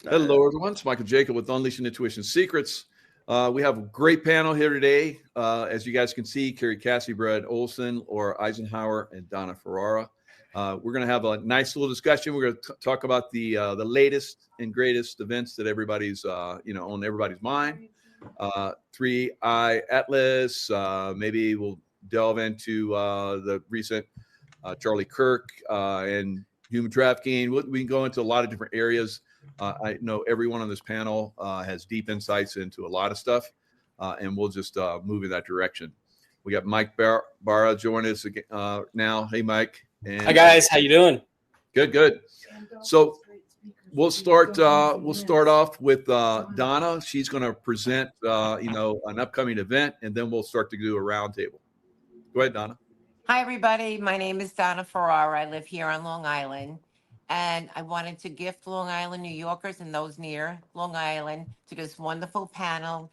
Hello, everyone. It's Michael Jacob with Unleashing Intuition Secrets. We have a great panel here today. As you guys can see, Carrie Cassie, Brad Olson, Laura Eisenhower, and Donna Ferrara. We're going to have a nice little discussion. We're going to talk about the latest and greatest events that everybody's, on everybody's mind. 3i Atlas. Maybe we'll delve into the recent Charlie Kirk and human trafficking. We can go into a lot of different areas. I know everyone on this panel has deep insights into a lot of stuff, and we'll just move in that direction. We got Mike Barra joining us now. Hey, Mike. And, hi, guys. How you doing? Good. So we'll start off with Donna. She's going to present, an upcoming event, and then we'll start to do a roundtable. Go ahead, Donna. Hi, everybody. My name is Donna Ferrara. I live here on Long Island. And I wanted to gift Long Island New Yorkers and those near Long Island to this wonderful panel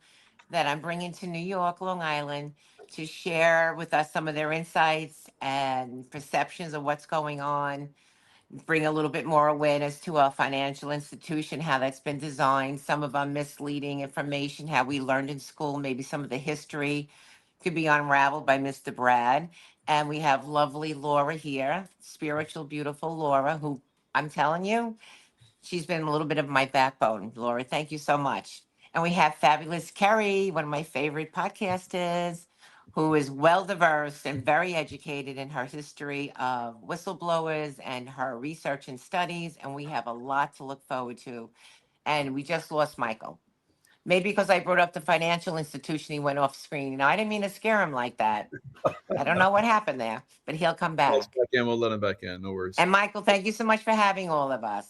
that I'm bringing to New York, Long Island, to share with us some of their insights and perceptions of what's going on, bring a little bit more awareness to our financial institution, how that's been designed, some of our misleading information, how we learned in school, maybe some of the history could be unraveled by Mr. Brad. And we have lovely Laura here, spiritual, beautiful Laura, who I'm telling you, she's been a little bit of my backbone. Laura, thank you so much. And we have fabulous Kerry, one of my favorite podcasters, who is well-diverse and very educated in her history of whistleblowers and her research and studies. And we have a lot to look forward to. And we just lost Michael. Maybe because I brought up the financial institution, he went off screen. I didn't mean to scare him like that. I don't know what happened there, but he'll come back. We'll let him back in. No worries. And Michael, thank you so much for having all of us.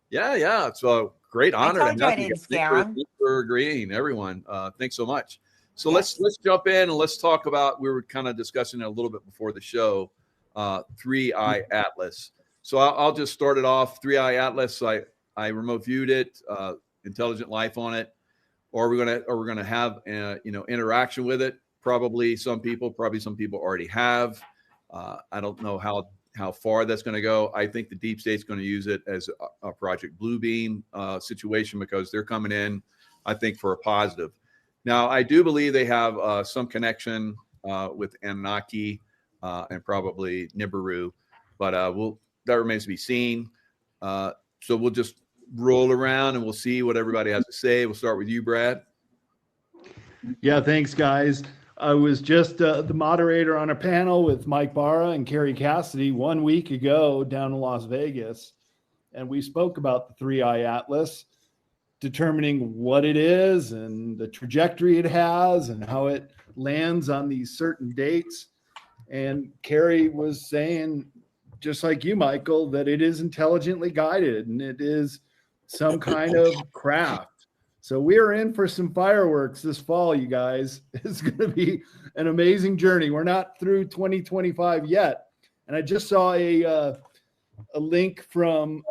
Yeah. It's a great honor. I told you I didn't scare him. Thanks for agreeing, everyone. Thanks so much. So let's jump in and let's talk about, we were kind of discussing it a little bit before the show, 3i Atlas. So I'll just start it off. 3i Atlas, I remote viewed it, Intelligent Life on it. Or we're gonna have interaction with it. Probably some people already have. I don't know how far that's going to go. I think the deep state's going to use it as a Project Bluebeam situation because they're coming in, I think, for a positive. Now, I do believe they have some connection with Anunnaki and probably Nibiru, but that remains to be seen. So we'll just roll around and we'll see what everybody has to say. We'll start with you, Brad. Yeah, thanks, guys. I was just the moderator on a panel with Mike Barra and Carrie Cassidy 1 week ago down in Las Vegas, and we spoke about the 3i Atlas, determining what it is and the trajectory it has and how it lands on these certain dates. And Carrie was saying, just like you, Michael, that it is intelligently guided and it is some kind of craft. So we are in for some fireworks this fall, you guys. It's going to be an amazing journey. We're not through 2025 yet. And I just saw a link from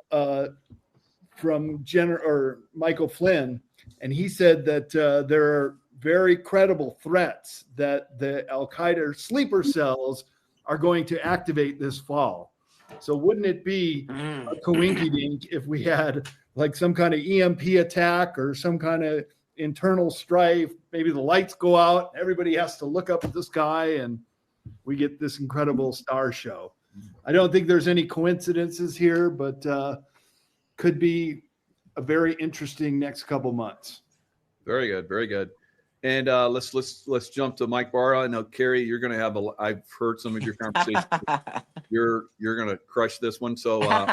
Michael Flynn, and he said that there are very credible threats that the Al-Qaeda sleeper cells are going to activate this fall. So wouldn't it be a coinkydink if we had like some kind of EMP attack or some kind of internal strife? Maybe the lights go out, everybody has to look up at the sky, and we get this incredible star show. I don't think there's any coincidences here, but could be a very interesting next couple months. Very good, very good. And let's jump to Mike Barra. I know, Carrie, you're going to have I've heard some of your conversations. You're going to crush this one. So, well,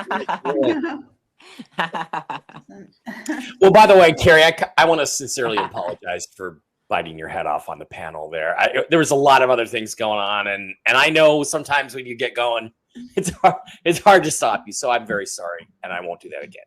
by the way, Carrie, I want to sincerely apologize for biting your head off on the panel there. There was a lot of other things going on, and I know sometimes when you get going, it's hard to stop you. So I'm very sorry, and I won't do that again.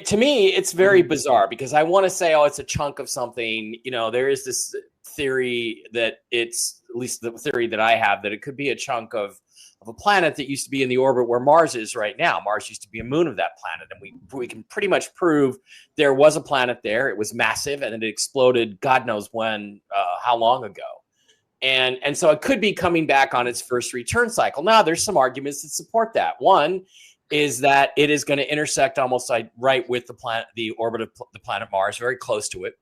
To me, it's very bizarre because I want to say, oh, it's a chunk of something. You know, there is this theory that it's, at least the theory that I have, that it could be a chunk of a planet that used to be in the orbit where Mars is right now. Mars used to be a moon of that planet. And we can pretty much prove there was a planet there. It was massive and it exploded God knows when, how long ago. And so it could be coming back on its first return cycle. Now, there's some arguments that support that. One, is that it is going to intersect almost like right with the orbit of the planet Mars, very close to it,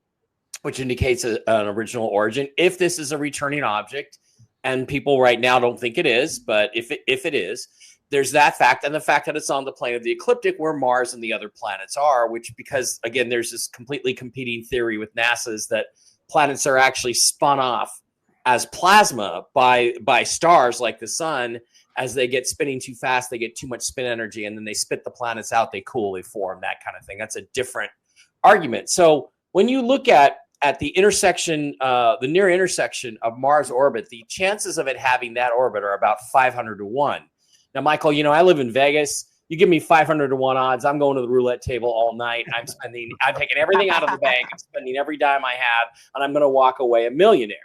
which indicates an original origin. If this is a returning object, and people right now don't think it is, but if it is, there's that fact, and the fact that it's on the plane of the ecliptic where Mars and the other planets are, which, because again, there's this completely competing theory with NASA's that planets are actually spun off as plasma by stars like the sun. As they get spinning too fast, they get too much spin energy, and then they spit the planets out, they cool, they form, that kind of thing. That's a different argument. So when you look at the intersection, the near intersection of Mars orbit, the chances of it having that orbit are about 500 to 1. Now, Michael, I live in Vegas. You give me 500 to 1 odds, I'm going to the roulette table all night. I'm taking everything out of the bank. I'm spending every dime I have, and I'm going to walk away a millionaire.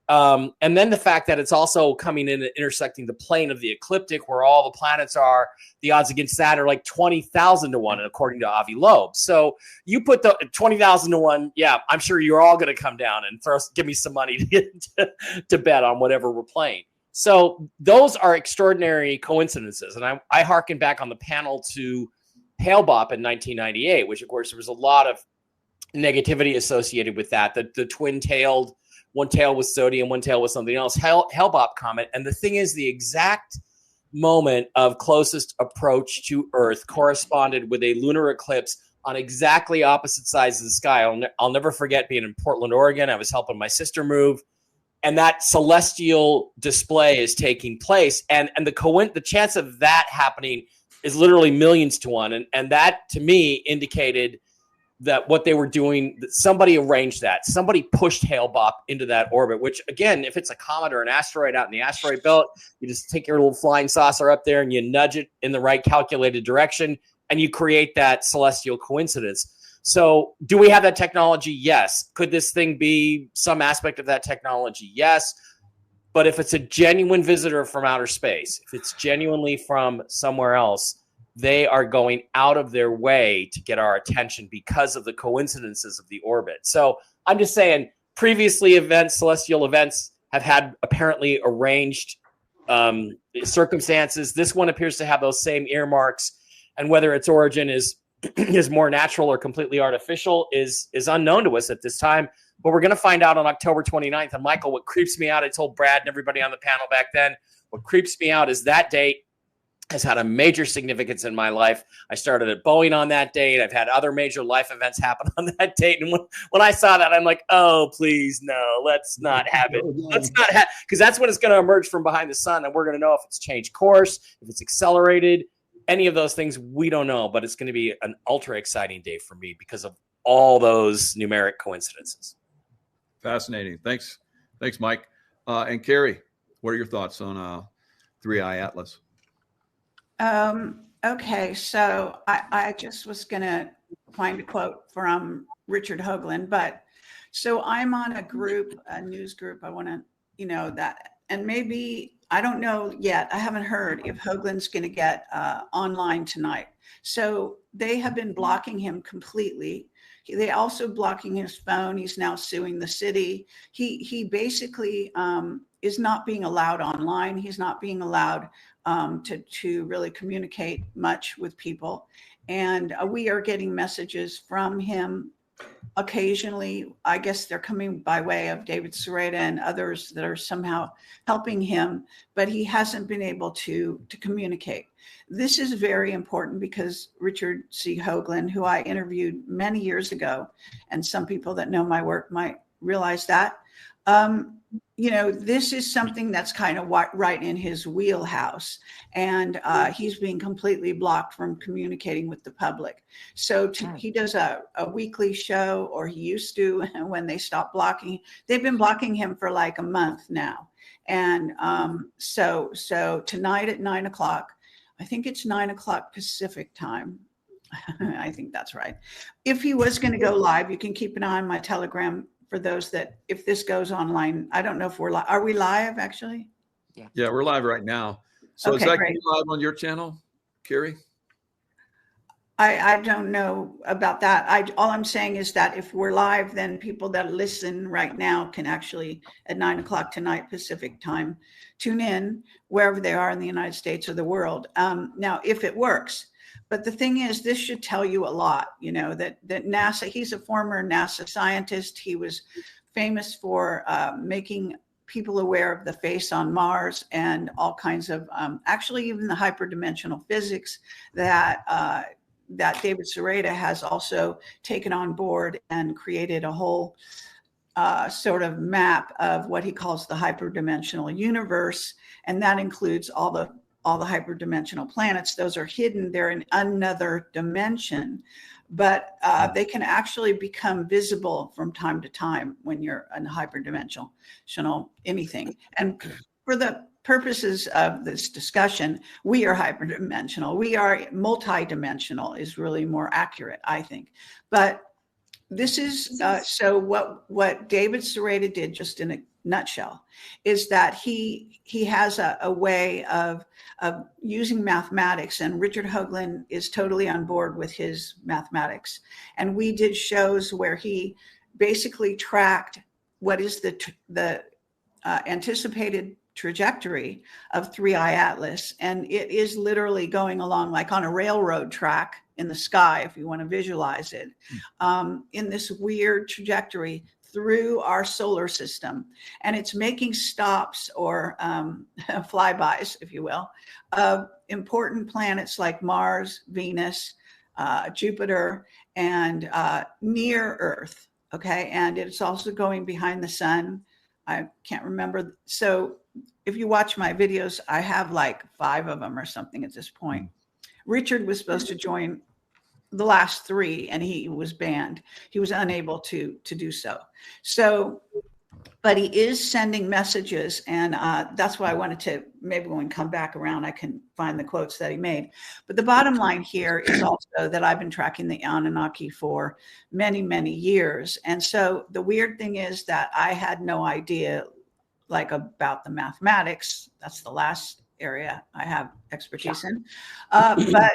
And then the fact that it's also coming in and intersecting the plane of the ecliptic where all the planets are, the odds against that are like 20,000 to 1, according to Avi Loeb. So you put the 20,000 to 1, yeah, I'm sure you're all going to come down and give me some money to bet on whatever we're playing. So those are extraordinary coincidences. And I hearken back on the panel to Hale-Bopp in 1998, which, of course, there was a lot of negativity associated with that, the twin-tailed, one tail was sodium, one tail was something else, Hale-Bopp comet. And the thing is, the exact moment of closest approach to Earth corresponded with a lunar eclipse on exactly opposite sides of the sky. I'll never forget being in Portland, Oregon. I was helping my sister move, and that celestial display is taking place. And the chance of that happening is literally millions to 1. And that, to me, indicated that what they were doing, that somebody arranged that. Somebody pushed Hale-Bopp into that orbit, which, again, if it's a comet or an asteroid out in the asteroid belt, you just take your little flying saucer up there and you nudge it in the right calculated direction, and you create that celestial coincidence. So do we have that technology? Yes. Could this thing be some aspect of that technology? Yes. But if it's a genuine visitor from outer space, if it's genuinely from somewhere else, they are going out of their way to get our attention because of the coincidences of the orbit. So I'm just saying, previously celestial events have had apparently arranged circumstances. This one appears to have those same earmarks, and whether its origin is more natural or completely artificial is unknown to us at this time. But we're going to find out on October 29th. And Michael, what creeps me out, I told Brad and everybody on the panel back then, what creeps me out is that date has had a major significance in my life. I started at Boeing on that date. I've had other major life events happen on that date. And when I saw that, I'm like, oh, please, no, let's not have it. Let's not have, because that's when it's going to emerge from behind the sun. And we're going to know if it's changed course, if it's accelerated, any of those things, we don't know. But it's going to be an ultra exciting day for me because of all those numeric coincidences. Fascinating. Thanks, Mike. And Carrie, what are your thoughts on 3I Atlas? Okay, so I just was going to find a quote from Richard Hoagland, but so I'm on a news group. I want to, that, and maybe, I don't know yet. I haven't heard if Hoagland's going to get online tonight. So they have been blocking him completely. They also blocking his phone. He's now suing the city. He basically is not being allowed online. He's not being allowed to really communicate much with people. And we are getting messages from him occasionally. I guess they're coming by way of David Sereda and others that are somehow helping him, but he hasn't been able to communicate. This is very important because Richard C. Hoagland, who I interviewed many years ago, and some people that know my work might realize that, this is something that's kind of right in his wheelhouse, and he's being completely blocked from communicating with the public. So he does a weekly show, or he used to, when they stopped blocking. They've been blocking him for like a month now. And so tonight at 9:00, I think it's 9:00 Pacific time. I think that's right. If he was going to go live, you can keep an eye on my Telegram for those that, if this goes online, I don't know if we're live. Are we live actually? Yeah, we're live right now. So okay, is that live on your channel, Carrie? I don't know about that. All I'm saying is that if we're live, then people that listen right now can actually at 9 o'clock tonight Pacific time tune in wherever they are in the United States or the world. Now, if it works. But the thing is, this should tell you a lot, that NASA, he's a former NASA scientist. He was famous for making people aware of the face on Mars and all kinds of, actually even the hyperdimensional physics that David Sereda has also taken on board and created a whole sort of map of what he calls the hyperdimensional universe. And that includes all the hyperdimensional planets. Those are hidden. They're in another dimension, but they can actually become visible from time to time when you're in hyperdimensional anything. And for the purposes of this discussion, we are hyperdimensional. We are multidimensional is really more accurate, I think. But this is so what David Sereda did, just in a nutshell, is that he has a way of using mathematics, and Richard Hoagland is totally on board with his mathematics. And we did shows where he basically tracked what is the anticipated trajectory of 3I Atlas, and it is literally going along like on a railroad track in the sky, if you want to visualize it, in this weird trajectory through our solar system. And it's making stops or flybys, if you will, of important planets like Mars, Venus, Jupiter, and near Earth. Okay. And it's also going behind the sun. I can't remember. So if you watch my videos, I have like 5 of them or something at this point. Richard was supposed to join the last 3 and he was banned. He was unable to do so. So, but he is sending messages, and that's why I wanted to, maybe when we come back around, I can find the quotes that he made. But the bottom line here is also that I've been tracking the Anunnaki for many, many years. And so the weird thing is that I had no idea like about the mathematics. That's the last area I have expertise in. But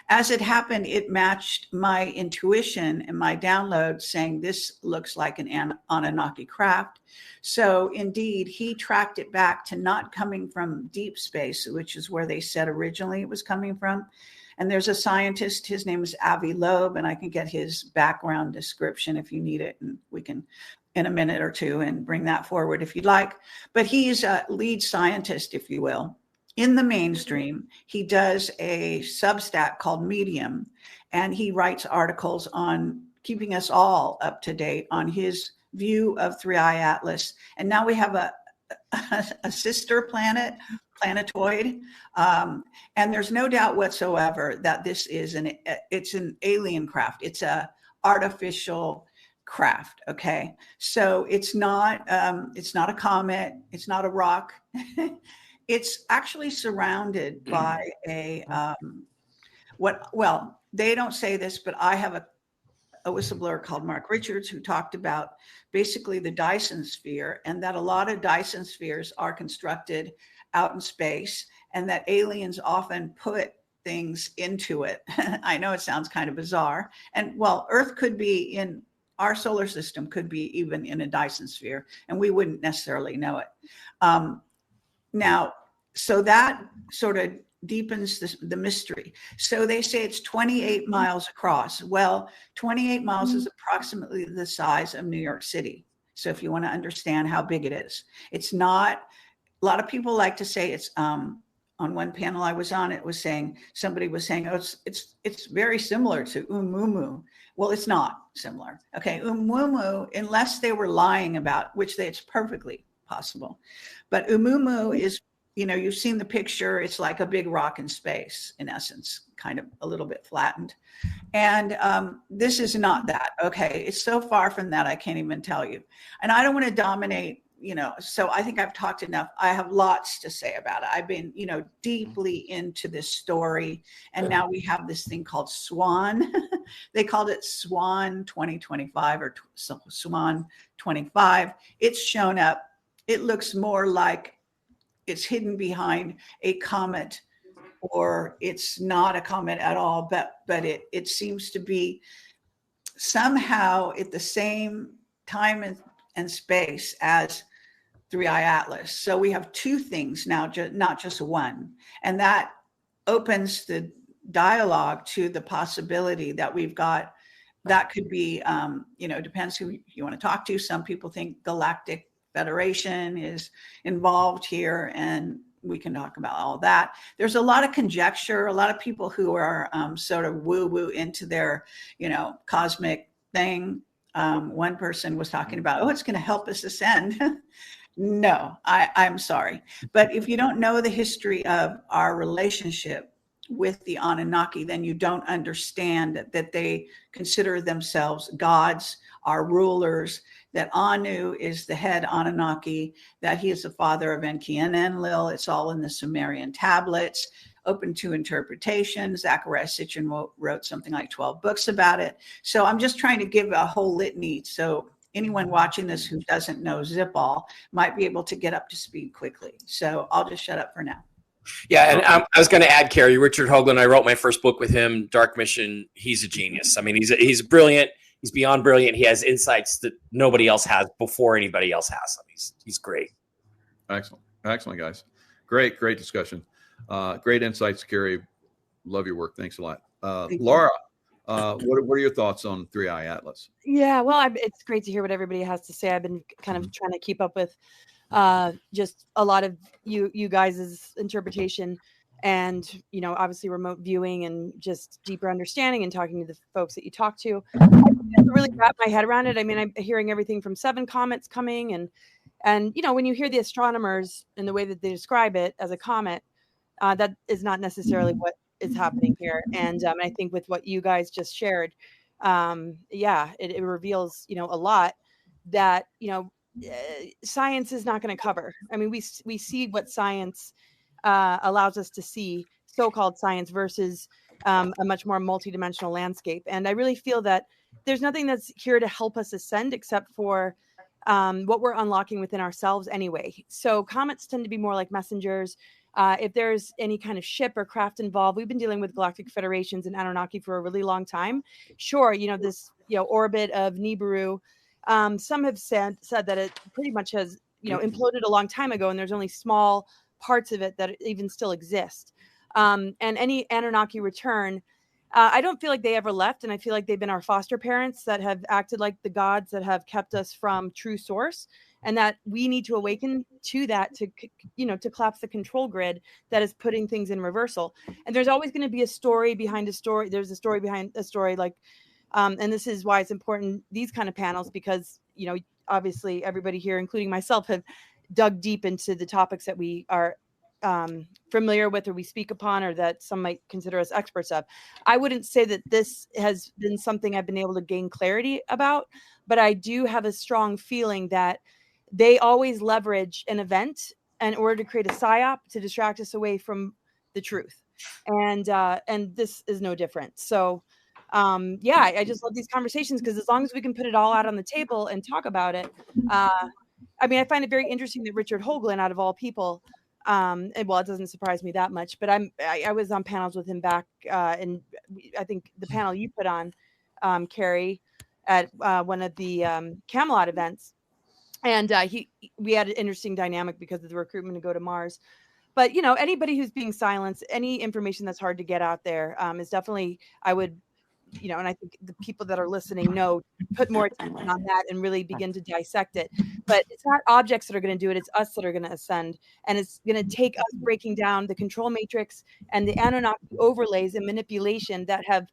as it happened, it matched my intuition and my download saying this looks like an Anunnaki craft. So indeed, he tracked it back to not coming from deep space, which is where they said originally it was coming from. And there's a scientist, his name is Avi Loeb, and I can get his background description if you need it, and we can in a minute or two and bring that forward if you'd like. But he's a lead scientist, if you will, in the mainstream. He does a Substack called Medium, and he writes articles on keeping us all up to date on his view of 3I Atlas. And now we have a sister planetoid. And there's no doubt whatsoever that this is it's an alien craft. It's a artificial craft. Okay. So it's not a comet. It's not a rock. It's actually surrounded by they don't say this, but I have a whistleblower called Mark Richards who talked about basically the Dyson sphere, and that a lot of Dyson spheres are constructed out in space, and that aliens often put things into it. I know it sounds kind of bizarre. And well, Earth could be in our solar system, could be even in a Dyson sphere, and we wouldn't necessarily know it. Now, so that sort of deepens the mystery. So they say it's 28 miles across. Well, 28 miles is approximately the size of New York City. So if you want to understand how big it is, it's not, a lot of people like to say it's, on one panel I was on, somebody was saying, oh, it's very similar to Umumu. Well, it's not similar. Okay, Umumu, unless they were lying about, which it's perfectly possible. But Umumu is, you've seen the picture. It's like a big rock in space, in essence, kind of a little bit flattened. And this is not that. Okay, it's so far from that, I can't even tell you. And I don't want to dominate, so I think I've talked enough. I have lots to say about it. I've been, deeply into this story. And now we have this thing called SWAN. They called it SWAN 2025 or SWAN 25. It's shown up. It looks more like it's hidden behind a comet or it's not a comment at all, but it seems to be somehow at the same time and space as 3i Atlas. So we have two things now, not just one. And that opens the dialogue to the possibility that we've got, that could be, depends who you want to talk to. Some people think Galactic Federation is involved here, and we can talk about all that. There's a lot of conjecture, a lot of people who are sort of woo-woo into their, cosmic thing. One person was talking about, it's going to help us ascend. No, I'm sorry. But if you don't know the history of our relationship with the Anunnaki, then you don't understand that they consider themselves gods, our rulers, that Anu is the head Anunnaki, that he is the father of Enki and Enlil. It's all in the Sumerian tablets, open to interpretation. Zachariah Sitchin wrote something like 12 books about it. So I'm just trying to give a whole litany. So anyone watching this who doesn't know Zipal might be able to get up to speed quickly. So I'll just shut up for now. Yeah, and I was going to add, Carrie, Richard Hoagland. I wrote my first book with him, Dark Mission. He's a genius. I mean, he's brilliant. He's beyond brilliant. He has insights that nobody else has before anybody else has them. He's great. Excellent, guys. Great discussion. Great insights, Carrie. Love your work. Thanks a lot. Laura, what are your thoughts on 3i Atlas? Yeah, well, it's great to hear what everybody has to say. I've been kind of trying to keep up with just a lot of you guys' interpretation, and obviously remote viewing and just deeper understanding and talking to the folks that you talk to. I have to really wrap my head around it. I mean, I'm hearing everything from 7 comets coming, and when you hear the astronomers and the way that they describe it as a comet, that is not necessarily what is happening here. And I think with what you guys just shared, it reveals a lot that science is not going to cover. I mean, we see what science allows us to see, so-called science, versus a much more multidimensional landscape. And I really feel that there's nothing that's here to help us ascend except for what we're unlocking within ourselves anyway. So comets tend to be more like messengers. If there's any kind of ship or craft involved, we've been dealing with galactic federations and Anunnaki for a really long time. Sure, this orbit of Nibiru. Some have said that it pretty much has imploded a long time ago, and there's only small parts of it that even still exist. And any Anunnaki return, I don't feel like they ever left, and I feel like they've been our foster parents that have acted like the gods that have kept us from true source, and that we need to awaken to that to collapse the control grid that is putting things in reversal. And there's always going to be a story behind a story. There's a story behind a story, like, and this is why it's important, these kind of panels, because obviously everybody here, including myself, have dug deep into the topics that we are familiar with, or we speak upon, or that some might consider us experts of. I wouldn't say that this has been something I've been able to gain clarity about, but I do have a strong feeling that they always leverage an event in order to create a psyop to distract us away from the truth. And this is no different. So I just love these conversations, because as long as we can put it all out on the table and talk about it, I mean, I find it very interesting that Richard Hoagland, out of all people, and well, it doesn't surprise me that much, but I was on panels with him back, and I think the panel you put on, Carrie, at one of the Camelot events, and we had an interesting dynamic because of the recruitment to go to Mars. But anybody who's being silenced, any information that's hard to get out there, is definitely, I would, and I think the people that are listening know, put more attention on that and really begin to dissect it. But it's not objects that are going to do it. It's us that are going to ascend. And it's going to take us breaking down the control matrix and the Anunnaki overlays and manipulation that have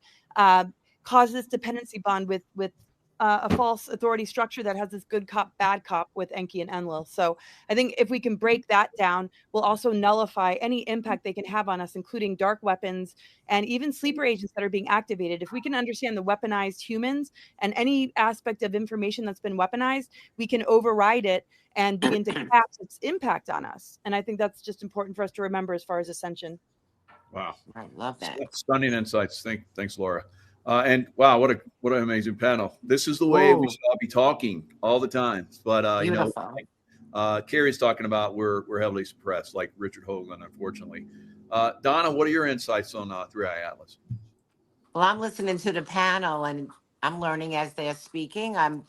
caused this dependency bond with a false authority structure that has this good cop, bad cop with Enki and Enlil. So I think if we can break that down, we'll also nullify any impact they can have on us, including dark weapons and even sleeper agents that are being activated. If we can understand the weaponized humans and any aspect of information that's been weaponized, we can override it and begin to collapse its impact on us. And I think that's just important for us to remember as far as ascension. Wow. I love that. Stunning insights. Thanks, Laura. And wow, what an amazing panel. This is the way we should all be talking all the time. But Carrie's talking about we're heavily suppressed, like Richard Hoagland, unfortunately. Donna, what are your insights on 3i Atlas? Well, I'm listening to the panel and I'm learning as they're speaking. I'm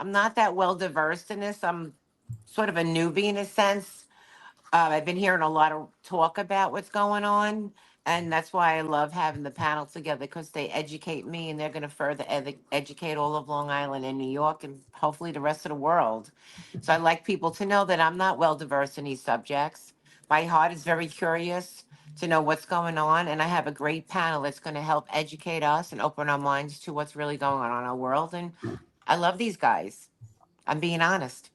not that well diverse in this. I'm sort of a newbie in a sense. I've been hearing a lot of talk about what's going on, and that's why I love having the panel together, because they educate me and they're going to further educate all of Long Island and New York and hopefully the rest of the world. So I like people to know that I'm not well diverse in these subjects. My heart is very curious to know what's going on, and I have a great panel that's going to help educate us and open our minds to what's really going on in our world. And I love these guys. I'm being honest.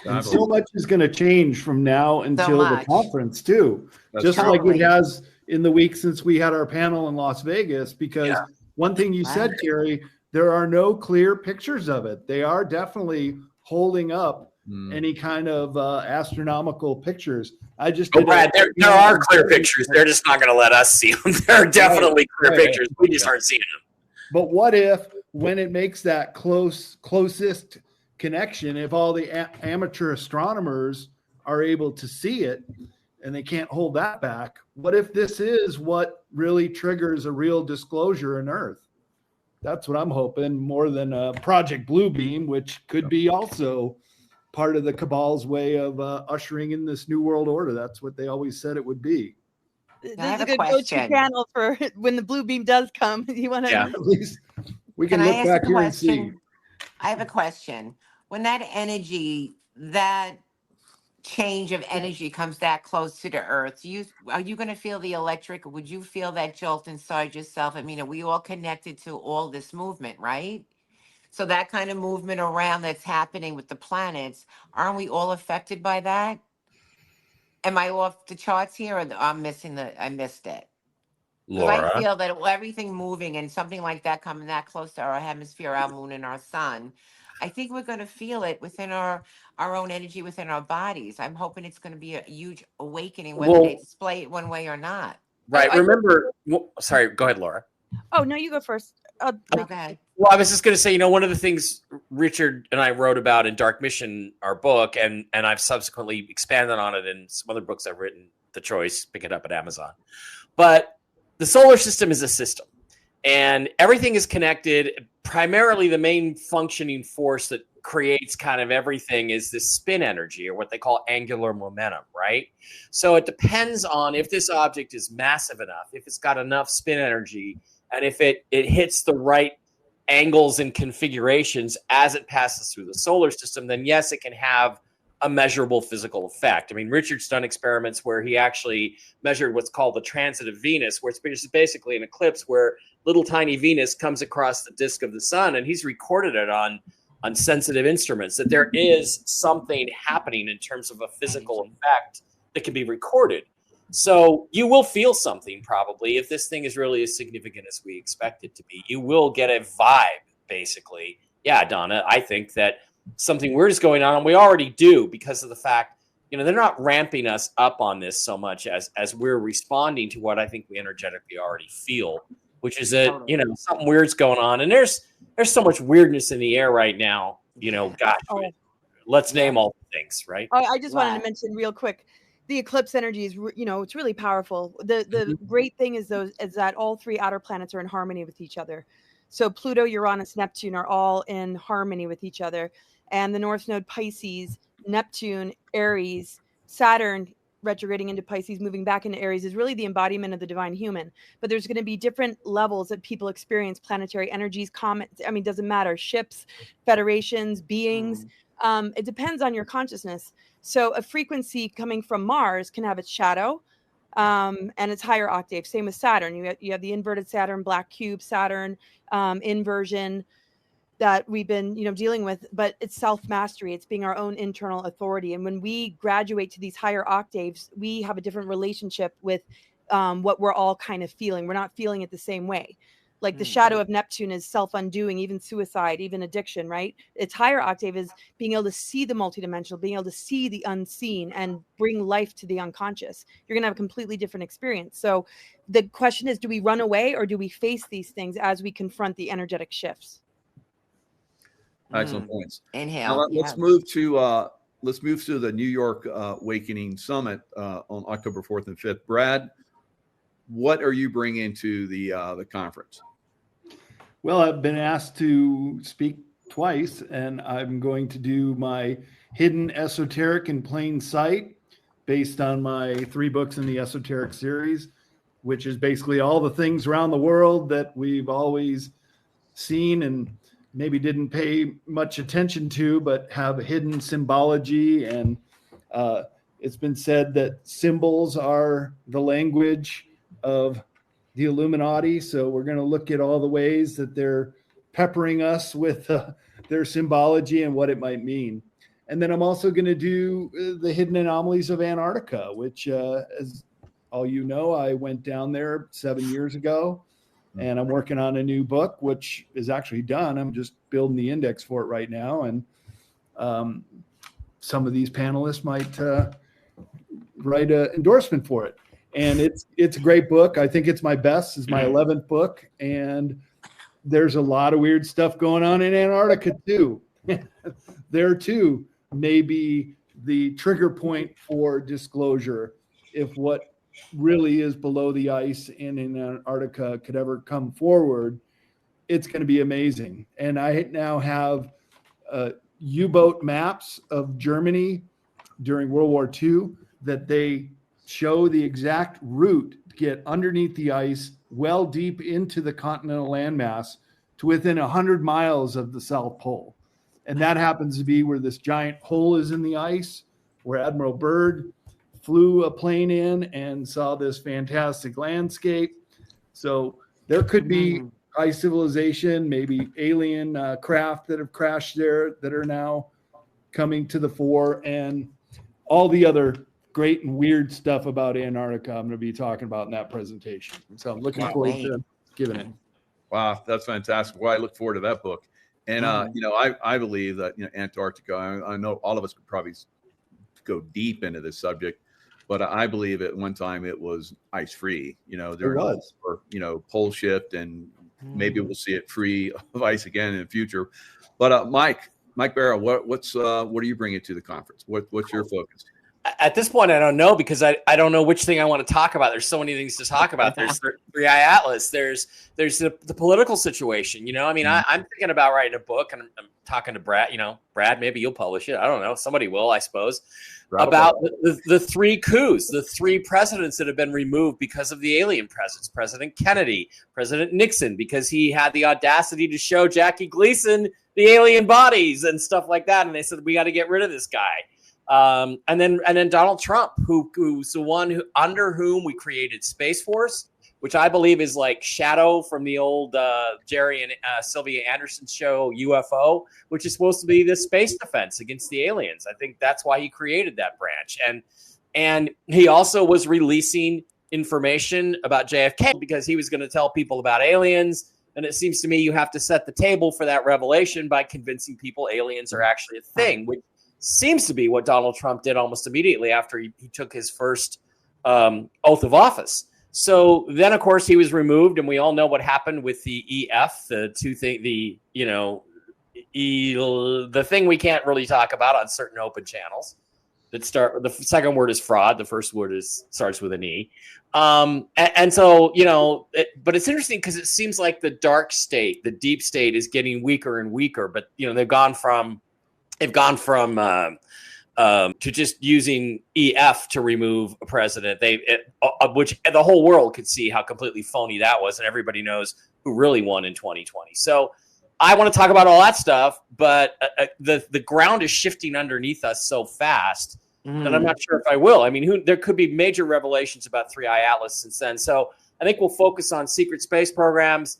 And so much is going to change from now until the much. conference too. That's Just true. like it has in the week since we had our panel in Las Vegas, because one thing you said, Carrie, there are no clear pictures of it. They are definitely holding up any kind of astronomical pictures. I just Brad, there are clear pictures. They're just not going to let us see them. There are definitely clear pictures. We just aren't seeing them. But what if, when it makes that closest connection, if all the amateur astronomers are able to see it and they can't hold that back, what if this is what really triggers a real disclosure in Earth? That's what I'm hoping, more than Project Bluebeam, which could be also part of the cabal's way of ushering in this new world order. That's what they always said it would be. This is a good go-to panel for when the blue beam does come. You want to at least we can look back here and see. I have a question. When that energy, that change of energy comes that close to the earth, are you going to feel the electric? Would you feel that jolt inside yourself? I mean, are we all connected to all this movement, right? So that kind of movement around that's happening with the planets, aren't we all affected by that? Am I off the charts here, or I missed it? Laura, I feel that everything moving and something like that coming that close to our hemisphere, our moon, and our sun, I think we're going to feel it within our own energy within our bodies. I'm hoping it's going to be a huge awakening, whether they display it one way or not. Right. Remember, sorry, go ahead, Laura. Oh, no, you go first. Okay. Well, I was just going to say, one of the things Richard and I wrote about in Dark Mission, our book, and I've subsequently expanded on it in some other books I've written, The Choice, pick it up at Amazon. But the solar system is a system, and everything is connected. Primarily, the main functioning force that creates kind of everything is this spin energy, or what they call angular momentum, right? So it depends on if this object is massive enough, if it's got enough spin energy, and if it hits the right angles and configurations as it passes through the solar system, then yes, it can have a measurable physical effect. I mean, Richard's done experiments where he actually measured what's called the transit of Venus, where it's basically an eclipse where little tiny Venus comes across the disk of the sun, and he's recorded it on sensitive instruments, that there is something happening in terms of a physical effect that can be recorded. So you will feel something probably if this thing is really as significant as we expect it to be. You will get a vibe, basically. Yeah, Donna, I think that something weird is going on, and we already do, because of the fact, they're not ramping us up on this so much as we're responding to what I think we energetically already feel, which is that, something weird's going on. And there's so much weirdness in the air right now, gosh, let's name all the things, right? I just wanted to mention real quick, the eclipse energy is, it's really powerful. The great thing is that all three outer planets are in harmony with each other. So Pluto, Uranus, Neptune are all in harmony with each other. And the North Node Pisces, Neptune, Aries, Saturn retrograding into Pisces, moving back into Aries, is really the embodiment of the divine human. But there's going to be different levels that people experience planetary energies, comets. I mean, doesn't matter. Ships, federations, beings. It depends on your consciousness. So a frequency coming from Mars can have its shadow and its higher octave. Same with Saturn. You have the inverted Saturn, black cube Saturn, inversion that we've been, dealing with, but it's self-mastery. It's being our own internal authority. And when we graduate to these higher octaves, we have a different relationship with what we're all kind of feeling. We're not feeling it the same way. Like the shadow of Neptune is self-undoing, even suicide, even addiction, right? Its higher octave is being able to see the multidimensional, being able to see the unseen and bring life to the unconscious. You're going to have a completely different experience. So the question is, do we run away or do we face these things as we confront the energetic shifts? Excellent points. Inhale. Now let's move to let's move to the New York Awakening Summit on October 4th and 5th. Brad, what are you bringing to the conference? Well, I've been asked to speak twice, and I'm going to do my Hidden Esoteric in Plain Sight based on my 3 books in the Esoteric series, which is basically all the things around the world that we've always seen and maybe didn't pay much attention to, but have hidden symbology. And it's been said that symbols are the language of the Illuminati. So we're going to look at all the ways that they're peppering us with their symbology and what it might mean. And then I'm also going to do the hidden anomalies of Antarctica, which, as all you know, I went down there 7 years ago, and I'm working on a new book, which is actually done. I'm just building the index for it right now. And some of these panelists might write an endorsement for it. And it's a great book. I think it's my best. It's my 11th book. And there's a lot of weird stuff going on in Antarctica too. There too may be the trigger point for disclosure if what really is below the ice and in Antarctica could ever come forward. It's going to be amazing. And I now have U-boat maps of Germany during World War II that they show the exact route to get underneath the ice, well deep into the continental landmass to within 100 miles of the South Pole. And that happens to be where this giant hole is in the ice, where Admiral Byrd flew a plane in and saw this fantastic landscape. So there could be high civilization, maybe alien craft that have crashed there that are now coming to the fore, and all the other great and weird stuff about Antarctica I'm going to be talking about in that presentation. So I'm looking forward to giving it. Wow, that's fantastic. Well, I look forward to that book. And, I believe that, Antarctica, I know all of us could probably go deep into this subject, but I believe at one time it was ice free. There was, pole shift, and maybe we'll see it free of ice again in the future. But Mike Barrow, what are you bringing to the conference? What's your focus? At this point, I don't know, because I don't know which thing I want to talk about. There's so many things to talk about. There's 3i Atlas. There's the political situation. I'm thinking about writing a book, and I'm talking to Brad. Brad, maybe you'll publish it. I don't know. Somebody will, I suppose. About the 3 coups, the 3 presidents that have been removed because of the alien presence. President Kennedy, President Nixon, because he had the audacity to show Jackie Gleason the alien bodies and stuff like that. And they said, we got to get rid of this guy. And then Donald Trump, who's the one under whom we created Space Force, which I believe is like Shadow from the old Jerry and Sylvia Anderson show UFO, which is supposed to be the space defense against the aliens. I think that's why he created that branch. And he also was releasing information about JFK because he was going to tell people about aliens. And it seems to me you have to set the table for that revelation by convincing people aliens are actually a thing, which seems to be what Donald Trump did almost immediately after he took his first oath of office. So then, of course, he was removed, and we all know what happened with the EF, the thing we can't really talk about on certain open channels. The second word is fraud. The first word starts with an E. And so, but it's interesting because it seems like the dark state, the deep state, is getting weaker and weaker. But they've gone from to just using EF to remove a president. Which the whole world could see how completely phony that was, and everybody knows who really won in 2020. So I want to talk about all that stuff, but the ground is shifting underneath us so fast that I'm not sure if I will. I mean, there could be major revelations about 3i Atlas since then. So I think we'll focus on secret space programs.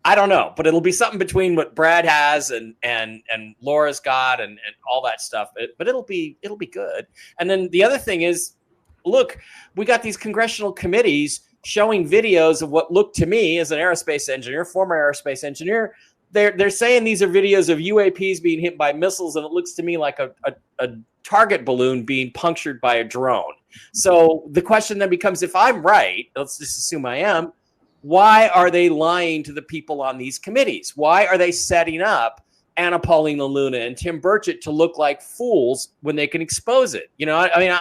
I don't know, but it'll be something between what Brad has and Laura's got and all that stuff. But it'll be good. And then the other thing is, look, we got these congressional committees showing videos of what looked to me as an aerospace engineer, former aerospace engineer. They're saying these are videos of UAPs being hit by missiles, and it looks to me like a target balloon being punctured by a drone. So the question then becomes, if I'm right, let's just assume I am, why are they lying to the people on these committees? Why are they setting up Anna Paulina Luna and Tim Burchett to look like fools when they can expose it? You know, I mean,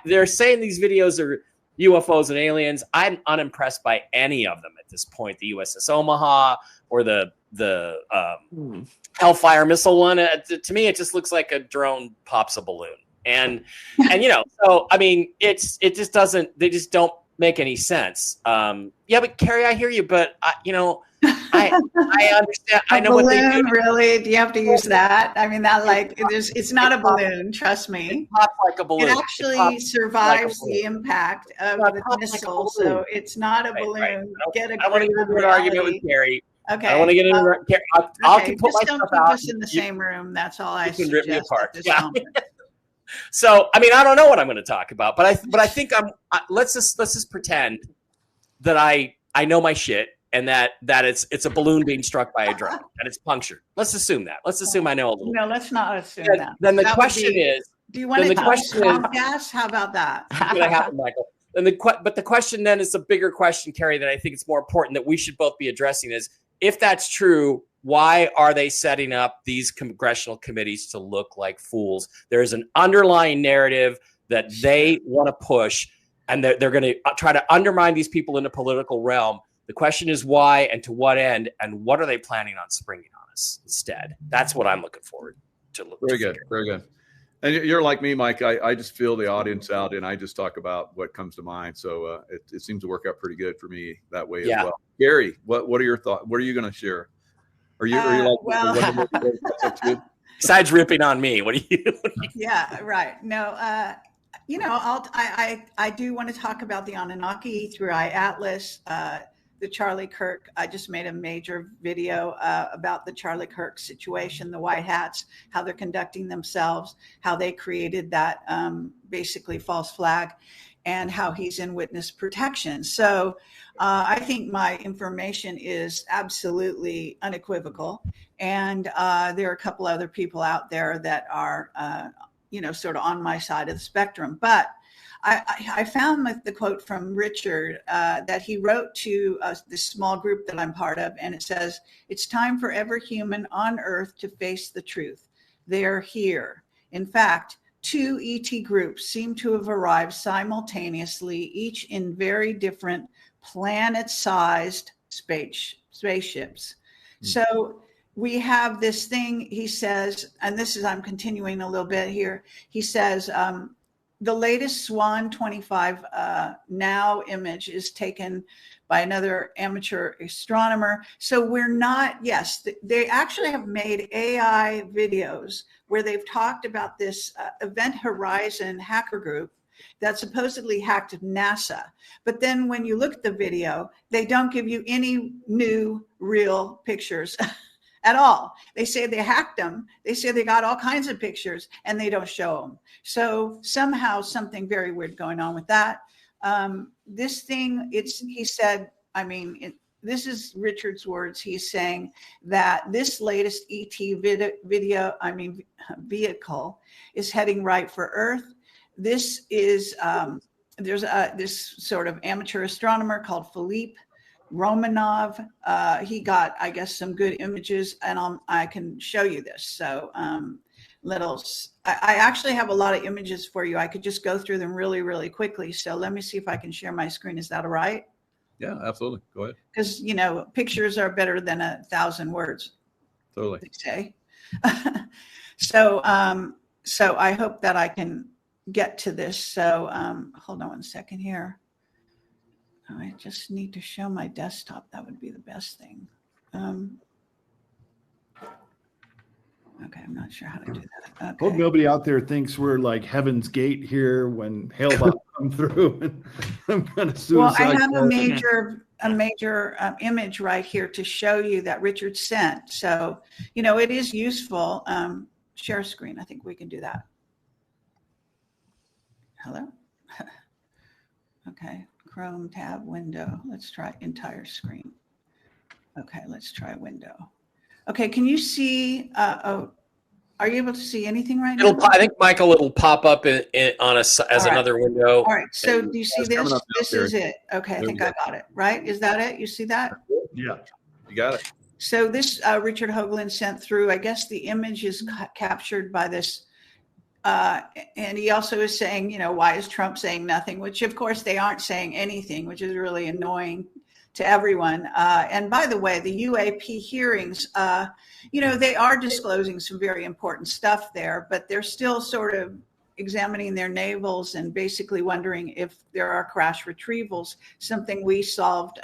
they're saying these videos are UFOs and aliens. I'm unimpressed by any of them at this point. The USS Omaha or the Hellfire missile one. To me, it just looks like a drone pops a balloon. And you know, so I mean, it just doesn't. They just don't make any sense. Yeah, but Carrie, I hear you, but you know, I understand. I know balloon, what they do. Really? Do you have to use that? I mean, that like it's not a balloon. Trust me. It pops like a balloon. It actually survives the impact of the missile, like so it's not a balloon. Right. Get a I want to grip get on into an argument with reality. Carrie. Okay. I want to get into Carrie. I'll put just myself don't keep out. us in the same room. That's all I can rip me suggest apart. at this Yeah. moment. So, I mean, I don't know what I'm going to talk about, but I think let's just pretend that I know my shit and that it's a balloon being struck by a drone and it's punctured. Let's assume that. Let's assume I know a little. No, let's not assume that. Then the That would question be- is, do you want then to the tell question is- Comcast? How about that? what's going to happen, Michael? And but the question then is a bigger question, Carrie, that I think it's more important that we should both be addressing is, if that's true, why are they setting up these congressional committees to look like fools? There's an underlying narrative that they want to push, and they're going to try to undermine these people in the political realm. The question is why and to what end, and what are they planning on springing on us instead? That's what I'm looking forward to. Very good. Very good. And you're like me, Mike. I just feel the audience out, and I just talk about what comes to mind. So it seems to work out pretty good for me that way as well. Gary, what are your thoughts? What are you going to share? Are you like besides ripping on me? What do you? Yeah, right. No, you know, I do want to talk about the Anunnaki through iAtlas. The Charlie Kirk, I just made a major video about the Charlie Kirk situation, the White Hats, how they're conducting themselves, how they created that basically false flag, and how he's in witness protection. So I think my information is absolutely unequivocal. And there are a couple other people out there that are, you know, sort of on my side of the spectrum. But I found the quote from Richard that he wrote to this small group that I'm part of, and it says, "It's time for every human on Earth to face the truth. They're here. In fact, 2 ET groups seem to have arrived simultaneously, each in very different planet-sized spaceships." So we have this thing, he says, and this is, I'm continuing a little bit here. He says, the latest Swan 25 now image is taken by another amateur astronomer. So we're not, yes, they actually have made AI videos where they've talked about this Event Horizon hacker group that supposedly hacked NASA. But then when you look at the video, they don't give you any new real pictures at all. They say they hacked them. They say they got all kinds of pictures and they don't show them. So somehow something very weird going on with that. This thing, he said, I mean, this is Richard's words. He's saying that this latest ET vehicle is heading right for Earth. This is, there's this sort of amateur astronomer called Philippe Romanov. He got, I guess, some good images, and I can show you this. So I actually have a lot of images for you. I could just go through them really, really quickly. So let me see if I can share my screen. Is that all right? Yeah, absolutely. Go ahead. Because, you know, pictures are better than 1,000 words. Totally. They say. So I hope that I can get to this. So hold on one second here. I just need to show my desktop. That would be the best thing. Okay, I'm not sure how to do that. Okay. Hope nobody out there thinks we're like Heaven's Gate here when Hale-Bopp come through and I'm kind of suicide. Well, I have a major image right here to show you that Richard sent. So, you know, it is useful. Share screen. I think we can do that. Hello? Okay. Chrome tab window. Let's try entire screen. Okay, let's try window. Okay, can you see? Are you able to see anything right now? I think, Michael, it'll pop up on us as another window. All right. So do you see this? This is it. Okay, I think I got it. Right? Is that it? You see that? Yeah, you got it. So this Richard Hoagland sent through, I guess the image is captured by this. And he also is saying, you know, why is Trump saying nothing? Which of course they aren't saying anything, which is really annoying to everyone. And by the way, the UAP hearings, you know, they are disclosing some very important stuff there, but they're still sort of examining their navels and basically wondering if there are crash retrievals, something we solved,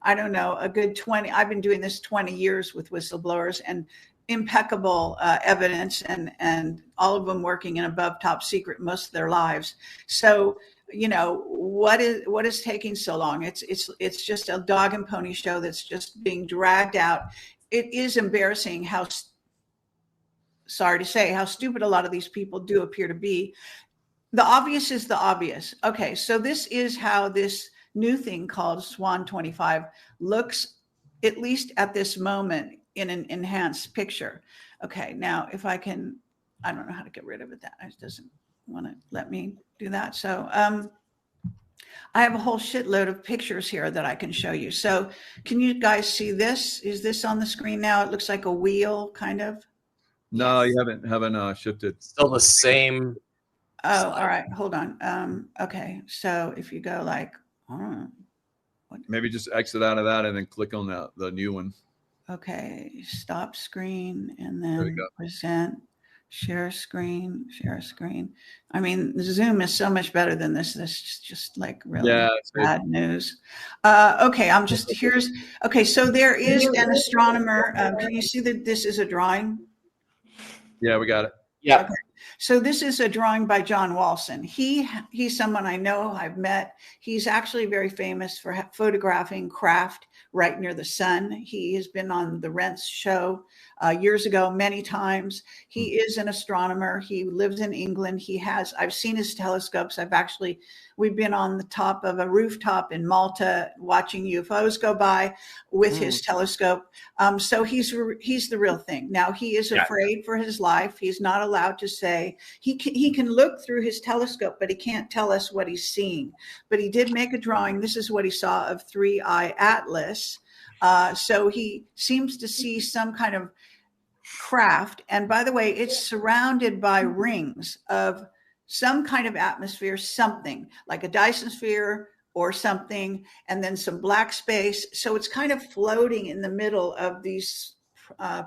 I don't know, a good 20, I've been doing this 20 years with whistleblowers, and impeccable evidence, and all of them working in above top secret most of their lives. So, you know, what is taking so long? It's just a dog and pony show that's just being dragged out. It is embarrassing how, sorry to say, how stupid a lot of these people do appear to be. The obvious is the obvious. Okay, so this is how this new thing called Swan 25 looks, at least at this moment, in an enhanced picture. Okay, now if I can, I don't know how to get rid of it. That it doesn't want to let me do that. So I have a whole shitload of pictures here that I can show you. So can you guys see this? Is this on the screen now? It looks like a wheel, kind of. No, Yes. you haven't shifted. Still the same. Oh, all right, hold on. Okay, so if you go like, Maybe just exit out of that and then click on the new one. okay, stop screen, and There you then go. present, share screen. I mean, Zoom is so much better than this. This is just like really it's great. bad news. Okay, okay, so there is an astronomer. Can you see that this is a drawing? Yeah, we got it. Yeah. Okay. So this is a drawing by John Walson. He's someone I know, I've met. He's actually very famous for photographing craft right near the sun. He has been on the Rents show years ago, many times. He is an astronomer. He lives in England. I've seen his telescopes. We've been on the top of a rooftop in Malta watching UFOs go by with his telescope. So he's the real thing. Now he is afraid for his life. He's not allowed to say, he can look through his telescope, but he can't tell us what he's seeing. But he did make a drawing. This is what he saw of 3I Atlas. So he seems to see some kind of craft. And by the way, it's surrounded by rings of some kind of atmosphere, something like a Dyson sphere or something, and then some black space. So it's kind of floating in the middle of these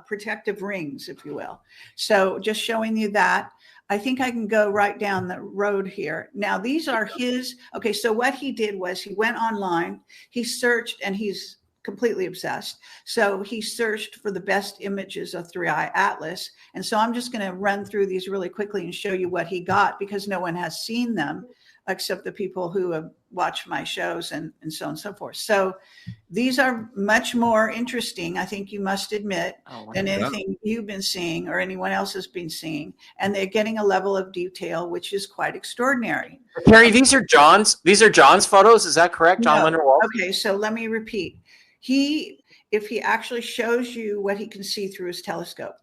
protective rings, if you will. So just showing you that. I think I can go right down the road here. Now, these are his. Okay, so what he did was he went online, he searched, and he's completely obsessed. So he searched for the best images of 3I Atlas. And so I'm just going to run through these really quickly and show you what he got, because no one has seen them except the people who have watched my shows and so on and so forth. So these are much more interesting, I think you must admit, than anything you've been seeing or anyone else has been seeing. And they're getting a level of detail which is quite extraordinary. Carrie, these are John's photos. Is that correct? John Leonard Walsh? Okay, so let me repeat. If he actually shows you what he can see through his telescope,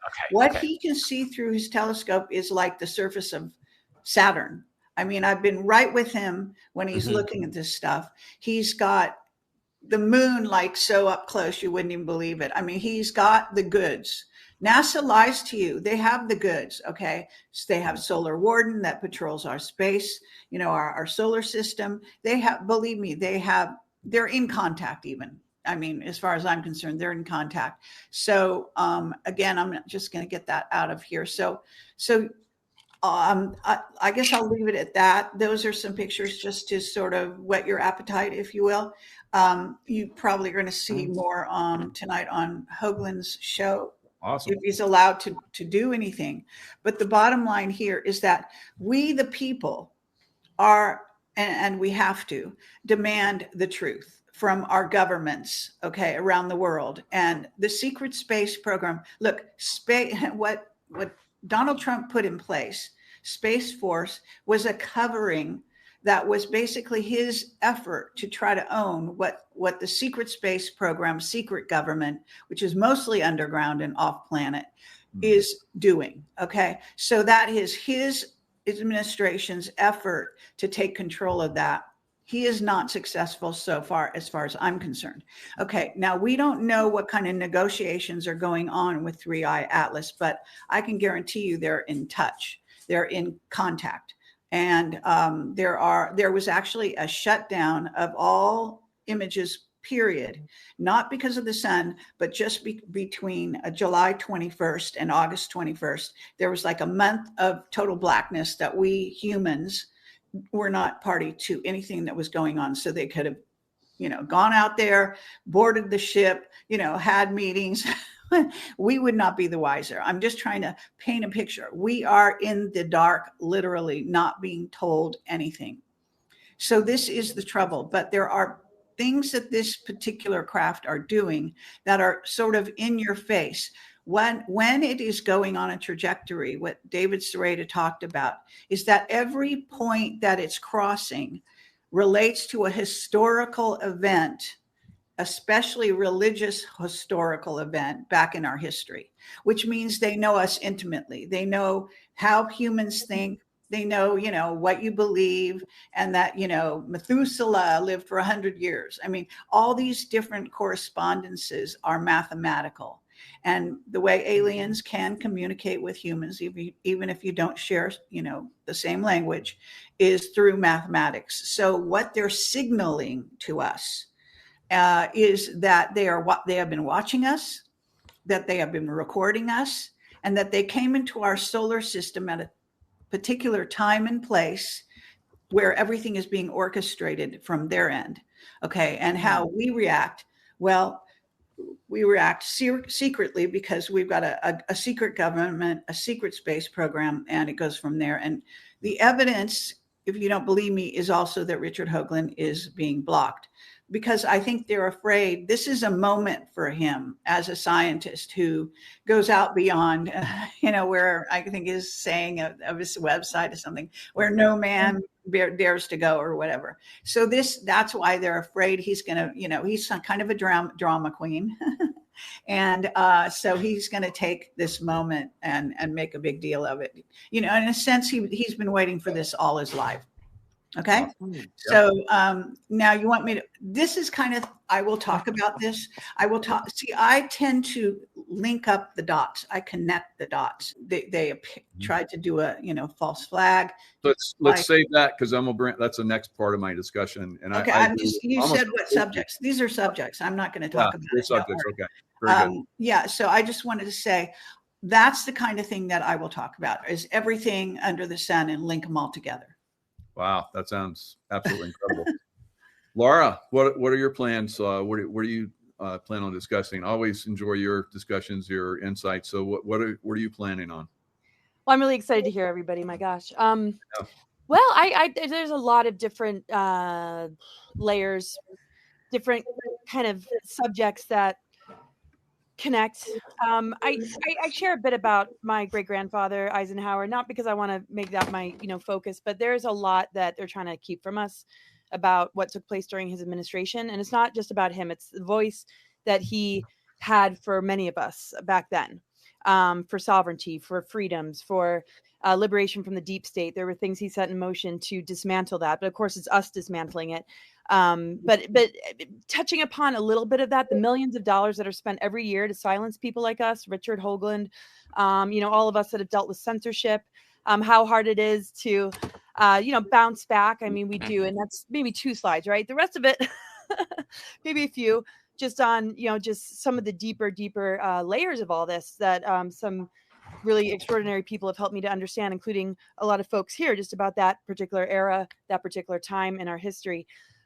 he can see through his telescope is like the surface of Saturn. I mean, I've been right with him when he's looking at this stuff. He's got the moon like so up close, you wouldn't even believe it. I mean, he's got the goods. NASA lies to you. They have the goods, okay? So they have Solar Warden that patrols our space, you know, our solar system. They have, believe me, they're in contact even. I mean, as far as I'm concerned, they're in contact. So again, I'm just going to get that out of here. So I guess I'll leave it at that. Those are some pictures just to sort of whet your appetite, if you will. You probably are going to see more tonight on Hoagland's show. Awesome. If he's allowed to do anything. But the bottom line here is that we, the people, are, and we have to demand the truth from our governments, okay, around the world. And the secret space program, look, what Donald Trump put in place, Space Force, was a covering that was basically his effort to try to own what the secret space program, secret government, which is mostly underground and off planet, is doing. Okay. So that is his administration's effort to take control of that. He is not successful so far, as I'm concerned. Okay, now we don't know what kind of negotiations are going on with 3i Atlas, but I can guarantee you they're in touch. They're in contact. And there was actually a shutdown of all images, period, not because of the sun, but just between July 21st and August 21st. There was like a month of total blackness that we humans were not party to anything that was going on. So they could have, gone out there, boarded the ship, had meetings. We would not be the wiser. I'm just trying to paint a picture. We are in the dark, literally not being told anything. So this is the trouble. But there are things that this particular craft are doing that are sort of in your face. When it is going on a trajectory, what David Sereda talked about is that every point that it's crossing relates to a historical event, especially religious historical event back in our history, which means they know us intimately. They know how humans think. They know, what you believe, and that, Methuselah lived for 100 years. I mean, all these different correspondences are mathematical. And the way aliens can communicate with humans, even if you don't share, the same language, is through mathematics. So what they're signaling to us is that they have been watching us, that they have been recording us, and that they came into our solar system at a particular time and place where everything is being orchestrated from their end. Okay. And how we react. Well, we react secretly because we've got a secret government, a secret space program, and it goes from there. And the evidence, if you don't believe me, is also that Richard Hoagland is being blocked, because I think they're afraid this is a moment for him as a scientist who goes out beyond, where I think is saying of his website or something, where no man dares to go or whatever. So that's why they're afraid he's going to, he's kind of a drama queen. And so he's going to take this moment and make a big deal of it. In a sense, he's been waiting for this all his life. Okay. So now you want me to, this is kind of, I will talk about this. I tend to link up the dots. I connect the dots. They tried to do a, false flag. Let's save that, because that's the next part of my discussion. And okay, you said what subjects? These are subjects. I'm not going to talk about it. Subjects. Okay. Very good. Yeah. So I just wanted to say that's the kind of thing that I will talk about, is everything under the sun and link them all together. Wow, that sounds absolutely incredible. Laura, what are your plans? What do you plan on discussing? I always enjoy your discussions, your insights. So what are you planning on? Well, I'm really excited to hear everybody. My gosh. Well, I there's a lot of different layers, different kind of subjects that connect. I share a bit about my great grandfather Eisenhower, not because I want to make that my focus, but there's a lot that they're trying to keep from us about what took place during his administration, and it's not just about him; it's the voice that he had for many of us back then, for sovereignty, for freedoms, for liberation from the deep state. There were things he set in motion to dismantle that, but of course, it's us dismantling it. But touching upon a little bit of that, the millions of dollars that are spent every year to silence people like us, Richard Hoagland, all of us that have dealt with censorship, how hard it is to, bounce back. I mean, we do, and that's maybe 2 slides, right? The rest of it, maybe a few, just on, just some of the deeper layers of all this that some really extraordinary people have helped me to understand, including a lot of folks here, just about that particular era, that particular time in our history.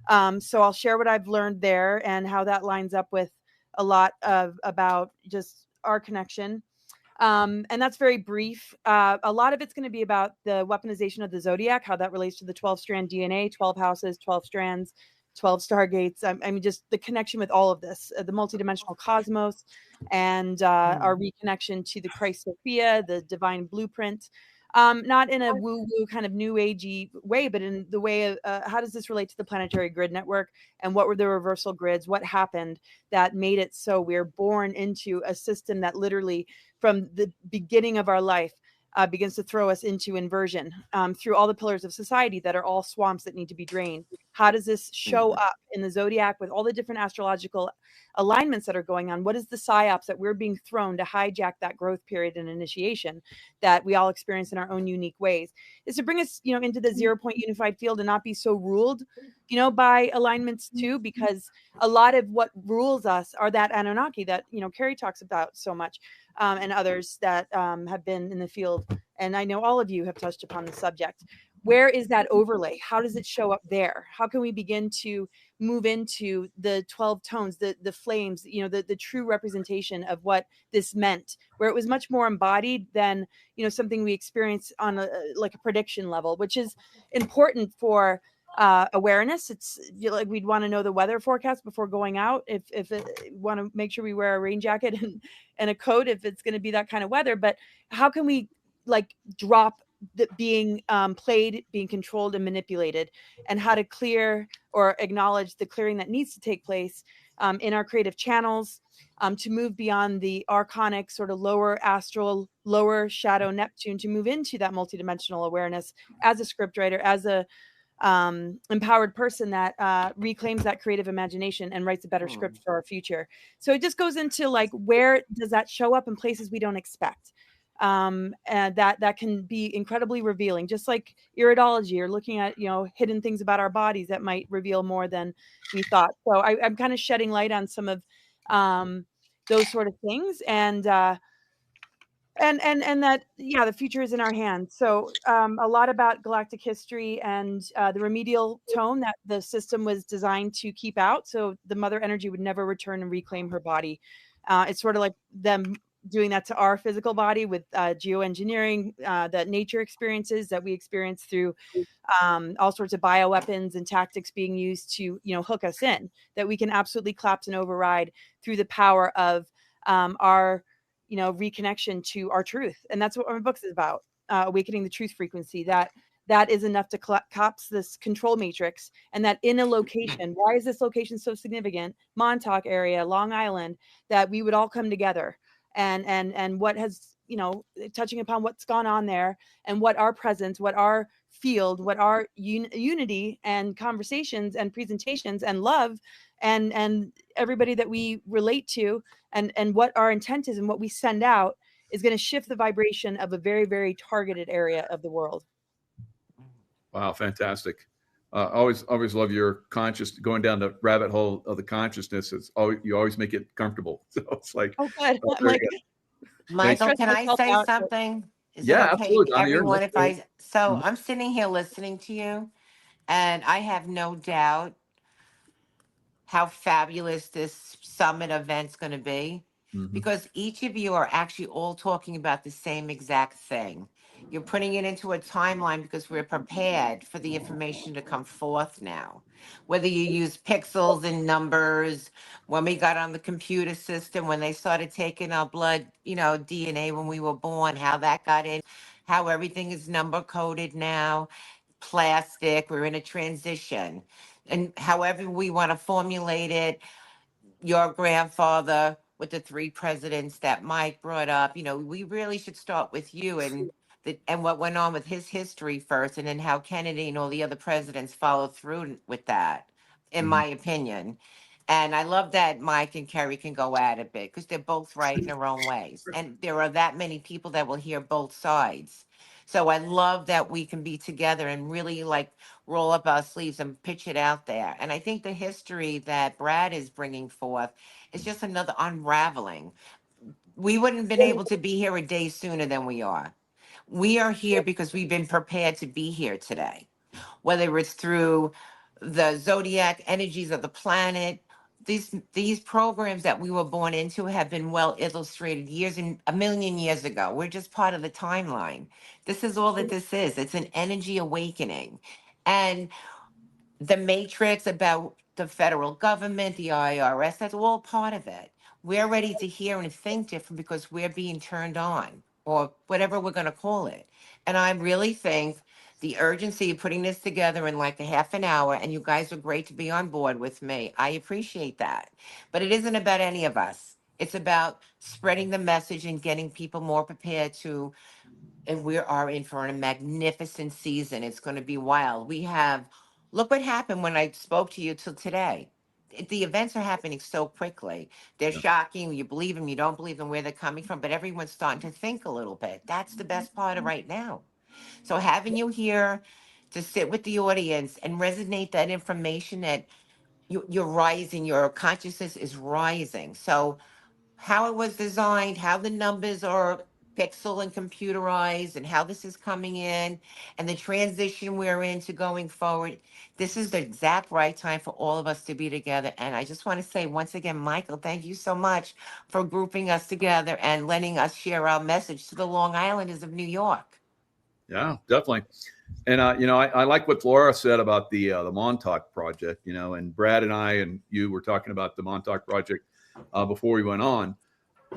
So I'll share what I've learned there and how that lines up with a lot about just our connection. And that's very brief. A lot of it's going to be about the weaponization of the zodiac, how that relates to the 12-strand DNA, 12 houses, 12 strands, 12 stargates. I mean, just the connection with all of this, the multidimensional cosmos, and our reconnection to the Christ Sophia, the divine blueprint. Not in a woo-woo kind of new agey way, but in the way of how does this relate to the planetary grid network, and what were the reversal grids? What happened that made it so we're born into a system that literally from the beginning of our life begins to throw us into inversion through all the pillars of society that are all swamps that need to be drained. How does this show up in the zodiac with all the different astrological alignments that are going on? What is the psyops that we're being thrown to hijack that growth period and initiation that we all experience in our own unique ways? Is to bring us, into the 0 point unified field and not be so ruled, by alignments too, because a lot of what rules us are that Anunnaki that, Carrie talks about so much, and others that have been in the field. And I know all of you have touched upon the subject. Where is that overlay? How does it show up there? How can we begin to move into the 12 tones, the flames, the true representation of what this meant, where it was much more embodied than, something we experience on like a prediction level, which is important for awareness. It's like we'd want to know the weather forecast before going out. If want to make sure we wear a rain jacket and a coat if it's going to be that kind of weather. But how can we drop that being played, being controlled and manipulated, and how to clear or acknowledge the clearing that needs to take place in our creative channels, to move beyond the archonic sort of lower astral, lower shadow Neptune, to move into that multidimensional awareness as a scriptwriter, as a empowered person that reclaims that creative imagination and writes a better script for our future. So it just goes into where does that show up in places we don't expect? And that can be incredibly revealing, just like iridology or looking at, hidden things about our bodies that might reveal more than we thought. So I'm kind of shedding light on some of those sort of things. And that, the future is in our hands. So a lot about galactic history and the remedial tone that the system was designed to keep out, so the mother energy would never return and reclaim her body. It's sort of like them doing that to our physical body with geoengineering, that nature experiences that we experience through all sorts of bioweapons and tactics being used to, hook us in, that we can absolutely collapse and override through the power of our reconnection to our truth. And that's what my book is about, awakening the truth frequency, that is enough to collapse this control matrix. And that in a location, why is this location so significant? Montauk area, Long Island, that we would all come together and what has, touching upon what's gone on there, and what our presence, what our field, what our unity and conversations and presentations and love and everybody that we relate to, and what our intent is and what we send out is going to shift the vibration of a very, very targeted area of the world. Wow, fantastic. Always love your going down the rabbit hole of the consciousness. You always make it comfortable. So it's like, oh, good. Michael, can I say something? Is it okay, absolutely, everyone? I'm sitting here listening to you, and I have no doubt how fabulous this summit event's going to be, because each of you are actually all talking about the same exact thing. You're putting it into a timeline because we're prepared for the information to come forth now. Whether you use pixels and numbers, when we got on the computer system, when they started taking our blood, DNA when we were born, how that got in, how everything is number coded now, plastic, we're in a transition. And however we want to formulate it, your grandfather with the 3 presidents that Mike brought up, we really should start with you and what went on with his history first, and then how Kennedy and all the other presidents followed through with that, in my opinion. And I love that Mike and Kerry can go at it a bit because they're both right in their own ways. And there are that many people that will hear both sides. So I love that we can be together and really roll up our sleeves and pitch it out there. And I think the history that Brad is bringing forth is just another unraveling. We wouldn't have been able to be here a day sooner than we are. We are here because we've been prepared to be here today, whether it's through the zodiac energies of the planet. These programs that we were born into have been well illustrated a million years ago. We're just part of the timeline. This is all that this is. It's an energy awakening. And the matrix about the federal government, the IRS, that's all part of it. We're ready to hear and think different because we're being turned on, or whatever we're going to call it. And I really think the urgency of putting this together in a half an hour, and you guys are great to be on board with me. I appreciate that. But it isn't about any of us. It's about spreading the message and getting people more prepared and we are in for a magnificent season. It's going to be wild. We have Look what happened when I spoke to you till today. The events are happening so quickly. They're Yeah. shocking. You believe them, you don't believe them, where they're coming from, but everyone's starting to think a little bit. That's the best part of right now. So having you here to sit with the audience and resonate that information that you're rising, your consciousness is rising. So how it was designed, how the numbers are pixel and computerized, and how this is coming in, and the transition we're into going forward. This is the exact right time for all of us to be together. And I just want to say once again, Michael, thank you so much for grouping us together and letting us share our message to the Long Islanders of New York. Yeah, definitely. And I like what Laura said about the Montauk project. And Brad and I and you were talking about the Montauk project before we went on.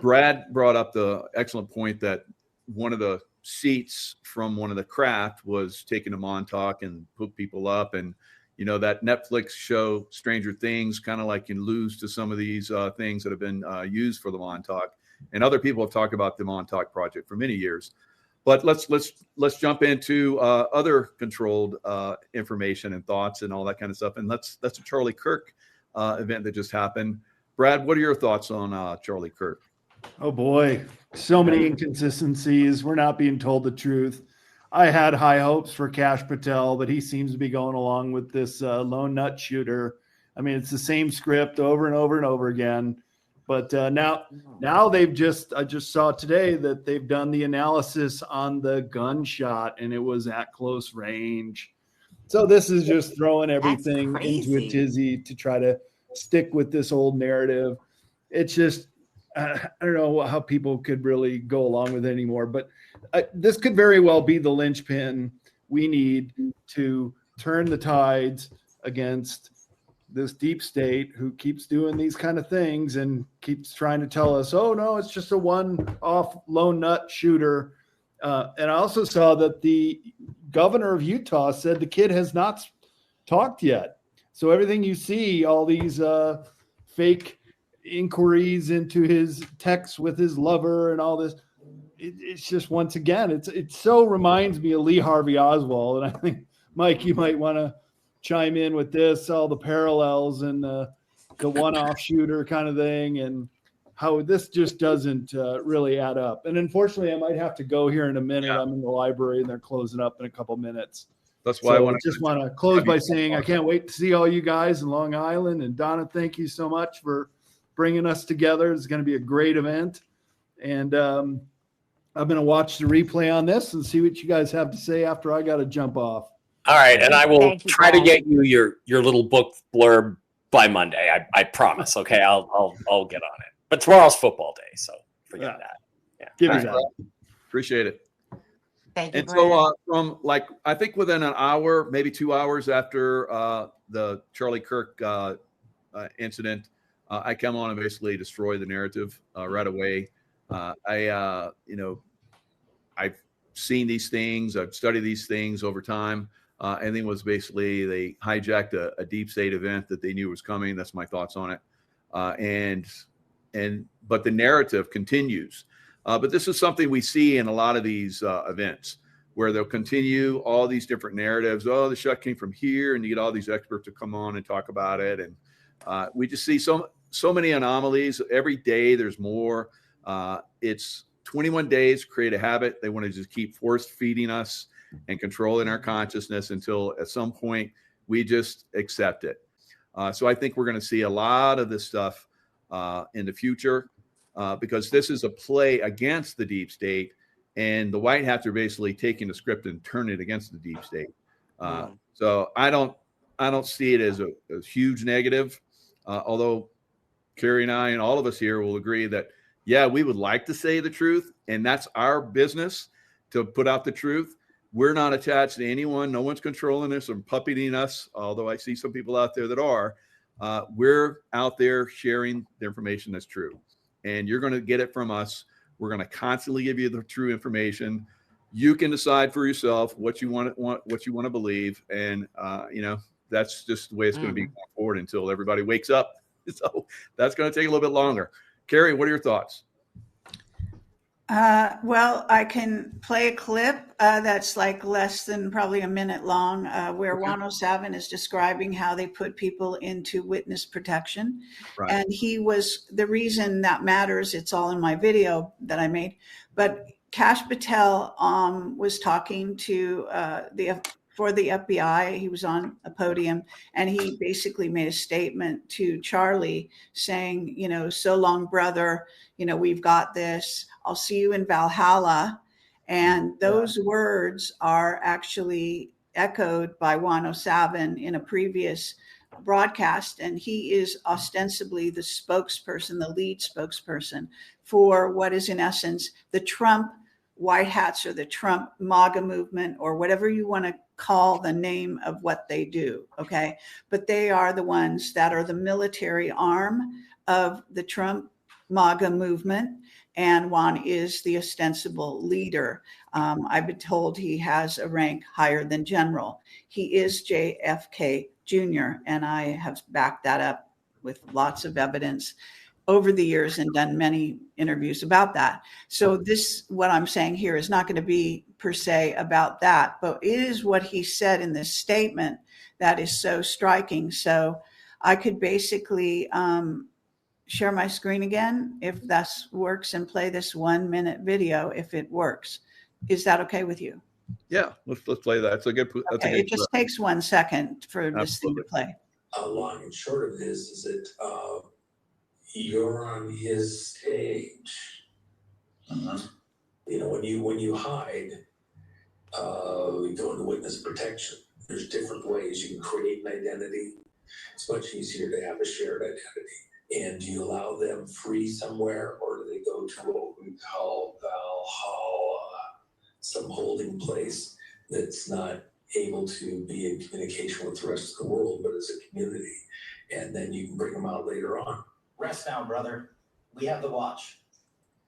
Brad brought up the excellent point that one of the seats from one of the craft was taken to Montauk and hooked people up. And that Netflix show Stranger Things kind of like can lose to some of these things that have been used for the Montauk. And other people have talked about the Montauk project for many years. But let's jump into other controlled information and thoughts and all that kind of stuff. And that's a Charlie Kirk event that just happened. Brad, what are your thoughts on Charlie Kirk? Oh boy, so many inconsistencies. We're not being told the truth. I had high hopes for Kash Patel, but he seems to be going along with this lone nut shooter. I mean, it's the same script over and over and over again. But now I just saw today that they've done the analysis on the gunshot and it was at close range. So this is just throwing everything into a tizzy to try to stick with this old narrative. It's just, I don't know how people could really go along with it anymore, but this could very well be the linchpin we need to turn the tides against this deep state who keeps doing these kind of things and keeps trying to tell us, oh no, it's just a one-off lone nut shooter. And I also saw that the governor of Utah said the kid has not talked yet. So everything you see, all these fake inquiries into his texts with his lover and all this, it's just, once again, it so reminds me of Lee Harvey Oswald. And I think, Mike, you might want to chime in with this, all the parallels and the one-off shooter kind of thing, and how this just doesn't really add up. And unfortunately, I might have to go here in a minute. Yeah. I'm in the library and they're closing up in a couple minutes. That's why I want to close by saying I can't wait to see all you guys in Long Island. And Donna, thank you so much for bringing us together. It's going to be a great event. And I'm going to watch the replay on this and see what you guys have to say after I got to jump off. All right, and I will try to get you your little book blurb by Monday. I promise. Okay, I'll get on it. But tomorrow's football day, so forget that. Yeah, give me that. Appreciate it. Thank you. And so, from I think within an hour, maybe 2 hours after the Charlie Kirk incident, I come on and basically destroy the narrative right away. I've seen these things. I've studied these things over time. And then was basically they hijacked a deep state event that they knew was coming. That's my thoughts on it. But the narrative continues. But this is something we see in a lot of these events where they'll continue all these different narratives. Oh, the shot came from here, and you get all these experts to come on and talk about it. And we just see so many anomalies. Every day there's more. It's 21 days to create a habit. They want to just keep force feeding us and controlling our consciousness until at some point we just accept it. So I think we're going to see a lot of this stuff in the future because this is a play against the deep state, and the White Hats are basically taking the script and turning it against the deep state. So I don't see it as a huge negative, although Carrie and I and all of us here will agree that, yeah, we would like to say the truth, and that's our business to put out the truth. We're not attached to anyone. No one's controlling us or puppeting us, although I see some people out there that are. We're out there sharing the information that's true. And you're going to get it from us. We're going to constantly give you the true information. You can decide for yourself what you want to believe. And, that's just the way it's going to be going forward until everybody wakes up. So that's going to take a little bit longer. Carrie, what are your thoughts? Well, I can play a clip that's like less than probably a minute long, where Okay. 107 is describing how they put people into witness protection. Right. And he was the reason that matters. It's all in my video that I made. But Kash Patel was talking to for the FBI. He was on a podium, and he basically made a statement to Charlie saying, you know, so long, brother, you know, we've got this. I'll see you in Valhalla. And those words are actually echoed by 107 in a previous broadcast. And he is ostensibly the spokesperson, the lead spokesperson for what is in essence the Trump White Hats or the Trump MAGA movement or whatever you want to call the name of what they do. Okay. But they are the ones that are the military arm of the Trump MAGA movement. And Juan is the ostensible leader. I've been told he has a rank higher than general. He is JFK Jr., and I have backed that up with lots of evidence over the years and done many interviews about that. So this, what I'm saying here, is not going to be per se about that, but it is what he said in this statement that is so striking. So I could basically share my screen again if that works and play this 1 minute video if it works. Is that okay with you? Yeah, let's play that. That's a good. That's Okay, a good it just takes 1 second for this thing to play. Long and short of this is that you're on his stage. You know, when you hide, you go into witness protection. There's different ways you can create an identity. It's much easier to have a shared identity. And do you allow them free somewhere, or do they go to what we call Valhalla, some holding place that's not able to be in communication with the rest of the world, but as a community? And then you can bring them out later on. Rest now, brother. We have the watch,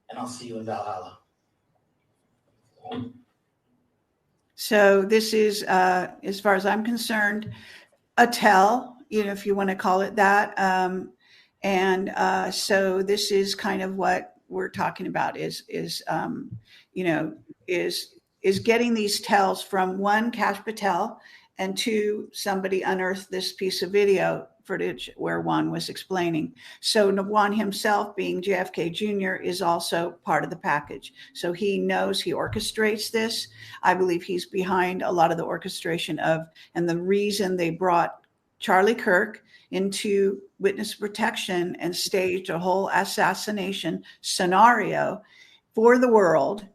and I'll see you in Valhalla. So this is, as far as I'm concerned, a tell, you know, if you want to call it that. So this is kind of what we're talking about is getting these tells from one, Kash Patel, and two, somebody unearthed this piece of video footage where Juan was explaining. So Juan himself, being JFK Jr., is also part of the package. So he knows, he orchestrates this. I believe he's behind a lot of the orchestration of, and the reason they brought Charlie Kirk into witness protection and staged a whole assassination scenario for the world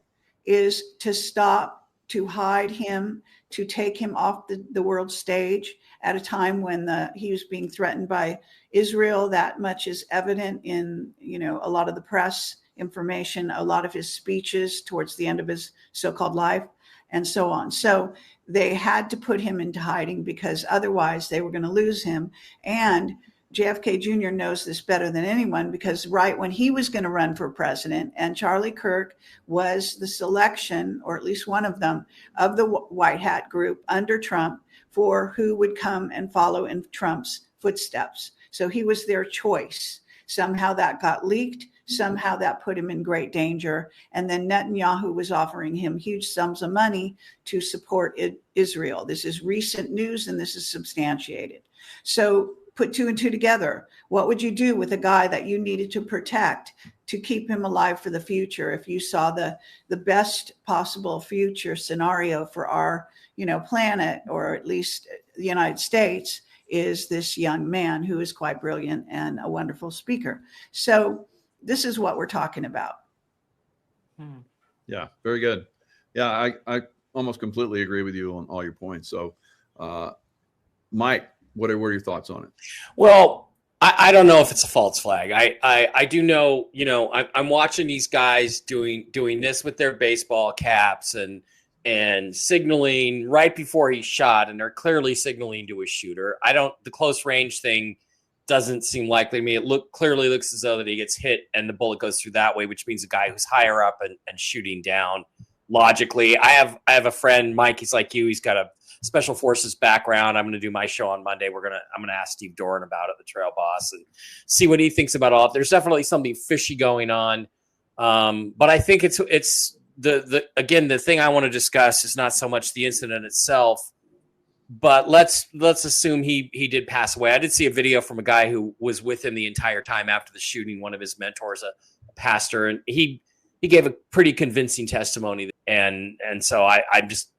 is to stop, to hide him, to take him off the world stage at a time when he was being threatened by Israel. That much is evident in, you know, a lot of the press information, a lot of his speeches towards the end of his so-called life, and so on. So they had to put him into hiding because otherwise they were going to lose him. And JFK Jr. knows this better than anyone because right when he was going to run for president, and Charlie Kirk was the selection, or at least one of them, of the White Hat group under Trump for who would come and follow in Trump's footsteps. So he was their choice. Somehow that got leaked. Somehow that put him in great danger. And then Netanyahu was offering him huge sums of money to support Israel. This is recent news and this is substantiated. So put two and two together. What would you do with a guy that you needed to protect to keep him alive for the future if you saw the best possible future scenario for our, you know, planet, or at least the United States, is this young man who is quite brilliant and a wonderful speaker. So this is what we're talking about. Yeah, very good. Yeah, I almost completely agree with you on all your points. So, Mike, what are your thoughts on it? Well, I don't know if it's a false flag. I do know, you know, I'm watching these guys doing this with their baseball caps and signaling right before he's shot, and they're clearly signaling to a shooter. The close range thing doesn't seem likely to me. It clearly looks as though that he gets hit and the bullet goes through that way, which means a guy who's higher up and shooting down. Logically, I have a friend, Mike. He's like you. He's got a special forces background. I'm going to do my show on Monday. I'm going to ask Steve Doran about it, the trail boss, and see what he thinks about all. There's definitely something fishy going on. But I think it's the thing I want to discuss is not so much the incident itself, but let's assume he did pass away. I did see a video from a guy who was with him the entire time after the shooting. One of his mentors, a pastor, and he gave a pretty convincing testimony. And so I'm just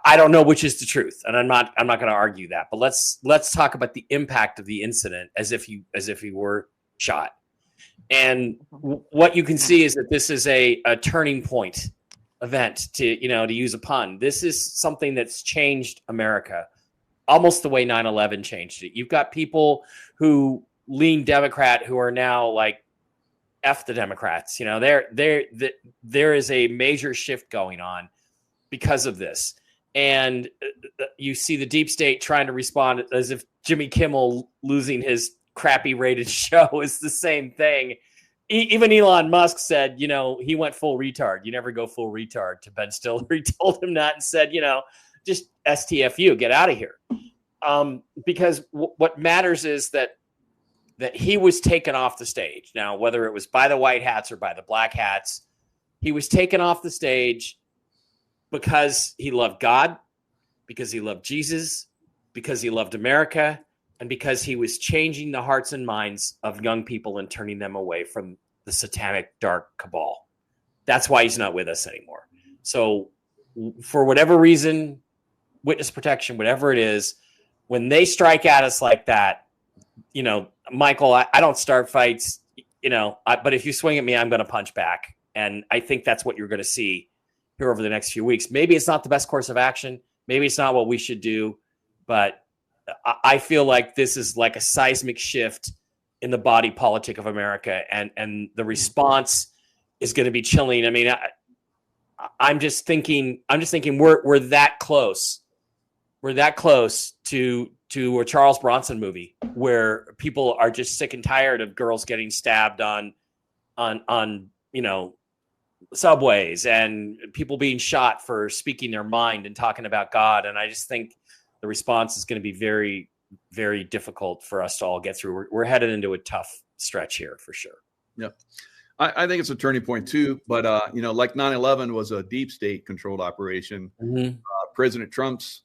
I don't know which is the truth, and I'm not going to argue that. But let's talk about the impact of the incident as if he were shot. And what you can see is that this is a turning point event, to use a pun. This is something that's changed America almost the way 9/11 changed it. You've got people who lean Democrat who are now like F the Democrats. There is a major shift going on because of this. And you see the deep state trying to respond as if Jimmy Kimmel losing his crappy rated show is the same thing. Even Elon Musk said, he went full retard. You never go full retard to Ben Stiller. He told him that and said, just STFU, get out of here. Because what matters is that he was taken off the stage. Now, whether it was by the white hats or by the black hats, he was taken off the stage because he loved God, because he loved Jesus, because he loved America, and because he was changing the hearts and minds of young people and turning them away from the satanic dark cabal. That's why he's not with us anymore. So for whatever reason, witness protection, whatever it is, when they strike at us like that, Michael, I don't start fights, but if you swing at me, I'm going to punch back. And I think that's what you're going to see here over the next few weeks. Maybe it's not the best course of action. Maybe it's not what we should do, but I feel like this is like a seismic shift in the body politic of America, and the response is going to be chilling. I mean, I'm just thinking we're that close. We're that close to a Charles Bronson movie where people are just sick and tired of girls getting stabbed on subways and people being shot for speaking their mind and talking about God. And I just think the response is going to be very, very difficult for us to all get through. We're headed into a tough stretch here for sure. Yep. I think it's a turning point too, but like 9/11 was a deep state controlled operation. Mm-hmm. President Trump's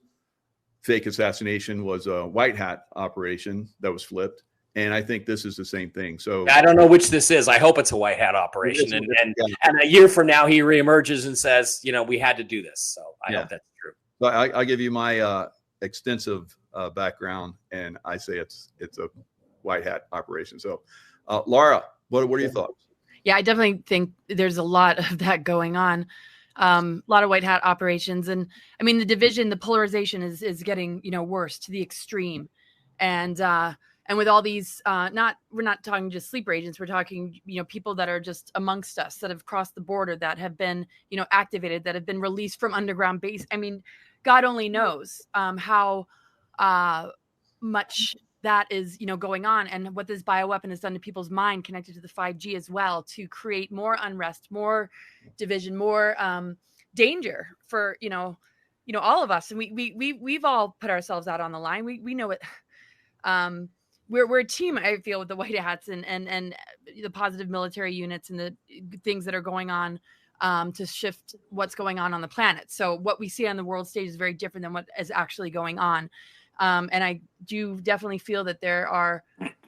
fake assassination was a white hat operation that was flipped. And I think this is the same thing. So I don't know which this is. I hope it's a white hat operation. And a year from now, he reemerges and says, we had to do this. So I hope that's true. So I give you my extensive background, and I say it's a white hat operation. So Laura, what are your thoughts? Yeah, I definitely think there's a lot of that going on. A lot of white hat operations. And I mean, the division, the polarization is getting, worse to the extreme. And with all these, we're not talking just sleeper agents. We're talking, people that are just amongst us that have crossed the border, that have been, activated, that have been released from underground base. I mean, God only knows how much that is, going on, and what this bioweapon has done to people's mind connected to the 5G as well, to create more unrest, more division, more danger for, all of us. And we've all put ourselves out on the line. We know it. We're a team, I feel, with the white hats and the positive military units and the things that are going on to shift what's going on the planet. So what we see on the world stage is very different than what is actually going on. And I do definitely feel that there are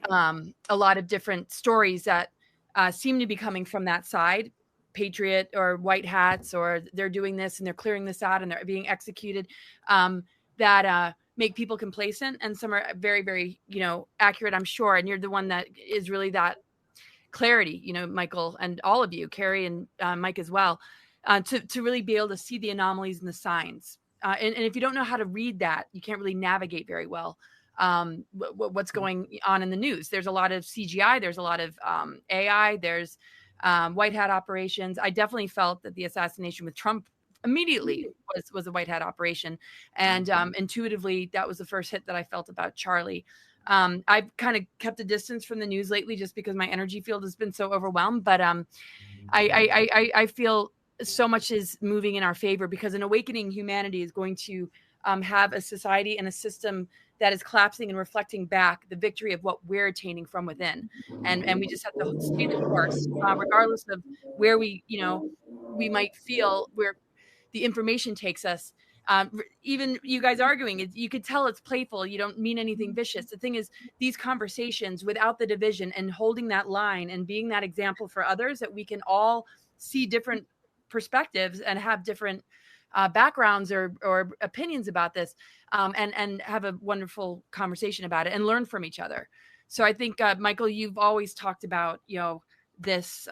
a lot of different stories that seem to be coming from that side, patriot or white hats, or they're doing this and they're clearing this out and they're being executed, that make people complacent, and some are very, very, accurate, I'm sure. And you're the one that is really that clarity, Michael, and all of you, Carrie and Mike as well, to really be able to see the anomalies and the signs. And if you don't know how to read that, you can't really navigate very well what's going on in the news. There's a lot of CGI. There's a lot of AI. There's white hat operations. I definitely felt that the assassination with Trump immediately was a white hat operation. And intuitively, that was the first hit that I felt about Charlie. I've kind of kept a distance from the news lately just because my energy field has been so overwhelmed. But I feel so much is moving in our favor, because an awakening humanity is going to have a society and a system that is collapsing and reflecting back the victory of what we're attaining from within. And we just have to stay the course, regardless of where we might feel where the information takes us. Even you guys arguing, you could tell it's playful. You don't mean anything vicious. The thing is, these conversations without the division and holding that line and being that example for others, that we can all see different perspectives and have different backgrounds or opinions about this, and have a wonderful conversation about it and learn from each other. So I think, Michael, you've always talked about, this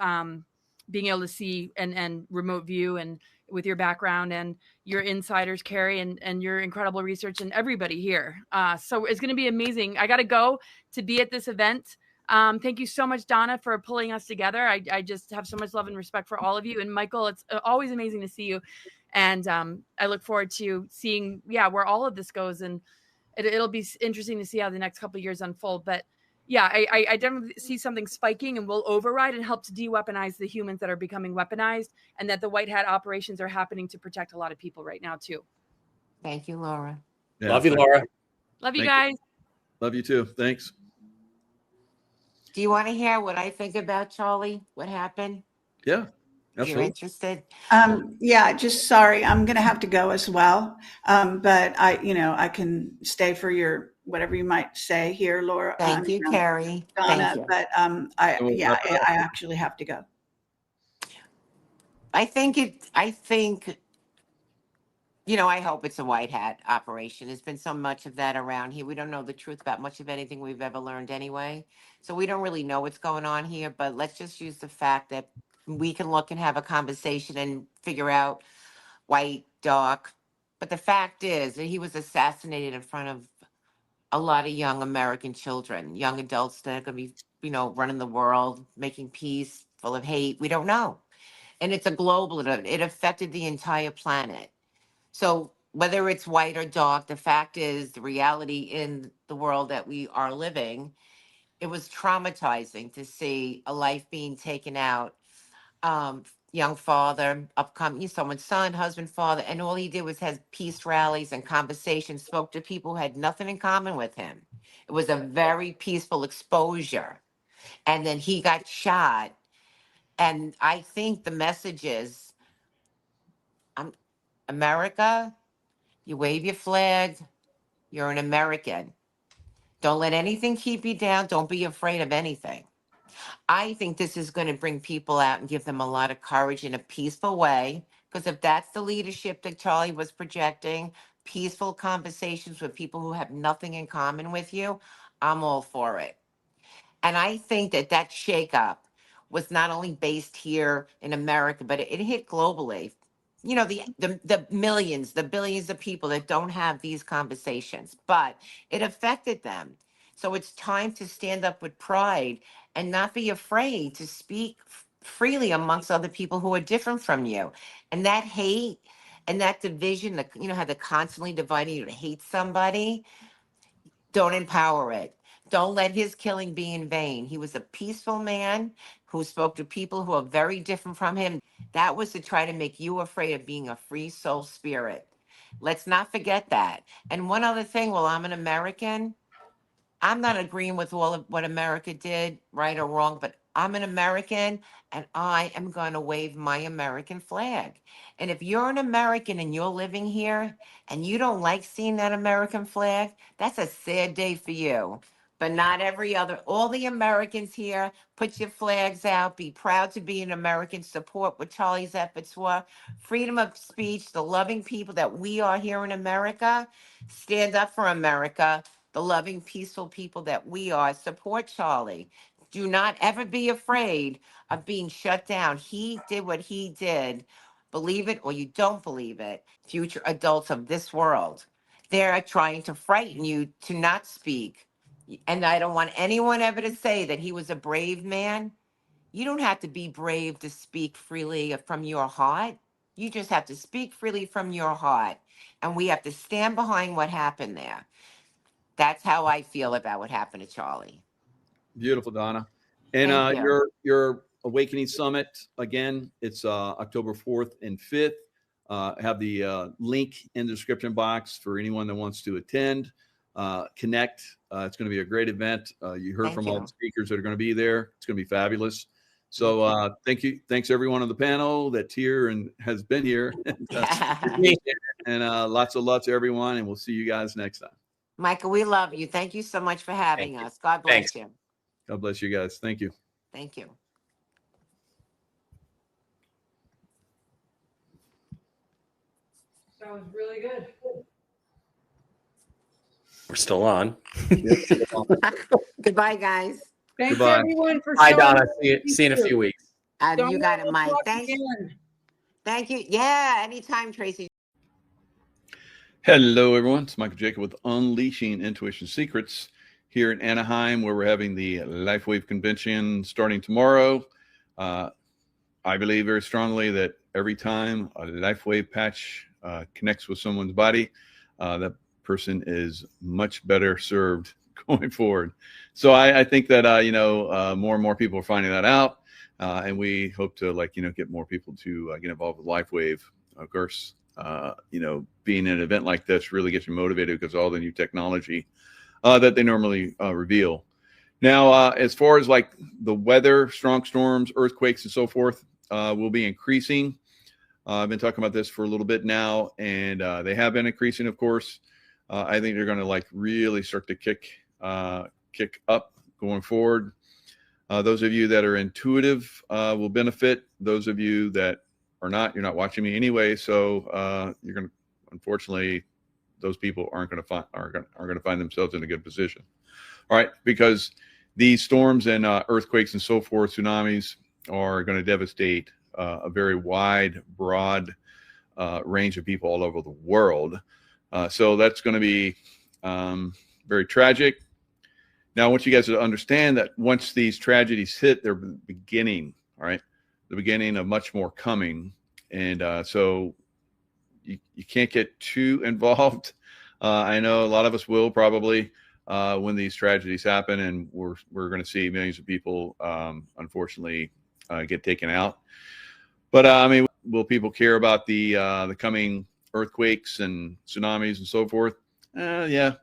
being able to see and remote view, and with your background and your insiders, Carrie, and your incredible research, and everybody here. So it's going to be amazing. I got to go to be at this event. Thank you so much, Donna, for pulling us together. I just have so much love and respect for all of you. And Michael, it's always amazing to see you. And I look forward to seeing, where all of this goes. And it'll be interesting to see how the next couple of years unfold. But yeah, I definitely see something spiking, and will override and help to de-weaponize the humans that are becoming weaponized, and that the white hat operations are happening to protect a lot of people right now too. Thank you, Laura. Yeah, Love you, Laura. Love you Thank guys. Love you too. Thanks. Do you want to hear what I think about Charlie? What happened? Yeah, You're absolutely. interested? Yeah, just sorry, I'm going to have to go as well. But I can stay for your, whatever you might say here, Laura. Thank you, Carrie. Donna, Thank you. but I actually have to go. I hope it's a white hat operation. There's been so much of that around here. We don't know the truth about much of anything we've ever learned anyway. So we don't really know what's going on here, but let's just use the fact that we can look and have a conversation and figure out white, dark. But the fact is that he was assassinated in front of a lot of young American children, young adults that are going to be, running the world, making peace, full of hate. We don't know. And it's a global, it affected the entire planet. So whether it's white or dark, the fact is, the reality in the world that we are living, it was traumatizing to see a life being taken out. Young father, upcoming, someone's son, husband, father, and all he did was have peace rallies and conversations, spoke to people who had nothing in common with him. It was a very peaceful exposure. And then he got shot. And I think the message is, America, you wave your flag, you're an American. Don't let anything keep you down. Don't be afraid of anything. I think this is going to bring people out and give them a lot of courage in a peaceful way. Because if that's the leadership that Charlie was projecting, peaceful conversations with people who have nothing in common with you, I'm all for it. And I think that shakeup was not only based here in America, but it hit globally. The millions, the billions of people that don't have these conversations, but it affected them. So it's time to stand up with pride and not be afraid to speak freely amongst other people who are different from you. And that hate and that division, how they're constantly dividing you to hate somebody, don't empower it. Don't let his killing be in vain. He was a peaceful man who spoke to people who are very different from him. That was to try to make you afraid of being a free soul spirit. Let's not forget that. And one other thing, while I'm an American, I'm not agreeing with all of what America did, right or wrong, but I'm an American and I am going to wave my American flag. And if you're an American and you're living here and you don't like seeing that American flag, that's a sad day for you. But not all the Americans here, put your flags out, be proud to be an American, support what Charlie's efforts were. Freedom of speech, the loving people that we are here in America, stand up for America, the loving, peaceful people that we are, support Charlie. Do not ever be afraid of being shut down. He did what he did. Believe it or you don't believe it. Future adults of this world, they're trying to frighten you to not speak. And I don't want anyone ever to say that he was a brave man. You don't have to be brave to speak freely from your heart. You just have to speak freely from your heart. And we have to stand behind what happened there. That's how I feel about what happened to Charlie. Beautiful, Donna. And Thank you. your Awakening Summit, again, it's October 4th and 5th. Have the link in the description box for anyone that wants to attend. connect. It's going to be a great event. You heard Thank from you. all the speakers that are going to be there. It's going to be fabulous. So thank you. Thanks everyone on the panel that's here and has been here. And lots of love to everyone. And we'll see you guys next time. Michael, we love you. Thank you so much for having us. God bless you. God bless you guys. Thank you. Thank you. That was really good. We're still on. Goodbye, guys. Thanks Goodbye. everyone for Hi, showing Donna. up. See you in a few weeks. Don't You got let it, us Mike. talk Thank you. again. Thank you. Yeah, anytime, Tracy. Hello, everyone. It's Michael Jacob with Unleashing Intuition Secrets here in Anaheim, where we're having the LifeWave Convention starting tomorrow. I believe very strongly that every time a LifeWave patch connects with someone's body, that person is much better served going forward. So I think that, more and more people are finding that out. And we hope to get more people to get involved with LifeWave. Of course, being an event like this really gets you motivated because all the new technology that they normally reveal. Now, as far as like the weather, strong storms, earthquakes, and so forth, will be increasing. I've been talking about this for a little bit now, and they have been increasing, of course. I think they're going to really start to kick up going forward. Those of you that are intuitive will benefit. Those of you that are not, you're not watching me anyway. So you're going to, unfortunately, those people are going to find themselves in a good position. All right, because these storms and earthquakes and so forth, tsunamis are going to devastate a very wide, broad range of people all over the world. So that's going to be very tragic. Now, I want you guys to understand that once these tragedies hit, they're beginning, all right? The beginning of much more coming. And so you can't get too involved. I know a lot of us will probably when these tragedies happen, and we're going to see millions of people, unfortunately, get taken out. But I mean, will people care about the coming earthquakes and tsunamis and so forth? Yeah,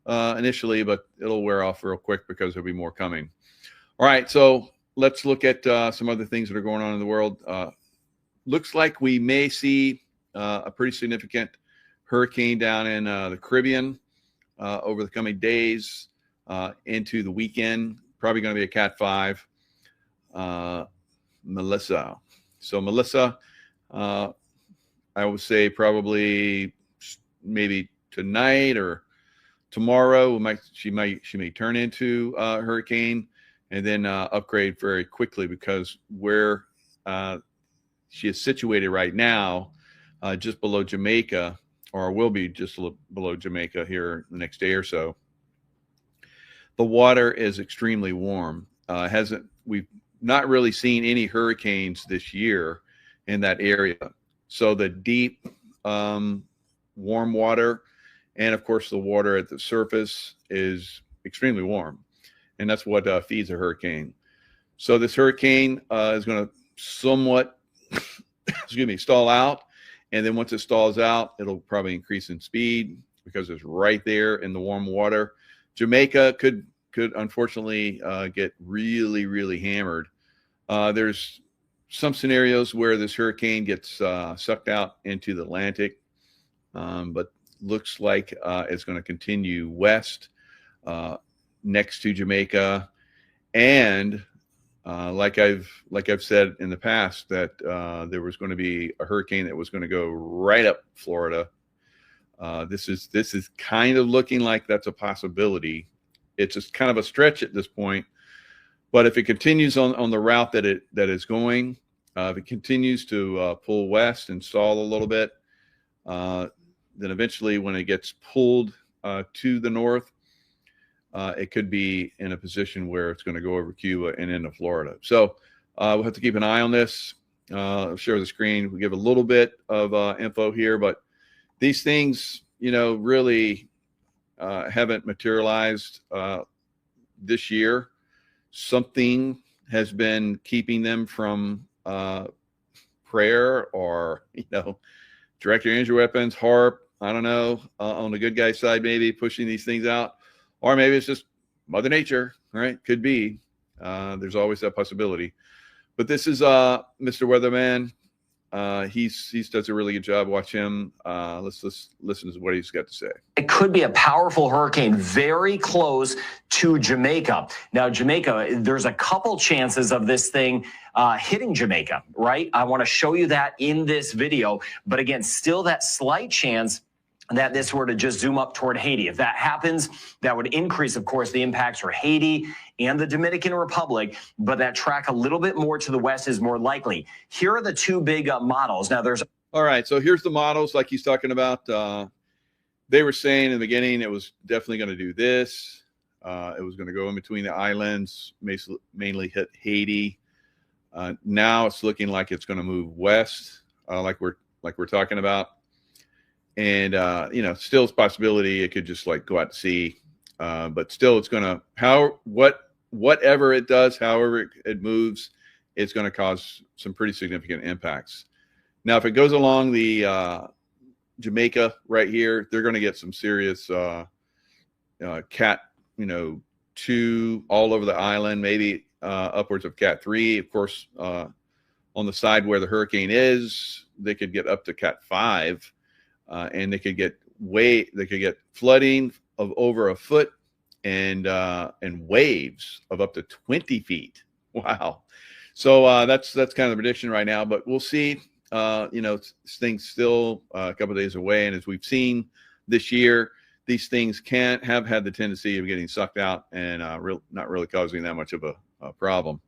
initially, but it'll wear off real quick because there'll be more coming. All right, so let's look at some other things that are going on in the world. Looks like we may see a pretty significant hurricane down in the Caribbean over the coming days into the weekend. Probably going to be a Cat 5. Melissa. So Melissa, I would say probably maybe tonight or tomorrow she may turn into a hurricane and then upgrade very quickly, because where she is situated right now, just below Jamaica, or will be just below Jamaica here the next day or so. The water is extremely warm. We've not really seen any hurricanes this year in that area. So the deep, warm water, and of course the water at the surface is extremely warm, and that's what feeds a hurricane. So this hurricane is going to somewhat, stall out, and then once it stalls out, it'll probably increase in speed because it's right there in the warm water. Jamaica could unfortunately get really, really hammered. There's some scenarios where this hurricane gets sucked out into the Atlantic, but looks like it's going to continue west next to Jamaica. And like I've said in the past, that there was going to be a hurricane that was going to go right up Florida. This is kind of looking like that's a possibility. It's just kind of a stretch at this point, but if it continues on the route that is going, if it continues to pull west and stall a little bit, then eventually when it gets pulled to the north, it could be in a position where it's going to go over Cuba and into Florida. So we'll have to keep an eye on this. I'll share the screen. We give a little bit of info here, but these things, really haven't materialized this year. Something has been keeping them from prayer or, direct your energy weapons, HARP, I don't know, on the good guy side, maybe pushing these things out, or maybe it's just Mother Nature, right? Could be. There's always that possibility. But this is Mr. Weatherman. He does a really good job. Watch him. Let's listen to what he's got to say. It could be a powerful hurricane very close to Jamaica. Now, Jamaica, there's a couple chances of this thing hitting Jamaica, right? I want to show you that in this video. But again, still that slight chance that this were to just zoom up toward Haiti. If that happens, that would increase, of course, the impacts for Haiti and the Dominican Republic, but that track a little bit more to the west is more likely. Here are the two big models. Now, there's... All right, so here's the models like he's talking about. They were saying in the beginning it was definitely going to do this. It was going to go in between the islands, mainly hit Haiti. Now it's looking like it's going to move west, like we're talking about. And, still it's a possibility it could just like go out to sea. But still it's going to, whatever it does, however it moves, it's going to cause some pretty significant impacts. Now, if it goes along the Jamaica right here, they're going to get some serious Cat, 2 all over the island, maybe upwards of Cat 3. Of course, on the side where the hurricane is, they could get up to Cat 5. And they could get flooding of over a foot and waves of up to 20 feet. Wow. So that's kind of the prediction right now, but we'll see. This thing's still a couple of days away. And as we've seen this year, these things have had the tendency of getting sucked out and not really causing that much of a problem.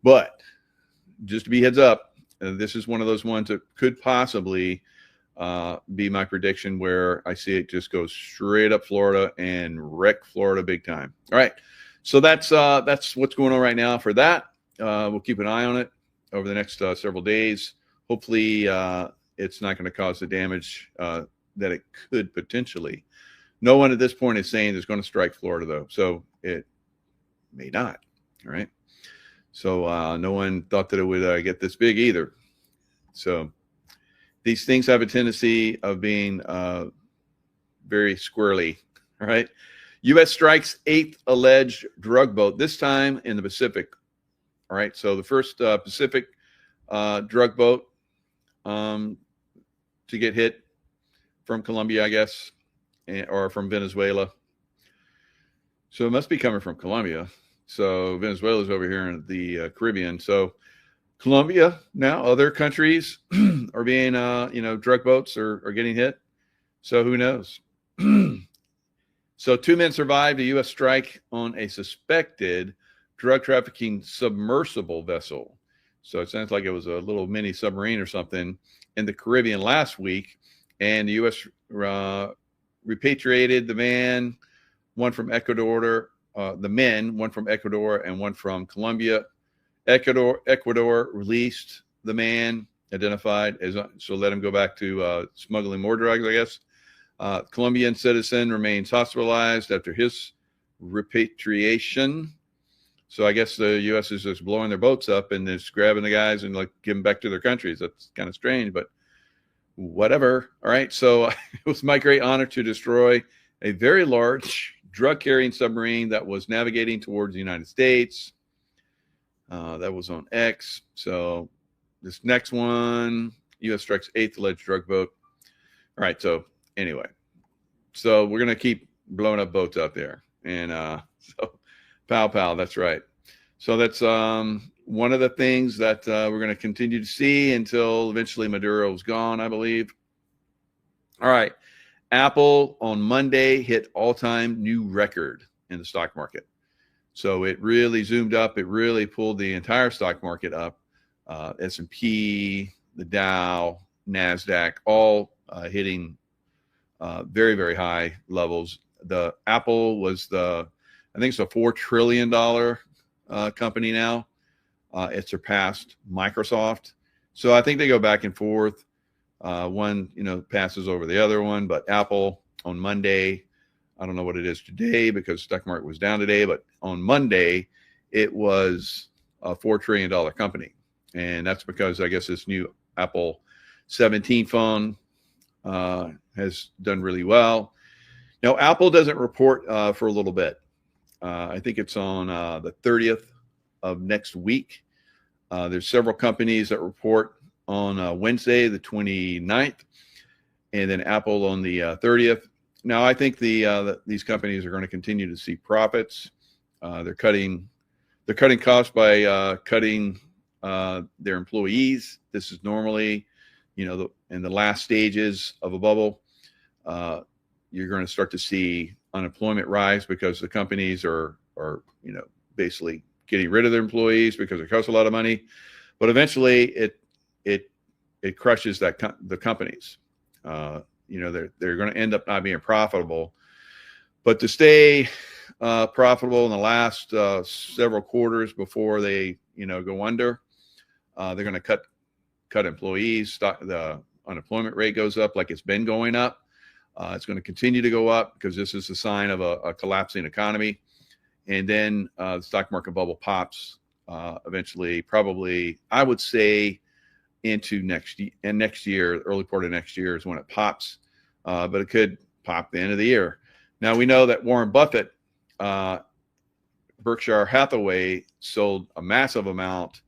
But just to be heads up, this is one of those ones that could possibly be my prediction, where I see it just go straight up Florida and wreck Florida big time. All right. So that's what's going on right now for that. We'll keep an eye on it over the next several days. Hopefully it's not going to cause the damage that it could potentially. No one at this point is saying it's going to strike Florida, though. So it may not. All right. So no one thought that it would get this big either. So these things have a tendency of being very squirrely. All right. U.S. strikes 8th alleged drug boat, this time in the Pacific. All right. So the first Pacific drug boat to get hit from Colombia, I guess, or from Venezuela. So it must be coming from Colombia. So Venezuela's over here in the Caribbean. So Colombia, now other countries are being, drug boats are getting hit. So who knows? So 2 men survived a U.S. strike on a suspected drug trafficking submersible vessel. So it sounds like it was a little mini submarine or something in the Caribbean last week. And the U.S. repatriated the man, one from Ecuador, one from Ecuador and one from Colombia. Ecuador released the man, identified as, so let him go back to smuggling more drugs, I guess. Colombian citizen remains hospitalized after his repatriation. So I guess the U.S. is just blowing their boats up and just grabbing the guys and like give them back to their countries. That's kind of strange, but whatever. All right. So it was my great honor to destroy a very large drug-carrying submarine that was navigating towards the United States. That was on X. So this next one, U.S. strikes 8th alleged drug boat. All right. So anyway, so we're going to keep blowing up boats out there. And so pow. That's right. So that's one of the things that we're going to continue to see until eventually Maduro is gone, I believe. All right. Apple on Monday hit all-time new record in the stock market. So it really zoomed up. It really pulled the entire stock market up. S&P, the Dow, NASDAQ, all hitting very, very high levels. The Apple was I think it's a $4 trillion company now. It surpassed Microsoft. So I think they go back and forth. One, passes over the other one, but Apple on Monday, I don't know what it is today because stock market was down today, but on Monday, it was a $4 trillion company. And that's because I guess this new Apple 17 phone has done really well. Now, Apple doesn't report for a little bit. I think it's on the 30th of next week. There's several companies that report on Wednesday, the 29th, and then Apple on the 30th. Now, I think these companies are going to continue to see profits. They're cutting costs by cutting their employees. This is normally, in the last stages of a bubble. You're going to start to see unemployment rise because the companies are basically getting rid of their employees because it costs a lot of money. But eventually, it crushes the companies. They're going to end up not being profitable. But to stay profitable in the last several quarters before they go under, they're going to cut employees. The unemployment rate goes up like it's been going up. It's going to continue to go up because this is a sign of a collapsing economy. And then the stock market bubble pops eventually, probably, I would say, into next year, early part of next year is when it pops. But it could pop the end of the year. Now, we know that Warren Buffett, Berkshire Hathaway, sold a massive amount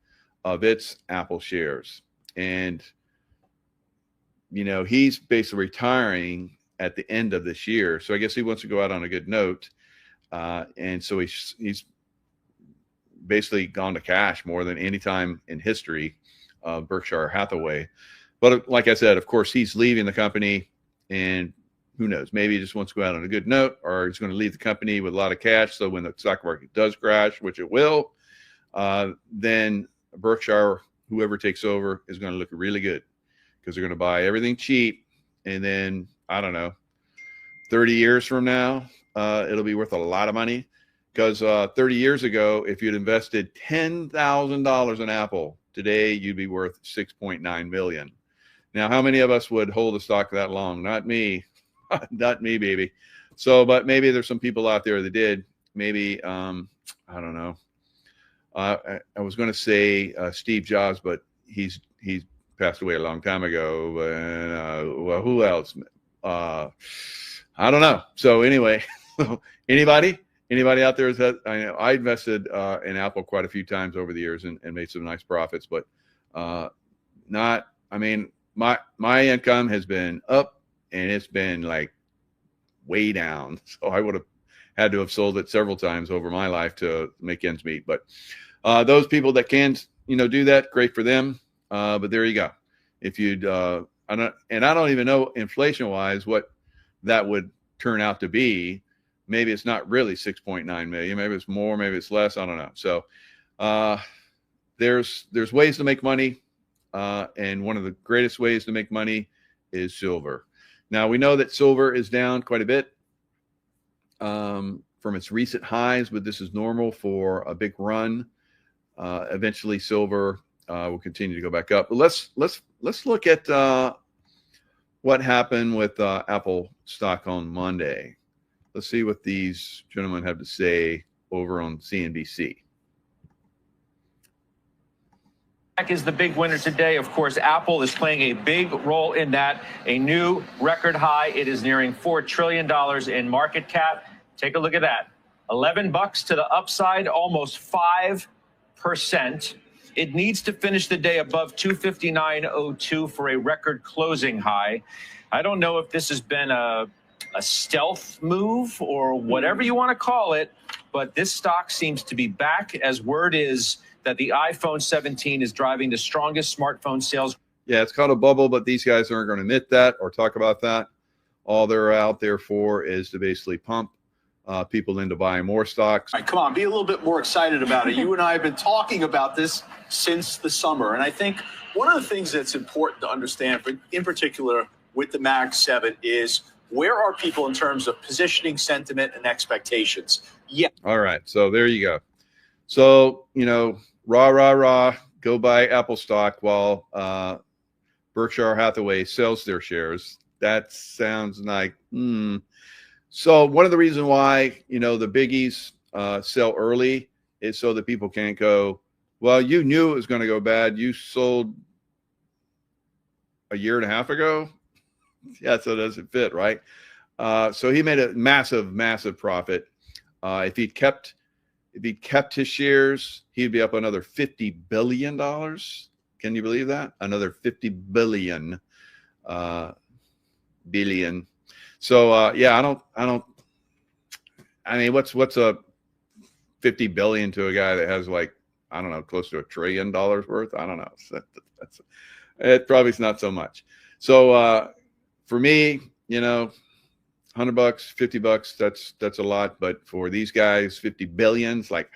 of its Apple shares. And, he's basically retiring at the end of this year. So I guess he wants to go out on a good note. And so he's basically gone to cash more than any time in history of Berkshire Hathaway. But like I said, of course, he's leaving the company, and who knows, maybe he just wants to go out on a good note, or he's going to leave the company with a lot of cash. So when the stock market does crash, which it will, then Berkshire, whoever takes over, is going to look really good because they're going to buy everything cheap. And then, I don't know, 30 years from now, it'll be worth a lot of money because 30 years ago, if you'd invested $10,000 in Apple, today you'd be worth $6.9 million. Now, how many of us would hold a stock that long? Not me. Not me, baby. So, but maybe there's some people out there that did. Maybe, I don't know. I was going to say Steve Jobs, but he's passed away a long time ago. And well, who else? I don't know. So anyway, anybody out there I invested in Apple quite a few times over the years and made some nice profits, but my income has been up and it's been like way down. So I would have had to have sold it several times over my life to make ends meet. But those people that can, do that, great for them. But there you go. If you'd, I don't even know inflation wise what that would turn out to be. Maybe it's not really 6.9 million. Maybe it's more, maybe it's less. I don't know. So there's ways to make money. And one of the greatest ways to make money is silver. Now, we know that silver is down quite a bit from its recent highs, but this is normal for a big run. Eventually, silver will continue to go back up. But let's look at what happened with Apple stock on Monday. Let's see what these gentlemen have to say over on CNBC. Is the big winner today. Of course, Apple is playing a big role in that. A new record high. It is nearing $4 trillion in market cap. Take a look at that. $11 to the upside, almost 5%. It needs to finish the day above 259.02 for a record closing high. I don't know if this has been a stealth move or whatever you want to call it, but this stock seems to be back, as word is that the iPhone 17 is driving the strongest smartphone sales. Yeah, it's called a bubble, but these guys aren't going to admit that or talk about that. All they're out there for is to basically pump people into buying more stocks. All right, come on, be a little bit more excited about it. You and I have been talking about this since the summer. And I think one of the things that's important to understand, in particular with the Mag 7, is where are people in terms of positioning, sentiment, and expectations? Yeah. All right. So there you go. So, rah, go buy Apple stock while Berkshire Hathaway sells their shares. That sounds like, So one of the reasons why, the biggies sell early is so that people can't go, well, you knew it was going to go bad. You sold a year and a half ago. Yeah, so it doesn't fit, right? So he made a massive profit. If he'd kept his shares, he'd be up another $50 billion. Can you believe that? Another 50 billion. Billion. So yeah, I mean, what's a 50 billion to a guy that has like, I don't know, close to $1 trillion worth? I don't know. It probably is not so much. So for me, you know, $100, $50, that's a lot. But for these guys, 50 billions, like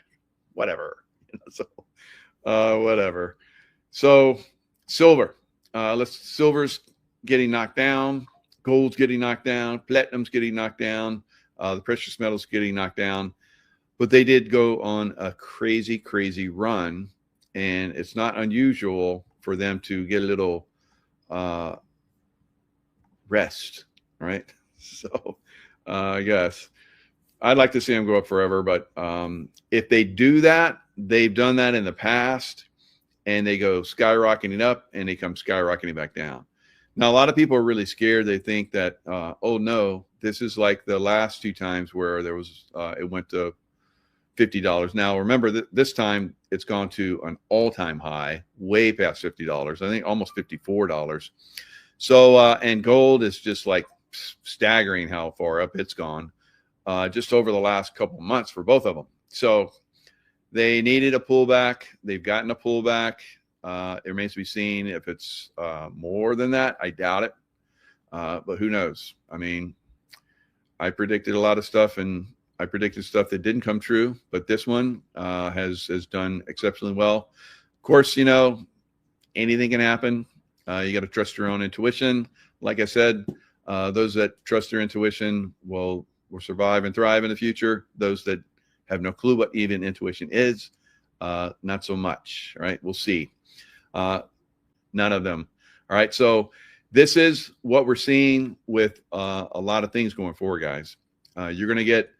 whatever. You know, so whatever. So silver. Silver's getting knocked down. Gold's getting knocked down. Platinum's getting knocked down. The precious metals getting knocked down. But they did go on a crazy run, and it's not unusual for them to get a little rest, right? So I guess I'd like to see them go up forever, but if they do that, they've done that in the past, and they go skyrocketing up and they come skyrocketing back down. Now, a lot of people are really scared. They think that, oh no, this is like the last two times where there was, it went to $50. Now, remember that this time it's gone to an all-time high, way past $50. I think almost $54. So, and gold is just like staggering how far up it's gone, just over the last couple of months for both of them. So they needed a pullback. They've gotten a pullback. It remains to be seen if it's more than that. I doubt it, but who knows? I mean, I predicted a lot of stuff, and I predicted stuff that didn't come true, but this one has done exceptionally well. Of course, you know, anything can happen. You got to trust your own intuition. Like I said, those that trust their intuition will survive and thrive in the future. Those that have no clue what even intuition is, not so much. Right? We'll see. None of them. All right. So this is what we're seeing with a lot of things going forward, guys. You're going to get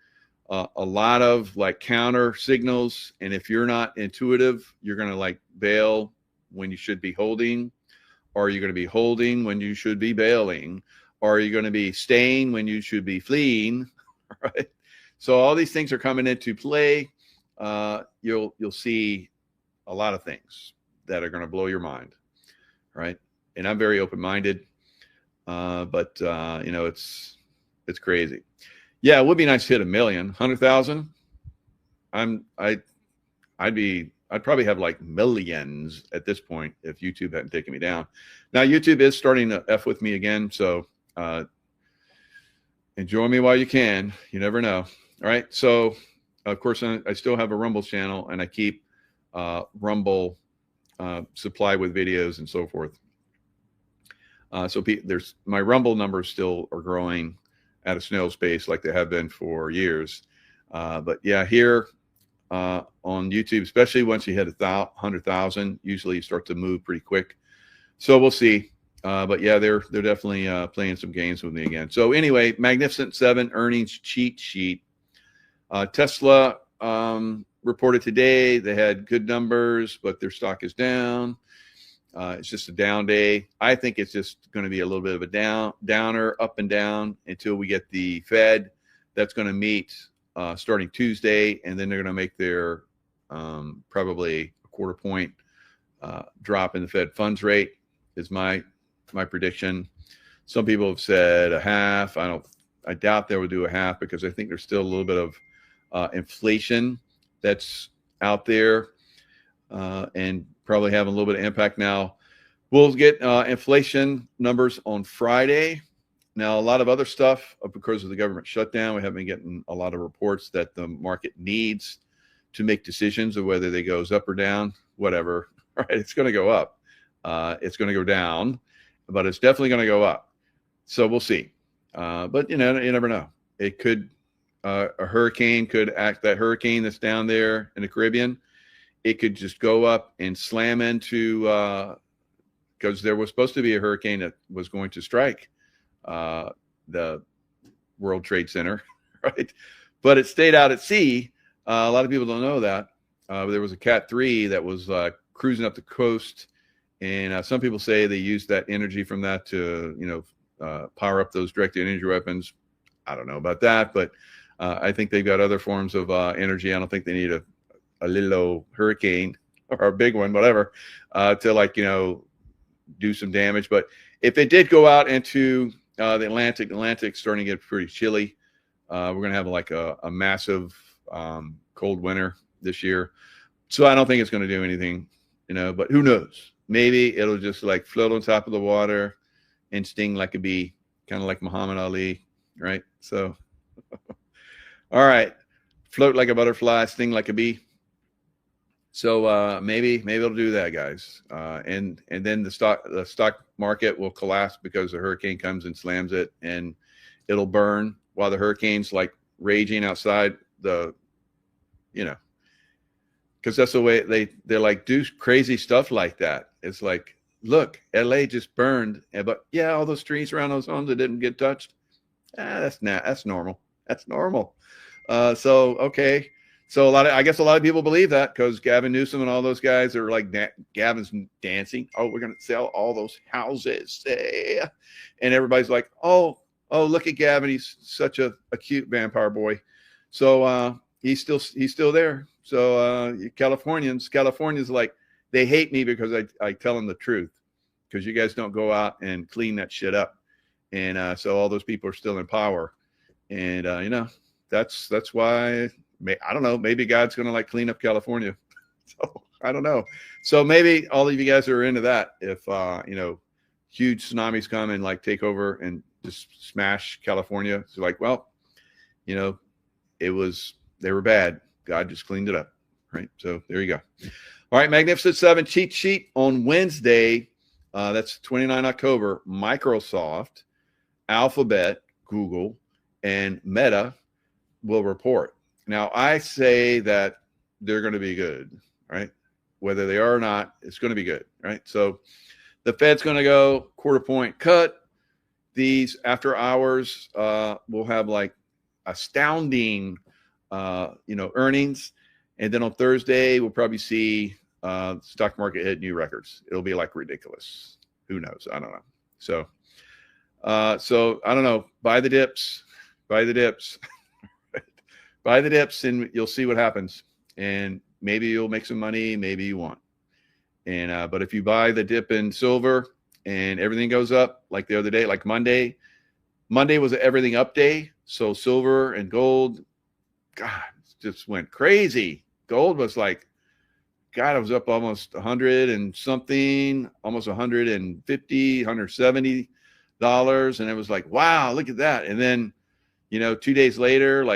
a lot of like counter signals, and if you're not intuitive, you're going to like bail when you should be holding, or you're going to be holding when you should be bailing, or you're going to be staying when you should be fleeing. Right? So all these things are coming into play. You'll see a lot of things that are going to blow your mind, right? And I'm very open-minded, but you know, it's crazy. Yeah, it would be nice to hit 1 million, 100,000. I'd probably have like millions at this point if YouTube hadn't taken me down. Now YouTube is starting to F with me again, so enjoy me while you can. You never know. All right. So of course I still have a Rumble channel, and I keep Rumble supplied with videos and so forth. So there's my Rumble numbers still are growing at a snail's pace like they have been for years. But yeah, here on YouTube, especially once you hit 100,000, usually you start to move pretty quick. So we'll see. But yeah, they're definitely playing some games with me again. So anyway, Magnificent 7 earnings cheat sheet. Tesla reported today. They had good numbers, but their stock is down. It's just a down day. I think it's just going to be a little bit of a downer, up and down, until we get the Fed. That's going to meet starting Tuesday, and then they're going to make their probably a quarter point drop in the Fed funds rate is my prediction. Some people have said a half. I doubt they will do a half, because I think there's still a little bit of inflation that's out there, and probably having a little bit of impact. Now we'll get inflation numbers on Friday. Now, a lot of other stuff, because of the government shutdown, we have been getting a lot of reports that the market needs to make decisions of whether it goes up or down, whatever. All right, it's going to go up. It's going to go down, but it's definitely going to go up. So we'll see. But you know, you never know. It could, a hurricane could act, that hurricane that's down there in the Caribbean, it could just go up and slam into, because there was supposed to be a hurricane that was going to strike the World Trade Center, right? But it stayed out at sea. A lot of people don't know that. There was a Cat 3 that was cruising up the coast, and some people say they used that energy from that to, you power up those directed energy weapons. I don't know about that, but I think they've got other forms of energy. I don't think they need a little hurricane or a big one, whatever, to like, do some damage. But if it did go out into the Atlantic's starting to get pretty chilly. We're going to have like a massive cold winter this year. So I don't think it's going to do anything, but who knows? Maybe it'll just like float on top of the water and sting like a bee, kind of like Muhammad Ali, right? So, all right, float like a butterfly, sting like a bee. So maybe it'll do that, guys. And then the stock market will collapse because the hurricane comes and slams it, and it'll burn while the hurricane's like raging outside the, because that's the way they're like do crazy stuff like that. It's like, look, LA just burned, but yeah, all those trees around those homes that didn't get touched. That's normal. That's normal. So okay. So I guess a lot of people believe that because Gavin Newsom and all those guys are like, Gavin's dancing. Oh, we're going to sell all those houses. And everybody's like, oh, look at Gavin. He's such a cute vampire boy. So he's still there. So Californians like, they hate me because I tell them the truth, because you guys don't go out and clean that shit up. And so all those people are still in power. And, that's why. I don't know. Maybe God's going to like clean up California. So I don't know. So maybe all of you guys are into that. If, huge tsunamis come and like take over and just smash California. It's like, well, they were bad. God just cleaned it up. Right. So there you go. All right. Magnificent 7 cheat sheet on Wednesday. That's 29 October. Microsoft, Alphabet, Google, and Meta will report. Now, I say that they're going to be good, right? Whether they are or not, it's going to be good, right? So the Fed's going to go quarter point cut. These after hours will have like astounding, earnings. And then on Thursday, we'll probably see stock market hit new records. It'll be like ridiculous. Who knows? I don't know. So I don't know. Buy the dips. Buy the dips and you'll see what happens. And maybe you'll make some money, maybe you won't. And but if you buy the dip in silver and everything goes up, like the other day, like Monday was an everything up day. So silver and gold, God, just went crazy. Gold was like, God, it was up almost 100 and something, almost 150, $170. And it was like, wow, look at that. And then, 2 days later,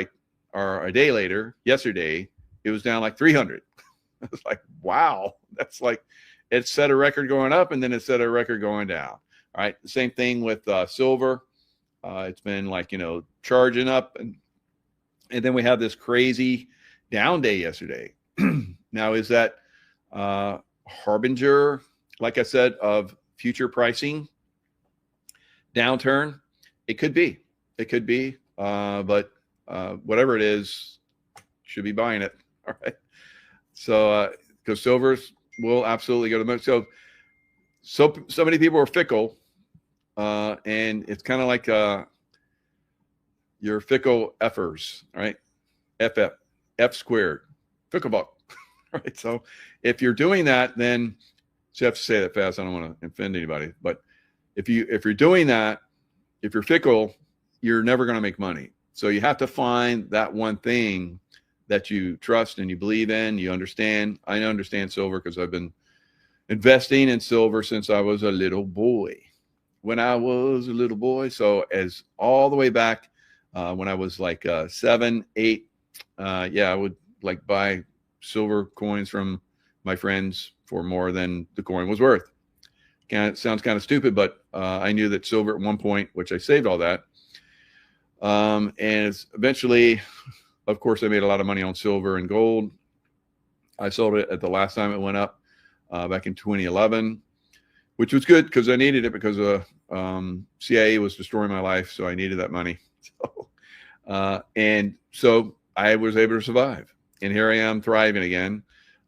or a day later, yesterday, it was down like 300. I was like, wow, that's like, it set a record going up and then it set a record going down. All right. The same thing with silver. It's been like, charging up. And then we have this crazy down day yesterday. Now, is that harbinger, like I said, of future pricing downturn? It could be. But whatever it is, should be buying it. All right. So, because silvers will absolutely go to the moon. So many people are fickle, and it's kind of like your fickle effers, right? F squared, fickle buck. Right. So if you're doing that, then so you have to say that fast. I don't want to offend anybody, but if you're doing that, if you're fickle, you're never going to make money. So you have to find that one thing that you trust and you believe in, you understand. I understand silver because I've been investing in silver since I was a little boy. So as all the way back when I was like 7, 8, I would like buy silver coins from my friends for more than the coin was worth. Sounds kind of stupid, but I knew that silver at one point, which I saved all that. And eventually, of course, I made a lot of money on silver and gold. I sold it at the last time it went up back in 2011, which was good because I needed it because CIA was destroying my life. So I needed that money. And so I was able to survive. And here I am thriving again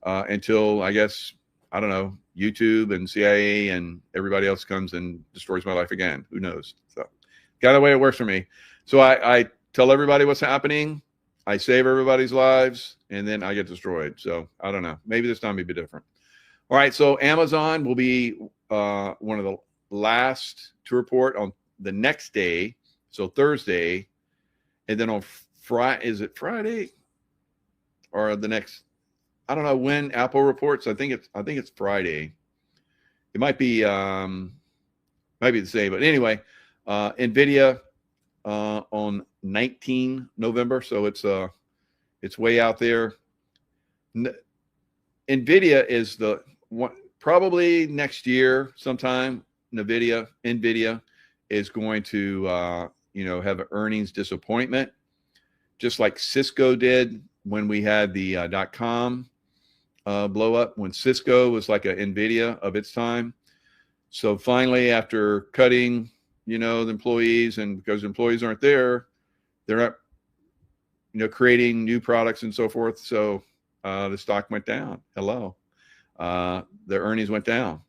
until, I guess, I don't know, YouTube and CIA and everybody else comes and destroys my life again. Who knows? So kind of the way it works for me. So I tell everybody what's happening. I save everybody's lives, and then I get destroyed. So I don't know. Maybe this time will be different. All right. So Amazon will be one of the last to report on the next day. So Thursday. And then on Friday, is it Friday or the next? I don't know when Apple reports. I think it's Friday. It might be the same, but anyway, NVIDIA on 19 November. So it's way out there. NVIDIA is the one, probably next year sometime. NVIDIA is going to have an earnings disappointment, just like Cisco did when we had the .com blow up, when Cisco was like a NVIDIA of its time. So finally, after cutting, the employees, and because employees aren't there, they're not, creating new products and so forth. So the stock went down. Hello. Their earnings went down.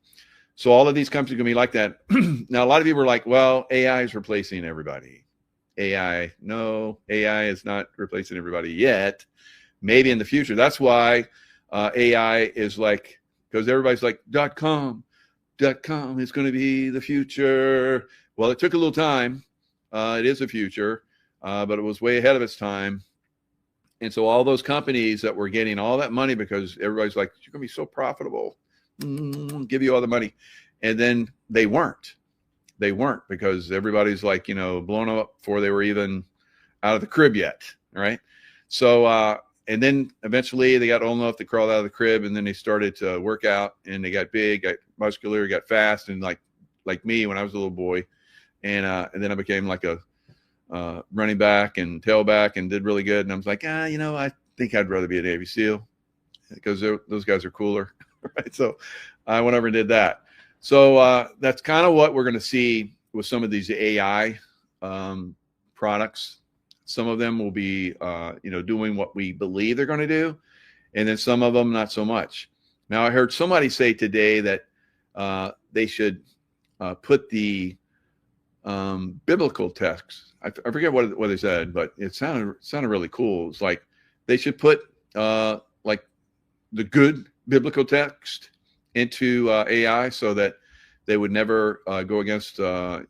So all of these companies are going to be like that. Now, a lot of people are like, well, AI is replacing everybody. No, AI is not replacing everybody yet. Maybe in the future. That's why AI is like, because everybody's like, .com is going to be the future. Well, it took a little time. It is the future, but it was way ahead of its time. And so all those companies that were getting all that money because everybody's like, you're going to be so profitable. Give you all the money. And then they weren't because everybody's like, blown up before they were even out of the crib yet. Right. So, and then eventually they got old enough to crawl out of the crib, and then they started to work out, and they got big, got muscular, got fast. And like me when I was a little boy. And then I became like a running back and tailback and did really good. And I was like, I think I'd rather be a Navy SEAL because those guys are cooler. Right. So I went over and did that. So that's kind of what we're going to see with some of these AI products. Some of them will be, doing what we believe they're going to do. And then some of them, not so much. Now, I heard somebody say today that they should put the biblical text. I forget what they said, but it sounded really cool. It's like they should put like the good biblical text into AI so that they would never go against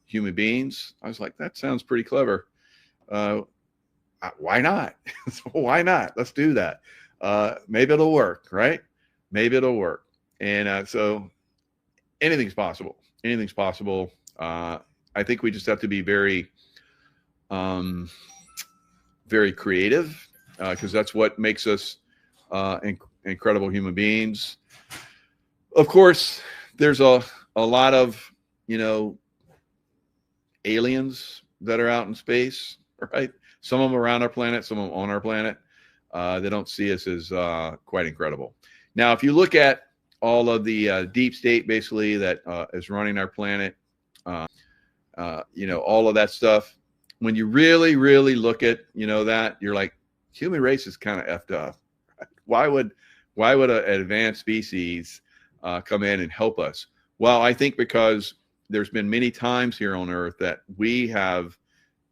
human beings. I was like, that sounds pretty clever. Why not? Why not? Let's do that. Maybe it'll work, right? Maybe it'll work. And so anything's possible. Anything's possible. I think we just have to be very, very creative because that's what makes us incredible human beings. Of course, there's a lot of, aliens that are out in space, right? Some of them around our planet, some of them on our planet. They don't see us as quite incredible. Now, if you look at all of the deep state, basically, that is running our planet, all of that stuff, when you really, really look at, that, you're like, human race is kind of effed up. Why would an advanced species come in and help us? Well, I think because there's been many times here on Earth that we have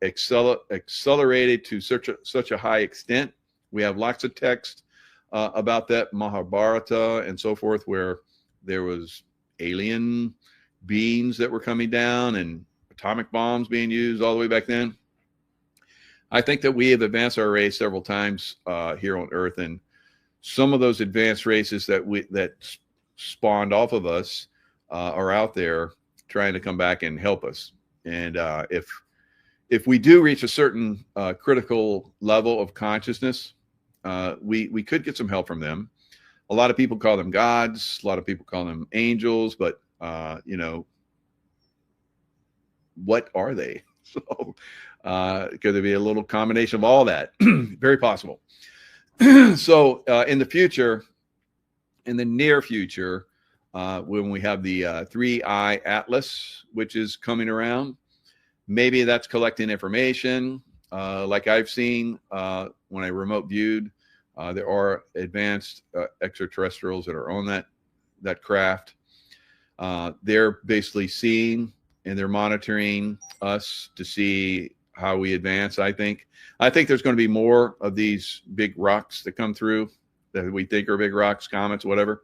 accelerated to such a high extent. We have lots of text about that, Mahabharata and so forth, where there was alien beings that were coming down and atomic bombs being used all the way back then. I think that we have advanced our race several times here on Earth, and some of those advanced races that spawned off of us are out there trying to come back and help us. And if we do reach a certain critical level of consciousness, we could get some help from them. A lot of people call them gods. A lot of people call them angels, but what are they? So could there be a little combination of all that? Very possible. So in the future, in the near future, when we have the 3i Atlas, which is coming around, maybe that's collecting information. Like I've seen when I remote viewed, there are advanced extraterrestrials that are on that craft. They're basically seeing and they're monitoring us to see how we advance. I think there's going to be more of these big rocks that come through that we think are big rocks, comets, whatever,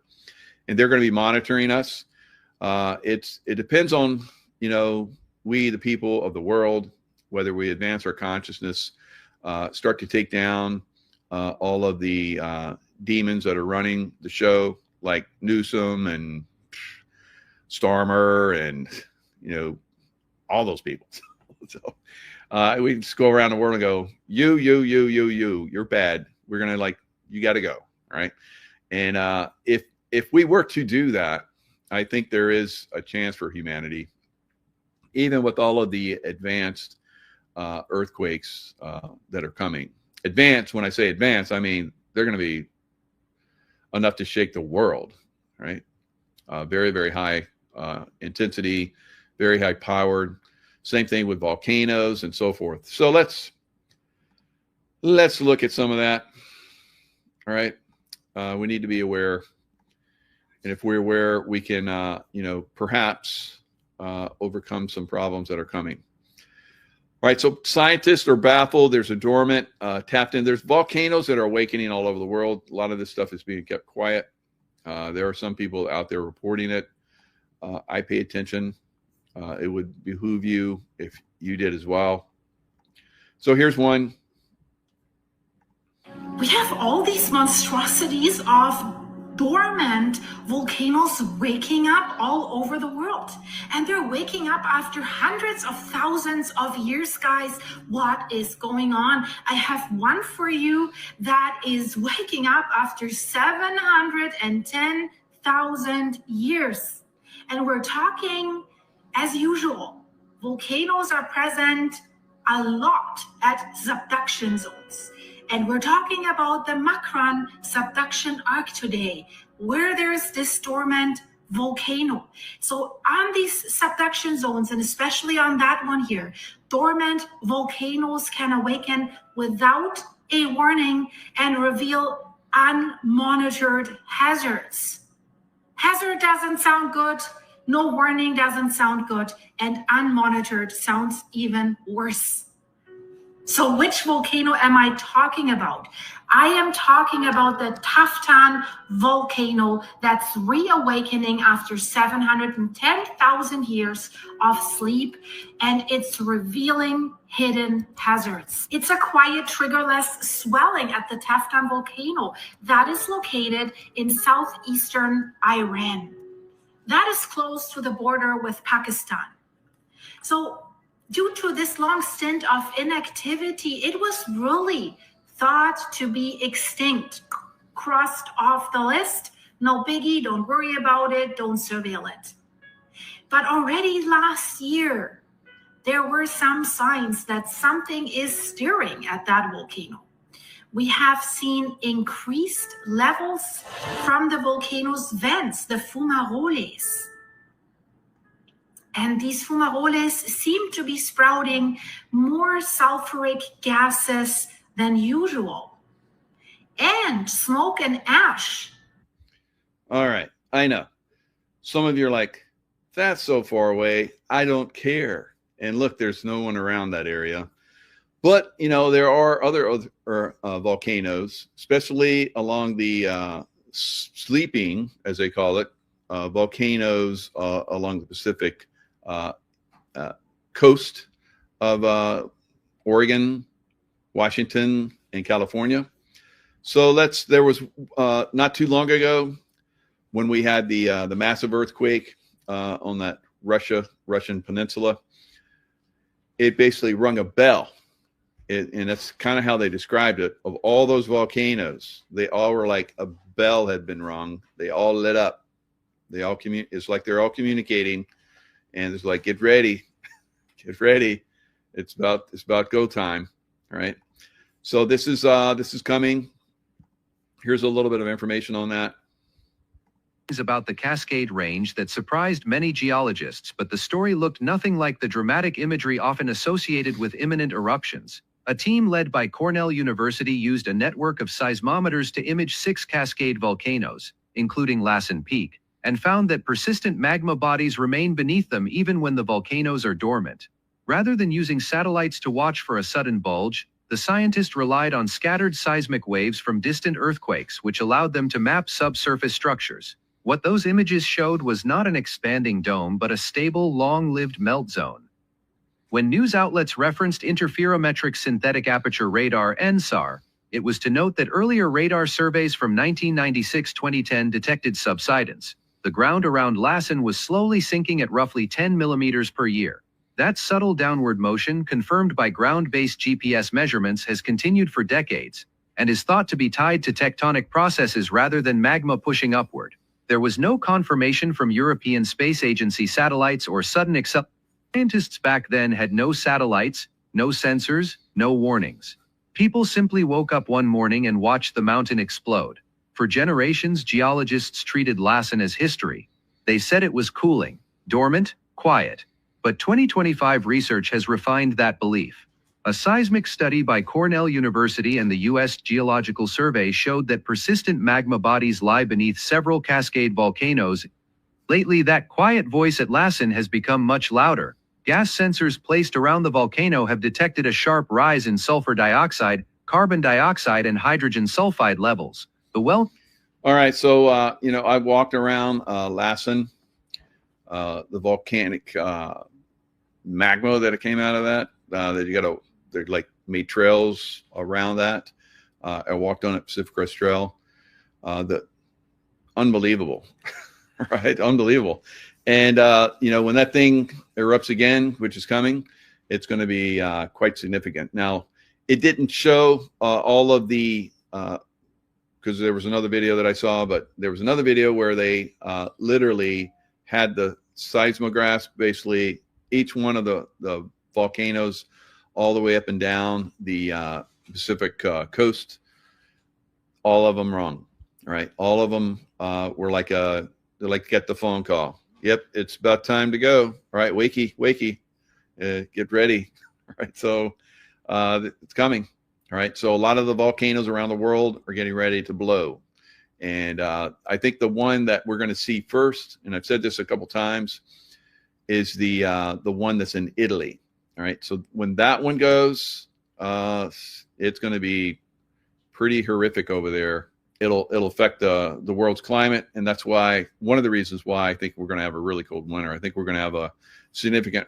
and they're going to be monitoring us. It depends on, we, the people of the world, whether we advance our consciousness, start to take down all of the demons that are running the show, like Newsom and Starmer and, all those people. So we just go around the world and go, you're bad. We're going to you got to go. All right. And if we were to do that, I think there is a chance for humanity, even with all of the advanced earthquakes that are coming. Advanced, when I say advanced, I mean they're going to be enough to shake the world, right? Very, very high intensity, very high powered. Same thing with volcanoes and so forth. So let's look at some of that. All right. We need to be aware. And if we're aware, we can, perhaps overcome some problems that are coming. All right. So scientists are baffled. There's a dormant, tapped in. There's volcanoes that are awakening all over the world. A lot of this stuff is being kept quiet. There are some people out there reporting it. I pay attention. It would behoove you if you did as well. So here's one. We have all these monstrosities of dormant volcanoes waking up all over the world. And they're waking up after hundreds of thousands of years, guys. What is going on? I have one for you that is waking up after 710,000 years. And we're talking, as usual, volcanoes are present a lot at subduction zones. And we're talking about the Macron subduction arc today, where there's this dormant volcano. So on these subduction zones, and especially on that one here, dormant volcanoes can awaken without a warning and reveal unmonitored hazards. Hazard doesn't sound good. No warning doesn't sound good. And unmonitored sounds even worse. So which volcano am I talking about? I am talking about the Taftan volcano that's reawakening after 710,000 years of sleep, and it's revealing hidden hazards. It's a quiet, triggerless swelling at the Taftan volcano that is located in southeastern Iran. That is close to the border with Pakistan. So due to this long stint of inactivity, it was really thought to be extinct, crossed off the list. No biggie, don't worry about it, don't surveil it. But already last year, there were some signs that something is stirring at that volcano. We have seen increased levels from the volcano's vents, the fumaroles. And these fumaroles seem to be sprouting more sulfuric gases than usual. And smoke and ash. All right. I know. Some of you are like, that's so far away. I don't care. And look, there's no one around that area. But, there are other volcanoes, especially along the sleeping, as they call it, volcanoes along the Pacific coast of Oregon, Washington, and California. So there was not too long ago when we had the massive earthquake on that Russian peninsula. It basically rung a bell. And that's kind of how they described it. Of all those volcanoes, they all were like a bell had been rung. They all lit up. They all it's like they're all communicating, and it's like, get ready, get ready. It's about go time. All right. So this is coming. Here's a little bit of information on that. Is about the Cascade Range that surprised many geologists, but the story looked nothing like the dramatic imagery often associated with imminent eruptions. A team led by Cornell University used a network of seismometers to image 6 Cascade volcanoes, including Lassen Peak, and found that persistent magma bodies remain beneath them even when the volcanoes are dormant. Rather than using satellites to watch for a sudden bulge, the scientists relied on scattered seismic waves from distant earthquakes, which allowed them to map subsurface structures. What those images showed was not an expanding dome, but a stable, long-lived melt zone. When news outlets referenced interferometric synthetic aperture radar (NSAR), it was to note that earlier radar surveys from 1996-2010 detected subsidence. The ground around Lassen was slowly sinking at roughly 10 millimeters per year. That subtle downward motion, confirmed by ground-based GPS measurements, has continued for decades and is thought to be tied to tectonic processes rather than magma pushing upward. There was no confirmation from European Space Agency satellites or sudden acceleration. Scientists back then had no satellites, no sensors, no warnings. People simply woke up one morning and watched the mountain explode. For generations, geologists treated Lassen as history. They said it was cooling, dormant, quiet. But 2025 research has refined that belief. A seismic study by Cornell University and the U.S. Geological Survey showed that persistent magma bodies lie beneath several Cascade volcanoes. Lately, that quiet voice at Lassen has become much louder. Gas sensors placed around the volcano have detected a sharp rise in sulfur dioxide, carbon dioxide, and hydrogen sulfide levels. All right, so I walked around Lassen, the volcanic magma that it came out of that. That they're like made trails around that. I walked on it, Pacific Crest Trail. Unbelievable, right? Unbelievable. And when that thing erupts again, which is coming, it's going to be quite significant. Now, it didn't show all of the because there was another video that I saw, but there was another video where they literally had the seismographs, basically each one of the volcanoes all the way up and down the Pacific coast, all of them wrong, right? All of them were like they're like, get the phone call. Yep, it's about time to go. All right, wakey, get ready. All right, so it's coming. All right, so a lot of the volcanoes around the world are getting ready to blow. And I think the one that we're going to see first, and I've said this a couple times, is the one that's in Italy. All right, so when that one goes, it's going to be pretty horrific over there. It'll affect the world's climate, and that's why one of the reasons why I think we're going to have a really cold winter. I think we're going to have a significant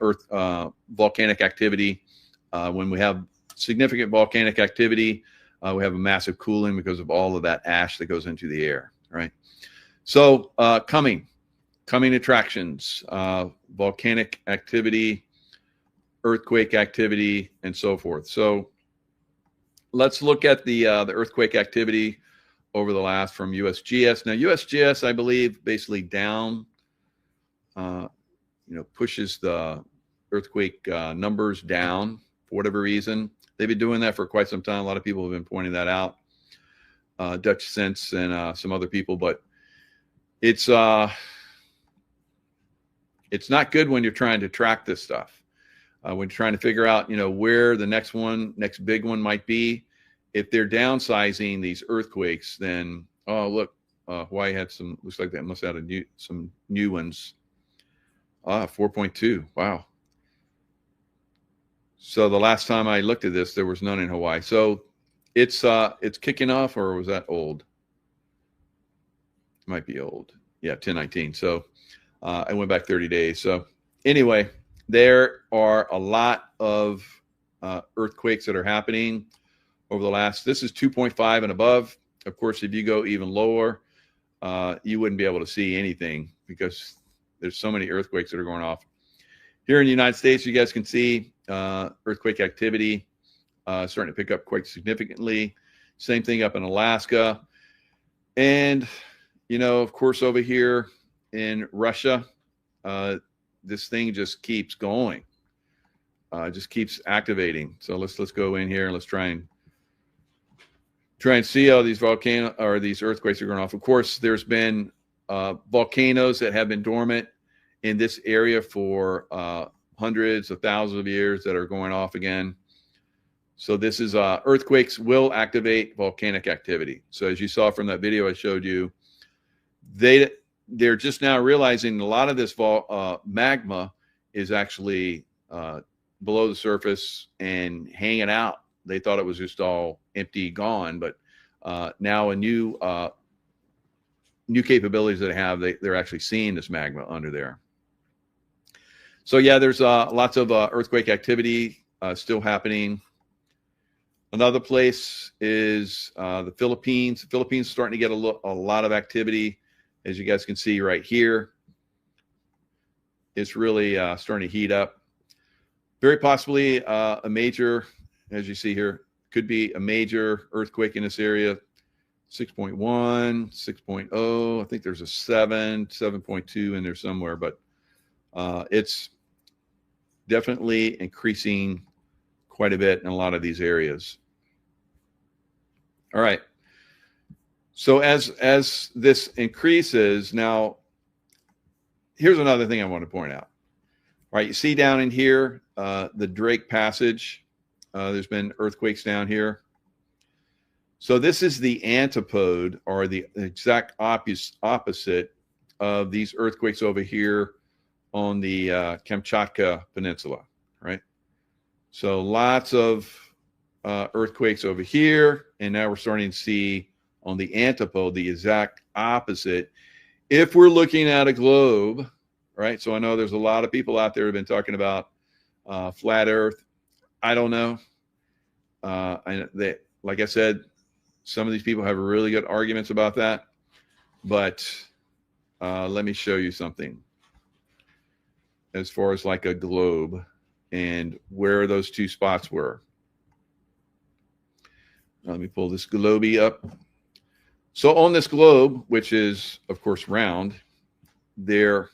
volcanic activity. When we have significant volcanic activity, we have a massive cooling because of all of that ash that goes into the air. Right. So coming attractions, volcanic activity, earthquake activity, and so forth. So let's look at the earthquake activity over the last from USGS. Now, USGS, I believe, basically down, pushes the earthquake numbers down for whatever reason. They've been doing that for quite some time. A lot of people have been pointing that out, Dutch Sense and some other people. But it's not good when you're trying to track this stuff. When you're trying to figure out, where the next big one might be. If they're downsizing these earthquakes, then look, Hawaii had some. Looks like they must have had some new ones. 4.2. Wow. So the last time I looked at this, there was none in Hawaii. So it's kicking off, or was that old? Might be old. Yeah, 1019. So I went back 30 days. So anyway, there are a lot of earthquakes that are happening over the last. This is 2.5 and above. Of course, if you go even lower, you wouldn't be able to see anything because there's so many earthquakes that are going off. Here in the United States, you guys can see earthquake activity starting to pick up quite significantly. Same thing up in Alaska. And, of course, over here in Russia, this thing just keeps going, just keeps activating. So let's go in here and let's try and see how these these earthquakes are going off. Of course, there's been volcanoes that have been dormant in this area for hundreds of thousands of years that are going off again. So this is earthquakes will activate volcanic activity. So as you saw from that video I showed you, they're just now realizing a lot of this magma is actually below the surface and hanging out. They thought it was just all empty, gone, but now a new capabilities that they have, they're actually seeing this magma under there. So yeah, there's lots of earthquake activity still happening. Another place is the Philippines. The Philippines is starting to get a lot of activity, as you guys can see right here. It's really starting to heat up. Very possibly a major, as you see here, could be a major earthquake in this area. 6.1, 6.0. I think there's a 7, 7.2 in there somewhere, but it's definitely increasing quite a bit in a lot of these areas. All right. So as this increases, now here's another thing I want to point out. All right, you see down in here the Drake Passage. There's been earthquakes down here. So this is the antipode, or the exact opposite of these earthquakes over here on the Kamchatka Peninsula, right? So lots of earthquakes over here, and now we're starting to see on the antipode the exact opposite. If we're looking at a globe, right? So I know there's a lot of people out there who have been talking about flat Earth. I don't know. Like I said, some of these people have really good arguments about that, but let me show you something as far as like a globe and where those two spots were. Let me pull this globe up. So on this globe, which is of course round, there,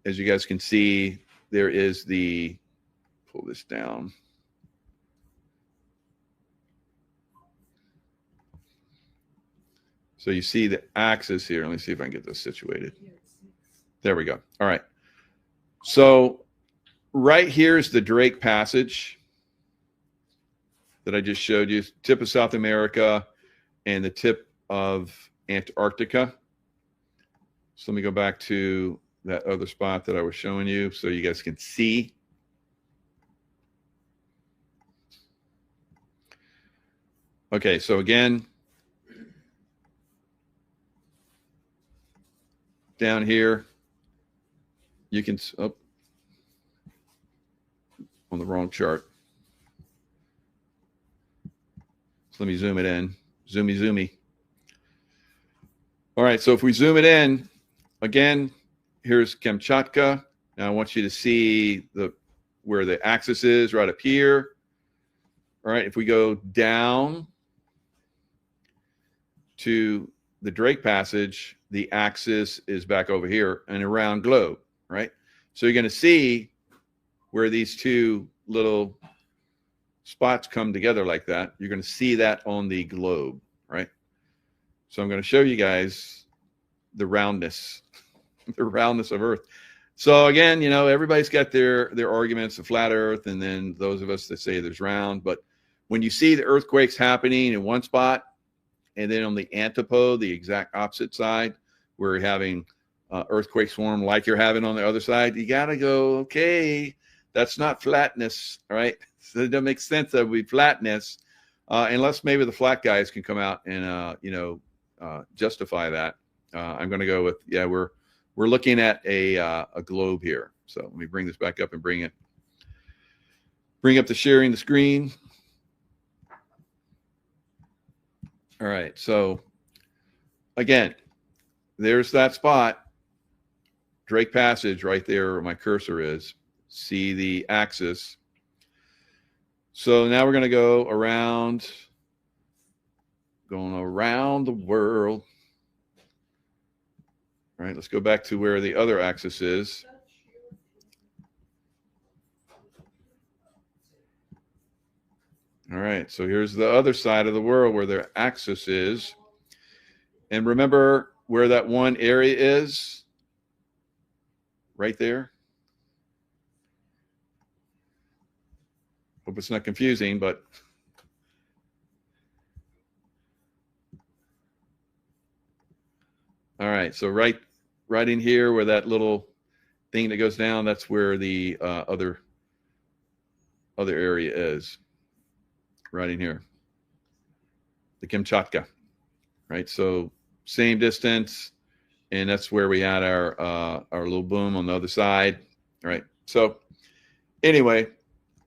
as you guys can see, there is the, pull this down. So you see the axis here. Let me see if I can get this situated. There we go. All right. So right here is the Drake Passage that I just showed you. Tip of South America and the tip of Antarctica. So let me go back to that other spot that I was showing you so you guys can see. Okay, so again, down here, you can, oh, on the wrong chart. So let me zoom it in. Zoomy. All right, so if we zoom it in, again, here's Kamchatka. Now I want you to see where the axis is right up here. All right, if we go down to the Drake Passage, the axis is back over here and a round globe, right? So you're going to see where these two little spots come together like that. You're going to see that on the globe, right? So I'm going to show you guys the roundness, the roundness of Earth. So again, you know, everybody's got their arguments of flat Earth, and then those of us that say there's round. But when you see the earthquakes happening in one spot, and then on the antipode, the exact opposite side, where you're having earthquake swarm like you're having on the other side, you got to go, okay, that's not flatness, all right? So it doesn't make sense that it would be flatness, unless maybe the flat guys can come out and, justify that. I'm going to go with, yeah, we're looking at a globe here. So let me bring this back up and bring up the sharing the screen. All right, so again, there's that spot, Drake Passage right there where my cursor is. See the axis. So now we're going to go around, going around the world. All right, let's go back to where the other axis is. All right, so here's the other side of the world where their axis is. And remember where that one area is? Right there. Hope it's not confusing, but All right. So right in here where that little thing that goes down, that's where the other area is. Right in here. The Kamchatka. Right. So same distance, and that's where we had our little boom on the other side. All right. So anyway,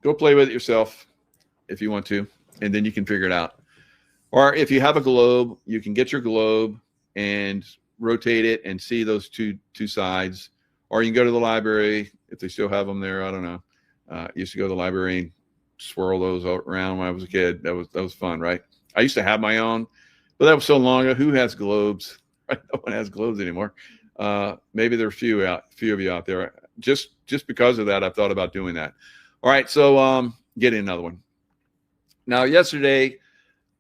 go play with it yourself if you want to, and then you can figure it out. Or if you have a globe, you can get your globe and rotate it and see those two sides. Or you can go to the library if they still have them there. I don't know. I used to go to the library and swirl those around when I was a kid. That was fun, right? I used to have my own, but that was so long ago. Who has globes? Right? No one has globes anymore. Maybe there are a few of you out there. Just because of that, I've thought about doing that. All right, so getting another one. Now, yesterday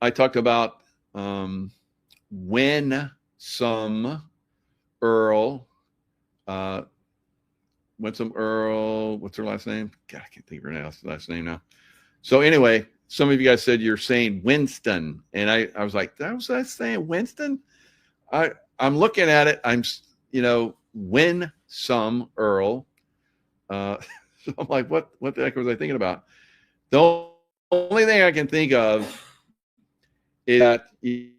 I talked about when some Earl, what's her last name? God, I can't think of her last name now. So anyway, some of you guys said you're saying Winston, and I was like, was I saying Winston? I'm looking at it. I'm, when some Earl. So I'm like, what the heck was I thinking about? The only thing I can think of is that, in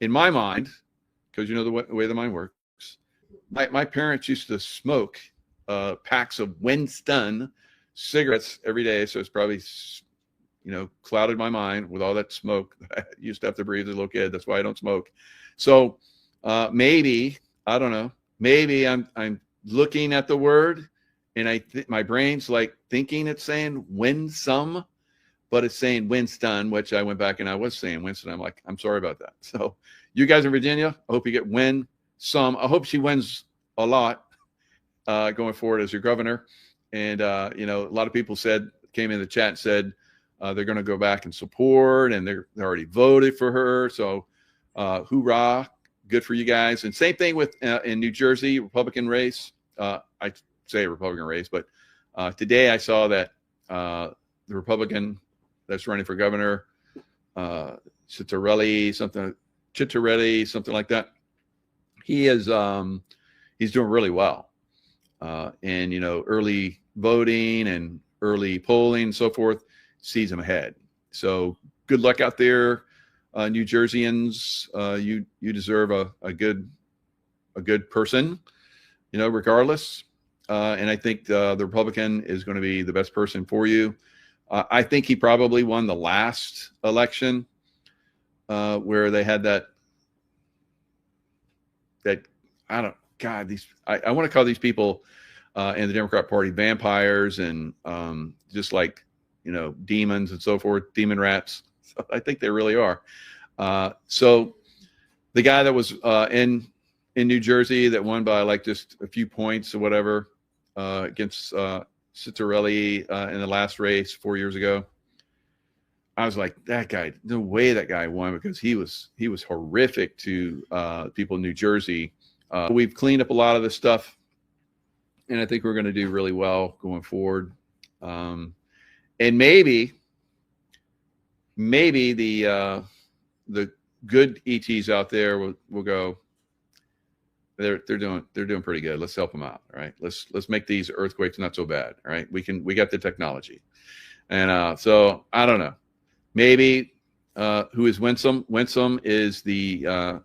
my mind, because the way the mind works, my parents used to smoke packs of Winston cigarettes every day. So it's probably, clouded my mind with all that smoke I used to have to breathe as a little kid. That's why I don't smoke. So maybe, I don't know, maybe I'm looking at the word and my brain's like thinking it's saying winsome, but it's saying Winston, which I went back and I was saying Winston. I'm like, I'm sorry about that. So you guys in Virginia, I hope you get win some. I hope she wins a lot going forward as your governor. And, a lot of people came in the chat and said they're going to go back and support, and they're already voted for her. So hoorah, good for you guys. And same thing with in New Jersey, Republican race. I say Republican race, but today I saw that the Republican that's running for governor, Chittarelli, something like that. He is he's doing really well. And early voting and early polling and so forth sees him ahead. So good luck out there, New Jerseyans. You deserve a good person, regardless. And I think the Republican is going to be the best person for you. I think he probably won the last election where they had that I want to call these people in the Democrat Party vampires and just like, demons and so forth, demon rats. So I think they really are. So the guy that was in New Jersey that won by like just a few points or whatever against Cittarelli in the last race 4 years ago, I was like, that guy, no way that guy won, because he was horrific to people in New Jersey. We've cleaned up a lot of this stuff, and I think we're going to do really well going forward. And maybe the good ETs out there will go. They're doing pretty good. Let's help them out. All right. Let's make these earthquakes not so bad. All right. We got the technology, and so I don't know. Maybe who is Winsome? Winsome is the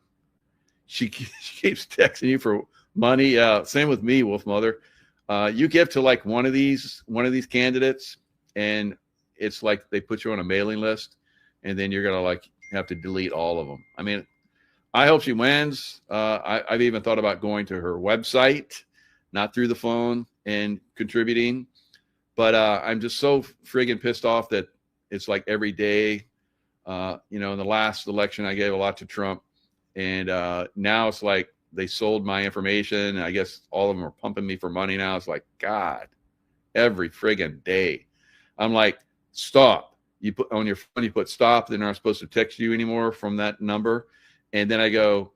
she keeps texting you for money. Same with me, Wolf Mother. You give to like one of these candidates, and it's like they put you on a mailing list, and then you're gonna like have to delete all of them. I mean, I hope she wins. I've even thought about going to her website, not through the phone, and contributing. But I'm just so friggin' pissed off that it's like every day. In the last election, I gave a lot to Trump, and now it's like they sold my information. I guess all of them are pumping me for money now. It's like, God, every friggin' day. I'm like, stop. You put on your phone, you put stop. They're not supposed to text you anymore from that number. And then I go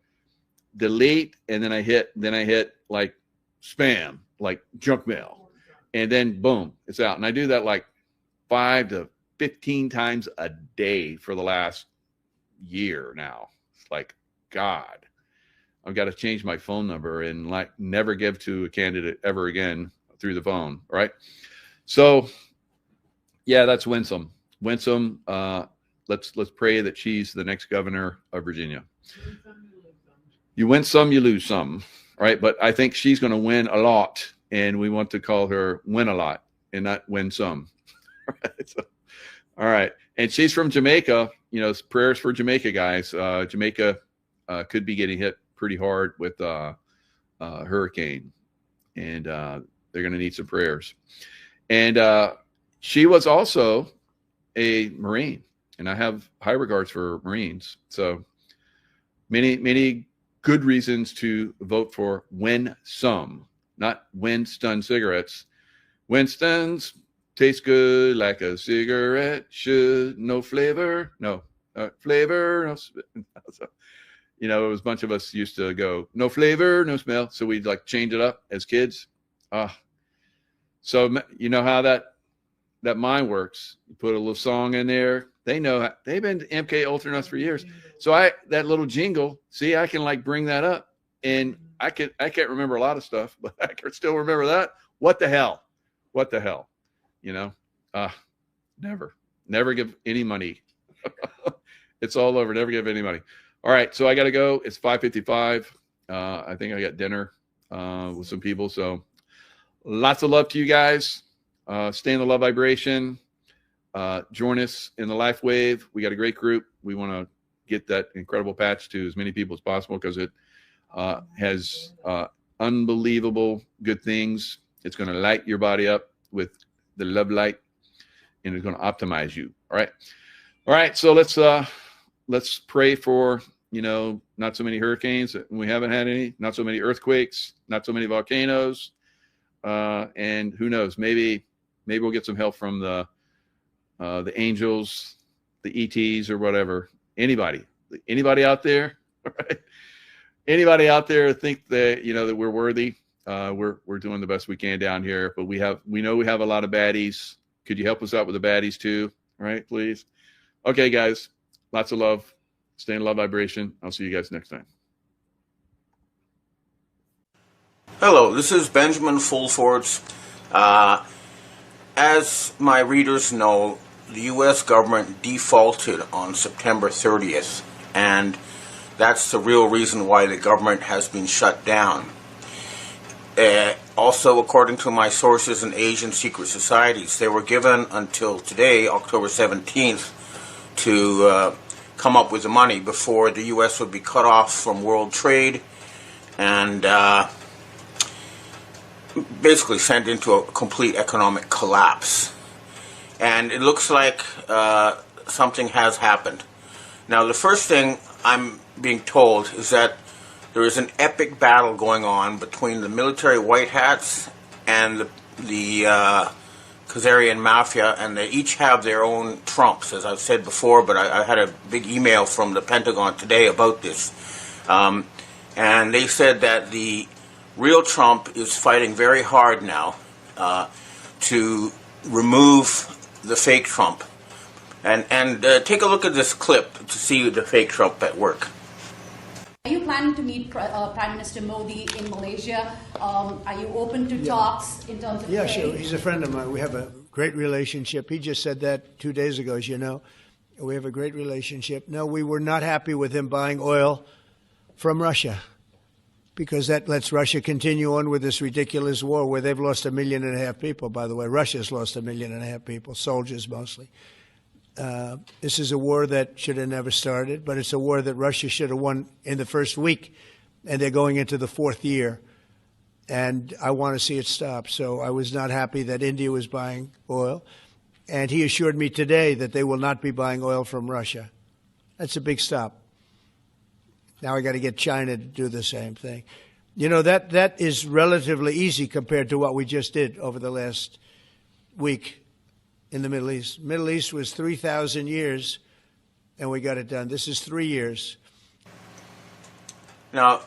delete, and then I hit like spam, like junk mail, and then boom, it's out. And I do that like 5 to 15 times a day for the last year now. It's like, God. I've got to change my phone number and like never give to a candidate ever again through the phone. Right. So yeah, that's Winsome. Winsome. Let's pray that she's the next governor of Virginia. You win some, you lose some. Right. But I think she's going to win a lot. And we want to call her Win a Lot and not Win Some. So, all right. And she's from Jamaica. You know, prayers for Jamaica, guys. Jamaica could be getting hit pretty hard with hurricane. And they're going to need some prayers. And she was also a Marine. And I have high regards for Marines. So many good reasons to vote for Winsome, not Winston cigarettes. Winston's taste good like a cigarette should. No flavor, no flavor. No so, you know, it was a bunch of us used to go, no flavor, no smell. So we'd like change it up as kids. So you know how that mind works. You put a little song in there. They know, they've been MK Ultra Nuts for years. So that little jingle, see, I can like bring that up, and I can't remember a lot of stuff, but I can still remember that. What the hell? You know, never give any money. It's all over. Never give any money. All right. So I got to go. It's 5:55. I think I got dinner with some people. So lots of love to you guys. Stay in the love vibration. Join us in the Life Wave. We got a great group. We want to get that incredible patch to as many people as possible because it has unbelievable good things. It's going to light your body up with the love light, and it's going to optimize you. All right. So let's pray for, you know, not so many hurricanes. We haven't had any, not so many earthquakes, not so many volcanoes. And who knows, maybe we'll get some help from the angels, the ETs or whatever. Anybody out there, right? Anybody out there think that, you know, that we're worthy? We're doing the best we can down here, but we know we have a lot of baddies. Could you help us out with the baddies too? All right, please. Okay, guys, lots of love. Stay in love vibration. I'll see you guys next time. Hello, this is Benjamin Fulford. As my readers know, the U.S. government defaulted on September 30th, and that's the real reason why the government has been shut down. Also, according to my sources in Asian secret societies, they were given until today, October 17th, to come up with the money before the U.S. would be cut off from world trade and basically sent into a complete economic collapse. And it looks like something has happened. Now, the first thing I'm being told is that there is an epic battle going on between the military white hats and the Khazarian mafia, and they each have their own Trumps, as I've said before, but I had a big email from the Pentagon today about this. And they said that the real Trump is fighting very hard now to remove the fake Trump. And take a look at this clip to see the fake Trump at work. Are you planning to meet Prime Minister Modi in Malaysia? Are you open to talks in terms of Yeah, trade? sure. He's a friend of mine. We have a great relationship. He just said that 2 days ago, as you know. We have a great relationship. No, we were not happy with him buying oil from Russia because that lets Russia continue on with this ridiculous war where they've lost 1.5 million people, by the way. Russia's lost 1.5 million people, soldiers mostly. This is a war that should have never started, but it's a war that Russia should have won in the first week, and they're going into the 4th year. And I want to see it stop. So I was not happy that India was buying oil. And he assured me today that they will not be buying oil from Russia. That's a big stop. Now I got to get China to do the same thing. You know, that is relatively easy compared to what we just did over the last week in the Middle East. Middle East was 3,000 years, and we got it done. This is 3 years. Now,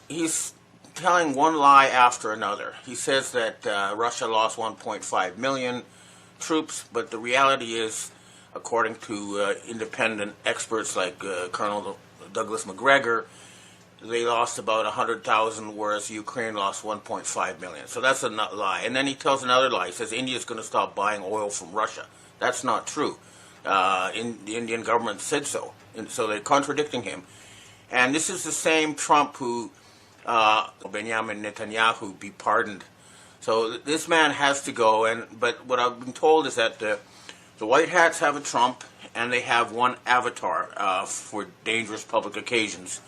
he's telling one lie after another. He says that Russia lost 1.5 million troops, but the reality is, according to independent experts like Colonel Douglas Macgregor, they lost about 100,000, whereas Ukraine lost 1.5 million. So that's a lie. And then he tells another lie. He says India's going to stop buying oil from Russia. That's not true. The Indian government said so. And so they're contradicting him. And this is the same Trump who Benjamin Netanyahu be pardoned. So this man has to go. But what I've been told is that the White Hats have a Trump, and they have one avatar for dangerous public occasions.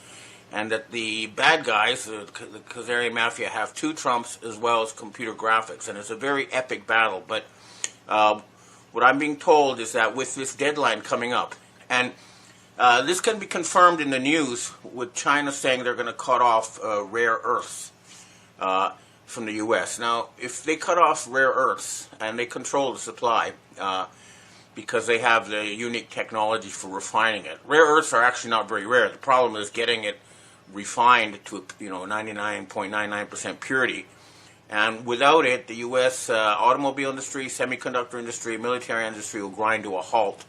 And that the bad guys, the Khazarian Mafia, have two Trumps as well as computer graphics. And it's a very epic battle. But what I'm being told is that with this deadline coming up, and this can be confirmed in the news with China saying they're going to cut off rare earths from the U.S. Now, if they cut off rare earths and they control the supply because they have the unique technology for refining it, rare earths are actually not very rare. The problem is getting it refined to 99.99% purity. And without it, the U.S. Automobile industry, semiconductor industry, military industry will grind to a halt.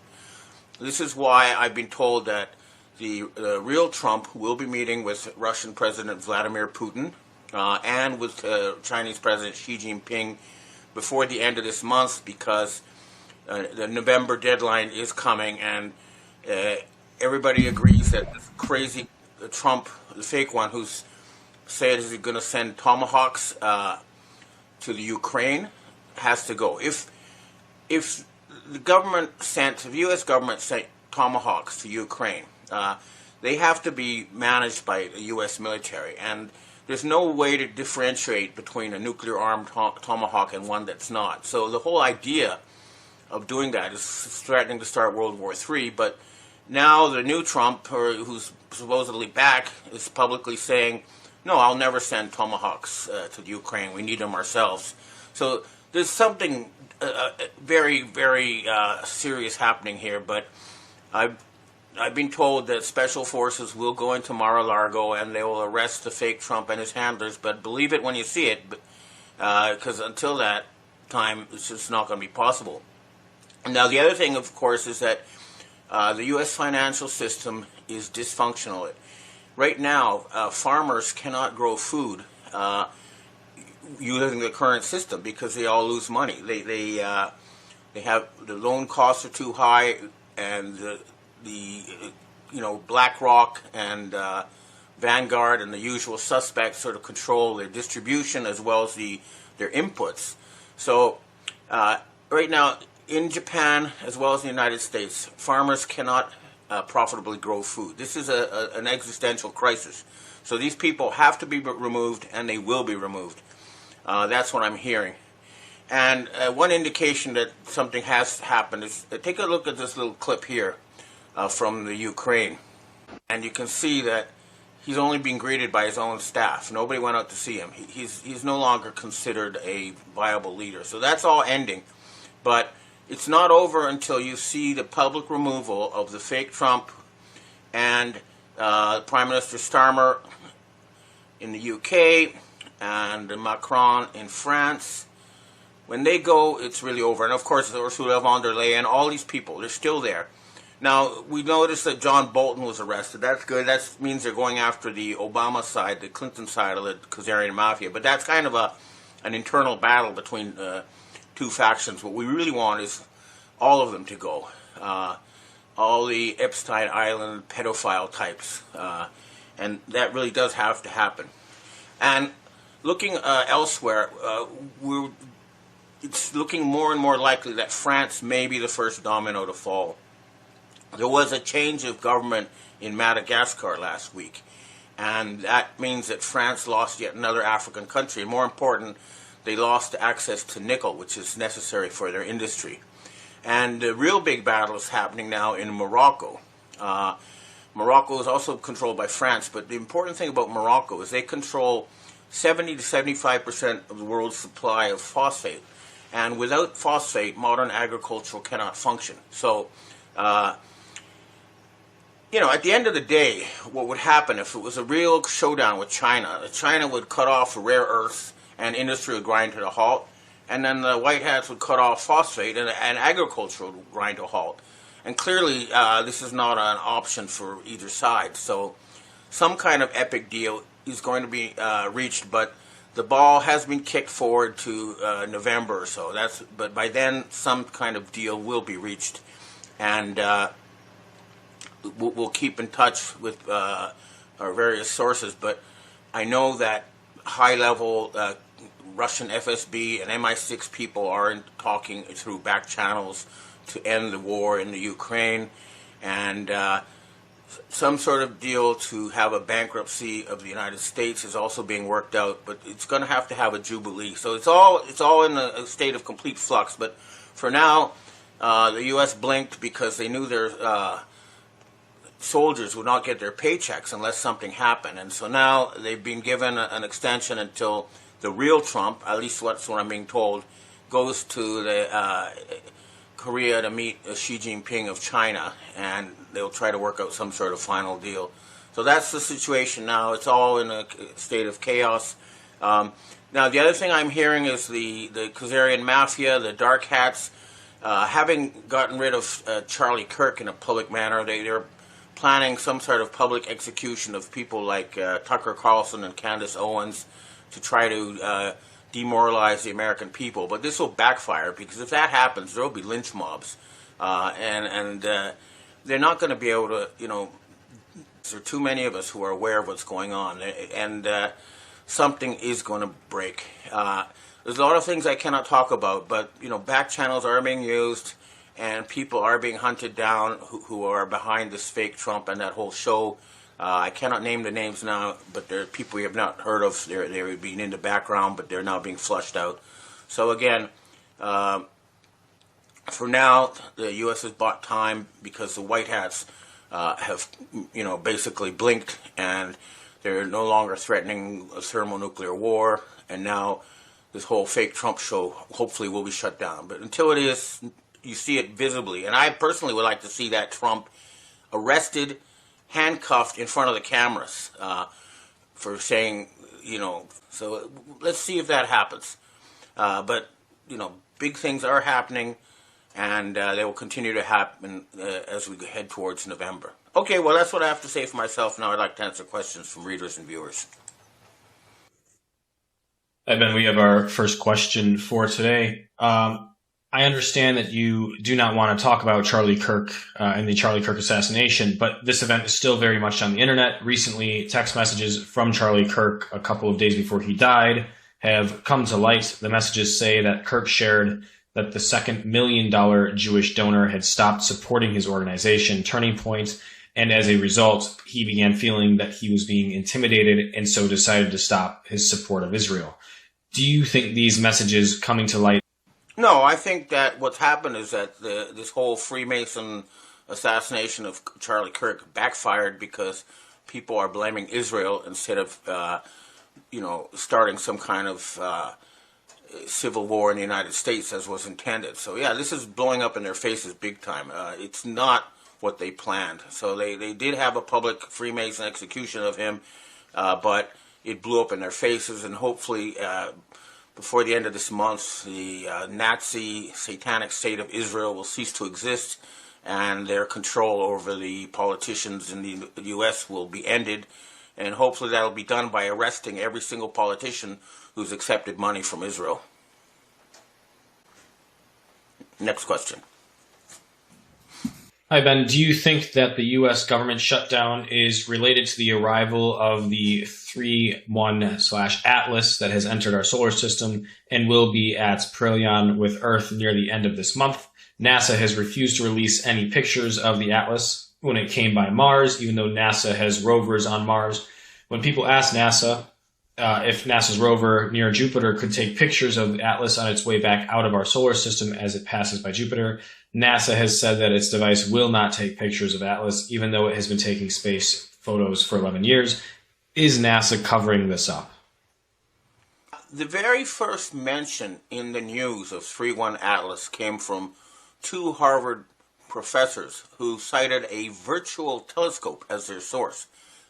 This is why I've been told that the real Trump will be meeting with Russian President Vladimir Putin and with Chinese President Xi Jinping before the end of this month, because the November deadline is coming, and everybody agrees that this crazy Trump, the fake one, who's said he's going to send tomahawks to the Ukraine, has to go. If the government sent, the U.S. government sent tomahawks to Ukraine, they have to be managed by the U.S. military, and there's no way to differentiate between a nuclear-armed tomahawk and one that's not. So the whole idea of doing that is threatening to start World War III, but now the new Trump, who's supposedly back, is publicly saying, no, I'll never send tomahawks to the Ukraine. We need them ourselves. So there's something very, very serious happening here, but I've been told that special forces will go into Mar-a-Lago and they will arrest the fake Trump and his handlers, but believe it when you see it, because until that time, it's just not going to be possible. Now, the other thing, of course, is that the U.S. financial system is dysfunctional. Right now, farmers cannot grow food using the current system because they all lose money. They have, the loan costs are too high, and the BlackRock and Vanguard and the usual suspects sort of control their distribution as well as their inputs. So right now, in Japan, as well as the United States, farmers cannot profitably grow food. This is an existential crisis. So these people have to be removed, and they will be removed. That's what I'm hearing. And one indication that something has happened is, take a look at this little clip here from the Ukraine. And you can see that he's only being greeted by his own staff. Nobody went out to see him. He's no longer considered a viable leader. So that's all ending. But it's not over until you see the public removal of the fake Trump and Prime Minister Starmer in the UK and Macron in France. When they go, it's really over. And of course, Ursula von der Leyen, all these people, they're still there. Now, we noticed that John Bolton was arrested. That's good. That means they're going after the Obama side, the Clinton side of the Khazarian Mafia. But that's kind of an internal battle between two factions. What we really want is all of them to go. All the Epstein Island pedophile types. And that really does have to happen. And looking elsewhere, it's looking more and more likely that France may be the first domino to fall. There was a change of government in Madagascar last week, and that means that France lost yet another African country. And more important, they lost access to nickel, which is necessary for their industry. And the real big battle is happening now in Morocco. Morocco is also controlled by France, but the important thing about Morocco is they control 70 to 75% of the world's supply of phosphate. And without phosphate, modern agriculture cannot function. So, at the end of the day, what would happen if it was a real showdown with China? China would cut off rare earths and industry would grind to a halt. And then the White Hats would cut off phosphate and agriculture would grind to a halt. And clearly, this is not an option for either side. So some kind of epic deal is going to be reached, but the ball has been kicked forward to November or so. But by then, some kind of deal will be reached, and we'll keep in touch with our various sources. But I know that high-level Russian FSB and MI6 people are talking through back channels to end the war in the Ukraine, and some sort of deal to have a bankruptcy of the United States is also being worked out, but it's going to have a jubilee. So it's all in a state of complete flux. But for now, the U.S. blinked because they knew their soldiers would not get their paychecks unless something happened, and so now they've been given an extension until the real Trump, at least that's what I'm being told, goes to the Korea to meet Xi Jinping of China, and they'll try to work out some sort of final deal. So that's the situation now. It's all in a state of chaos. Now, the other thing I'm hearing is the Khazarian mafia, the dark hats, having gotten rid of Charlie Kirk in a public manner, they're planning some sort of public execution of people like Tucker Carlson and Candace Owens to try to demoralize the American people. But this will backfire, because if that happens, there will be lynch mobs. And they're not going to be able to, there are too many of us who are aware of what's going on. And something is going to break. There's a lot of things I cannot talk about, but, back channels are being used, and people are being hunted down who are behind this fake Trump and that whole show. I cannot name the names now, but there are people we have not heard of. They're being in the background, but they're now being flushed out. So again, for now, the U.S. has bought time because the White Hats have, basically blinked, and they're no longer threatening a thermonuclear war. And now this whole fake Trump show hopefully will be shut down. But until it is, you see it visibly. And I personally would like to see that Trump arrested, handcuffed in front of the cameras for saying, so let's see if that happens. But, big things are happening, and they will continue to happen as we head towards November. Okay, well, that's what I have to say for myself. Now I'd like to answer questions from readers and viewers. Ben, we have our first question for today. I understand that you do not want to talk about Charlie Kirk and the Charlie Kirk assassination, but this event is still very much on the internet. Recently, text messages from Charlie Kirk a couple of days before he died have come to light. The messages say that Kirk shared that the second $1 million Jewish donor had stopped supporting his organization, Turning Point, and as a result, he began feeling that he was being intimidated and so decided to stop his support of Israel. Do you think these messages coming to light? No, I think that what's happened is that this whole Freemason assassination of Charlie Kirk backfired because people are blaming Israel instead of, starting some kind of civil war in the United States as was intended. So, yeah, this is blowing up in their faces big time. It's not what they planned. So they did have a public Freemason execution of him, but it blew up in their faces, and hopefully before the end of this month, the Nazi satanic state of Israel will cease to exist, and their control over the politicians in the U.S. will be ended. And hopefully that will be done by arresting every single politician who's accepted money from Israel. Next question. Hi, Ben. Do you think that the U.S. government shutdown is related to the arrival of the 3-1/Atlas that has entered our solar system and will be at Perihelion with Earth near the end of this month? NASA has refused to release any pictures of the Atlas when it came by Mars, even though NASA has rovers on Mars. When people ask NASA if NASA's rover near Jupiter could take pictures of the Atlas on its way back out of our solar system as it passes by Jupiter, NASA has said that its device will not take pictures of Atlas, even though it has been taking space photos for 11 years. Is NASA covering this up? The very first mention in the news of 3-1-Atlas came from two Harvard professors who cited a virtual telescope as their source.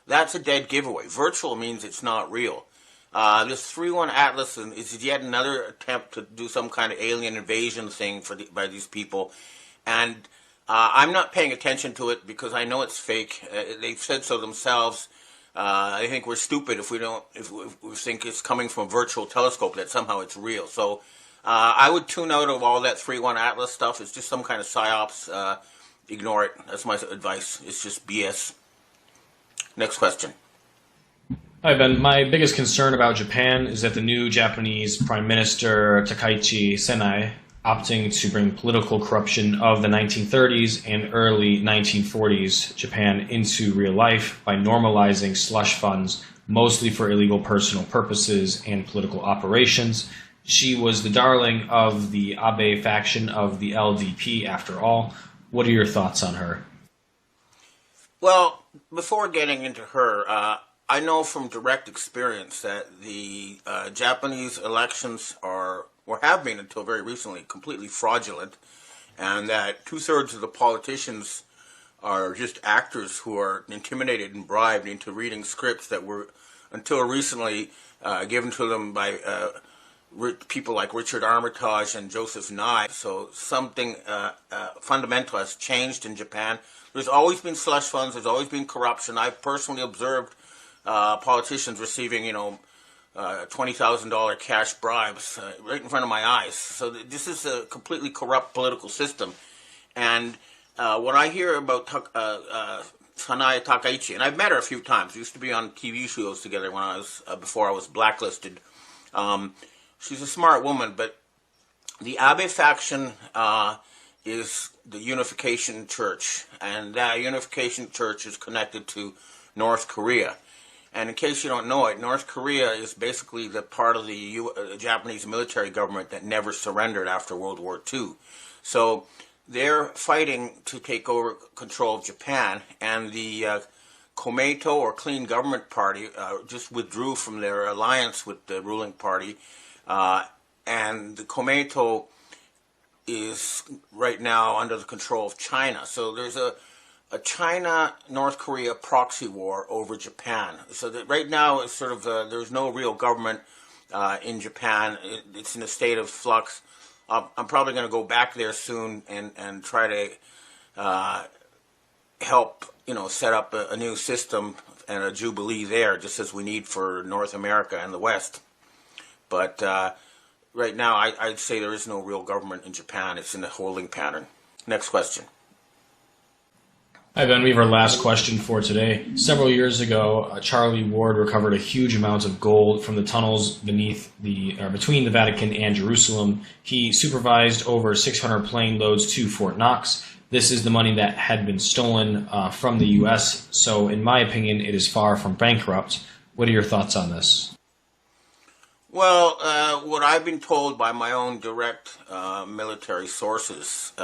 That's a dead giveaway. Virtual means it's not real. This 3-1-Atlas is yet another attempt to do some kind of alien invasion thing by these people. And I'm not paying attention to it because I know it's fake. They've said so themselves. I think we're stupid if we think it's coming from a virtual telescope, that somehow it's real. So I would tune out of all that 3-1 Atlas stuff. It's just some kind of psyops. Ignore it. That's my advice. It's just BS. Next question. Hi, Ben. My biggest concern about Japan is that the new Japanese Prime Minister Takaichi Senai opting to bring political corruption of the 1930s and early 1940s Japan into real life by normalizing slush funds, mostly for illegal personal purposes and political operations. She was the darling of the Abe faction of the LDP, after all. What are your thoughts on her? Well, before getting into her, I know from direct experience that the Japanese elections have been until very recently completely fraudulent, and that 2/3 of the politicians are just actors who are intimidated and bribed into reading scripts that were until recently given to them by people like Richard Armitage and Joseph Nye. So something fundamental has changed in Japan. There's always been slush funds. There's always been corruption. I've personally observed politicians receiving, $20,000 cash bribes right in front of my eyes. So this is a completely corrupt political system. And when I hear about Sanaya Takaichi, and I've met her a few times. We used to be on TV shows together when I was before I was blacklisted. She's a smart woman, but the Abe faction is the Unification Church, and that Unification Church is connected to North Korea. And in case you don't know it, North Korea is basically the part of the Japanese military government that never surrendered after World War II. So they're fighting to take over control of Japan, and the Komeito, or Clean Government Party, just withdrew from their alliance with the ruling party. And the Komeito is right now under the control of China. So there's a China-North Korea proxy war over Japan. So that right now it's sort of there's no real government in Japan. It's in a state of flux. I'm probably going to go back there soon and try to help set up a new system and a jubilee there, just as we need for North America and the West. But right now, I'd say there is no real government in Japan. It's in a holding pattern. Next question. Hi, Ben. We have our last question for today. Several years ago, Charlie Ward recovered a huge amount of gold from the tunnels between the Vatican and Jerusalem. He supervised over 600 plane loads to Fort Knox. This is the money that had been stolen from the U.S., so in my opinion, it is far from bankrupt. What are your thoughts on this? Well, what I've been told by my own direct military sources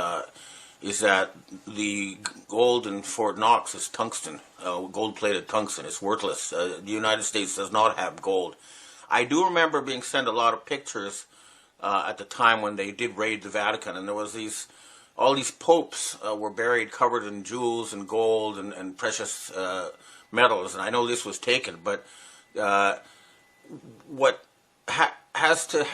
is that the gold in Fort Knox is tungsten, gold-plated tungsten. It's worthless. The United States does not have gold. I do remember being sent a lot of pictures at the time when they did raid the Vatican, and there was all these popes were buried covered in jewels and gold and precious metals, and I know this was taken, but what has to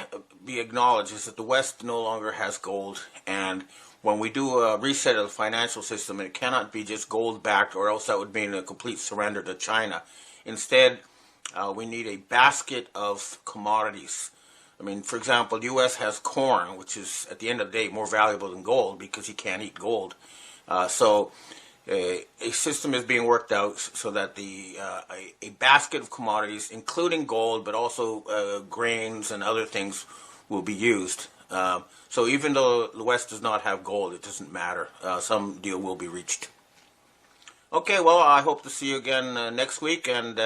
be acknowledged is that the West no longer has gold, and when we do a reset of the financial system, it cannot be just gold-backed, or else that would mean a complete surrender to China. Instead, we need a basket of commodities. I mean, for example, the U.S. has corn, which is, at the end of the day, more valuable than gold because you can't eat gold. So a system is being worked out so that a basket of commodities, including gold, but also grains and other things, will be used. So even though the West does not have gold, it doesn't matter. Some deal will be reached. Okay, well, I hope to see you again next week, and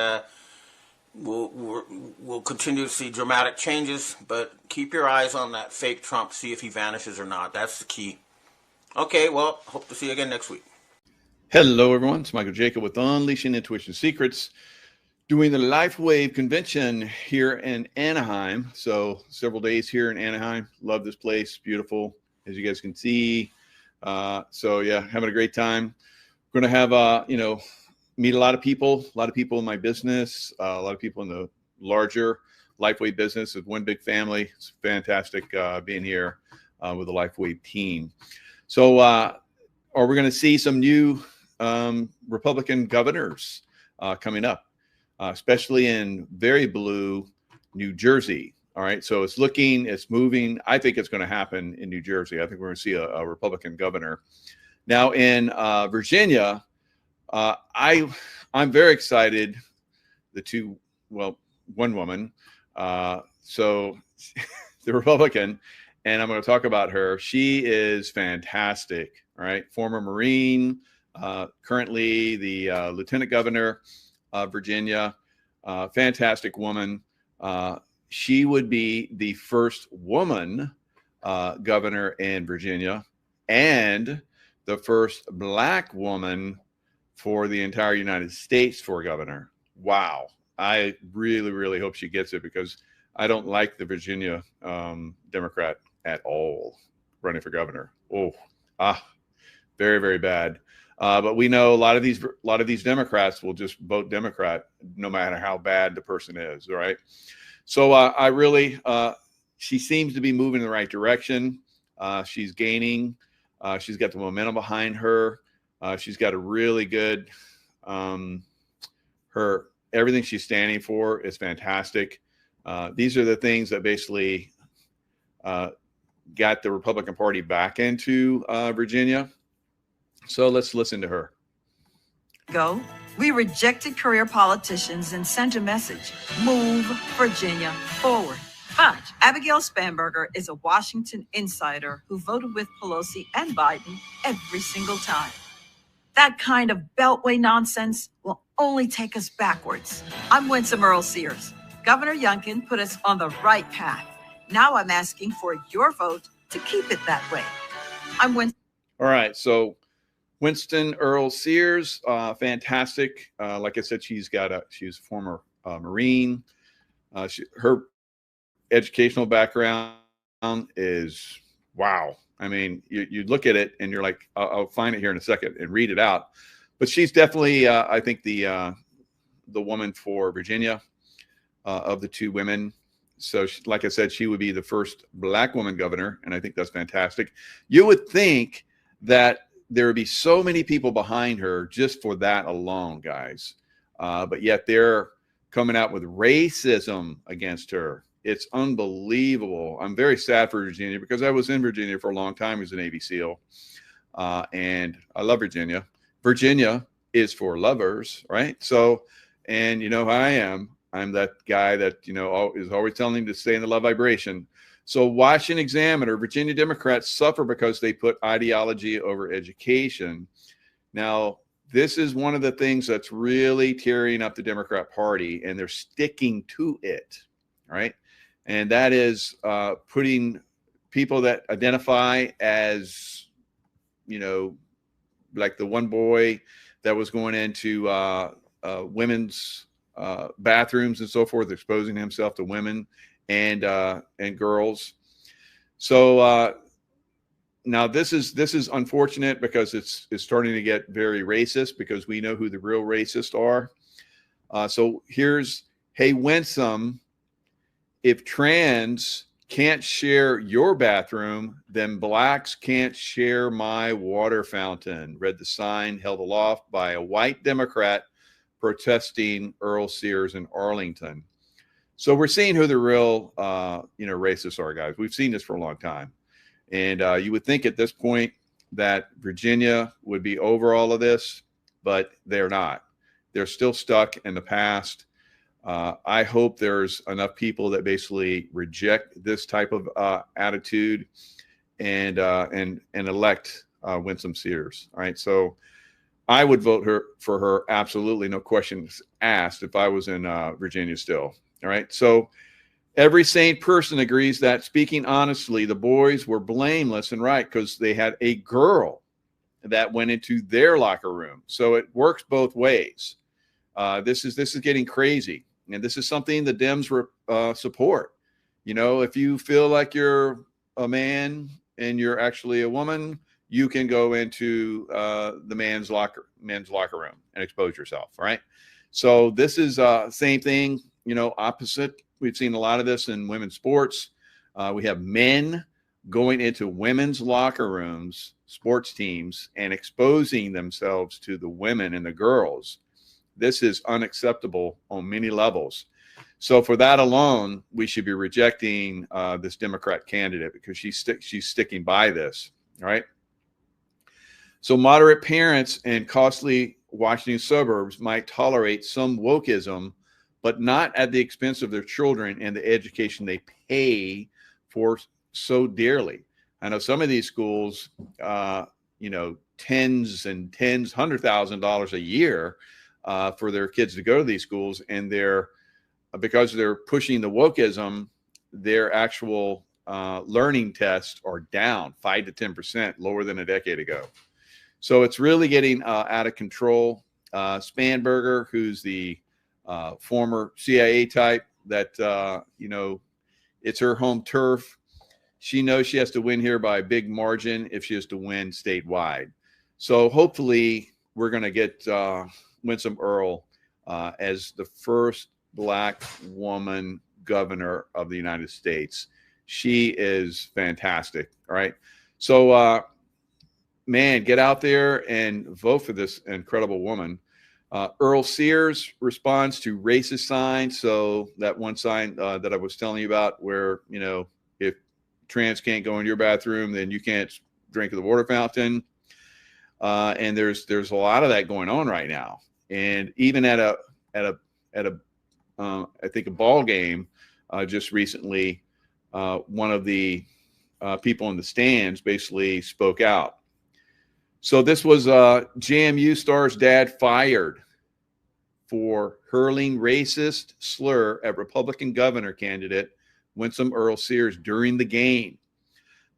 we'll continue to see dramatic changes, but keep your eyes on that fake Trump, see if he vanishes or not. That's the key. Okay, well, hope to see you again next week. Hello, everyone. It's Michael Jacob with Unleashing Intuition Secrets, doing the LifeWave convention here in Anaheim. So several days here in Anaheim. Love this place. Beautiful, as you guys can see. So yeah, having a great time. Going to have, meet a lot of people in my business, a lot of people in the larger LifeWave business of one big family. It's fantastic being here with the LifeWave team. So are we going to see some new Republican governors coming up? especially in very blue New Jersey. All right, so it's moving. I think it's going to happen in New Jersey. I think we're going to see a Republican governor. Now in Virginia, I'm very excited. One woman, so the Republican, and I'm going to talk about her. She is fantastic. All right, former Marine, currently the Lieutenant Governor of Virginia. Fantastic woman. She would be the first woman governor in Virginia and the first Black woman for the entire United States for governor. Wow. I really, really hope she gets it, because I don't like the Virginia Democrat at all running for governor. Very, very bad. But we know a lot of these Democrats will just vote Democrat no matter how bad the person is. All right. So I really, she seems to be moving in the right direction. She's gaining. She's got the momentum behind her. She's got a really good, everything she's standing for is fantastic. These are the things that basically got the Republican Party back into Virginia. So let's listen to her. We rejected career politicians and sent a message: move Virginia forward. But Abigail Spanberger is a Washington insider who voted with Pelosi and Biden every single time. That kind of beltway nonsense will only take us backwards. I'm Winsome Earl Sears. Governor Youngkin put us on the right path. Now I'm asking for your vote to keep it that way. I'm Winston. All right, so Winston Earl Sears, fantastic. Like I said, she's a former Marine. Her educational background is wow. I mean, you look at it and you're like, I'll find it here in a second and read it out. But she's definitely, I think, the woman for Virginia of the two women. So, like I said, she would be the first Black woman governor, and I think that's fantastic. You would think that there would be so many people behind her just for that alone, guys. But yet they're coming out with racism against her. It's unbelievable. I'm very sad for Virginia, because I was in Virginia for a long time as a Navy SEAL. And I love Virginia. Virginia is for lovers, right? So, and you know how I am. I'm that guy that, is always telling him to stay in the love vibration. So Washington Examiner, Virginia Democrats suffer because they put ideology over education. Now, this is one of the things that's really tearing up the Democrat Party, and they're sticking to it, right? And that is putting people that identify as, like the one boy that was going into women's bathrooms and so forth, exposing himself to women and girls. So now this is unfortunate, because it's starting to get very racist, because we know who the real racists are. So here's, hey, Winsome, if trans can't share your bathroom, then Blacks can't share my water fountain. Read the sign held aloft by a white Democrat protesting Earl Sears in Arlington. So we're seeing who the real, racists are, guys. We've seen this for a long time. And you would think at this point that Virginia would be over all of this, but they're not. They're still stuck in the past. I hope there's enough people that basically reject this type of attitude and elect Winsome Sears. All right, so I would vote for her, absolutely, no questions asked, if I was in Virginia still. All right, so every sane person agrees that, speaking honestly, the boys were blameless and right, because they had a girl that went into their locker room. So it works both ways. This is getting crazy. And this is something the Dems support. If you feel like you're a man and you're actually a woman, you can go into the men's locker room and expose yourself. Right. So this is same thing, opposite. We've seen a lot of this in women's sports. We have men going into women's locker rooms, sports teams, and exposing themselves to the women and the girls. This is unacceptable on many levels. So for that alone, we should be rejecting this Democrat candidate because she's sticking by this, right? So moderate parents in costly Washington suburbs might tolerate some wokeism, but not at the expense of their children and the education they pay for so dearly. I know some of these schools, tens and tens, $100,000 a year for their kids to go to these schools, and because they're pushing the wokeism, their actual learning tests are down 5 to 10%, lower than a decade ago. So it's really getting out of control. Spanberger, who's the former CIA type that, it's her home turf. She knows she has to win here by a big margin if she has to win statewide. So hopefully we're going to get Winsome Earl as the first Black woman governor of the United States. She is fantastic. All right. So, man, get out there and vote for this incredible woman. Earl Sears responds to racist signs. So that one sign that I was telling you about where, if trans can't go in your bathroom, then you can't drink the water fountain. And there's a lot of that going on right now. And even at a I think a ball game just recently, one of the people in the stands basically spoke out. So this was JMU star's dad fired for hurling racist slur at Republican governor candidate Winsome Earl Sears during the game.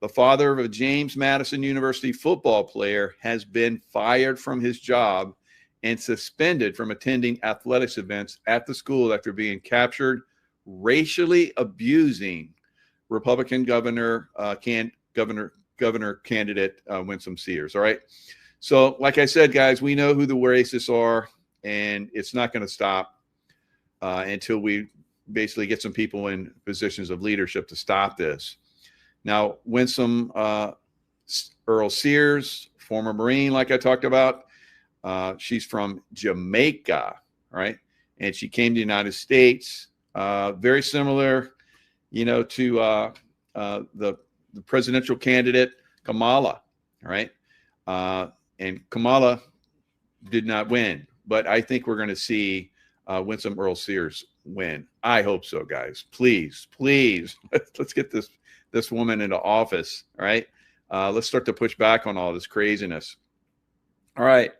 The father of a James Madison University football player has been fired from his job and suspended from attending athletics events at the school after being captured racially abusing Republican governor candidate Winsome Sears. All right. So like I said, guys, we know who the racists are, and it's not going to stop until we basically get some people in positions of leadership to stop this. Now, Winsome Earl Sears, former Marine, like I talked about, she's from Jamaica, right? And she came to the United States, very similar, to the presidential candidate Kamala, right? And Kamala did not win, but I think we're going to see Winsome Earl Sears win. I hope so, guys. Please, let's get this woman into office, all right? Let's start to push back on all this craziness. All right.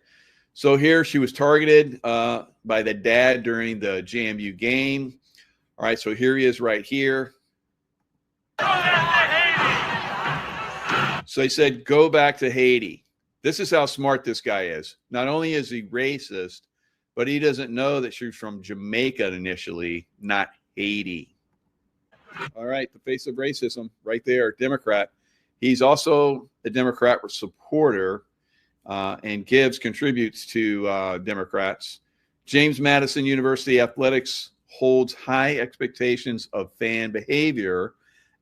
So here she was targeted by the dad during the JMU game. All right. So here he is right here. So he said, go back to Haiti. This is how smart this guy is. Not only is he racist, but he doesn't know that she's from Jamaica initially, not Haiti. All right. The face of racism right there, Democrat. He's also a Democrat supporter and contributes to Democrats. James Madison University Athletics holds high expectations of fan behavior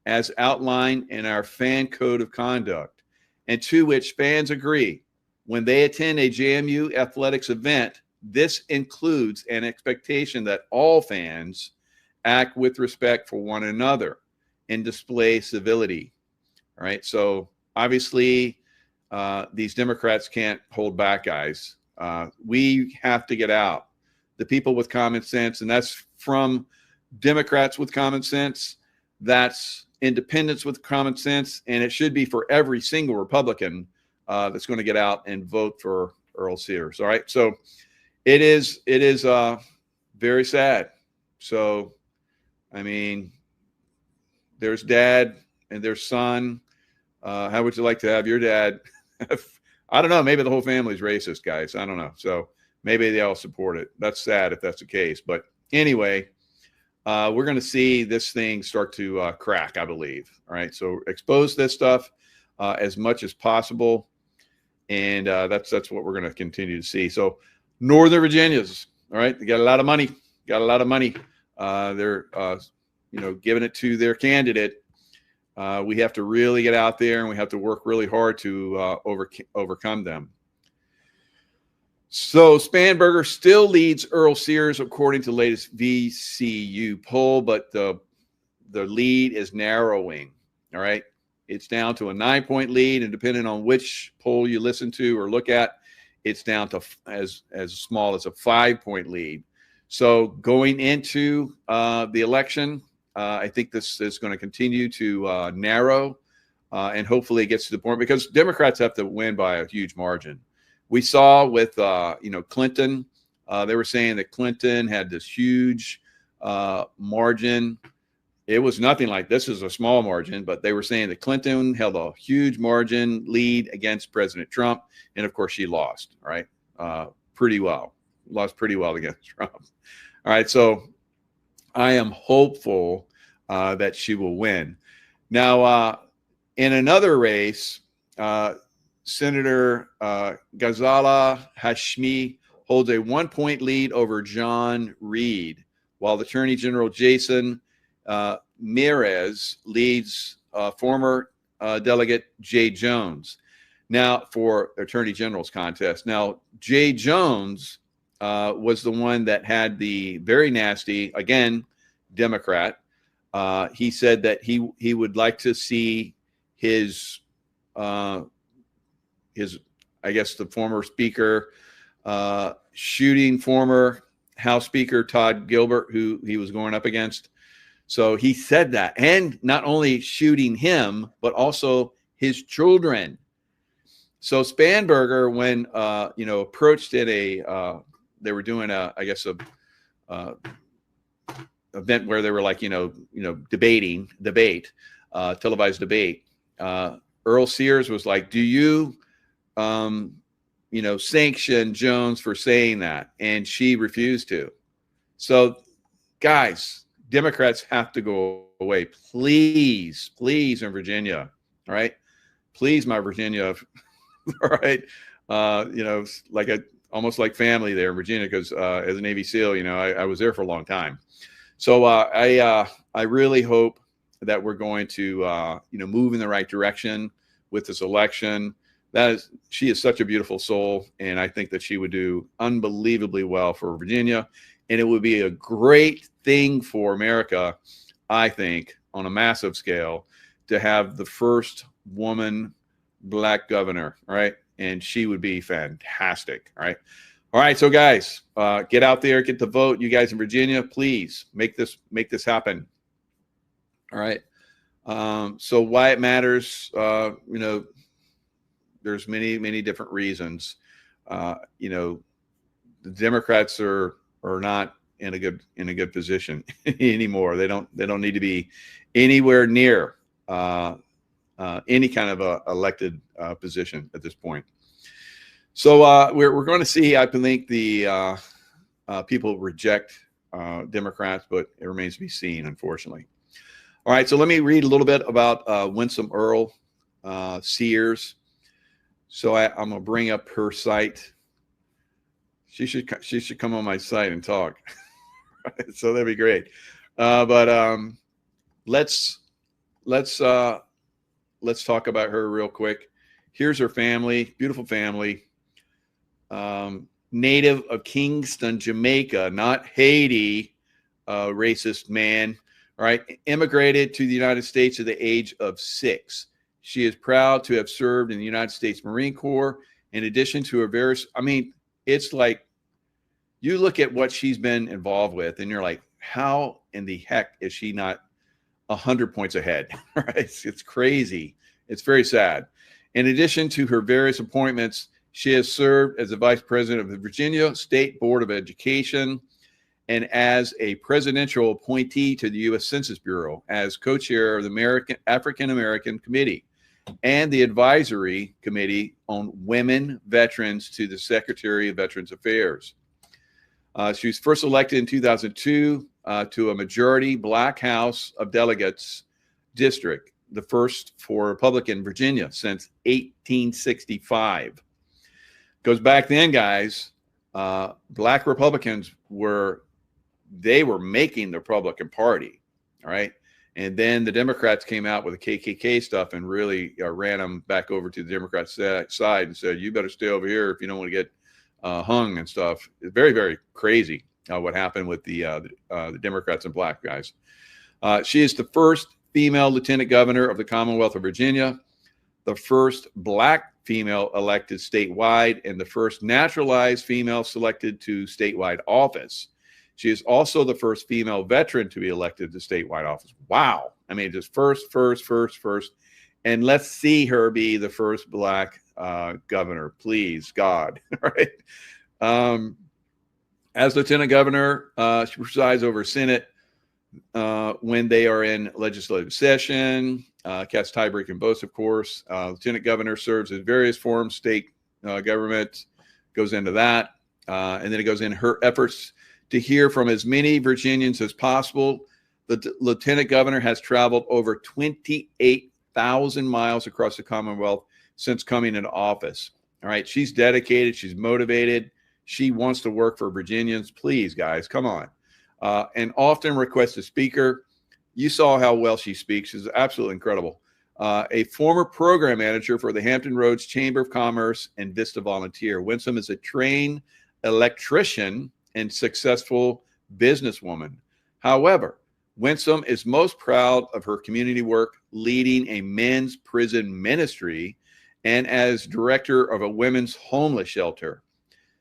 as outlined in our fan code of conduct, and to which fans agree. When they attend a JMU athletics event, this includes an expectation that all fans act with respect for one another and display civility. All right. So obviously, these Democrats can't hold back, guys. We have to get out. The people with common sense, and that's from Democrats with common sense. That's independents with common sense, and it should be for every single Republican that's going to get out and vote for Earl Sears. All right. So it is very sad. So, I mean, there's dad and there's son. How would you like to have your dad? I don't know. Maybe the whole family's racist, guys. I don't know. So maybe they all support it. That's sad if that's the case. But anyway, we're going to see this thing start to crack, I believe. All right. So expose this stuff as much as possible. And that's what we're going to continue to see. So Northern Virginians, all right, they got a lot of money. They're giving it to their candidate. We have to really get out there and we have to work really hard to overcome them. So Spanberger still leads Earl Sears according to the latest VCU poll, but the lead is narrowing. All right. It's down to a 9-point lead, and depending on which poll you listen to or look at, it's down to as small as a 5-point lead. So going into the election, I think this is going to continue to narrow, and hopefully it gets to the point, because Democrats have to win by a huge margin. We saw with Clinton, they were saying that Clinton had this huge margin. It was nothing like this is a small margin, but they were saying that Clinton held a huge margin lead against President Trump. And of course she lost, right? Pretty well, lost pretty well against Trump. All right. So I am hopeful that she will win. Now, in another race, Senator Ghazala Hashmi holds a 1-point lead over John Reed, while the Attorney General Jason Mireles leads former delegate Jay Jones. Now, for Attorney General's contest. Now, Jay Jones was the one that had the very nasty, again, Democrat. He said that he would like to see his I guess the former speaker shooting former House Speaker Todd Gilbert, who he was going up against. So he said that, and not only shooting him, but also his children. So Spanberger, when approached at they were doing a event where they were like debate, televised debate. Earl Sears was like, "Do you sanction Jones for saying that?" And she refused to. So, guys, Democrats have to go away, please, in Virginia. All right, please, my Virginia. All right, almost like family there in Virginia, because as a Navy SEAL, I was there for a long time. So I really hope that we're going to move in the right direction with this election. She is such a beautiful soul, and I think that she would do unbelievably well for Virginia, and it would be a great thing for America, I think, on a massive scale, to have the first woman Black governor, right? And she would be fantastic, right? All right, so guys, get out there, get the vote. You guys in Virginia, please make this happen. All right. So why it matters, there's many different reasons. The Democrats are not in a good position anymore. They don't need to be anywhere near any kind of a elected position at this point. So we're going to see, I think, the people reject Democrats, but it remains to be seen, unfortunately. All right, so let me read a little bit about Winsome Earl Sears. So I'm going to bring up her site. She should come on my site and talk. So that'd be great. But let's talk about her real quick. Here's her family, beautiful family. Native of Kingston, Jamaica, not Haiti, racist man. All right, immigrated to the United States at the age of 6. She is proud to have served in the United States Marine Corps. In addition to her various, it's like you look at what she's been involved with, and you're like, how in the heck is she not 100 points ahead? Right? It's crazy. It's very sad. In addition to her various appointments, she has served as the vice president of the Virginia State Board of Education and as a presidential appointee to the U.S. Census Bureau, as co-chair of the African American Committee and the advisory committee on women veterans to the Secretary of Veterans Affairs. She was first elected in 2002 to a majority Black House of Delegates district, the first for Republican Virginia since 1865. Goes back then, guys, Black Republicans were making the Republican Party, all right? And then the Democrats came out with the KKK stuff and really ran them back over to the Democrat side and said, you better stay over here if you don't want to get hung and stuff. It's very, very crazy what happened with the Democrats and black guys. She is the first female lieutenant governor of the Commonwealth of Virginia, the first black female elected statewide, and the first naturalized female selected to statewide office. She is also the first female veteran to be elected to statewide office. Wow. I mean, just first. And let's see her be the first black governor, please, God. Right? As lieutenant governor, she presides over Senate when they are in legislative session. Casts tiebreaking votes, of course. Lieutenant governor serves in various forms, state government goes into that. And then it goes in her efforts to hear from as many Virginians as possible. The lieutenant governor has traveled over 28,000 miles across the Commonwealth since coming into office. All right. She's dedicated. She's motivated. She wants to work for Virginians. Please, guys, come on. And often requests a speaker. You saw how well she speaks. She's absolutely incredible. A former program manager for the Hampton Roads Chamber of Commerce and Vista Volunteer. Winsome is a trained electrician and successful businesswoman. However, Winsome is most proud of her community work, leading a men's prison ministry and as director of a women's homeless shelter.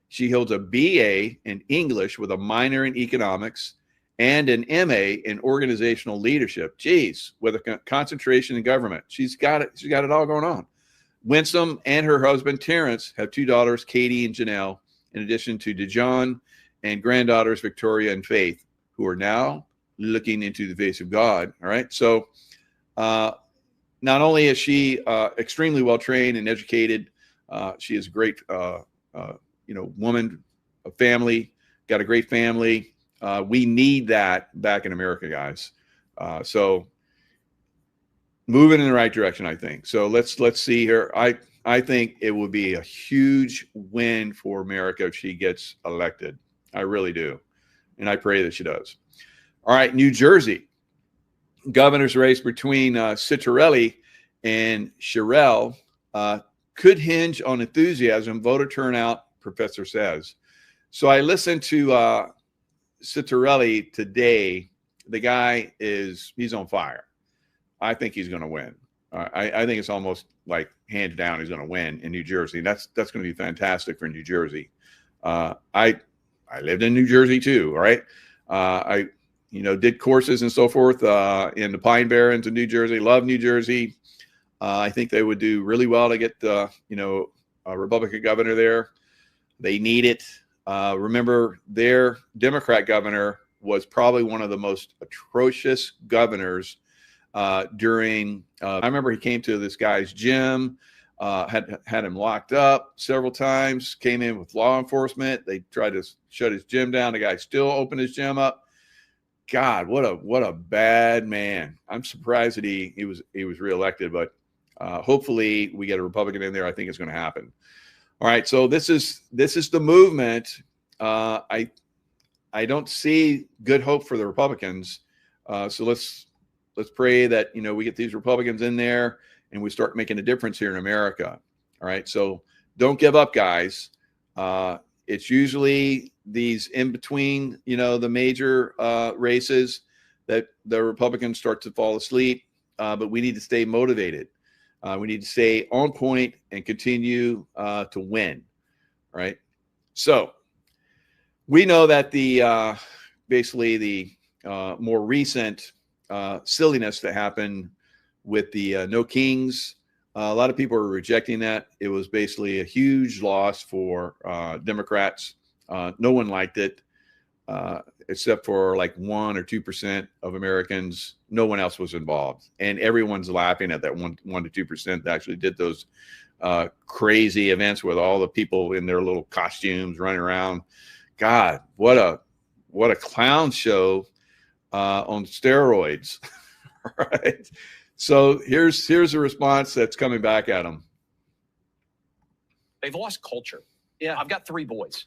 She holds a BA in English with a minor in economics and an MA in organizational leadership. Geez, with a concentration in government. She's got it. She's got it all going on. Winsome and her husband, Terrence, have two daughters, Katie and Janelle, in addition to DeJohn and granddaughters, Victoria and Faith, who are now looking into the face of God. All right. So not only is she extremely well trained and educated, she is a great, woman, a family, got a great family. We need that back in America, guys. So moving in the right direction, I think. So let's see her. I think it would be a huge win for America if she gets elected. I really do. And I pray that she does. All right, New Jersey. Governor's race between Ciccarelli and Sherrill could hinge on enthusiasm, voter turnout, professor says. So I listened to Ciccarelli today. The guy he's on fire. I think he's going to win. I think it's almost like hands down he's going to win in New Jersey. That's going to be fantastic for New Jersey. I lived in New Jersey too. All right. I did courses and so forth in the Pine Barrens in New Jersey. Love New Jersey. I think they would do really well to get a Republican governor there. They need it. Remember, their Democrat governor was probably one of the most atrocious governors during. I remember he came to this guy's gym, had him locked up several times. Came in with law enforcement. They tried to shut his gym down. The guy still opened his gym up. God, what a bad man. I'm surprised that he was reelected, but hopefully we get a Republican in there. I think it's going to happen. All right, so this is the movement. I don't see good hope for the Republicans. So let's pray that we get these Republicans in there and we start making a difference here in America. All right, so don't give up, guys. It's usually these in between, the major races that the Republicans start to fall asleep. But we need to stay motivated. We need to stay on point and continue to win. Right. So we know that the more recent silliness that happened with the No Kings, a lot of people are rejecting that. It was basically a huge loss for Democrats. No one liked it except for like 1 or 2% of Americans. No one else was involved. And everyone's laughing at that 1 to 2% that actually did those crazy events with all the people in their little costumes running around. God, what a clown show on steroids. Right. So here's a response that's coming back at them. They've lost culture. Yeah. I've got 3 boys.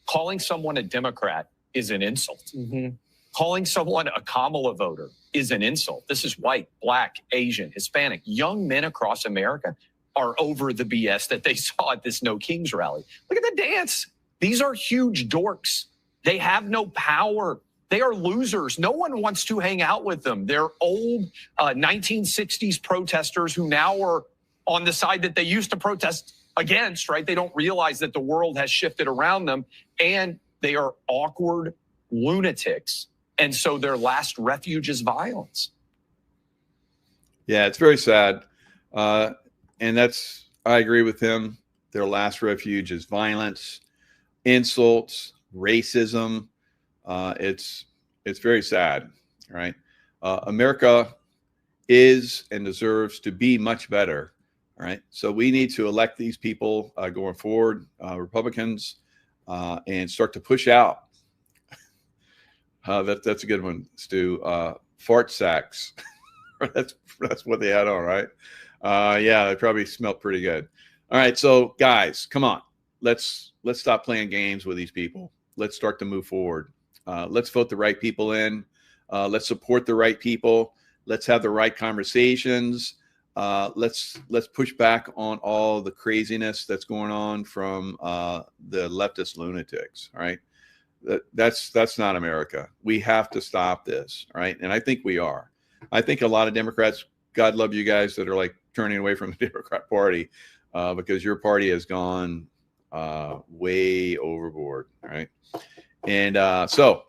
Calling someone a Democrat is an insult. Mm-hmm. Calling someone a Kamala voter is an insult. This is white, black, Asian, Hispanic. Young men across America are over the BS that they saw at this No Kings rally. Look at the dance. These are huge dorks. They have no power. They are losers. No one wants to hang out with them. They're old 1960s protesters who now are on the side that they used to protest against, right? They don't realize that the world has shifted around them, and they are awkward lunatics. And so their last refuge is violence. Yeah, it's very sad. And I agree with him. Their last refuge is violence, insults, racism. It's very sad, right? America is and deserves to be much better, right? So we need to elect these people going forward, Republicans, and start to push out. That's a good one, Stu. Fart sacks. that's what they had on, right? Yeah, they probably smelled pretty good. All right, so guys, come on. Let's stop playing games with these people. Let's start to move forward. Let's vote the right people in. Let's support the right people. Let's have the right conversations. Let's push back on all the craziness that's going on from the leftist lunatics. All right, that's not America. We have to stop this. All right, and I think we are. I think a lot of Democrats, God love you guys, that are like turning away from the Democrat Party because your party has gone way overboard. All right. And so,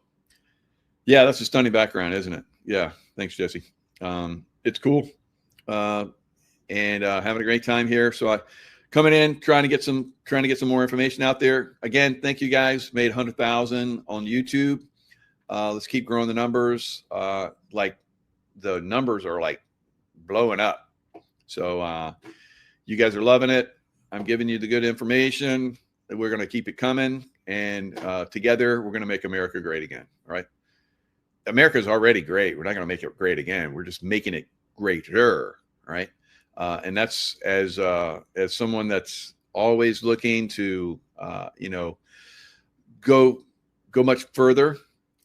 yeah, that's a stunning background, isn't it? Yeah. Thanks, Jesse. It's cool. And having a great time here. So I coming in, trying to get some more information out there. Again, thank you guys. Made 100,000 on YouTube. Let's keep growing the numbers. Like the numbers are like blowing up. So you guys are loving it. I'm giving you the good information. We're going to keep it coming. And together, we're going to make America great again. All right. America's already great. We're not going to make it great again. We're just making it greater. Right. And that's as someone that's always looking to, go much further.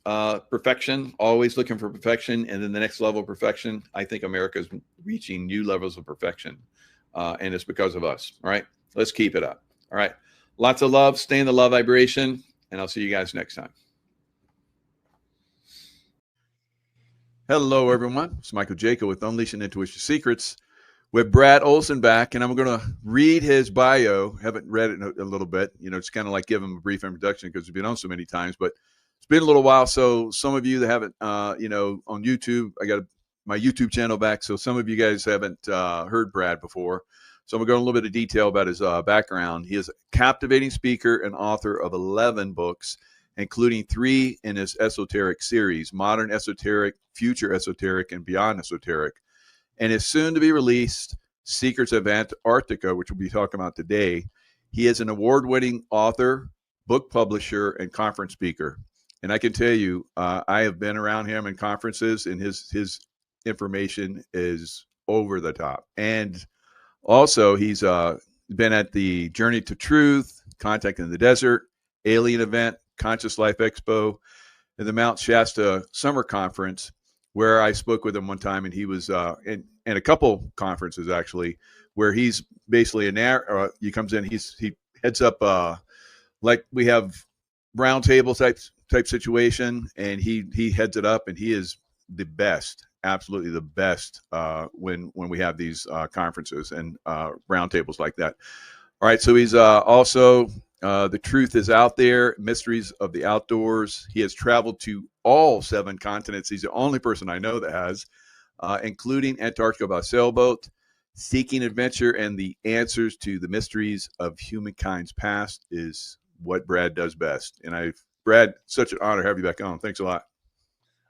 Perfection, always looking for perfection. And then the next level of perfection, I think America is reaching new levels of perfection. And it's because of us. All right. Let's keep it up. All right. Lots of love. Stay in the love vibration. And I'll see you guys next time. Hello, everyone. It's Michael Jaco with Unleashing Intuition Secrets with Brad Olson back. And I'm going to read his bio. Haven't read it in a little bit. It's kind of like give him a brief introduction because we've been on so many times. But it's been a little while. So some of you that haven't, on YouTube, I got my YouTube channel back. So some of you guys haven't heard Brad before. So I'm going to go into a little bit of detail about his background. He is a captivating speaker and author of 11 books, including 3 in his esoteric series, Modern Esoteric, Future Esoteric, and Beyond Esoteric, and is soon to be released, Secrets of Antarctica, which we'll be talking about today. He is an award-winning author, book publisher, and conference speaker. And I can tell you, I have been around him in conferences, and his information is over the top. And also, he's been at the Journey to Truth, Contact in the Desert, Alien Event, Conscious Life Expo, and the Mount Shasta Summer Conference, where I spoke with him one time, and he was in a couple conferences actually, where he's basically he comes in, he heads up like we have round table type situation, and he heads it up, and he is the best. Absolutely the best when we have these conferences and roundtables like that. All right, so he's also The Truth is Out There, Mysteries of the Outdoors. He has traveled to all 7 continents. He's the only person I know that has, including Antarctica by sailboat, Seeking Adventure, and the answers to the mysteries of humankind's past is what Brad does best. And Brad, such an honor to have you back on. Thanks a lot.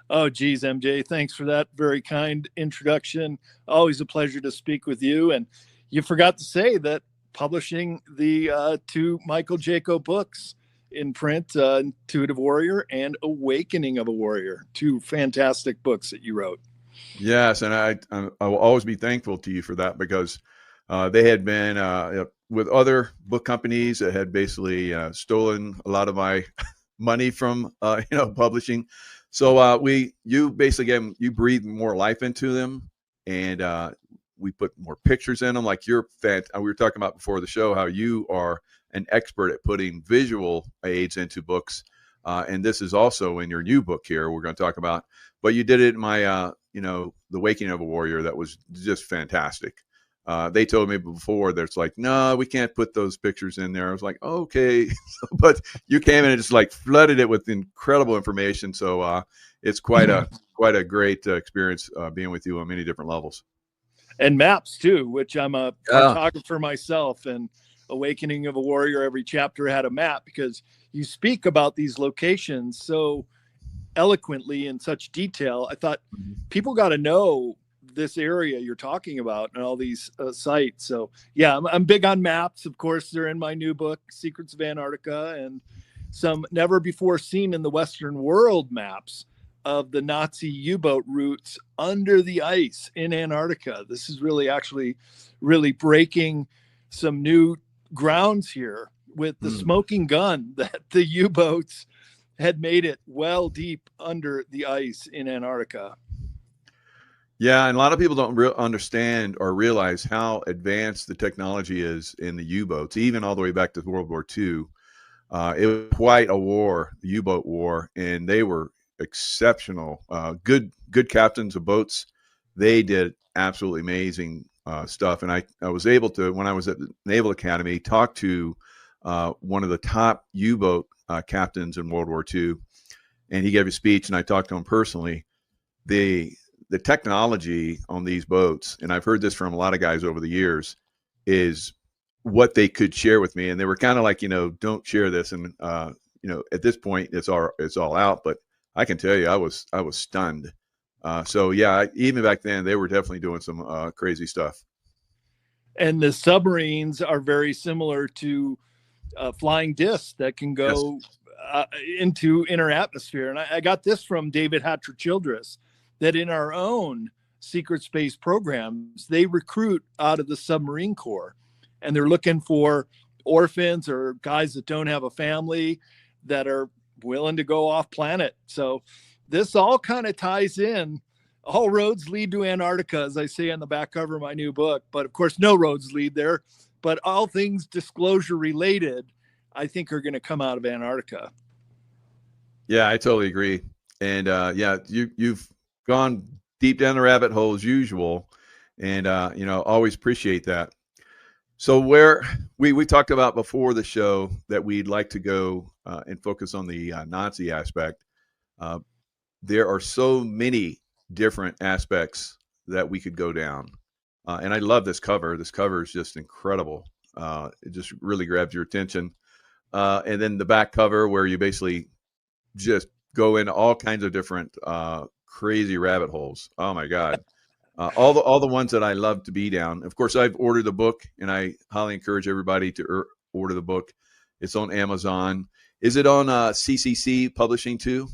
Oh, geez, MJ, thanks for that very kind introduction. Always a pleasure to speak with you. And you forgot to say that publishing the 2 Michael Jaco books in print, Intuitive Warrior and Awakening of a Warrior, 2 fantastic books that you wrote. Yes, and I will always be thankful to you for that, because they had been with other book companies that had basically stolen a lot of my money from publishing. So you basically you breathe more life into them, and we put more pictures in them. Like we were talking about before the show, how you are an expert at putting visual aids into books. And this is also in your new book here we're going to talk about. But you did it in my, The Waking of a Warrior. That was just fantastic. They told me before that it's like, no, we can't put those pictures in there. I was like, okay. But you came in and just like flooded it with incredible information. So it's quite a great experience being with you on many different levels. And maps too, which I'm a cartographer myself, and Awakening of a Warrior, every chapter had a map, because you speak about these locations so eloquently in such detail. I thought people got to know this area you're talking about and all these sites. So yeah, I'm big on maps. Of course, they're in my new book, Secrets of Antarctica, and some never before seen in the Western world maps of the Nazi U-boat routes under the ice in Antarctica. This is really breaking some new grounds here with the smoking gun that the U-boats had made it well deep under the ice in Antarctica. Yeah, and a lot of people don't understand or realize how advanced the technology is in the U-boats, even all the way back to World War II. It was quite a war, the U-boat war, and they were exceptional. Good captains of boats. They did absolutely amazing stuff. And I was able to, when I was at the Naval Academy, talk to one of the top U-boat captains in World War II, and he gave a speech, and I talked to him personally. The technology on these boats, and I've heard this from a lot of guys over the years, is what they could share with me. And they were kind of like, don't share this. And, at this point it's all out, but I can tell you, I was stunned. So yeah, even back then they were definitely doing some crazy stuff. And the submarines are very similar to flying discs that can go into inner atmosphere. And I got this from David Hatcher Childress, that in our own secret space programs, they recruit out of the submarine corps, and they're looking for orphans or guys that don't have a family that are willing to go off planet. So this all kind of ties in. All roads lead to Antarctica, as I say on the back cover of my new book. But of course, no roads lead there. But all things disclosure related, I think, are going to come out of Antarctica. Yeah, I totally agree. And you've gone deep down the rabbit hole as usual, and always appreciate that. So where we talked about before the show that we'd like to go and focus on the Nazi aspect. There are so many different aspects that we could go down, and I love this cover. This cover is just incredible. It just really grabs your attention. And then the back cover, where you basically just go into all kinds of different crazy rabbit holes. Oh my God. All the ones that I love to be down. Of course, I've ordered the book, and I highly encourage everybody to order the book. It's on Amazon. Is it on CCC Publishing too?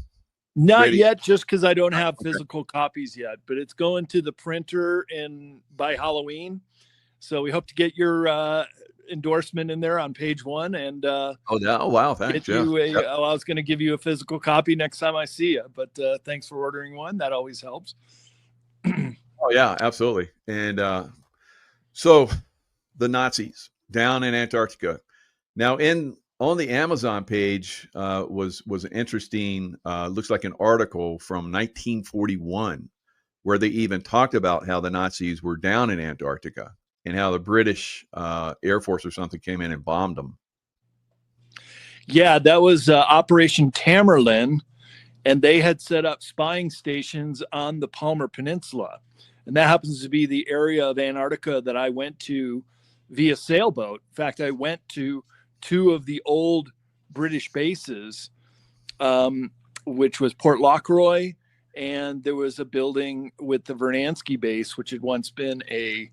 Not yet, just because I don't have physical copies yet, but it's going to the printer by Halloween. So we hope to get your endorsement in there on page 1. And wow, thanks. I was going to give you a physical copy next time I see you, but thanks for ordering one. That always helps. Oh yeah, absolutely. And so the Nazis down in Antarctica. Now on the Amazon page was an interesting, looks like an article from 1941, where they even talked about how the Nazis were down in Antarctica and how the British Air Force or something came in and bombed them. Yeah, that was Operation Tamerlane, and they had set up spying stations on the Palmer Peninsula. And that happens to be the area of Antarctica that I went to via sailboat. In fact, I went to 2 of the old British bases, which was Port Lockroy, and there was a building with the Vernansky base, which had once been a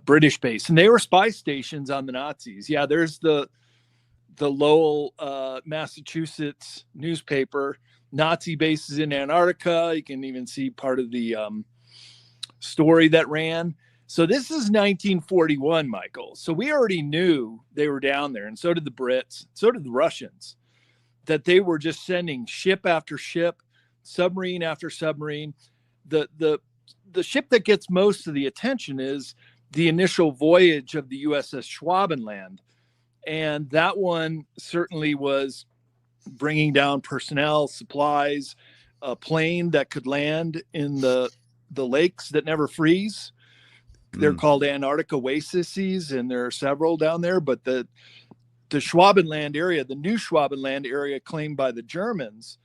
British base. And they were spy stations on the Nazis. Yeah, there's the Lowell, Massachusetts newspaper, Nazi bases in Antarctica. You can even see part of the story that ran. So this is 1941, Michael. So we already knew they were down there, and so did the Brits, so did the Russians, that they were just sending ship after ship, submarine after submarine. The ship that gets most of the attention is the initial voyage of the USS Schwabenland And that one certainly was bringing down personnel, supplies, a plane that could land in the lakes that never freeze. They're called Antarctic oases, and there are several down there. But the Schwabenland area, the new Schwabenland area claimed by the Germans,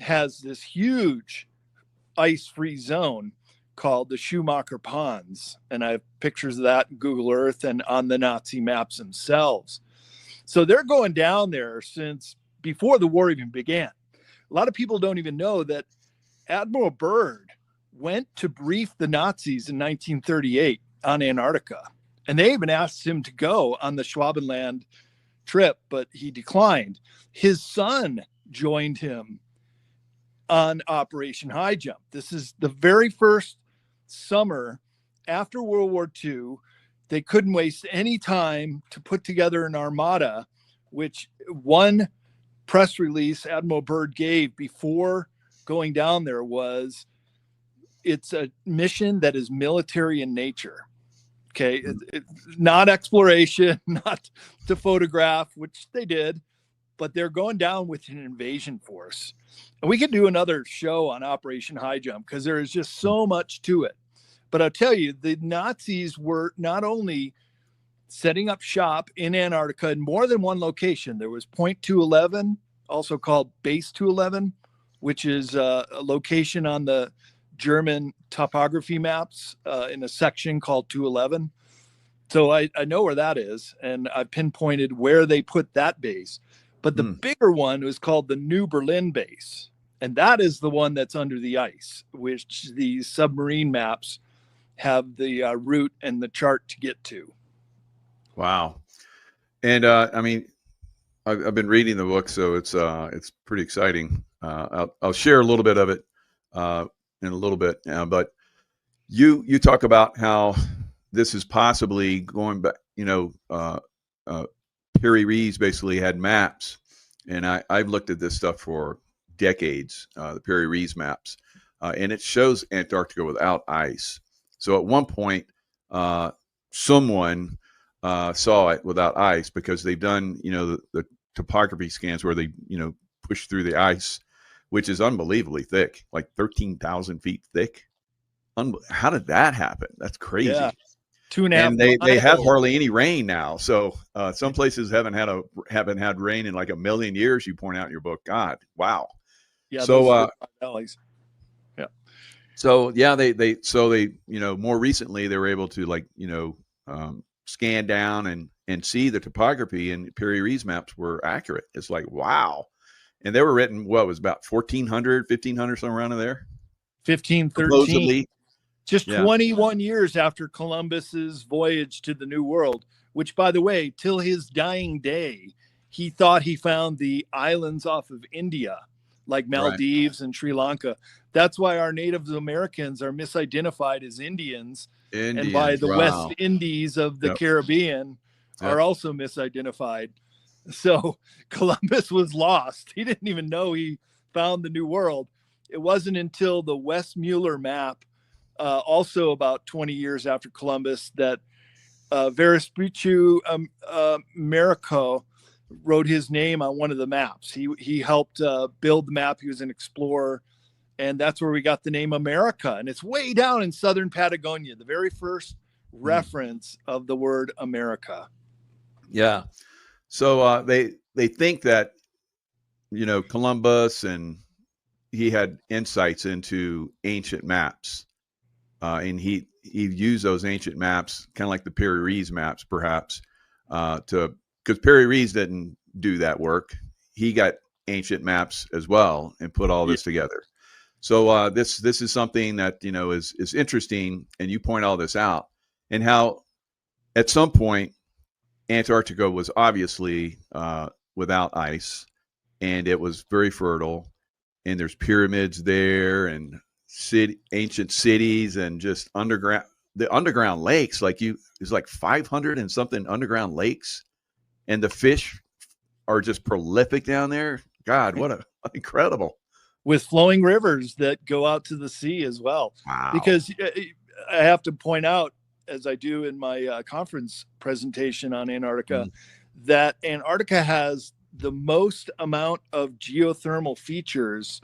has this huge ice-free zone called the Schumacher Ponds. And I have pictures of that in Google Earth and on the Nazi maps themselves. So they're going down there since before the war even began. A lot of people don't even know that Admiral Byrd went to brief the Nazis in 1938 on Antarctica. And they even asked him to go on the Schwabenland trip, but he declined. His son joined him on Operation High Jump. This is the very first summer after World War II. They couldn't waste any time to put together an armada, which one press release Admiral Byrd gave before going down there was, it's a mission that is military in nature. Okay. Not exploration, not to photograph, which they did, but they're going down with an invasion force. And we could do another show on Operation High Jump because there is just so much to it. But I'll tell you, the Nazis were not only setting up shop in Antarctica in more than one location. There was Point 211, also called Base 211, which is a location on the German topography maps in a section called 211. So I know where that is, and I pinpointed where they put that base. But the bigger one was called the New Berlin base. And that is the one that's under the ice, which the submarine maps have the route and the chart to get to. Wow. And I mean, I've been reading the book, so it's pretty exciting. I'll share a little bit of it in a little bit, but you talk about how this is possibly going back. Perry Rees basically had maps, and I've looked at this stuff for decades. The Perry Rees maps, and it shows Antarctica without ice. So at one point, someone saw it without ice because they've done, the topography scans where they, push through the ice, which is unbelievably thick, like 13,000 feet thick. How did that happen? That's crazy. Yeah. 2.5 and they have hardly any rain now. So some places haven't had rain in like a million years. You point out in your book. God, wow. Yeah. So valleys. Yeah. So yeah, they more recently they were able to scan down and see the topography, and Perry Rees maps were accurate. It's like, wow. And they were written, what was about 1400, 1500, somewhere around in there? 1513. Supposedly. Just 21 years after Columbus's voyage to the New World, which, by the way, till his dying day, he thought he found the islands off of India, like Maldives and Sri Lanka. That's why our Native Americans are misidentified as Indians, and by the West Indies of the Caribbean are also misidentified. So Columbus was lost. He didn't even know he found the New World. It wasn't until the Westmuller map, also about 20 years after Columbus, that Vespucci Americo wrote his name on one of the maps. He helped build the map. He was an explorer, and that's where we got the name America. And it's way down in southern Patagonia, the very first reference of the word America. Yeah. So they think that, Columbus, and he had insights into ancient maps. And he used those ancient maps, kind of like the Perry Rees maps, perhaps, because Perry Rees didn't do that work. He got ancient maps as well and put all this together. So this is something that is interesting, and you point all this out, and how at some point Antarctica was obviously without ice, and it was very fertile, and there's pyramids there, and ancient cities, and just underground lakes. There's like 500 and something underground lakes, and the fish are just prolific down there. God, what incredible. With flowing rivers that go out to the sea as well. Wow. Because I have to point out, as I do in my conference presentation on Antarctica, that Antarctica has the most amount of geothermal features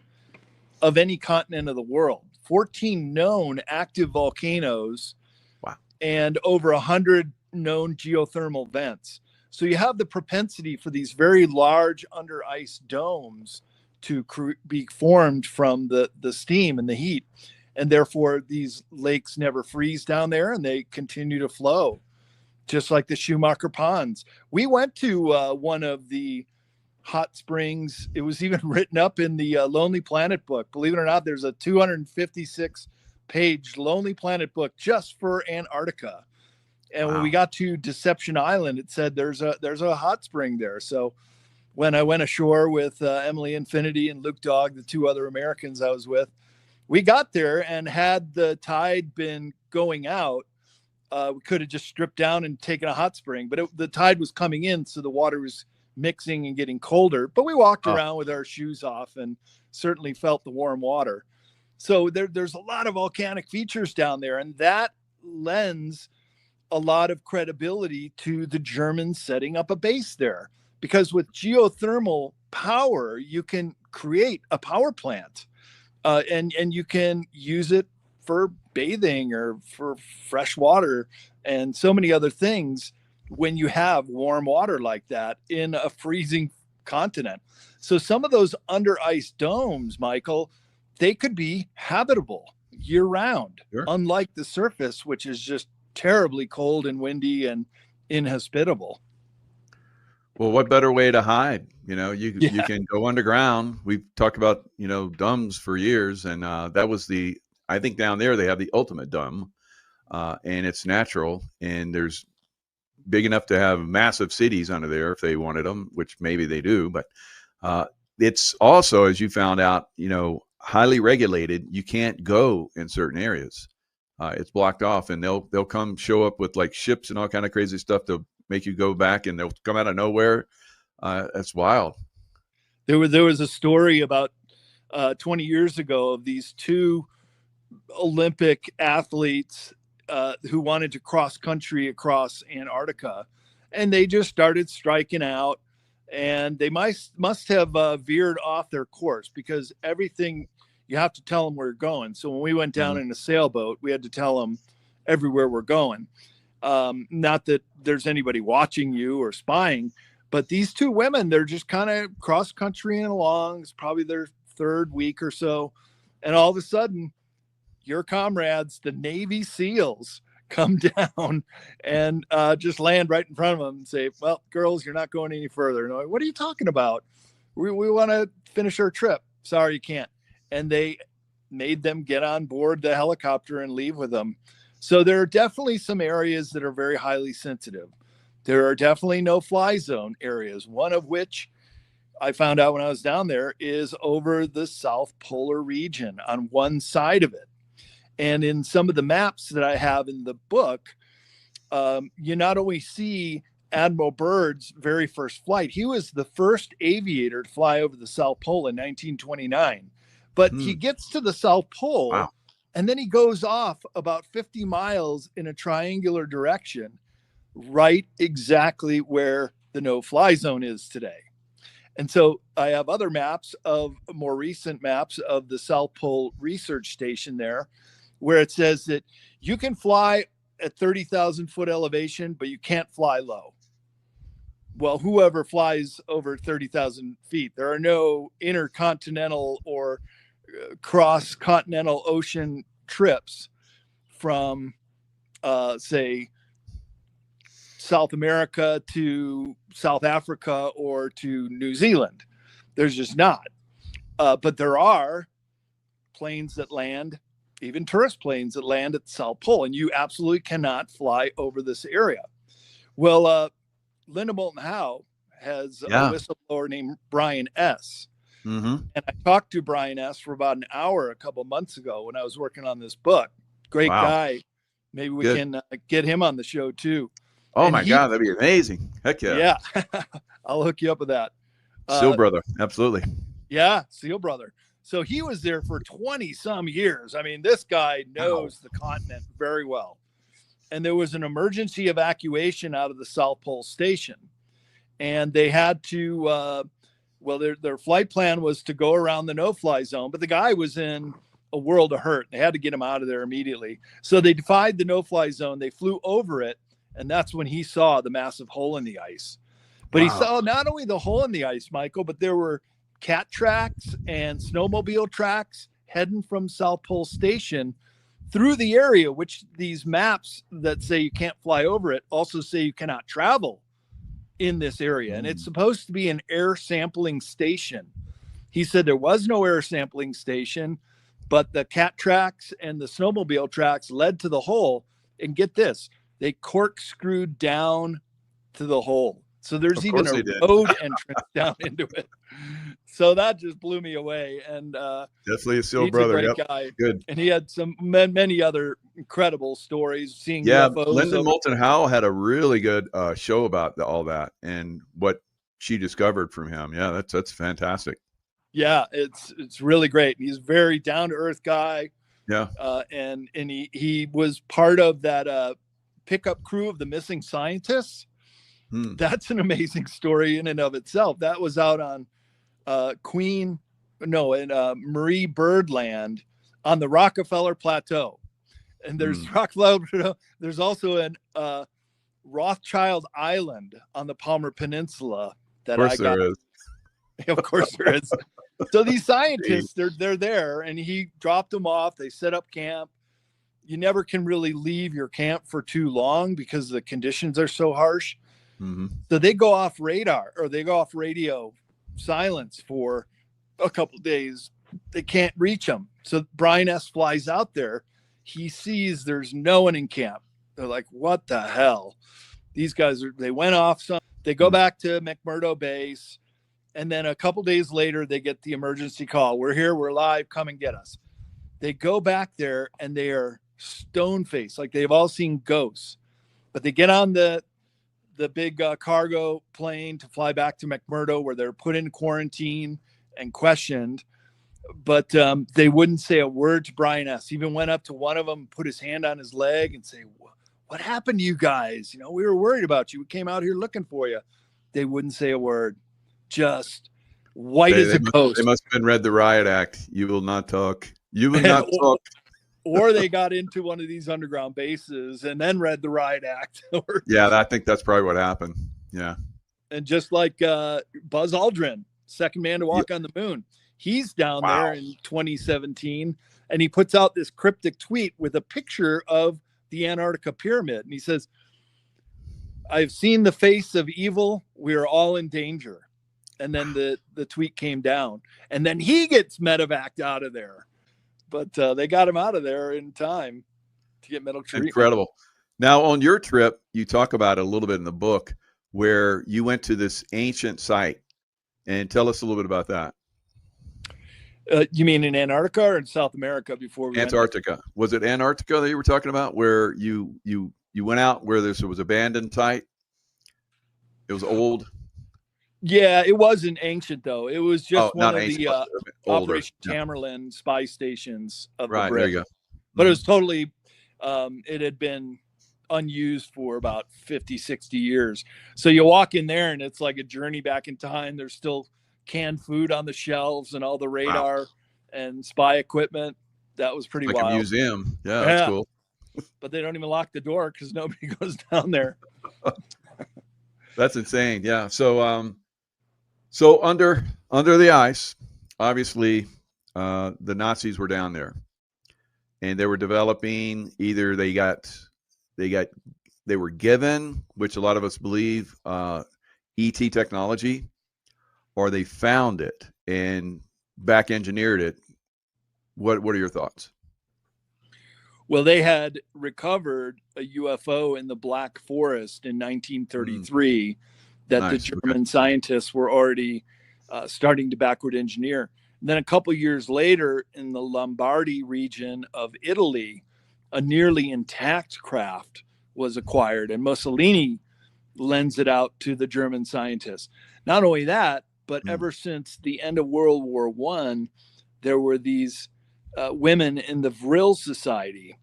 of any continent of the world. 14 known active volcanoes. Wow. And over 100 known geothermal vents. So you have the propensity for these very large under ice domes to be formed from the steam and the heat. And therefore these lakes never freeze down there, and they continue to flow, just like the Schumacher Ponds. We went to one of the hot springs. It was even written up in the Lonely Planet book. Believe it or not, there's a 256-page Lonely Planet book just for Antarctica. And when we got to Deception Island, it said there's a hot spring there. So when I went ashore with Emily Infinity and Luke Dogg, the two other Americans I was with, we got there, and had the tide been going out, we could have just stripped down and taken a hot spring. But the tide was coming in, so the water was mixing and getting colder. But we walked around with our shoes off and certainly felt the warm water. So there's a lot of volcanic features down there, and that lends a lot of credibility to the Germans setting up a base there, because with geothermal power, you can create a power plant, and you can use it for bathing or for fresh water and so many other things when you have warm water like that in a freezing continent. So some of those under ice domes, Michael, they could be habitable year round, unlike the surface, which is just terribly cold and windy and inhospitable. Well, what better way to hide? You can go underground. We've talked about, domes for years, and that was I think down there they have the ultimate dome, and it's natural, and there's big enough to have massive cities under there if they wanted them, which maybe they do. But it's also, as you found out, highly regulated. You can't go in certain areas. It's blocked off, and they'll come show up with like ships and all kind of crazy stuff to make you go back, and they'll come out of nowhere. That's wild. There was a story about 20 years ago of these two Olympic athletes who wanted to cross country across Antarctica, and they just started striking out, and they must have veered off their course, because everything you have to tell them where you're going. So when we went down in a sailboat, we had to tell them everywhere we're going. Not that there's anybody watching you or spying, but these two women, they're just kind of cross countrying along. It's probably their third week or so. And all of a sudden, your comrades, the Navy SEALs, come down and just land right in front of them and say, "Well, girls, you're not going any further." And I'm like, "What are you talking about? We want to finish our trip. Sorry, you can't." And they made them get on board the helicopter and leave with them. So there are definitely some areas that are very highly sensitive. There are definitely no-fly zone areas, one of which I found out when I was down there is over the South Polar region on one side of it. And in some of the maps that I have in the book, you not only see Admiral Byrd's very first flight. He was the first aviator to fly over the South Pole in 1929. But he gets to the South Pole, and then he goes off about 50 miles in a triangular direction, right exactly where the no-fly zone is today. And so I have other maps of more recent maps of the South Pole Research Station there, where it says that you can fly at 30,000 foot elevation, but you can't fly low. Well, whoever flies over 30,000 feet, there are no intercontinental or cross-continental ocean trips from, say, South America to South Africa or to New Zealand. There's just not. But there are planes that land, even tourist planes that land at the South Pole, and you absolutely cannot fly over this area. Well, Linda Moulton Howe has a whistleblower named Brian S. And I talked to Brian S. for about an hour a couple months ago when I was working on this book. Great guy. Maybe we can get him on the show too. Oh, and my God, that'd be amazing. Heck yeah. Yeah. I'll hook you up with that. Seal brother. Absolutely. Yeah. Seal brother. So he was there for 20 some years. I mean, this guy knows the continent very well. And there was an emergency evacuation out of the South Pole Station. and they had to. Their flight plan was to go around the no-fly zone, but the guy was in a world of hurt. They had to get him out of there immediately. So they defied the no-fly zone. They flew over it, and that's when he saw the massive hole in the ice. But He saw not only the hole in the ice, Michael, but there were cat tracks and snowmobile tracks heading from South Pole Station through the area, which these maps that say you can't fly over it also say you cannot travel in this area. And it's supposed to be an air sampling station. He said there was no air sampling station, but the cat tracks and the snowmobile tracks led to the hole. And get this, they corkscrewed down to the hole. So there's even a road entrance down into it. So that just blew me away. And definitely a SEAL he's brother. a great guy. Good. And he had some many other incredible stories. Seeing UFOs. Lyndon Moulton Howe had a really good show about all that and what she discovered from him. Yeah, that's fantastic. Yeah, it's really great. He's a very down to earth guy. Yeah. And he was part of that pickup crew of the missing scientists. That's an amazing story in and of itself. That was out on Marie Byrd Land on the Rockefeller Plateau. And there's Rockefeller Plateau. There's also an Rothschild Island on the Palmer Peninsula that of course there is. Of course there is. So these scientists, they're there, and he dropped them off. They set up camp. You never can really leave your camp for too long because the conditions are so harsh. So they go off radar, or they go off radio silence for a couple of days. They can't reach them. So Brian S. flies out there. He sees there's no one in camp. They're like, what the hell? These guys they went off. They go back to McMurdo base. And then a couple days later, they get the emergency call. We're here. We're live. Come and get us. They go back there and they are stone-faced, like they've all seen ghosts. But they get on the big cargo plane to fly back to McMurdo, where they're put in quarantine and questioned. But they wouldn't say a word to Brian S. Even went up to one of them, put his hand on his leg and say, what happened to you guys? We were worried about you. We came out here looking for you. They wouldn't say a word. Just white as a ghost. They must have been read the Riot Act. You will not talk. You will not talk. Or they got into one of these underground bases and then read the Riot Act. Yeah, I think that's probably what happened. Yeah. And just like Buzz Aldrin, second man to walk on the moon, he's down there in 2017, and he puts out this cryptic tweet with a picture of the Antarctica pyramid. And he says, I've seen the face of evil. We are all in danger. And then the tweet came down. And then he gets medevaced out of there. But they got him out of there in time to get medical treatment. Incredible. Now, on your trip, you talk about it a little bit in the book where you went to this ancient site. And tell us a little bit about that. You mean in Antarctica or in South America before we Antarctica. Was it Antarctica that you were talking about where you went out where there was abandoned site? It was old. Yeah, it wasn't ancient though. It was just one of ancient, the Operation Tamerlan spy stations of the Brits. There you go. But it was totally, it had been unused for about 50, 60 years. So you walk in there and it's like a journey back in time. There's still canned food on the shelves and all the radar and spy equipment. That was pretty wild. Like a museum. Yeah, that's cool. But they don't even lock the door because nobody goes down there. That's insane. Yeah. So under the ice, obviously, the Nazis were down there, and they were developing. Either they were given, which a lot of us believe, ET technology, or they found it and back engineered it. What are your thoughts? Well, they had recovered a UFO in the Black Forest in 1933 that the German scientists were already starting to backward engineer. And then a couple years later, in the Lombardy region of Italy, a nearly intact craft was acquired, and Mussolini lends it out to the German scientists. Not only that, but ever since the end of World War I, there were these women in the Vril Society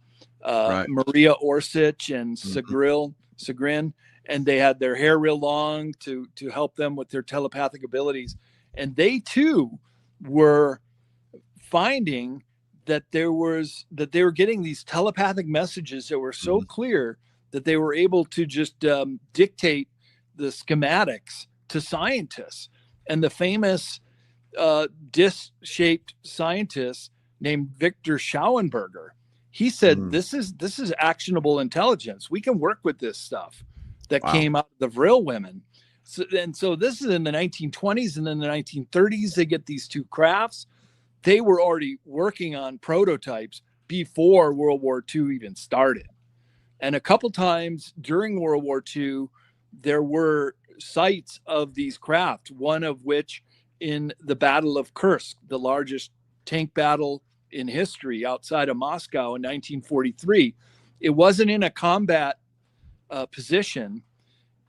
Maria Orsic and Segrin, and they had their hair real long to help them with their telepathic abilities. And they too were finding that they were getting these telepathic messages that were so clear that they were able to just dictate the schematics to scientists. And the famous disc-shaped scientist named Victor Schauenberger, he said, this is actionable intelligence. We can work with this stuff that came out of the Vril women. So this is in the 1920s, and then the 1930s, they get these two crafts. They were already working on prototypes before World War II even started. And a couple times during World War II, there were sites of these craft, one of which in the Battle of Kursk, the largest tank battle in history outside of Moscow in 1943. It wasn't in a combat position,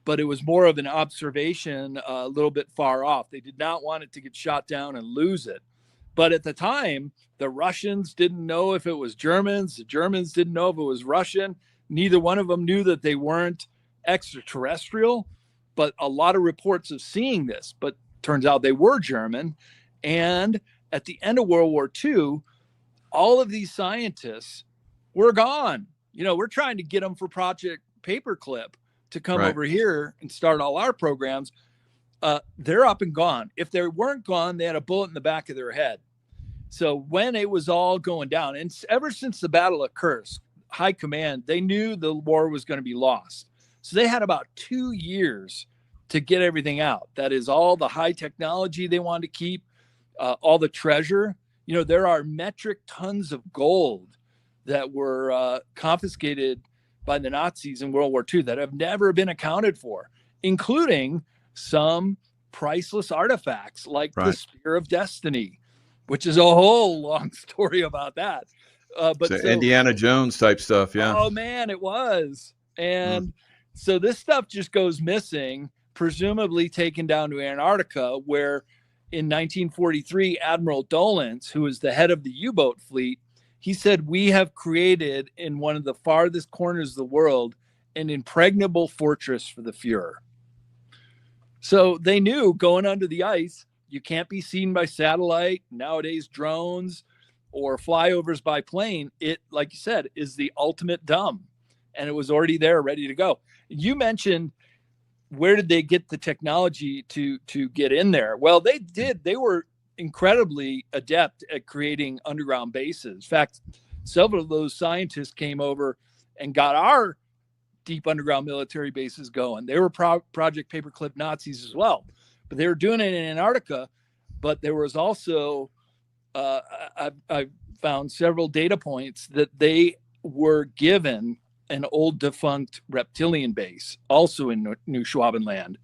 but it was more of an observation a little bit far off. They did not want it to get shot down and lose it. But at the time, the Russians didn't know if it was Germans. The Germans didn't know if it was Russian. Neither one of them knew that they weren't extraterrestrial, but a lot of reports of seeing this. But turns out they were German. And at the end of World War II, all of these scientists were gone. We're trying to get them for Project Paperclip to come over here and start all our programs. They're up and gone. If they weren't gone, they had a bullet in the back of their head. So when it was all going down, and ever since the Battle of Kursk, High Command, they knew the war was going to be lost. So they had about 2 years to get everything out. That is all the high technology they wanted to keep, all the treasure. There are metric tons of gold that were confiscated by the Nazis in World War II that have never been accounted for, including some priceless artifacts like the Spear of Destiny, which is a whole long story about that. But Indiana Jones type stuff. Yeah. Oh man, it was. And so this stuff just goes missing, presumably taken down to Antarctica, where in 1943, Admiral Dolence, who was the head of the U-boat fleet, he said, we have created in one of the farthest corners of the world an impregnable fortress for the Fuhrer. So they knew going under the ice, you can't be seen by satellite, nowadays drones, or flyovers by plane. It, like you said, is the ultimate dumb. And it was already there, ready to go. You mentioned, where did they get the technology to get in there? Well, they did. They were incredibly adept at creating underground bases. In fact, several of those scientists came over and got our deep underground military bases going. They were Project Paperclip Nazis as well, but they were doing it in Antarctica. But there was also, I found several data points that they were given an old defunct reptilian base, also in New Schwabenland.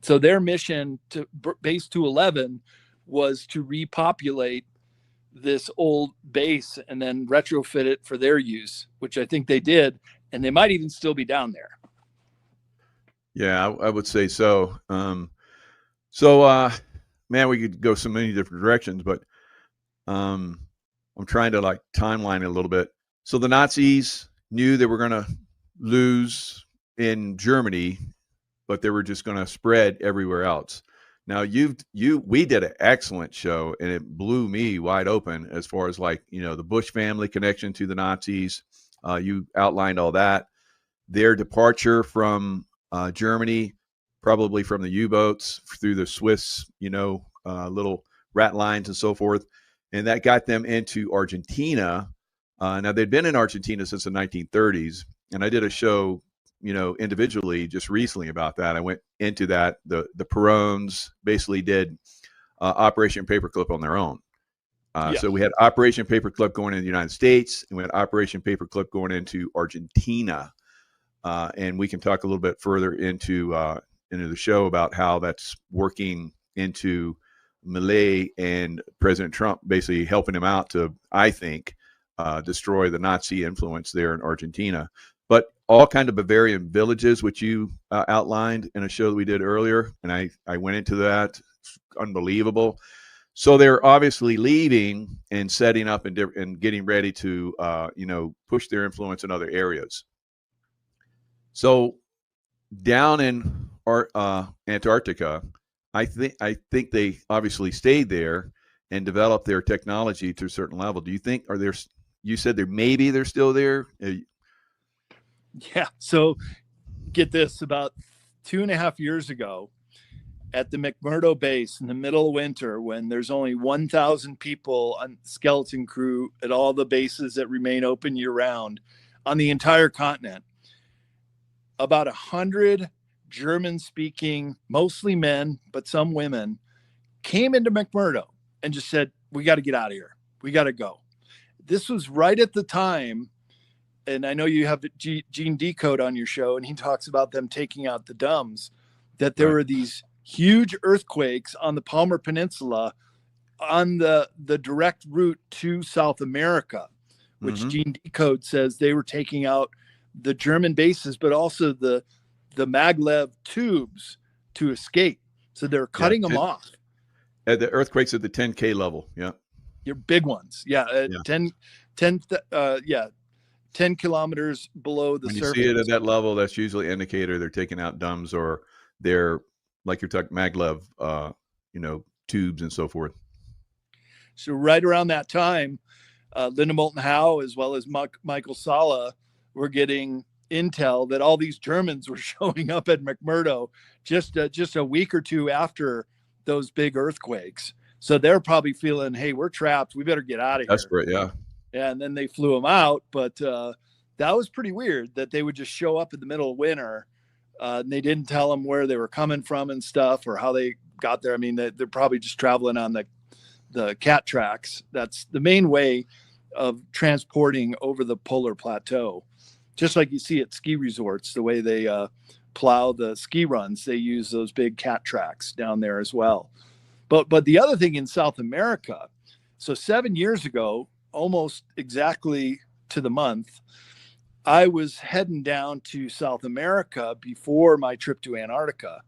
So their mission to base 211 was to repopulate this old base and then retrofit it for their use, which I think they did. And they might even still be down there. Yeah, I would say so. Man, we could go so many different directions, but I'm trying to timeline it a little bit. So the Nazis knew they were going to lose in Germany, but they were just going to spread everywhere else. Now we did an excellent show, and it blew me wide open as far as the Bush family connection to the Nazis. You outlined all that, their departure from Germany, probably from the U-boats through the Swiss, little rat lines and so forth. And that got them into Argentina. Now they'd been in Argentina since the 1930s. And I did a show, individually just recently about that. I went into that. The Perones basically did Operation Paperclip on their own. So we had Operation Paperclip going into the United States, and we had Operation Paperclip going into Argentina. And we can talk a little bit further into the show about how that's working into Milei and President Trump basically helping him out to, I think, destroy the Nazi influence there in Argentina. But all kind of Bavarian villages, which you outlined in a show that we did earlier, and I went into that. It's unbelievable. So they're obviously leaving and setting up and getting ready to, push their influence in other areas. So down in Antarctica, I think they obviously stayed there and developed their technology to a certain level. Do you think you said they're still there? Yeah. So get this, about 2.5 years ago at the McMurdo base in the middle of winter, when there's only 1,000 people on skeleton crew at all the bases that remain open year round on the entire continent, about 100 German speaking, mostly men, but some women, came into McMurdo and just said, we got to get out of here. We got to go. This was right at the time. And I know you have Gene Decode on your show, and he talks about them taking out the dumbs, that there were these huge earthquakes on the Palmer Peninsula on the direct route to South America, which Gene Decode says they were taking out the German bases, but also the maglev tubes to escape. So they're cutting them off. The earthquakes at the 10K level. Yeah. Your big ones. Yeah. 10 kilometers below the surface. When you see it at that level, that's usually an indicator they're taking out dumbs, or they're, like you're talking, maglev, tubes and so forth. So right around that time, Linda Moulton Howe, as well as Michael Sala, were getting intel that all these Germans were showing up at McMurdo just a week or two after those big earthquakes. So they're probably feeling, hey, we're trapped. We better get out of here. Desperate, yeah. And then they flew them out. But that was pretty weird that they would just show up in the middle of winter. And they didn't tell them where they were coming from and stuff, or how they got there. I mean, they're probably just traveling on the cat tracks. That's the main way of transporting over the polar plateau. Just like you see at ski resorts, the way they plow the ski runs, they use those big cat tracks down there as well. But the other thing in South America, so 7 years ago, almost exactly to the month, I was heading down to South America before my trip to Antarctica.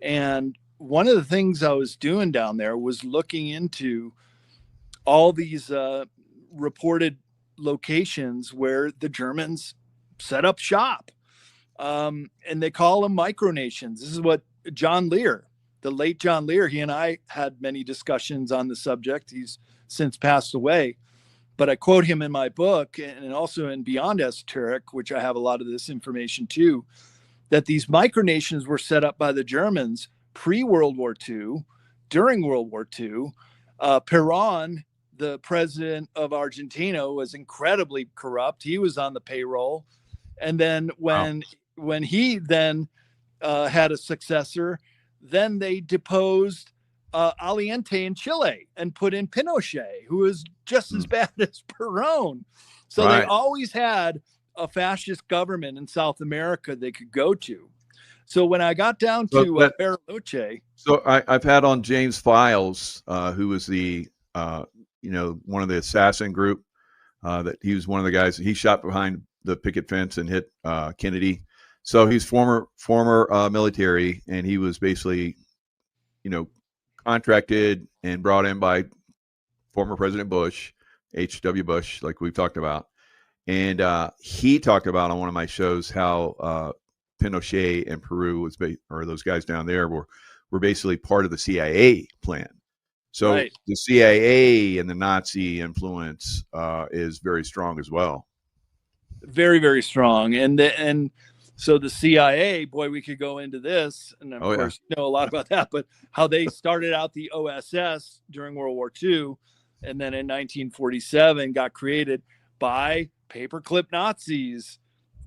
And one of the things I was doing down there was looking into all these reported locations where the Germans set up shop. And they call them micronations. This is what John Lear, the late John Lear, he and I had many discussions on the subject. He's since passed away. But I quote him in my book, and also in Beyond Esoteric, which I have a lot of this information too, that these micronations were set up by the Germans pre-World War II, during World War II. Perón, the president of Argentina, was incredibly corrupt. He was on the payroll. And then when he then had a successor, then they deposed Allende in Chile and put in Pinochet, who was just as bad as Perón. So they always had a fascist government in South America they could go to. So when I got down to Bariloche. So I've had on James Files, who was the, one of the assassin group, that he was one of the guys. He shot behind the picket fence and hit Kennedy. So he's former military, and he was basically, contracted and brought in by former President Bush, H.W. Bush, like we've talked about. And he talked about on one of my shows how Pinochet and Peru or those guys down there were basically part of the CIA plan. So the CIA and the Nazi influence is very strong as well. Very, very strong. And so the CIA, boy, we could go into this, and of course, you know a lot about that, but how they started out the OSS during World War II, and then in 1947 got created by paperclip Nazis,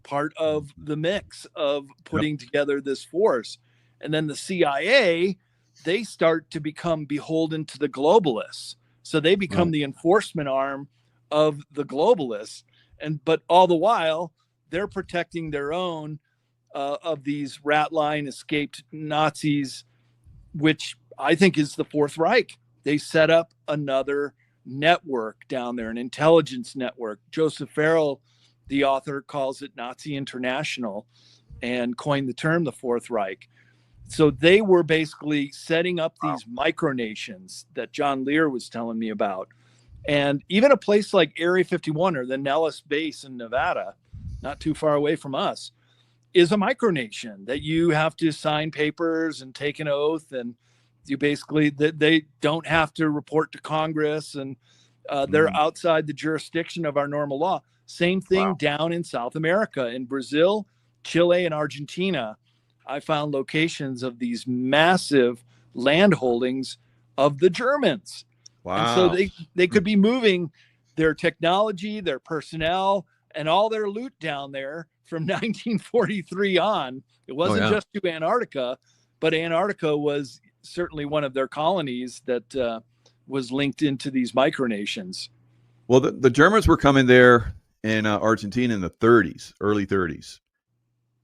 part of the mix of putting together this force. And then the CIA, they start to become beholden to the globalists. So they become the enforcement arm of the globalists. But all the while, they're protecting their own of these rat line escaped Nazis, which I think is the Fourth Reich. They set up another network down there, an intelligence network. Joseph Farrell, the author, calls it Nazi International and coined the term the Fourth Reich. So they were basically setting up these micronations that John Lear was telling me about. And even a place like Area 51 or the Nellis base in Nevada, not too far away from us, is a micronation that you have to sign papers and take an oath. And you basically, they don't have to report to Congress, and they're outside the jurisdiction of our normal law. Same thing down in South America, in Brazil, Chile, and Argentina. I found locations of these massive land holdings of the Germans. Wow. And so they could be moving their technology, their personnel, and all their loot down there from 1943 on. It wasn't just to Antarctica, but Antarctica was certainly one of their colonies that was linked into these micronations. Well, the Germans were coming there in Argentina in the 30s, early 30s.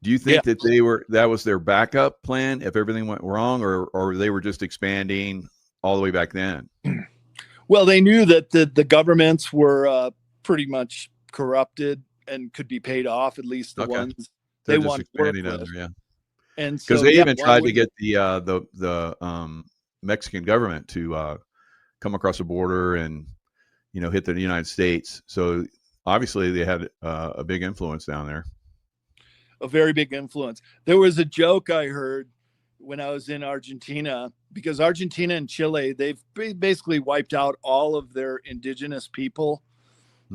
Do you think that that was their backup plan if everything went wrong, or they were just expanding all the way back then? Well, they knew that the governments were pretty much corrupted and could be paid off, at least the ones they wanted to work with. Yeah. And because so, they even tried to get the Mexican government to come across the border and hit the United States. So obviously they had a big influence down there. A very big influence. There was a joke I heard when I was in Argentina, because Argentina and Chile, they've basically wiped out all of their indigenous people.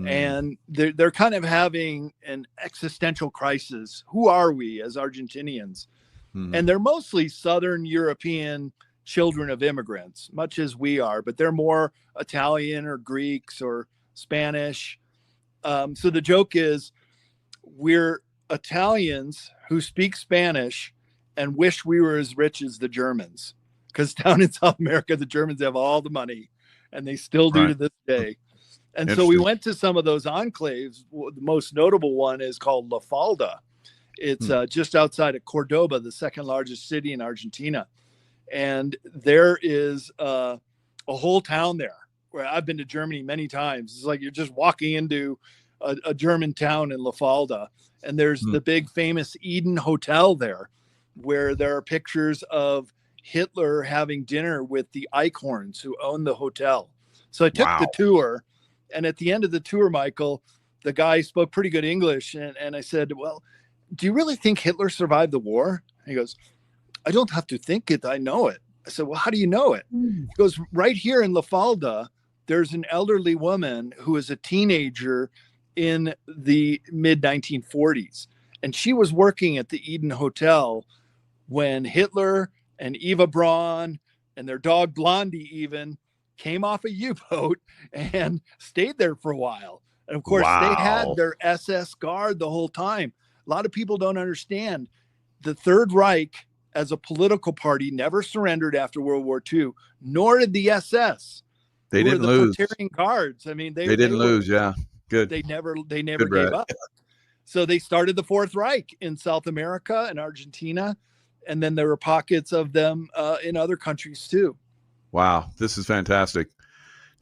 And they're kind of having an existential crisis. Who are we as Argentinians? And they're mostly Southern European children of immigrants, much as we are, but they're more Italian or Greeks or Spanish. So the joke is, we're Italians who speak Spanish and wish we were as rich as the Germans, because down in South America, the Germans have all the money, and they still do to this day. And so we went to some of those enclaves. The most notable one is called La Falda. It's just outside of Cordoba, the second largest city in Argentina. And there is a whole town there where I've been to Germany many times. It's like you're just walking into a German town in La Falda. And there's the big famous Eden Hotel there, where there are pictures of Hitler having dinner with the Eichhorns who own the hotel. So I took the tour. And at the end of the tour, Michael, the guy spoke pretty good English. And I said, well, do you really think Hitler survived the war? He goes, I don't have to think it. I know it. I said, well, how do you know it? He goes, right here in La Falda, there's an elderly woman who is a teenager in the mid 1940s. And she was working at the Eden Hotel when Hitler and Eva Braun and their dog Blondie even came off a U-boat and stayed there for a while. And of course, they had their SS guard the whole time. A lot of people don't understand. The Third Reich, as a political party, never surrendered after World War II, nor did the SS. They didn't lose. Praetorian Guards. I mean, they didn't lose. Yeah, good. They never gave up. So they started the Fourth Reich in South America and Argentina, and then there were pockets of them in other countries too. Wow, this is fantastic.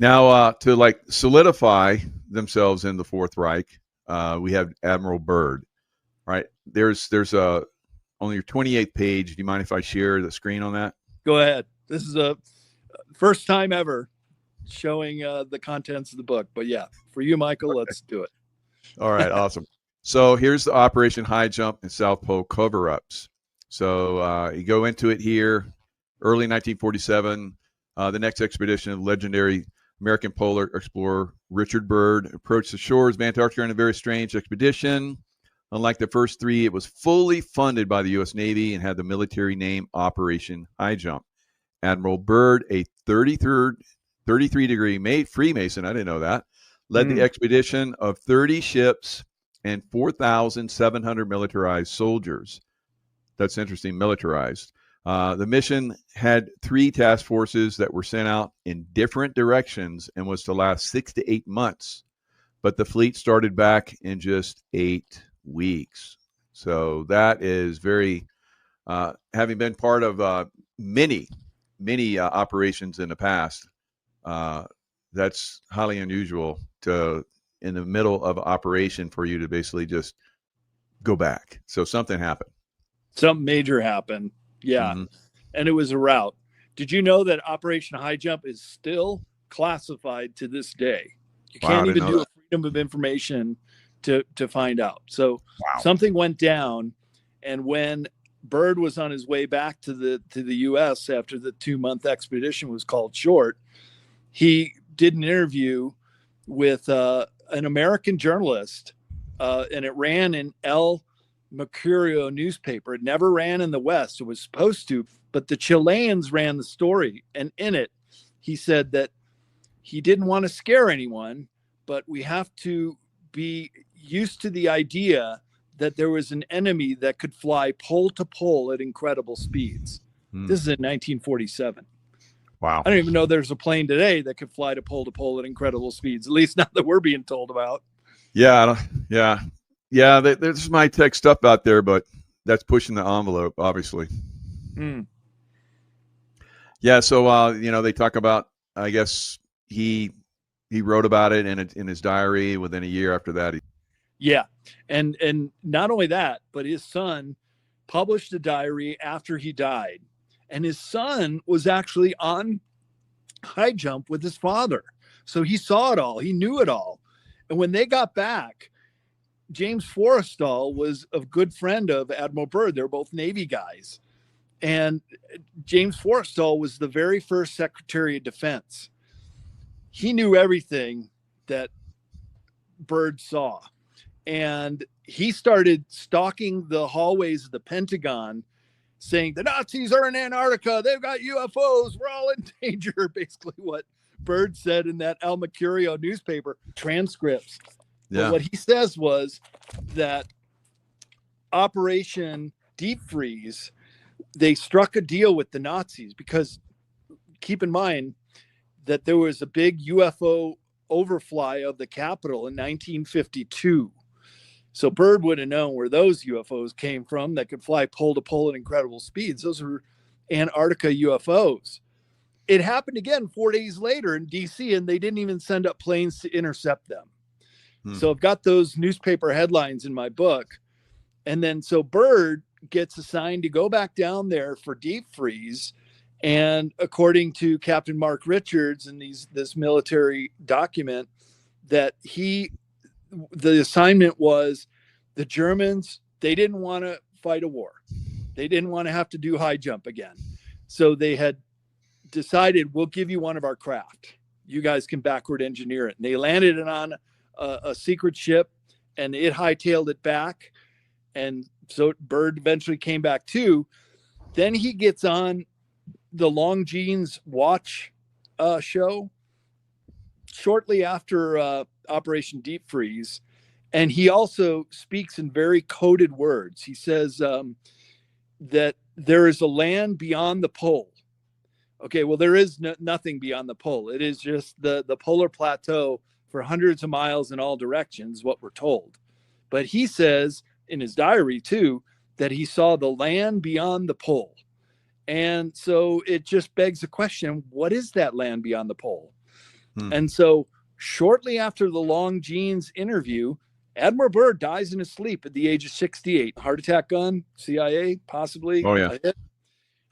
Now, to solidify themselves in the Fourth Reich, we have Admiral Byrd, right? There's on your 28th page. Do you mind if I share the screen on that? Go ahead. This is a first time ever showing the contents of the book. But yeah, for you, Michael, let's do it. All right, awesome. So here's the Operation High Jump and South Pole cover-ups. So you go into it here, early 1947. The next expedition of legendary American polar explorer Richard Byrd approached the shores of Antarctica in a very strange expedition. Unlike the first three, it was fully funded by the U.S. Navy and had the military name Operation High Jump. Admiral Byrd, a 33-degree Freemason, I didn't know that, led the expedition of 30 ships and 4,700 militarized soldiers. That's interesting, militarized. The mission had 3 task forces that were sent out in different directions and was to last 6 to 8 months. But the fleet started back in just 8 weeks. So that is very, having been part of many operations in the past, that's highly unusual to, in the middle of operation, for you to basically just go back. So something happened. Something major happened. Yeah. Mhm. And it was a route. Did you know that Operation High Jump is still classified to this day? You Wow, I can't didn't even know do that. a freedom of information to find out. So Wow. something went down, and when Byrd was on his way back to the U.S. after the 2-month expedition was called short, he did an interview with an American journalist, and it ran in El Mercurio newspaper. It never ran in the West. It was supposed to, but the Chileans ran the story. And in it, he said that he didn't want to scare anyone, but we have to be used to the idea that there was an enemy that could fly pole to pole at incredible speeds. This is in 1947. Wow. I don't even know there's a plane today that could fly to pole at incredible speeds, at least not that we're being told about. Yeah. Yeah. There's my tech stuff out there, but that's pushing the envelope, obviously. Yeah. So, they talk about, I guess he wrote about it in his diary. Within a year after that, Yeah. And not only that, but his son published a diary after he died. And his son was actually on high jump with his father. So he saw it all. He knew it all. And when they got back, James Forrestal was a good friend of Admiral Byrd. They're both Navy guys. And James Forrestal was the very first Secretary of Defense. He knew everything that Byrd saw. And he started stalking the hallways of the Pentagon, saying the Nazis are in Antarctica. They've got UFOs. We're all in danger. Basically what Byrd said in that El Mercurio newspaper transcripts. Yeah. But what he says was that Operation Deep Freeze, they struck a deal with the Nazis because keep in mind that there was a big UFO overfly of the Capitol in 1952. So Byrd would have known where those UFOs came from that could fly pole to pole at incredible speeds. Those were Antarctica UFOs. It happened again 4 days later in DC, and they didn't even send up planes to intercept them. So I've got those newspaper headlines in my book. And then so Byrd gets assigned to go back down there for deep freeze. And according to Captain Mark Richards in this military document, that the assignment was the Germans, they didn't want to fight a war. They didn't want to have to do high jump again. So they had decided, we'll give you one of our craft. You guys can backward engineer it. And they landed it on a secret ship, and it hightailed it back. And so Byrd eventually came back too. Then he gets on the Longines Watch show shortly after Operation Deep Freeze. And he also speaks in very coded words. He says that there is a land beyond the pole. Okay, well, there is nothing beyond the pole. It is just the polar plateau for hundreds of miles in all directions, what we're told. But he says in his diary, too, that he saw the land beyond the pole. And so it just begs the question, what is that land beyond the pole? And so shortly after the Longines interview, Admiral Byrd dies in his sleep at the age of 68. Heart attack gun, CIA, possibly. Oh, yeah.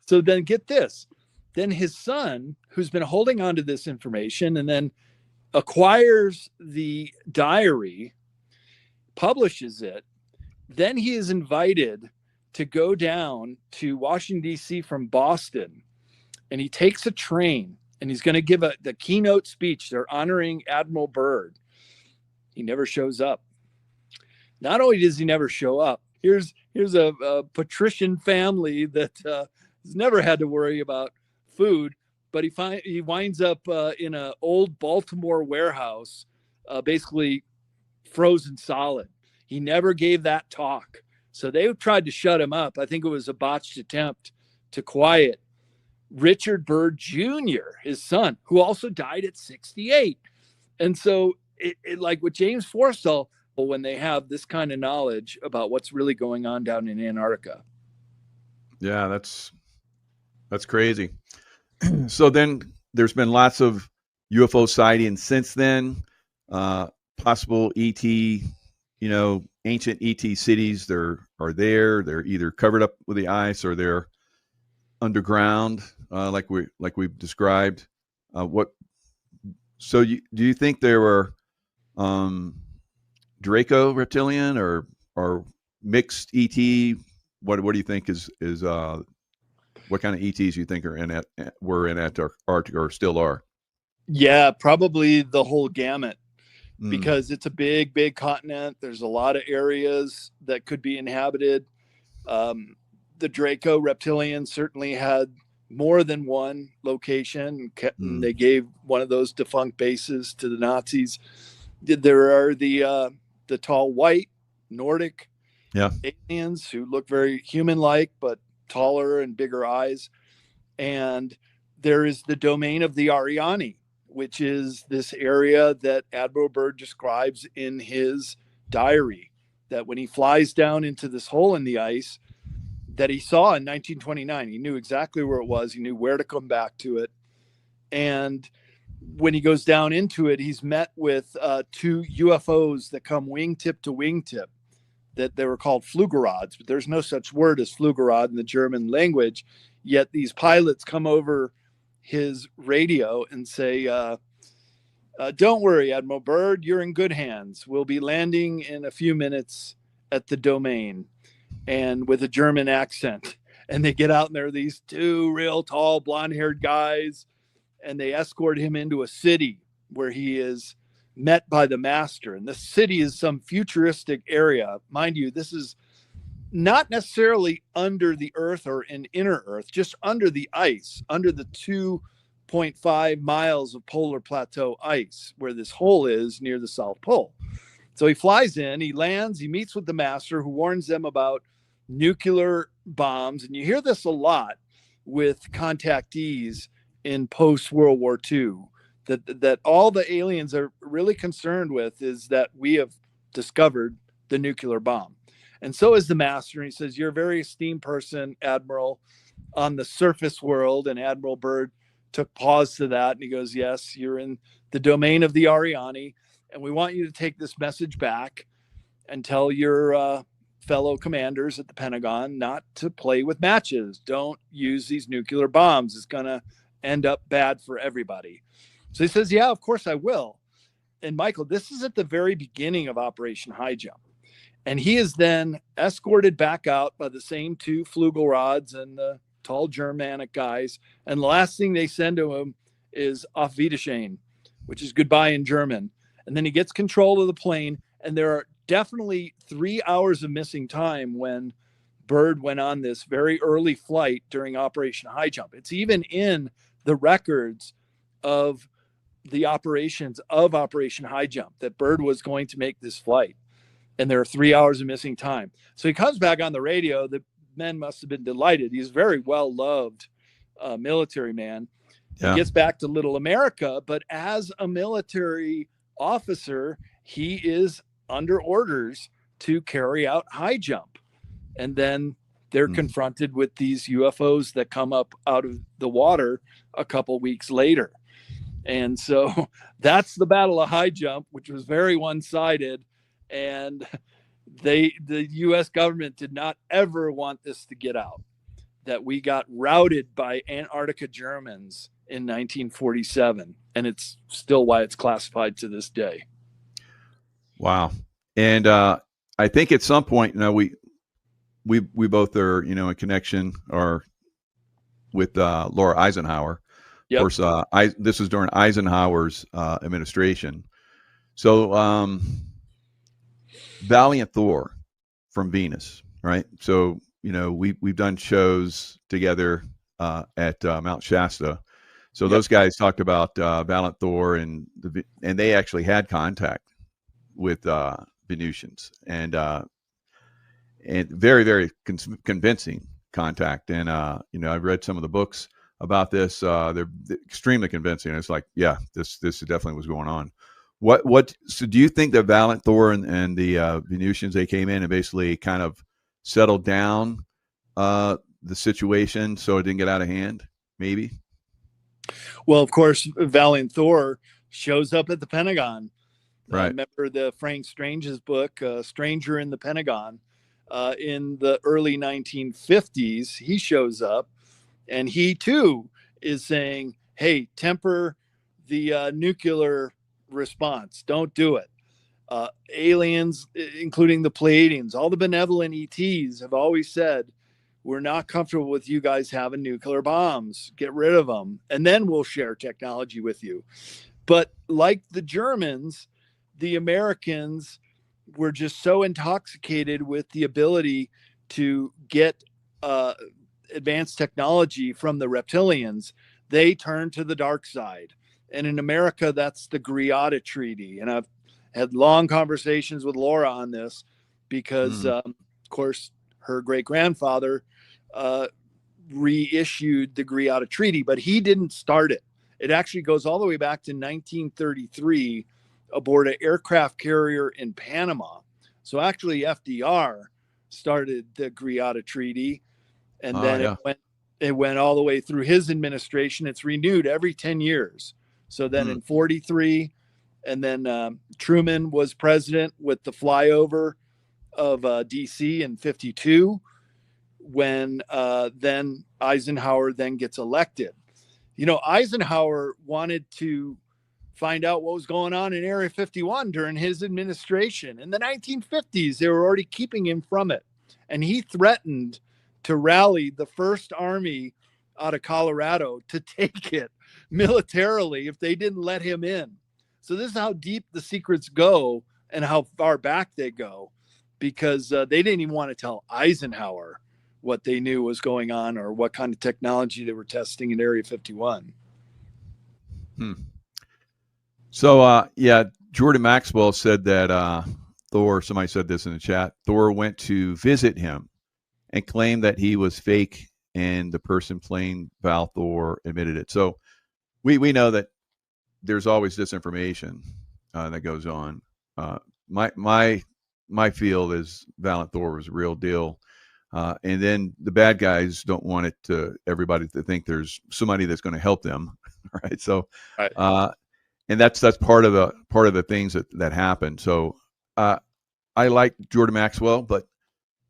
So then get this. Then his son, who's been holding on to this information and then acquires the diary, publishes it. Then he is invited to go down to Washington, D.C. from Boston. And he takes a train and he's going to give the keynote speech. They're honoring Admiral Byrd. He never shows up. Not only does he never show up, here's a patrician family that has never had to worry about food, but he winds up in an old Baltimore warehouse, basically frozen solid. He never gave that talk. So they tried to shut him up. I think it was a botched attempt to quiet Richard Byrd Jr., his son, who also died at 68. And so it like with James Forrestal, when they have this kind of knowledge about what's really going on down in Antarctica. Yeah, that's crazy. So then there's been lots of UFO sightings since then, possible ET, ancient ET cities. They're either covered up with the ice or they're underground, like we've described. Do you think there were Draco reptilian or mixed ET? What do you think is what kind of ETs you think were in Antarctica or still are? Yeah, probably the whole gamut, because it's a big continent. There's a lot of areas that could be inhabited. The Draco reptilian certainly had more than one location. And they gave one of those defunct bases to the Nazis. There are the tall white Nordic aliens who look very human-like, but taller and bigger eyes. And there is the domain of the Ariani, which is this area that Admiral Byrd describes in his diary, that when he flies down into this hole in the ice that he saw in 1929, he knew exactly where it was. He knew where to come back to it. And when he goes down into it, he's met with 2 UFOs that come wingtip to wingtip, that they were called Flugerads, but there's no such word as Flugerad in the German language. Yet these pilots come over his radio and say, don't worry, Admiral Byrd, you're in good hands. We'll be landing in a few minutes at the domain, and with a German accent. And they get out, and there are these 2 real tall blonde-haired guys, and they escort him into a city where he is met by the master. And the city is some futuristic area. Mind you, this is not necessarily under the earth or in inner earth, just under the ice, under the 2.5 miles of polar plateau ice, where this hole is near the South Pole. So he flies in, he lands, he meets with the master, who warns them about nuclear bombs. And you hear this a lot with contactees in post-World War II, that all the aliens are really concerned with is that we have discovered the nuclear bomb. And so is the master. And he says, you're a very esteemed person, Admiral, on the surface world. And Admiral Byrd took pause to that. And he goes, yes, you're in the domain of the Ariani. And we want you to take this message back and tell your fellow commanders at the Pentagon not to play with matches. Don't use these nuclear bombs. It's going to end up bad for everybody. So he says, yeah, of course I will. And Michael, this is at the very beginning of Operation High Jump. And he is then escorted back out by the same 2 Flugerads and the tall Germanic guys. And the last thing they send to him is Auf Wiedersehen, which is goodbye in German. And then he gets control of the plane. And there are definitely 3 hours of missing time when Byrd went on this very early flight during Operation High Jump. It's even in the records of the operations of Operation High Jump that Byrd was going to make this flight. And there are 3 hours of missing time. So he comes back on the radio. The men must have been delighted. He's a very well-loved military man. Yeah. He gets back to Little America, but as a military officer, he is under orders to carry out high jump. And then they're confronted with these UFOs that come up out of the water a couple weeks later. And so that's the Battle of High Jump, which was very one-sided. And the U.S. government did not ever want this to get out, that we got routed by Antarctica Germans in 1947. And it's still why it's classified to this day. Wow. And I think at some point, we both are, in connection or with Laura Eisenhower. Yep. Of course, this was during Eisenhower's administration. So Valiant Thor from Venus, right? So, we've done shows together at Mount Shasta. So those guys talked about Valiant Thor, and they actually had contact with Venusians, and very, very convincing contact. And I've read some of the books about this. They're extremely convincing. It's like, yeah, this definitely was going on. So do you think that Valiant Thor and the Venusians, they came in and basically kind of settled down the situation so it didn't get out of hand, maybe? Well, of course, Valiant Thor shows up at the Pentagon. Right. Remember the Frank Strange's book, Stranger in the Pentagon, in the early 1950s. He shows up And he too is saying, hey, temper the nuclear response. Don't do it. Aliens, including the Pleiadians, all the benevolent ETs have always said, we're not comfortable with you guys having nuclear bombs. Get rid of them. And then we'll share technology with you. But like the Germans, the Americans were just so intoxicated with the ability to get advanced technology from the reptilians, they turned to the dark side. And in America, that's the Greada Treaty. And I've had long conversations with Laura on this because, of course, her great-grandfather reissued the Greada Treaty, but he didn't start it. It actually goes all the way back to 1933 aboard an aircraft carrier in Panama. So actually FDR started the Greada Treaty, and then it went all the way through his administration. It's renewed every 10 years. So then in 43, and then Truman was president with the flyover of DC in 52, when then Eisenhower then gets elected. You know, Eisenhower wanted to find out what was going on in Area 51 during his administration. In the 1950s, they were already keeping him from it. And he threatened to rally the First Army out of Colorado to take it militarily if they didn't let him in. So this is how deep the secrets go and how far back they go, because they didn't even want to tell Eisenhower what they knew was going on or what kind of technology they were testing in Area 51. So, Jordan Maxwell said that Thor, somebody said this in the chat, Thor went to visit him and claimed that he was fake, and the person playing Val Thor admitted it. So we know that there's always disinformation that goes on. My field is Valiant Thor was a real deal. And then the bad guys don't want it to everybody to think there's somebody that's going to help them, right? So, and that's part of the things that happen. So, I like Jordan Maxwell, but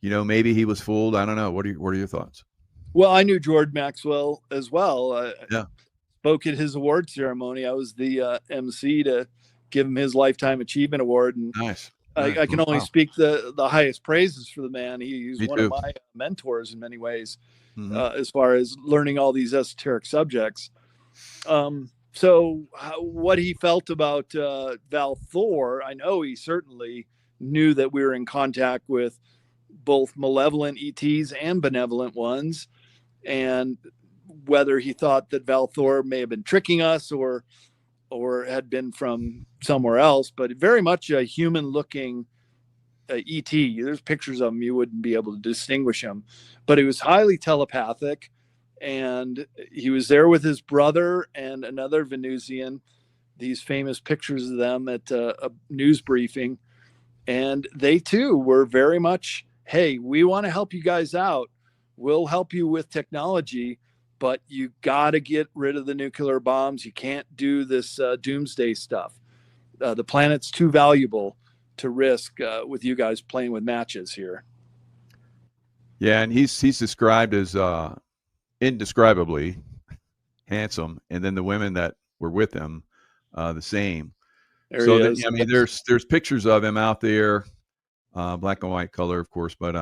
maybe he was fooled. I don't know. What are your thoughts? Well, I knew Jordan Maxwell as well. Yeah, spoke at his award ceremony. I was the MC to give him his Lifetime Achievement Award, and nice. I can only speak the highest praises for the man. He's Me one too. of my mentors in many ways, as far as learning all these esoteric subjects. So what he felt about Val Thor, I know he certainly knew that we were in contact with both malevolent ETs and benevolent ones, and whether he thought that Val Thor may have been tricking us or had been from somewhere else, but very much a human-looking ET. There's pictures of him, you wouldn't be able to distinguish him, but he was highly telepathic, and he was there with his brother and another Venusian. These famous pictures of them at a news briefing, and they too were very much, hey, we want to help you guys out. We'll help you with technology, but you got to get rid of the nuclear bombs. You can't do this doomsday stuff. The planet's too valuable to risk with you guys playing with matches here. Yeah, and he's described as indescribably handsome, and then the women that were with him, the same. There So he is. I mean, there's pictures of him out there, black and white color, of course, but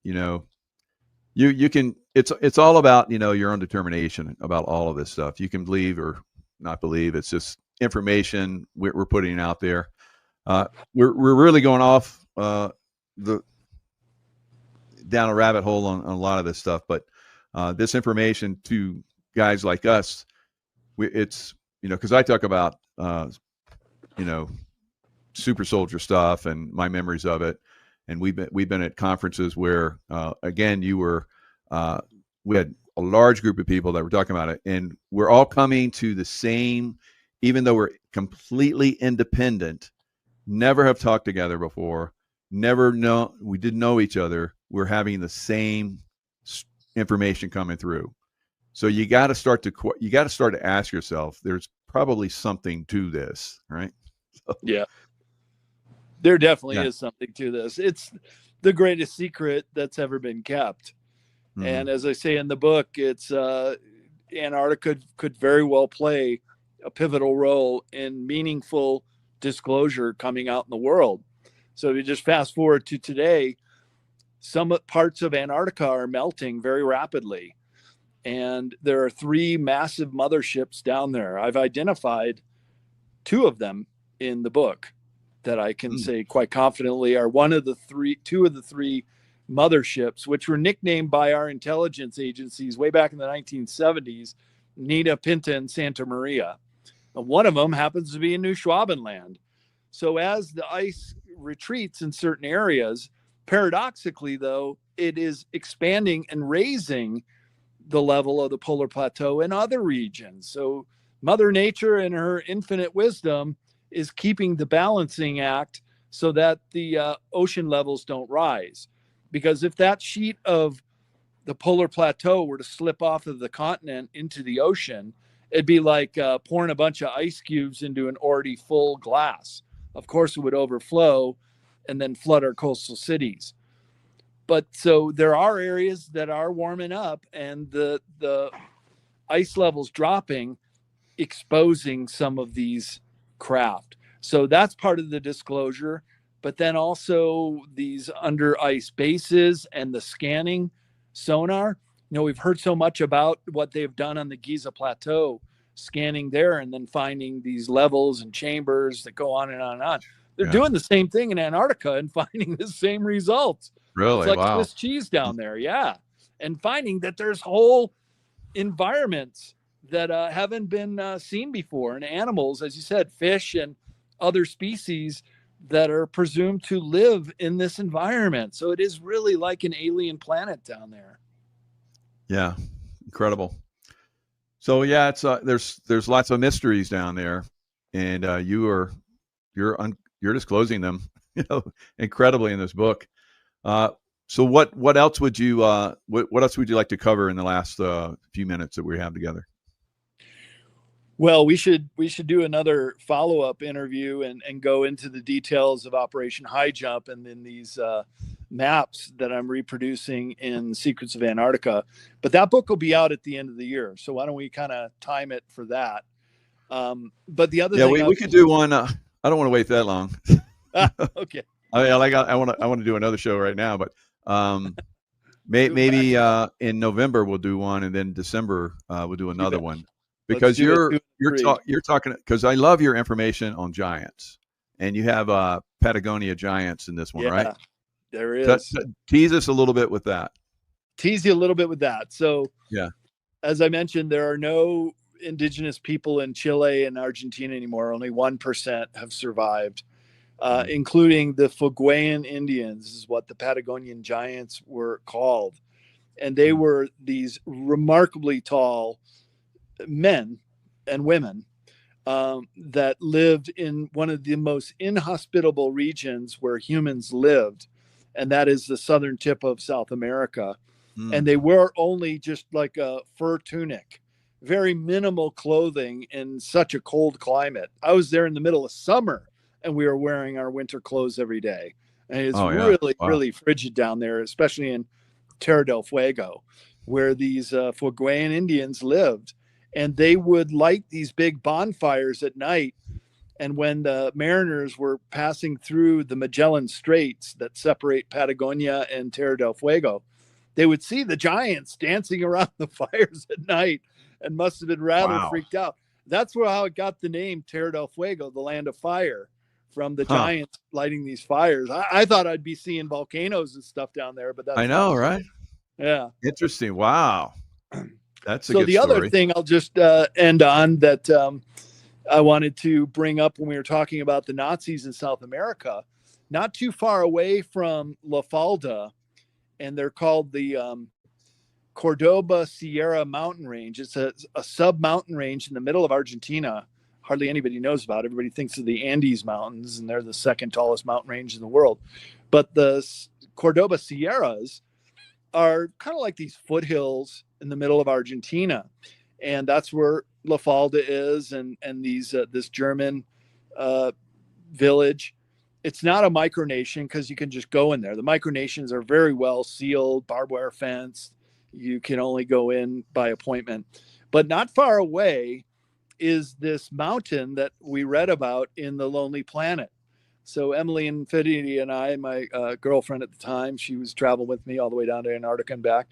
you can. It's all about your own determination about all of this stuff. You can believe or not believe. It's just information we're putting out there. We're really going off down a rabbit hole on a lot of this stuff, but this information to guys like us, it's because I talk about super soldier stuff and my memories of it, and we've been at conferences where again we had a large group of people that were talking about it, and we're all coming to the same, even though we're completely independent, never have talked together before, we didn't know each other. We're having the same information coming through. So you got to start to ask yourself, there's probably something to this, right? So, yeah, there definitely is something to this. It's the greatest secret that's ever been kept. And as I say in the book, it's Antarctica could very well play a pivotal role in meaningful disclosure coming out in the world. So if you just fast forward to today, some parts of Antarctica are melting very rapidly. And there are 3 massive motherships down there. I've identified 2 of them in the book that I can say quite confidently are two of the 3 motherships, which were nicknamed by our intelligence agencies way back in the 1970s, Nina, Pinta, and Santa Maria. And one of them happens to be in New Schwabenland. So as the ice retreats in certain areas, paradoxically, though, it is expanding and raising the level of the polar plateau in other regions. So Mother Nature in her infinite wisdom is keeping the balancing act so that the ocean levels don't rise. Because if that sheet of the polar plateau were to slip off of the continent into the ocean, it'd be like pouring a bunch of ice cubes into an already full glass. Of course, it would overflow and then flood our coastal cities. But so there are areas that are warming up, and the ice levels dropping, exposing some of these craft. So that's part of the disclosure. But then also these under ice bases and the scanning sonar. You know, we've heard so much about what they've done on the Giza Plateau, scanning there and then finding these levels and chambers that go on and on and on. They're doing the same thing in Antarctica and finding the same results. Really? It's like Wow. Swiss cheese down there. Yeah. And finding that there's whole environments that haven't been seen before, and animals, as you said, fish and other species that are presumed to live in this environment. So it is really like an alien planet down there. Yeah, incredible. So yeah, it's there's lots of mysteries down there, and you're disclosing them, incredibly in this book. So what else would you what else would you like to cover in the last few minutes that we have together? Well, we should do another follow-up interview and go into the details of Operation High Jump and then these maps that I'm reproducing in Secrets of Antarctica. But that book will be out at the end of the year. So why don't we kind of time it for that? But the other thing we could do one. I don't want to wait that long. Okay. I want to do another show right now, but maybe in November we'll do one, and then December we'll do another one. Because you're talking, because I love your information on giants, and you have Patagonia giants in this one, right? There is. Tease us a little bit with that. Tease you a little bit with that. So yeah, as I mentioned, there are no indigenous people in Chile and Argentina anymore. Only 1% have survived, including the Fueguean Indians, is what the Patagonian giants were called, and they were these remarkably tall men and women that lived in one of the most inhospitable regions where humans lived, and that is the southern tip of South America. And they were only just like a fur tunic, very minimal clothing in such a cold climate. I was there in the middle of summer and we were wearing our winter clothes every day, and it's really frigid down there, especially in Terra del Fuego, where these Fueguean Indians lived. And they would light these big bonfires at night. And when the mariners were passing through the Magellan Straits that separate Patagonia and Terra del Fuego, they would see the giants dancing around the fires at night and must have been rather freaked out. That's how it got the name Terra del Fuego, the land of fire, from the giants lighting these fires. I thought I'd be seeing volcanoes and stuff down there, but that's I know, right? Yeah. Interesting. Wow. That's a so good the story. Other thing I'll just end on that I wanted to bring up when we were talking about the Nazis in South America, not too far away from La Falda, and they're called the Cordoba Sierra mountain range. It's a sub-mountain range in the middle of Argentina. Hardly anybody knows about it. Everybody thinks of the Andes Mountains, and they're the second tallest mountain range in the world. But the Cordoba Sierras are kind of like these foothills in the middle of Argentina, and that's where La Falda is, and these this German village. It's not a micronation because you can just go in there. The micronations are very well sealed, barbed wire fence, You can only go in by appointment. But not far away is this mountain that we read about in The Lonely Planet. So Emily Infinity and I, my girlfriend at the time, she was traveling with me all the way down to Antarctica and back.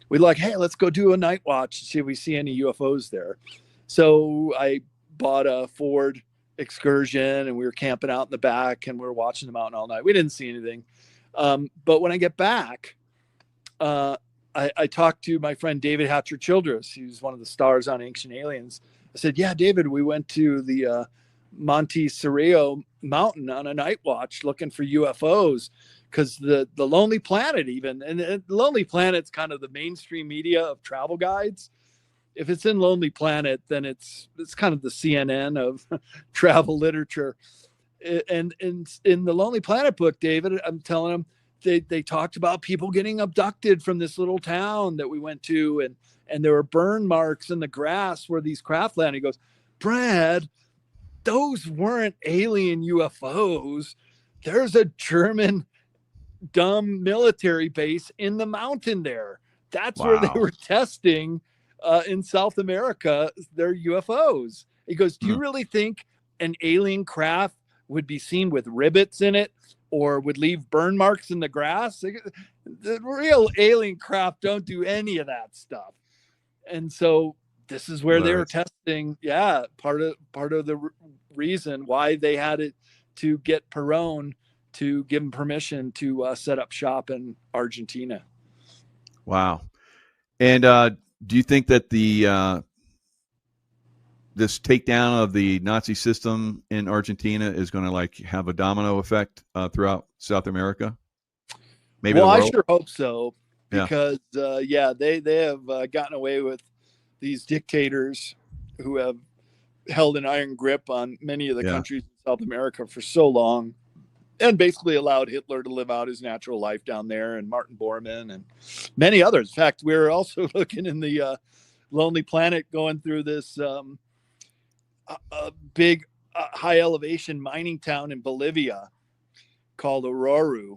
We're like, hey, let's go do a night watch to see if we see any UFOs there. So I bought a Ford Excursion and we were camping out in the back and we were watching the mountain all night. We didn't see anything. But when I get back, I talked to my friend David Hatcher Childress. He was one of the stars on Ancient Aliens. I said, yeah, David, we went to the Monte Cerrillo mountain on a night watch looking for UFOs, because the Lonely Planet and Lonely Planet's kind of the mainstream media of travel guides. If it's in Lonely Planet, then it's kind of the CNN of travel literature. And in the Lonely Planet book, David, I'm telling him, they talked about people getting abducted from this little town that we went to, and there were burn marks in the grass where these craft landed. He goes, Brad, those weren't alien UFOs. There's a German dumb military base in the mountain there. That's where they were testing in South America their UFOs. He goes, do you really think an alien craft would be seen with rivets in it or would leave burn marks in the grass? The real alien craft don't do any of that stuff. And so this is where they were testing. Yeah, part of the reason why they had it to get Perón to give him permission to set up shop in Argentina. Wow. And do you think that the this takedown of the Nazi system in Argentina is going to like have a domino effect throughout South America? Maybe. Well, I sure hope so, because they have gotten away with these dictators who have held an iron grip on many of the countries in South America for so long, and basically allowed Hitler to live out his natural life down there, and Martin Bormann and many others. In fact, we're also looking in the Lonely Planet, going through this big high elevation mining town in Bolivia called Aurora.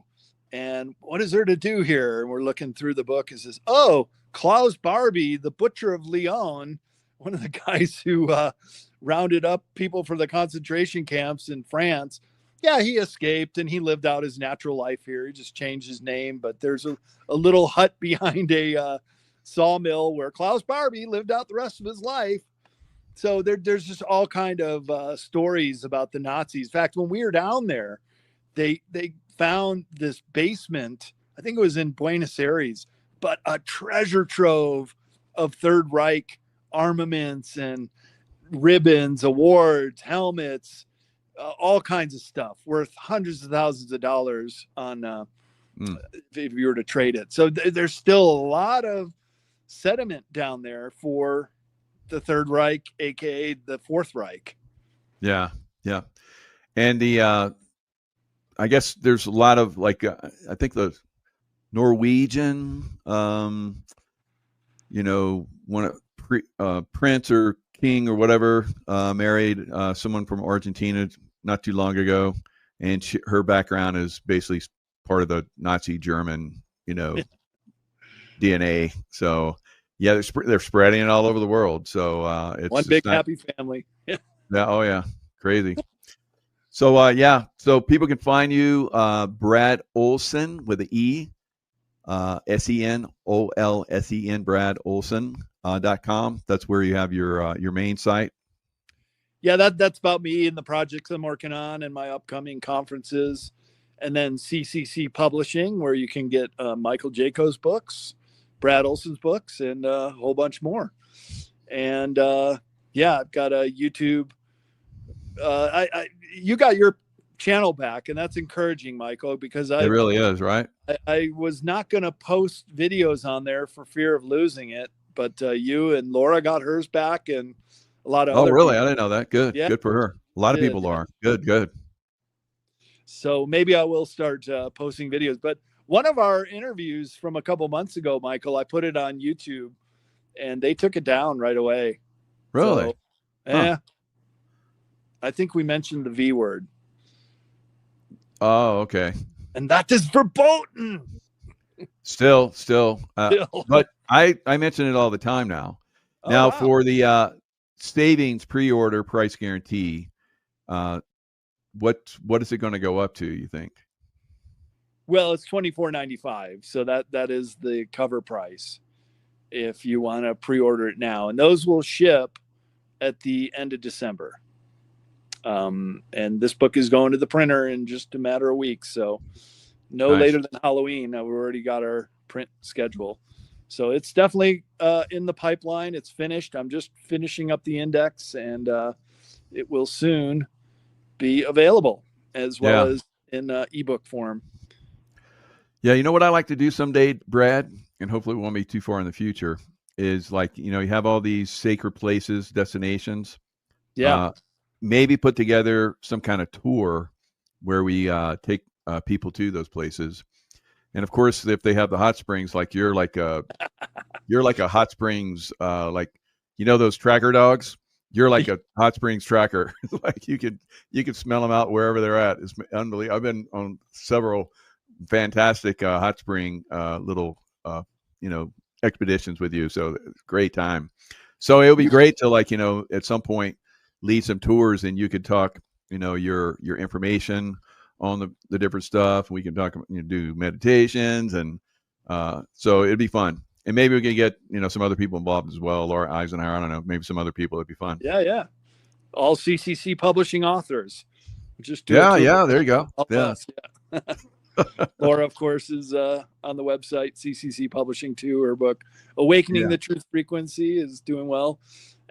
And what is there to do here? And we're looking through the book. It says, oh, Klaus Barbie, the butcher of Lyon, one of the guys who rounded up people for the concentration camps in France. Yeah, he escaped and he lived out his natural life here. He just changed his name, but there's a little hut behind a sawmill where Klaus Barbie lived out the rest of his life. So there's just all kind of stories about the Nazis. In fact, when we were down there, they found this basement. I think it was in Buenos Aires, but a treasure trove of Third Reich armaments and ribbons, awards, helmets, all kinds of stuff worth hundreds of thousands of dollars on if you were to trade it. So there's still a lot of sediment down there for the Third Reich, aka the Fourth Reich. Yeah. And the I guess there's a lot of like I think the Norwegian one of Prince or King or whatever married someone from Argentina not too long ago, and her background is basically part of the Nazi German DNA. So yeah, they're spreading it all over the world. So it's one big happy family. Yeah. Oh yeah, crazy. So so people can find you, Brad Olsen with an E, SENOLSEN, Brad Olsen.com. That's where you have your main site. Yeah, that's about me and the projects I'm working on and my upcoming conferences, and then CCC Publishing, where you can get Michael Jaco's books, Brad Olsen's books, and a whole bunch more. And I've got a YouTube. You got your channel back, and that's encouraging, Michael, because it really is, right? I was not going to post videos on there for fear of losing it, but you and Laura got hers back, and a lot of other really people. I didn't know that. Good for her. A lot of people are good. So maybe I will start posting videos. But one of our interviews from a couple months ago, Michael, I put it on YouTube and they took it down right away. Really? So, I think we mentioned the V word. Oh, okay. And that is verboten. Still, Still. but I mention it all the time now. Oh, Now wow. for the savings pre-order price guarantee, what is it going to go up to, you think? Well, it's $24.95, so that is the cover price if you want to pre-order it now, and those will ship at the end of December. And this book is going to the printer in just a matter of weeks, so no Nice. later than Halloween. We've already got our print schedule, so it's definitely in the pipeline. It's finished. I'm just finishing up the index, and it will soon be available as well as in ebook form. Yeah, you know what I like to do someday, Brad, and hopefully it won't be too far in the future, is like, you have all these sacred places, destinations. Yeah. Maybe put together some kind of tour where we take people to those places. And of course, if they have the hot springs, like you're like a hot springs, like, those tracker dogs, you're like a hot springs tracker. Like you could smell them out wherever they're at. It's unbelievable. I've been on several fantastic hot spring little expeditions with you, so great time. So it would be great to at some point lead some tours, and you could talk your information on the different stuff. We can talk, do meditations, and so it'd be fun. And maybe we can get some other people involved as well. Laura Eisenhower, I don't know, maybe some other people. It'd be fun. Yeah. All CCC publishing authors. Just do there you go. Yeah. Laura, of course, is on the website CCC Publishing too. Her book "Awakening the Truth Frequency" is doing well,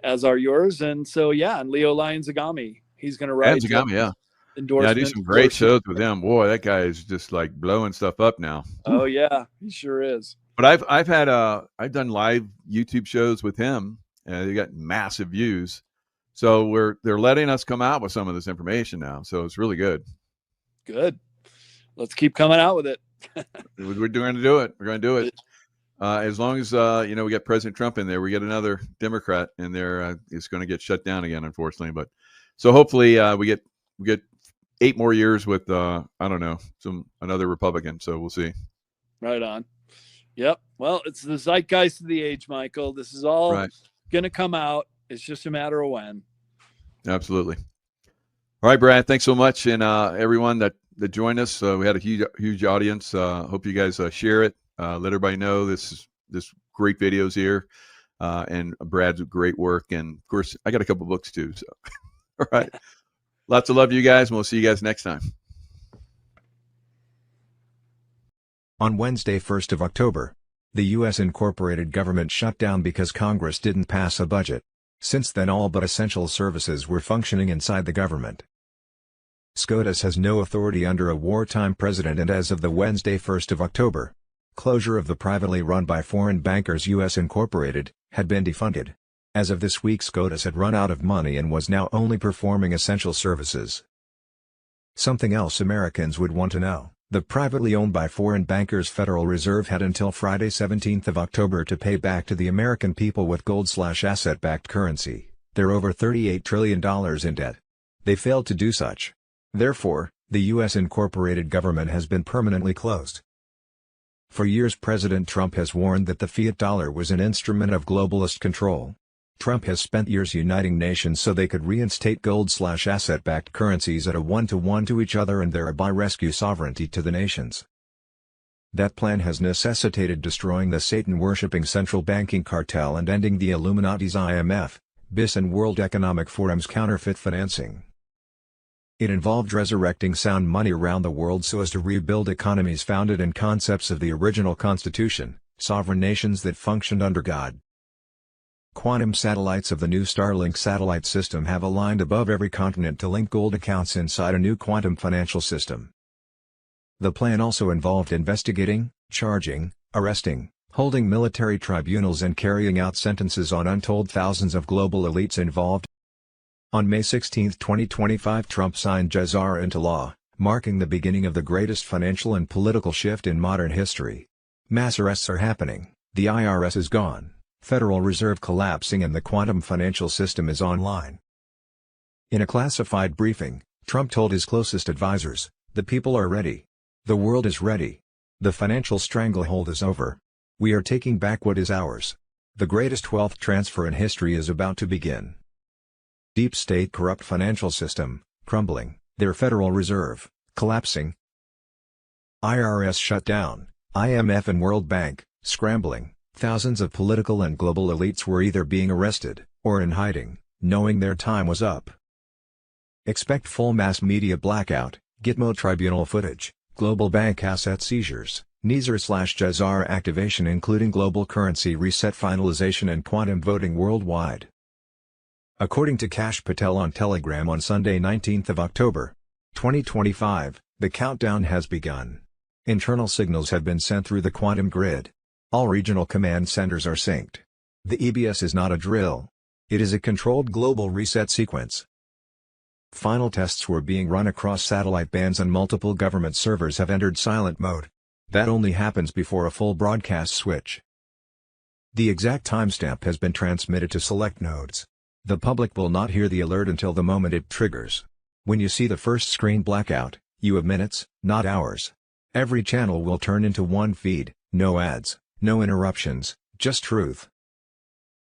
as are yours. And so, and Leo Lyon-Zagami, he's going to write Zagami, endorsement. I do some great shows with him. Boy, that guy is just like blowing stuff up now. Oh yeah, he sure is. But I've done live YouTube shows with him, and they got massive views. So they're letting us come out with some of this information now. So it's really good. Good. Let's keep coming out with it. We're going to do it. We're going to do it. As long as we get President Trump in there, we get another Democrat in there. It's going to get shut down again, unfortunately. But so hopefully we get 8 more years with I don't know, another Republican. So we'll see. Right on. Yep. Well, it's the zeitgeist of the age, Michael. This is all going to come out. It's just a matter of when. Absolutely. All right, Brad. Thanks so much, and everyone that joined us. We had a huge audience. Hope you guys share it. Let everybody know this great videos here, and Brad's great work. And of course, I got a couple books too. So, all right. Lots of love to you guys, and we'll see you guys next time. On Wednesday, 1st of October, the U.S. incorporated government shut down because Congress didn't pass a budget. Since then, all but essential services were functioning inside the government. SCOTUS has no authority under a wartime president, and as of the Wednesday, 1st of October, closure of the privately run by foreign bankers U.S. Incorporated, had been defunded. As of this week, SCOTUS had run out of money and was now only performing essential services. Something else Americans would want to know: the privately owned by foreign bankers Federal Reserve had until Friday, 17th of October to pay back to the American people with gold/asset-backed currency their over $38 trillion in debt. They failed to do such. Therefore, the U.S. incorporated government has been permanently closed. For years, President Trump has warned that the fiat dollar was an instrument of globalist control. Trump has spent years uniting nations so they could reinstate gold/asset-backed currencies at a 1-to-1 to each other and thereby rescue sovereignty to the nations. That plan has necessitated destroying the Satan-worshipping central banking cartel and ending the Illuminati's IMF, BIS and World Economic Forum's counterfeit financing. It involved resurrecting sound money around the world so as to rebuild economies founded in concepts of the original Constitution, sovereign nations that functioned under God. Quantum satellites of the new Starlink satellite system have aligned above every continent to link gold accounts inside a new quantum financial system. The plan also involved investigating, charging, arresting, holding military tribunals and carrying out sentences on untold thousands of global elites involved. On May 16, 2025, Trump signed JSR into law, marking the beginning of the greatest financial and political shift in modern history. Mass arrests are happening, the IRS is gone, Federal Reserve collapsing, and the quantum financial system is online. In a classified briefing, Trump told his closest advisors, "The people are ready. The world is ready. The financial stranglehold is over. We are taking back what is ours. The greatest wealth transfer in history is about to begin. Deep state corrupt financial system, crumbling, their Federal Reserve, collapsing. IRS shut down, IMF and World Bank, scrambling. Thousands of political and global elites were either being arrested, or in hiding, knowing their time was up. Expect full mass media blackout, Gitmo tribunal footage, global bank asset seizures, Nizer/Jazar activation including global currency reset finalization and quantum voting worldwide. According to Kash Patel on Telegram on Sunday 19th of October, 2025, the countdown has begun. Internal signals have been sent through the quantum grid. All regional command centers are synced. The EBS is not a drill. It is a controlled global reset sequence. Final tests were being run across satellite bands and multiple government servers have entered silent mode. That only happens before a full broadcast switch. The exact timestamp has been transmitted to select nodes. The public will not hear the alert until the moment it triggers. When you see the first screen blackout, you have minutes, not hours. Every channel will turn into one feed, no ads, no interruptions, just truth.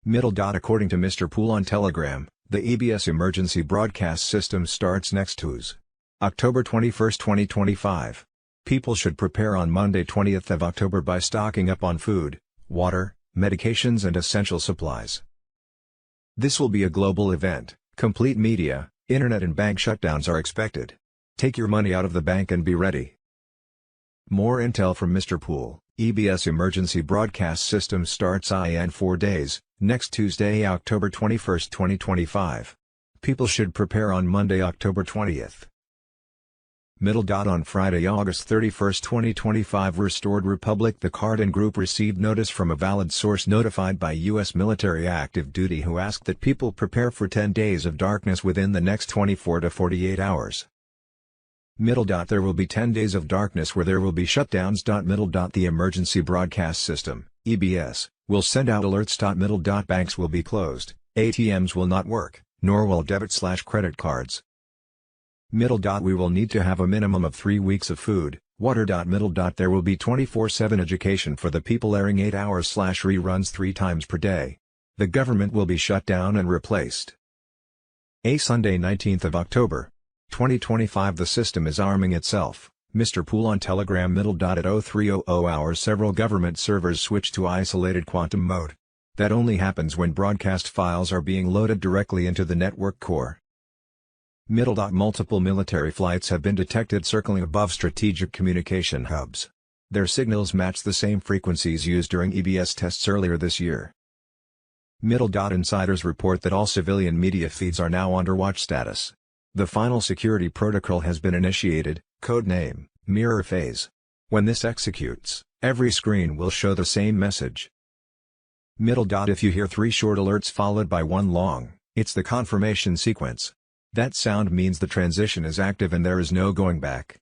According to Mr. Poole on Telegram, the EBS emergency broadcast system starts next Tuesday, October 21, 2025. People should prepare on Monday 20th of October by stocking up on food, water, medications and essential supplies. This will be a global event. Complete media, internet and bank shutdowns are expected. Take your money out of the bank and be ready. More intel from Mr. Poole. EBS emergency broadcast system starts in 4 days, next Tuesday, October 21, 2025. People should prepare on Monday, October 20th. On Friday, August 31, 2025, Restored Republic. The Cardin Group received notice from a valid source notified by U.S. military active duty who asked that people prepare for 10 days of darkness within the next 24 to 48 hours. There will be 10 days of darkness where there will be shutdowns. The emergency broadcast system, EBS, will send out alerts. Banks will be closed, ATMs will not work, nor will debit/credit cards. We will need to have a minimum of 3 weeks of food, water. There will be 24/7 education for the people, airing 8 hours/reruns 3 times per day. The government will be shut down and replaced. Sunday 19th of October, 2025. The system is arming itself. Mr. Poole on Telegram. At 0300 hours several government servers switch to isolated quantum mode. That only happens when broadcast files are being loaded directly into the network core. Multiple military flights have been detected circling above strategic communication hubs. Their signals match the same frequencies used during EBS tests earlier this year. Insiders report that all civilian media feeds are now under watch status. The final security protocol has been initiated, codename, mirror phase. When this executes, every screen will show the same message. If you hear 3 short alerts followed by 1 long, it's the confirmation sequence. That sound means the transition is active and there is no going back.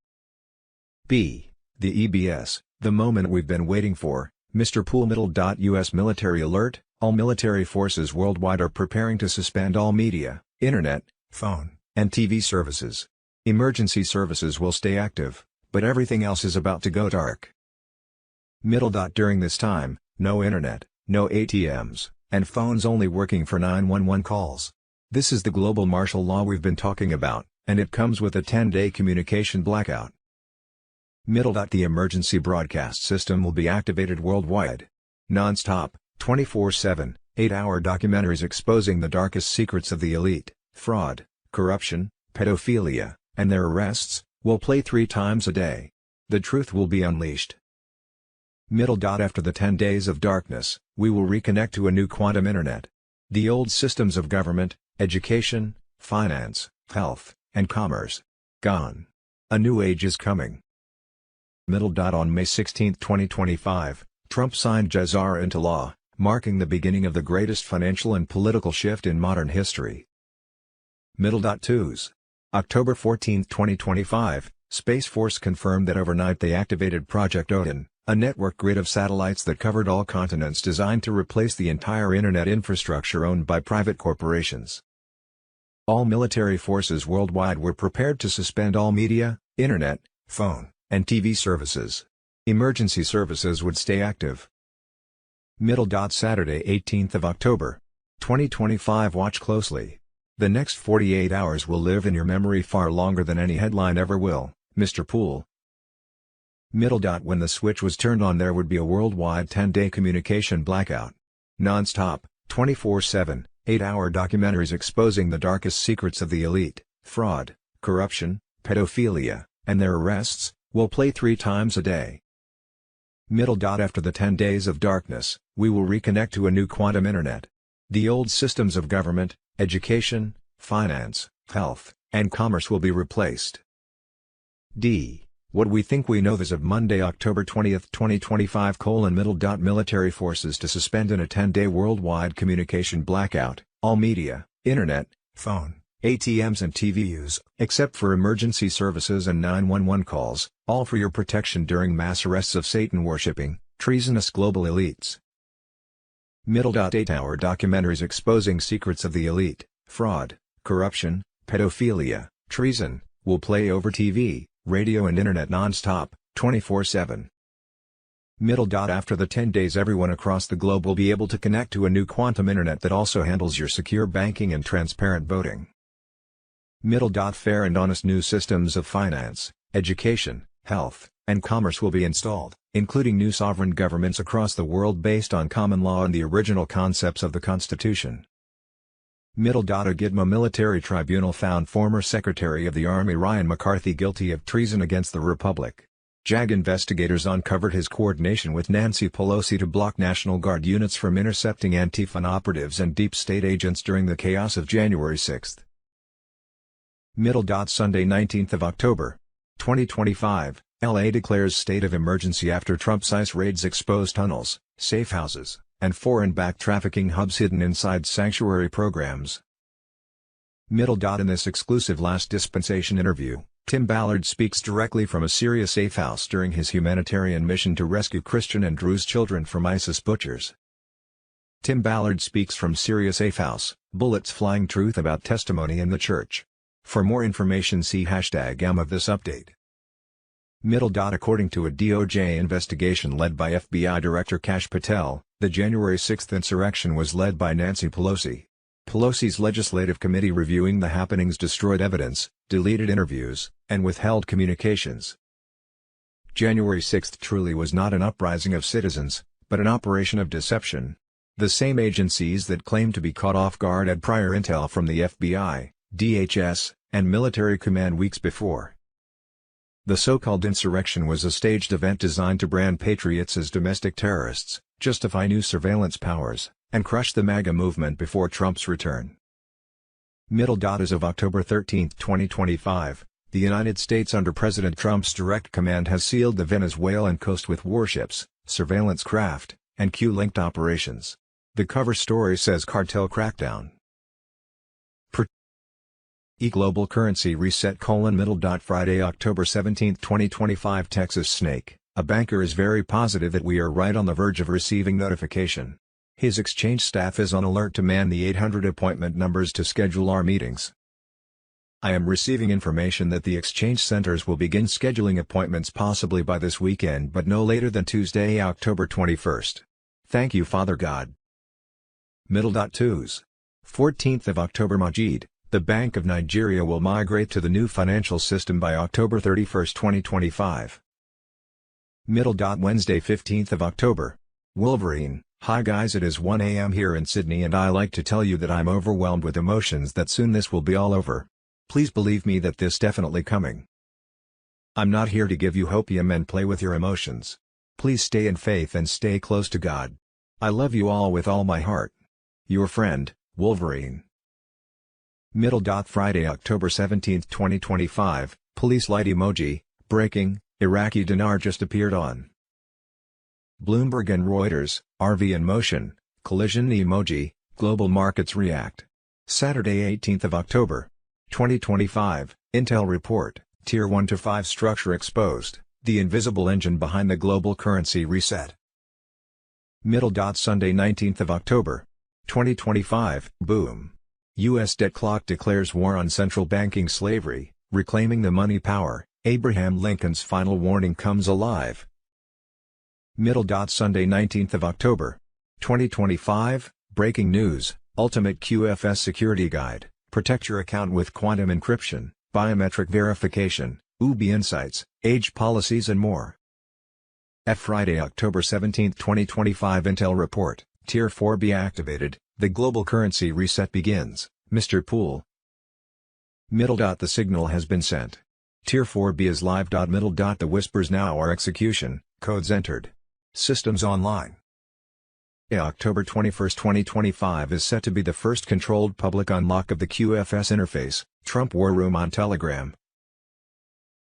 The EBS, the moment we've been waiting for, Mr. Poole. U.S. military alert, all military forces worldwide are preparing to suspend all media, internet, phone, and TV services. Emergency services will stay active, but everything else is about to go dark. During this time, no internet, no ATMs, and phones only working for 911 calls. This is the global martial law we've been talking about, and it comes with a 10-day communication blackout. The emergency broadcast system will be activated worldwide. Non-stop, 24/7, 8-hour documentaries exposing the darkest secrets of the elite, fraud, corruption, pedophilia, and their arrests, will play 3 times a day. The truth will be unleashed. After the 10 days of darkness, we will reconnect to a new quantum internet. The old systems of government, education, finance, health, and commerce, gone. A new age is coming. On May 16, 2025, Trump signed Jazar into law, marking the beginning of the greatest financial and political shift in modern history. Tuesday, October 14, 2025, Space Force confirmed that overnight they activated Project Odin, a network grid of satellites that covered all continents designed to replace the entire internet infrastructure owned by private corporations. All military forces worldwide were prepared to suspend all media, internet, phone, and TV services. Emergency services would stay active. Middle dot Saturday 18th of October. 2025 Watch closely. The next 48 hours will live in your memory far longer than any headline ever will, Mr. Poole. Middle dot When the switch was turned on there would be a worldwide 10-day communication blackout. Non-stop, 24/7, 8-hour documentaries exposing the darkest secrets of the elite, fraud, corruption, pedophilia, and their arrests, will play 3 times a day. Middle dot After the 10 days of darkness, we will reconnect to a new quantum internet. The old systems of government, education, finance, health, and commerce will be replaced. D. What we think we know as of Monday, October 20th, 2025: Middle dot Military forces to suspend in a 10-day worldwide communication blackout, all media, internet, phone, ATMs and TVs, except for emergency services and 911 calls, all for your protection during mass arrests of Satan-worshipping, treasonous global elites. Middle dot 8-hour documentaries exposing secrets of the elite, fraud, corruption, pedophilia, treason, will play over TV, radio and internet non-stop, 24/7. Middle dot After the 10 days everyone across the globe will be able to connect to a new quantum internet that also handles your secure banking and transparent voting. Middle dot Fair and honest new systems of finance, education, health, and commerce will be installed, including new sovereign governments across the world based on common law and the original concepts of the Constitution. Middle dot A Gitmo military tribunal found former Secretary of the Army Ryan McCarthy guilty of treason against the Republic. JAG investigators uncovered his coordination with Nancy Pelosi to block National Guard units from intercepting Antifa operatives and deep state agents during the chaos of January 6th. Middle dot Sunday 19th of October. 2025, LA declares state of emergency after Trump's ICE raids expose tunnels, safe houses, and foreign-backed trafficking hubs hidden inside sanctuary programs. Middle dot In this exclusive last dispensation interview, Tim Ballard speaks directly from a Syria safe house during his humanitarian mission to rescue Christian and Druze children from ISIS butchers. Tim Ballard speaks from Syria safe house, bullets flying truth about testimony in the church. For more information see #M of this update. Middle dot According to a DOJ investigation led by FBI Director Kash Patel, the January 6th insurrection was led by Nancy Pelosi. Pelosi's legislative committee reviewing the happenings destroyed evidence, deleted interviews, and withheld communications. January 6th truly was not an uprising of citizens, but an operation of deception. The same agencies that claimed to be caught off guard had prior intel from the FBI, DHS, and military command weeks before. The so-called insurrection was a staged event designed to brand patriots as domestic terrorists, justify new surveillance powers, and crush the MAGA movement before Trump's return. Middle dot As of October 13, 2025, the United States under President Trump's direct command has sealed the Venezuelan coast with warships, surveillance craft, and Q-linked operations. The cover story says cartel crackdown. Global currency reset: Middle dot Friday, October 17, 2025 Texas Snake, a banker is very positive that we are right on the verge of receiving notification. His exchange staff is on alert to man the 800 appointment numbers to schedule our meetings. I am receiving information that the exchange centers will begin scheduling appointments possibly by this weekend but no later than Tuesday, October 21st. Thank you, Father God. Middle dot 2's. 14th of October Majid, the Bank of Nigeria will migrate to the new financial system by October 31, 2025. Middle dot Wednesday 15th of October. Wolverine, hi guys, it is 1 a.m. here in Sydney and I like to tell you that I'm overwhelmed with emotions that soon this will be all over. Please believe me that this definitely coming. I'm not here to give you hopium and play with your emotions. Please stay in faith and stay close to God. I love you all with all my heart. Your friend, Wolverine. Middle dot Friday, October 17, 2025, police light emoji, breaking, Iraqi dinar just appeared on Bloomberg and Reuters, RV in motion, collision emoji, global markets react. Saturday 18th of October, 2025, Intel report, Tier 1 to 5 structure exposed, the invisible engine behind the global currency reset. Middle dot Sunday 19th of October, 2025, boom. U.S. debt clock declares war on central banking slavery, reclaiming the money power, Abraham Lincoln's final warning comes alive. Middle dot Sunday 19th of October. 2025, breaking news, Ultimate QFS Security Guide, protect your account with quantum encryption, biometric verification, UBI insights, age policies and more. F Friday, October 17, 2025 Intel report, Tier 4B activated, the global currency reset begins, Mr. Poole. Middle dot the signal has been sent. Tier 4B is live. Middle dot the whispers now are execution, codes entered. Systems online. October 21, 2025 is set to be the first controlled public unlock of the QFS interface, Trump War Room on Telegram.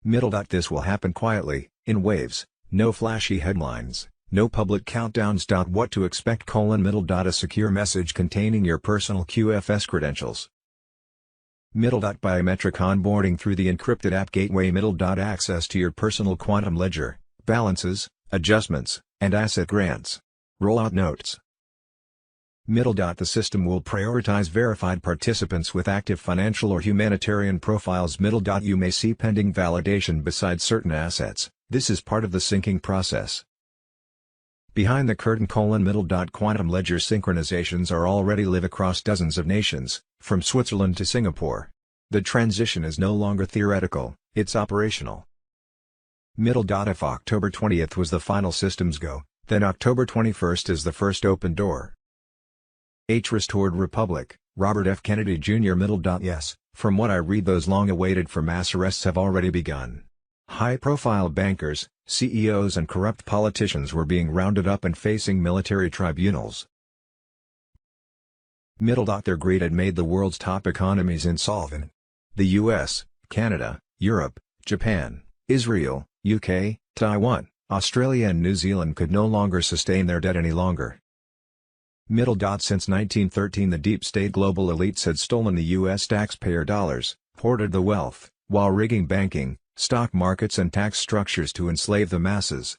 Middle dot this will happen quietly, in waves, no flashy headlines, no public countdowns. What to expect: middle dot a secure message containing your personal QFS credentials. Middle dot biometric onboarding through the encrypted app gateway. Middle dot access to your personal quantum ledger, balances, adjustments, and asset grants. Rollout notes. Middle dot the system will prioritize verified participants with active financial or humanitarian profiles. Middle dot you may see pending validation besides certain assets. This is part of the syncing process. Behind the curtain: middle dot quantum ledger synchronizations are already live across dozens of nations, from Switzerland to Singapore. The transition is no longer theoretical, it's operational. Middle dot if October 20th was the final systems go, then October 21st is the first open door. Restored Republic, Robert F. Kennedy Jr. Middle dot yes, from what I read those long-awaited for mass arrests have already begun. High-profile bankers, CEOs and corrupt politicians were being rounded up and facing military tribunals. Middle dot their greed had made the world's top economies insolvent. The US, Canada, Europe, Japan, Israel, UK, Taiwan, Australia and New Zealand could no longer sustain their debt any longer. Middle dot since 1913 the deep state global elites had stolen the US taxpayer dollars, hoarded the wealth, while rigging banking, stock markets and tax structures to enslave the masses.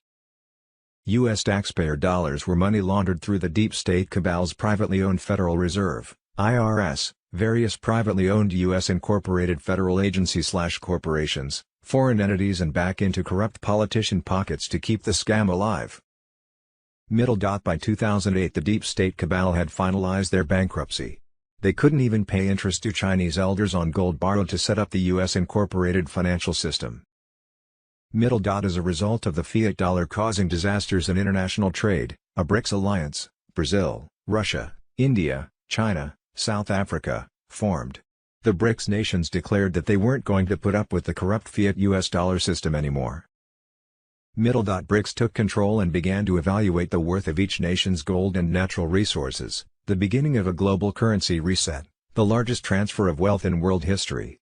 U.S. taxpayer dollars were money laundered through the deep state cabal's privately owned Federal Reserve, IRS, various privately owned U.S. incorporated federal agencies/corporations, foreign entities and back into corrupt politician pockets to keep the scam alive. Middle dot by 2008 the deep state cabal had finalized their bankruptcy. They couldn't even pay interest to Chinese elders on gold borrowed to set up the U.S. incorporated financial system. Middle dot as a result of the fiat dollar causing disasters in international trade, a BRICS alliance, Brazil, Russia, India, China, South Africa, formed. The BRICS nations declared that they weren't going to put up with the corrupt fiat U.S. dollar system anymore. Middle dot BRICS took control and began to evaluate the worth of each nation's gold and natural resources. The beginning of a global currency reset, the largest transfer of wealth in world history.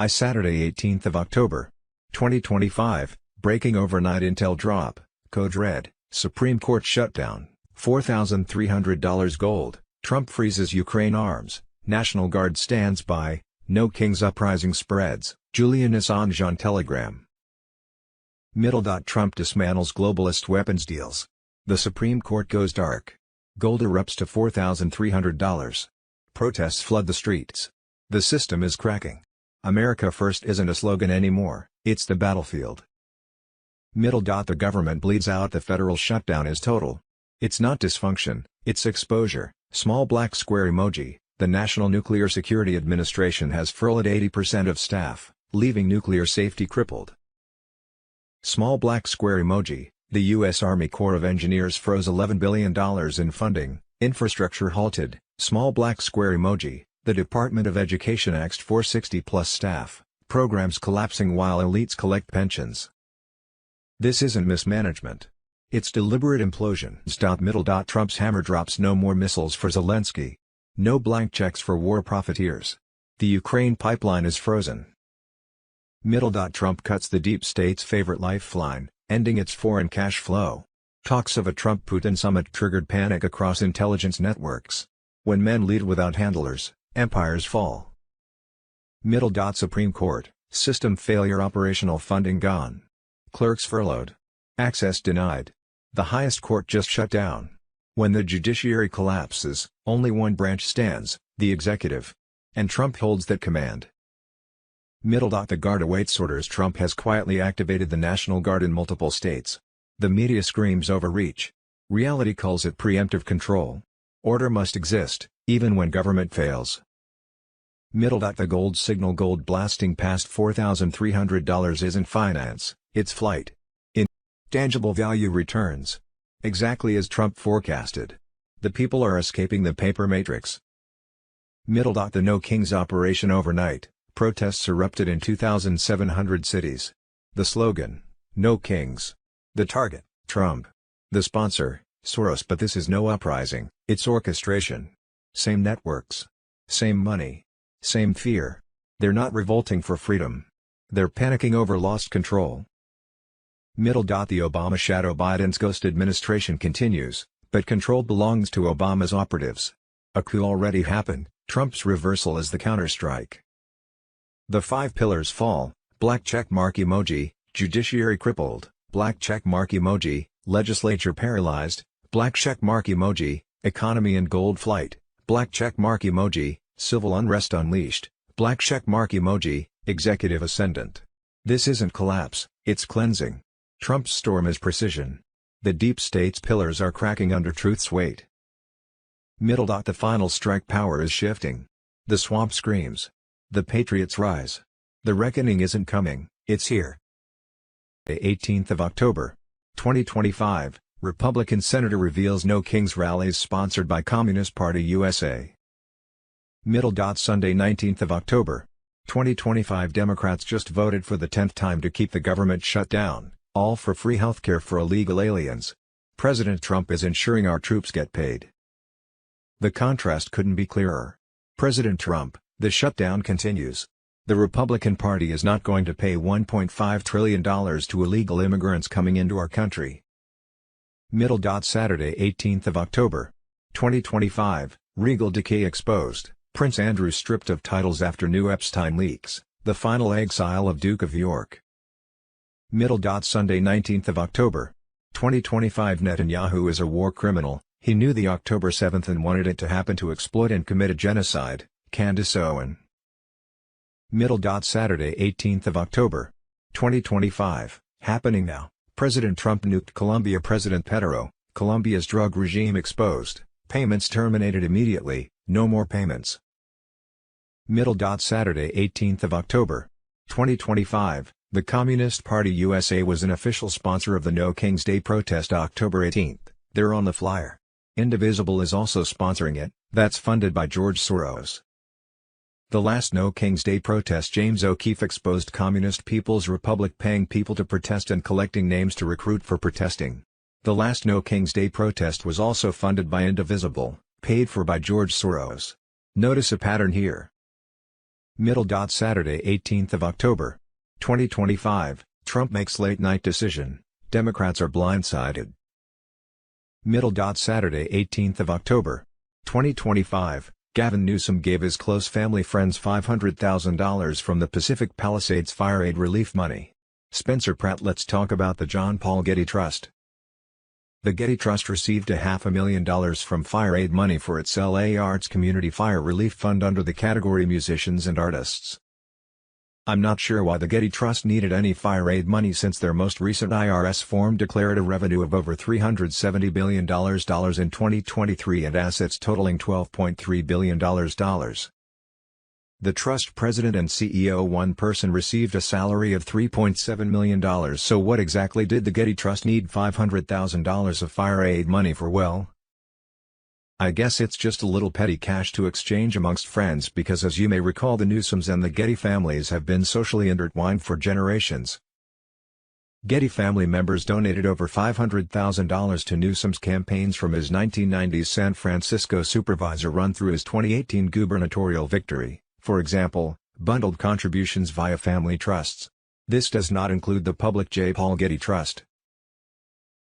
Saturday 18th of October. 2025, breaking overnight Intel drop, code red, Supreme Court shutdown, $4,300 gold, Trump freezes Ukraine arms, National Guard stands by, no King's uprising spreads, Julian Assange on Telegram. Middle dot Trump dismantles globalist weapons deals. The Supreme Court goes dark. Gold erupts to $4,300. Protests flood the streets. The system is cracking. America First isn't a slogan anymore, it's the battlefield. Middle dot the government bleeds out the federal shutdown is total. It's not dysfunction, it's exposure. Small black square emoji. The National Nuclear Security Administration has furloughed 80% of staff, leaving nuclear safety crippled. Small black square emoji. The U.S. Army Corps of Engineers froze $11 billion in funding, infrastructure halted, small black square emoji. The Department of Education axed 460+ staff, programs collapsing while elites collect pensions. This isn't mismanagement. It's deliberate implosion. Middle dot Trump's hammer drops no more missiles for Zelensky. No blank checks for war profiteers. The Ukraine pipeline is frozen. Middle dot Trump cuts the deep state's favorite lifeline, ending its foreign cash flow. Talks of a Trump-Putin summit triggered panic across intelligence networks. When men lead without handlers, empires fall. Middle dot Supreme Court, system failure operational funding gone. Clerks furloughed. Access denied. The highest court just shut down. When the judiciary collapses, only one branch stands, the executive. And Trump holds that command. Middle dot the Guard awaits orders. Trump has quietly activated the National Guard in multiple states. The media screams overreach. Reality calls it preemptive control. Order must exist, even when government fails. Middle. The gold signal. Gold blasting past $4,300 isn't finance, it's flight. Tangible value returns. Exactly as Trump forecasted. The people are escaping the paper matrix. Middle. The No Kings operation overnight. Protests erupted in 2,700 cities. The slogan, No Kings. The target, Trump. The sponsor, Soros. But this is no uprising, it's orchestration. Same networks. Same money. Same fear. They're not revolting for freedom. They're panicking over lost control. Middle. The Obama shadow. Biden's ghost administration continues, but control belongs to Obama's operatives. A coup already happened, Trump's reversal is the counterstrike. The 5 pillars fall, black check mark emoji, judiciary crippled, black check mark emoji, legislature paralyzed, black check mark emoji, economy in gold flight, black check mark emoji, civil unrest unleashed, black check mark emoji, executive ascendant. This isn't collapse, it's cleansing. Trump's storm is precision. The deep state's pillars are cracking under truth's weight. Middle. The final strike. Power is shifting. The swamp screams. The patriots rise. The reckoning isn't coming, it's here. The 18th of October, 2025, Republican senator reveals No Kings rallies sponsored by Communist Party USA. Middle. Sunday 19th of October, 2025, Democrats just voted for the 10th time to keep the government shut down, all for free healthcare for illegal aliens. President Trump is ensuring our troops get paid. The contrast couldn't be clearer. President Trump, the shutdown continues. The Republican Party is not going to pay $1.5 trillion to illegal immigrants coming into our country. Middle. Saturday 18th of October, 2025, Regal decay exposed, Prince Andrew stripped of titles after new Epstein leaks, the final exile of Duke of York. Middle. Sunday 19th of October, 2025, Netanyahu is a war criminal, he knew the October 7th and wanted it to happen to exploit and commit a genocide. Candace Owen. Middle. Saturday 18th of October, 2025, happening now, President Trump nuked Colombia. President Petro, Colombia's drug regime exposed, payments terminated immediately, no more payments. Middle. Saturday 18th of October, 2025, the Communist Party USA was an official sponsor of the No Kings Day protest October 18th, they're on the flyer. Indivisible is also sponsoring it, that's funded by George Soros. The last No Kings Day protest, James O'Keefe exposed Communist People's Republic paying people to protest and collecting names to recruit for protesting. The last No Kings Day protest was also funded by Indivisible, paid for by George Soros. Notice a pattern here. Middle. Saturday 18th of October, 2025, Trump makes late-night decision, Democrats are blindsided. Middle. Saturday 18th of October, 2025, Gavin Newsom gave his close family friends $500,000 from the Pacific Palisades Fire Aid relief money. Spencer Pratt. Let's talk about the John Paul Getty Trust. The Getty Trust received $500,000 from Fire Aid money for its LA Arts Community Fire Relief Fund under the category Musicians and Artists. I'm not sure why the Getty Trust needed any fire aid money since their most recent IRS form declared a revenue of over $370 billion in 2023 and assets totaling $12.3 billion. The trust president and CEO, one person, received a salary of $3.7 million. So what exactly did the Getty Trust need $500,000 of fire aid money for? Well, I guess it's just a little petty cash to exchange amongst friends because, as you may recall, the Newsoms and the Getty families have been socially intertwined for generations. Getty family members donated over $500,000 to Newsom's campaigns from his 1990s San Francisco supervisor run through his 2018 gubernatorial victory, for example, bundled contributions via family trusts. This does not include the public J. Paul Getty Trust.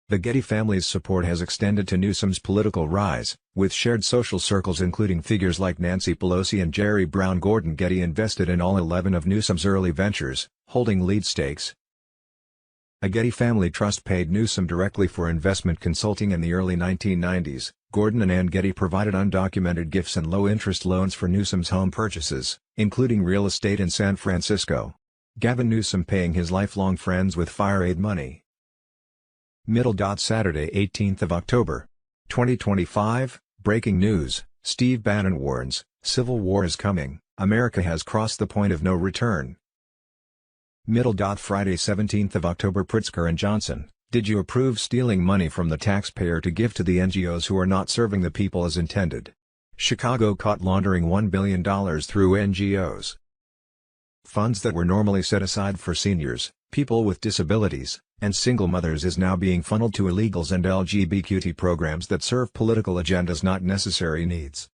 The Getty family's support has extended to Newsom's political rise, with shared social circles including figures like Nancy Pelosi and Jerry Brown. Gordon Getty invested in all 11 of Newsom's early ventures, holding lead stakes. A Getty family trust paid Newsom directly for investment consulting in the early 1990s. Gordon and Ann Getty provided undocumented gifts and low-interest loans for Newsom's home purchases, including real estate in San Francisco. Gavin Newsom paying his lifelong friends with fire aid money. Saturday 18th of October. 2025, breaking news, Steve Bannon warns, civil war is coming, America has crossed the point of no return. Friday 17th of October. Pritzker and Johnson, did you approve stealing money from the taxpayer to give to the NGOs who are not serving the people as intended? Chicago caught laundering $1 billion through NGOs. Funds that were normally set aside for seniors, people with disabilities, and single mothers is now being funneled to illegals and LGBTQ programs that serve political agendas, not necessary needs.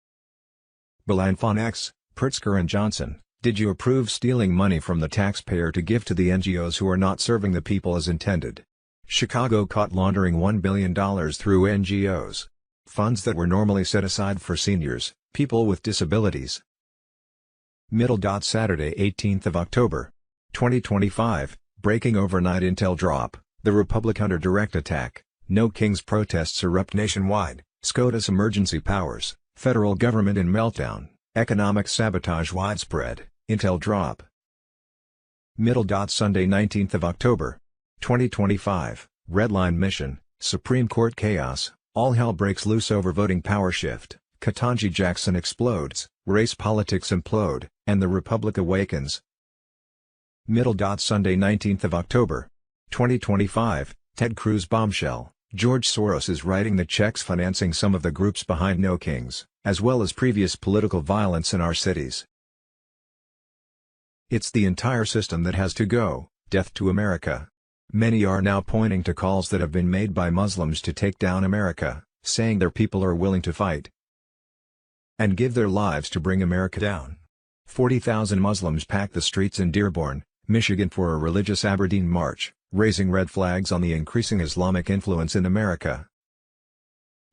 Belanfon X, Pritzker and Johnson, did you approve stealing money from the taxpayer to give to the NGOs who are not serving the people as intended? Chicago caught laundering $1 billion through NGOs. Funds that were normally set aside for seniors, people with disabilities. Saturday 18th of October. 2025, breaking overnight intel drop, the Republic under direct attack, No Kings protests erupt nationwide, SCOTUS emergency powers, federal government in meltdown, economic sabotage widespread, intel drop. Sunday 19th of October. 2025, Redline mission, Supreme Court chaos, all hell breaks loose over voting power shift, Ketanji Jackson explodes, race politics implode, and the Republic awakens. Sunday 19th of October. 2025, Ted Cruz bombshell, George Soros is writing the checks financing some of the groups behind No Kings, as well as previous political violence in our cities. It's the entire system that has to go, death to America. Many are now pointing to calls that have been made by Muslims to take down America, saying their people are willing to fight and give their lives to bring America down. 40,000 Muslims packed the streets in Dearborn, Michigan for a religious Aberdeen march, raising red flags on the increasing Islamic influence in America.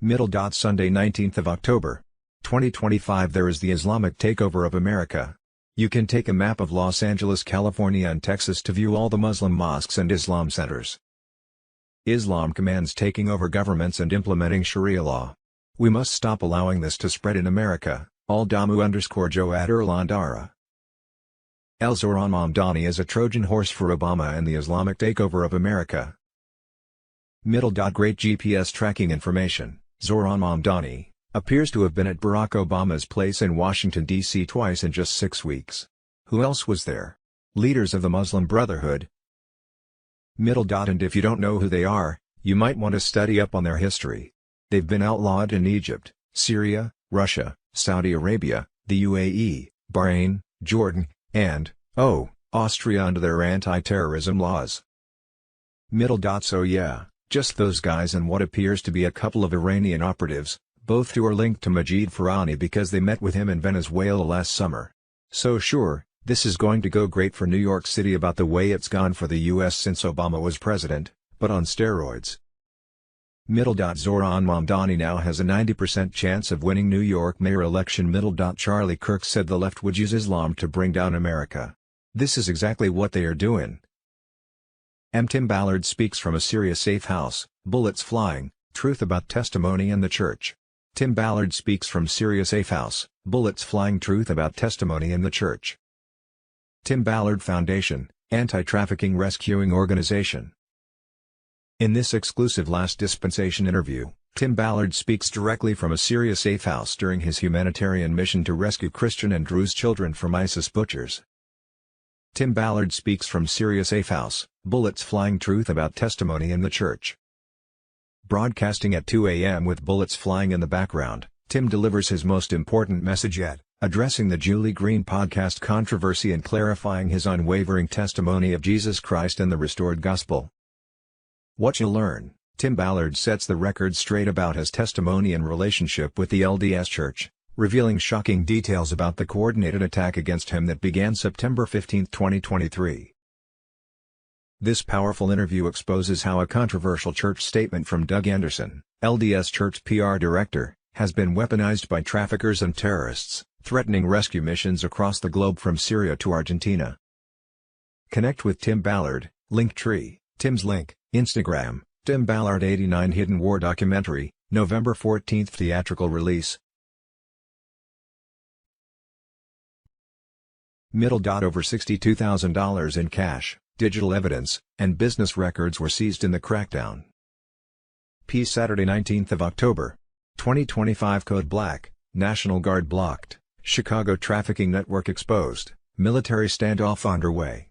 Sunday 19th of October. 2025, there is the Islamic takeover of America. You can take a map of Los Angeles, California and Texas to view all the Muslim mosques and Islam centers. Islam commands taking over governments and implementing Sharia law. We must stop allowing this to spread in America. Aldamu_Joad Erlandara. El Zoran Mamdani is a Trojan horse for Obama and the Islamic takeover of America. Great GPS tracking information, Zoran Mamdani, appears to have been at Barack Obama's place in Washington, D.C. twice in just 6 weeks. Who else was there? Leaders of the Muslim Brotherhood. And if you don't know who they are, you might want to study up on their history. They've been outlawed in Egypt, Syria, Russia, Saudi Arabia, the UAE, Bahrain, Jordan, and, Austria under their anti-terrorism laws. So yeah, just those guys and what appears to be a couple of Iranian operatives, both who are linked to Majid Farahani because they met with him in Venezuela last summer. So sure, this is going to go great for New York City about the way it's gone for the US since Obama was president, but on steroids. Zoran Mamdani now has a 90% chance of winning New York mayor election. Charlie Kirk said the left would use Islam to bring down America. This is exactly what they are doing. Tim Ballard speaks from a Syria safe house, bullets flying, truth about testimony in the church. Tim Ballard speaks from Syria safe house, bullets flying, truth about testimony in the church. Tim Ballard Foundation, anti-trafficking rescuing organization. In this exclusive Last Dispensation interview, Tim Ballard speaks directly from a Syria safe house during his humanitarian mission to rescue Christian and Druze children from ISIS butchers. Tim Ballard speaks from Syria safe house, bullets flying, truth about testimony in the church. Broadcasting at 2 a.m. with bullets flying in the background, Tim delivers his most important message yet, addressing the Julie Green podcast controversy and clarifying his unwavering testimony of Jesus Christ and the restored gospel. What you'll learn: Tim Ballard sets the record straight about his testimony and relationship with the LDS Church, revealing shocking details about the coordinated attack against him that began September 15, 2023. This powerful interview exposes how a controversial church statement from Doug Anderson, LDS Church PR director, has been weaponized by traffickers and terrorists, threatening rescue missions across the globe from Syria to Argentina. Connect with Tim Ballard, Linktree, Tim's link, Instagram, Tim Ballard 89 Hidden War documentary, November 14th theatrical release. Over $62,000 in cash, digital evidence, and business records were seized in the crackdown. P. Saturday 19th of October. 2025 Code Black, National Guard blocked, Chicago trafficking network exposed, military standoff underway.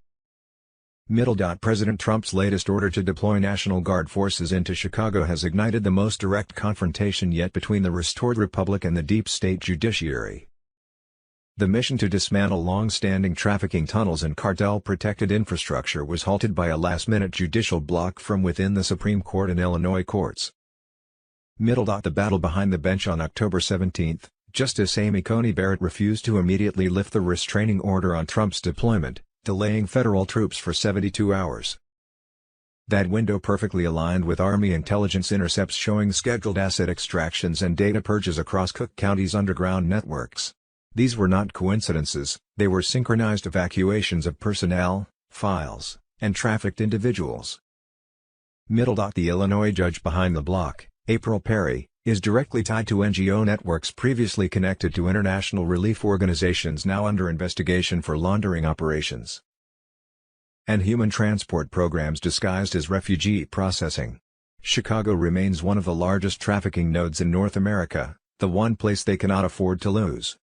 President Trump's latest order to deploy National Guard forces into Chicago has ignited the most direct confrontation yet between the restored republic and the deep state judiciary. The mission to dismantle long-standing trafficking tunnels and cartel-protected infrastructure was halted by a last-minute judicial block from within the Supreme Court and Illinois courts. The battle behind the bench on October 17, Justice Amy Coney Barrett refused to immediately lift the restraining order on Trump's deployment, delaying federal troops for 72 hours. That window perfectly aligned with Army intelligence intercepts showing scheduled asset extractions and data purges across Cook County's underground networks. These were not coincidences, they were synchronized evacuations of personnel, files, and trafficked individuals. The Illinois judge behind the block, April Perry, is directly tied to NGO networks previously connected to international relief organizations now under investigation for laundering operations and human transport programs disguised as refugee processing. Chicago remains one of the largest trafficking nodes in North America, the one place they cannot afford to lose.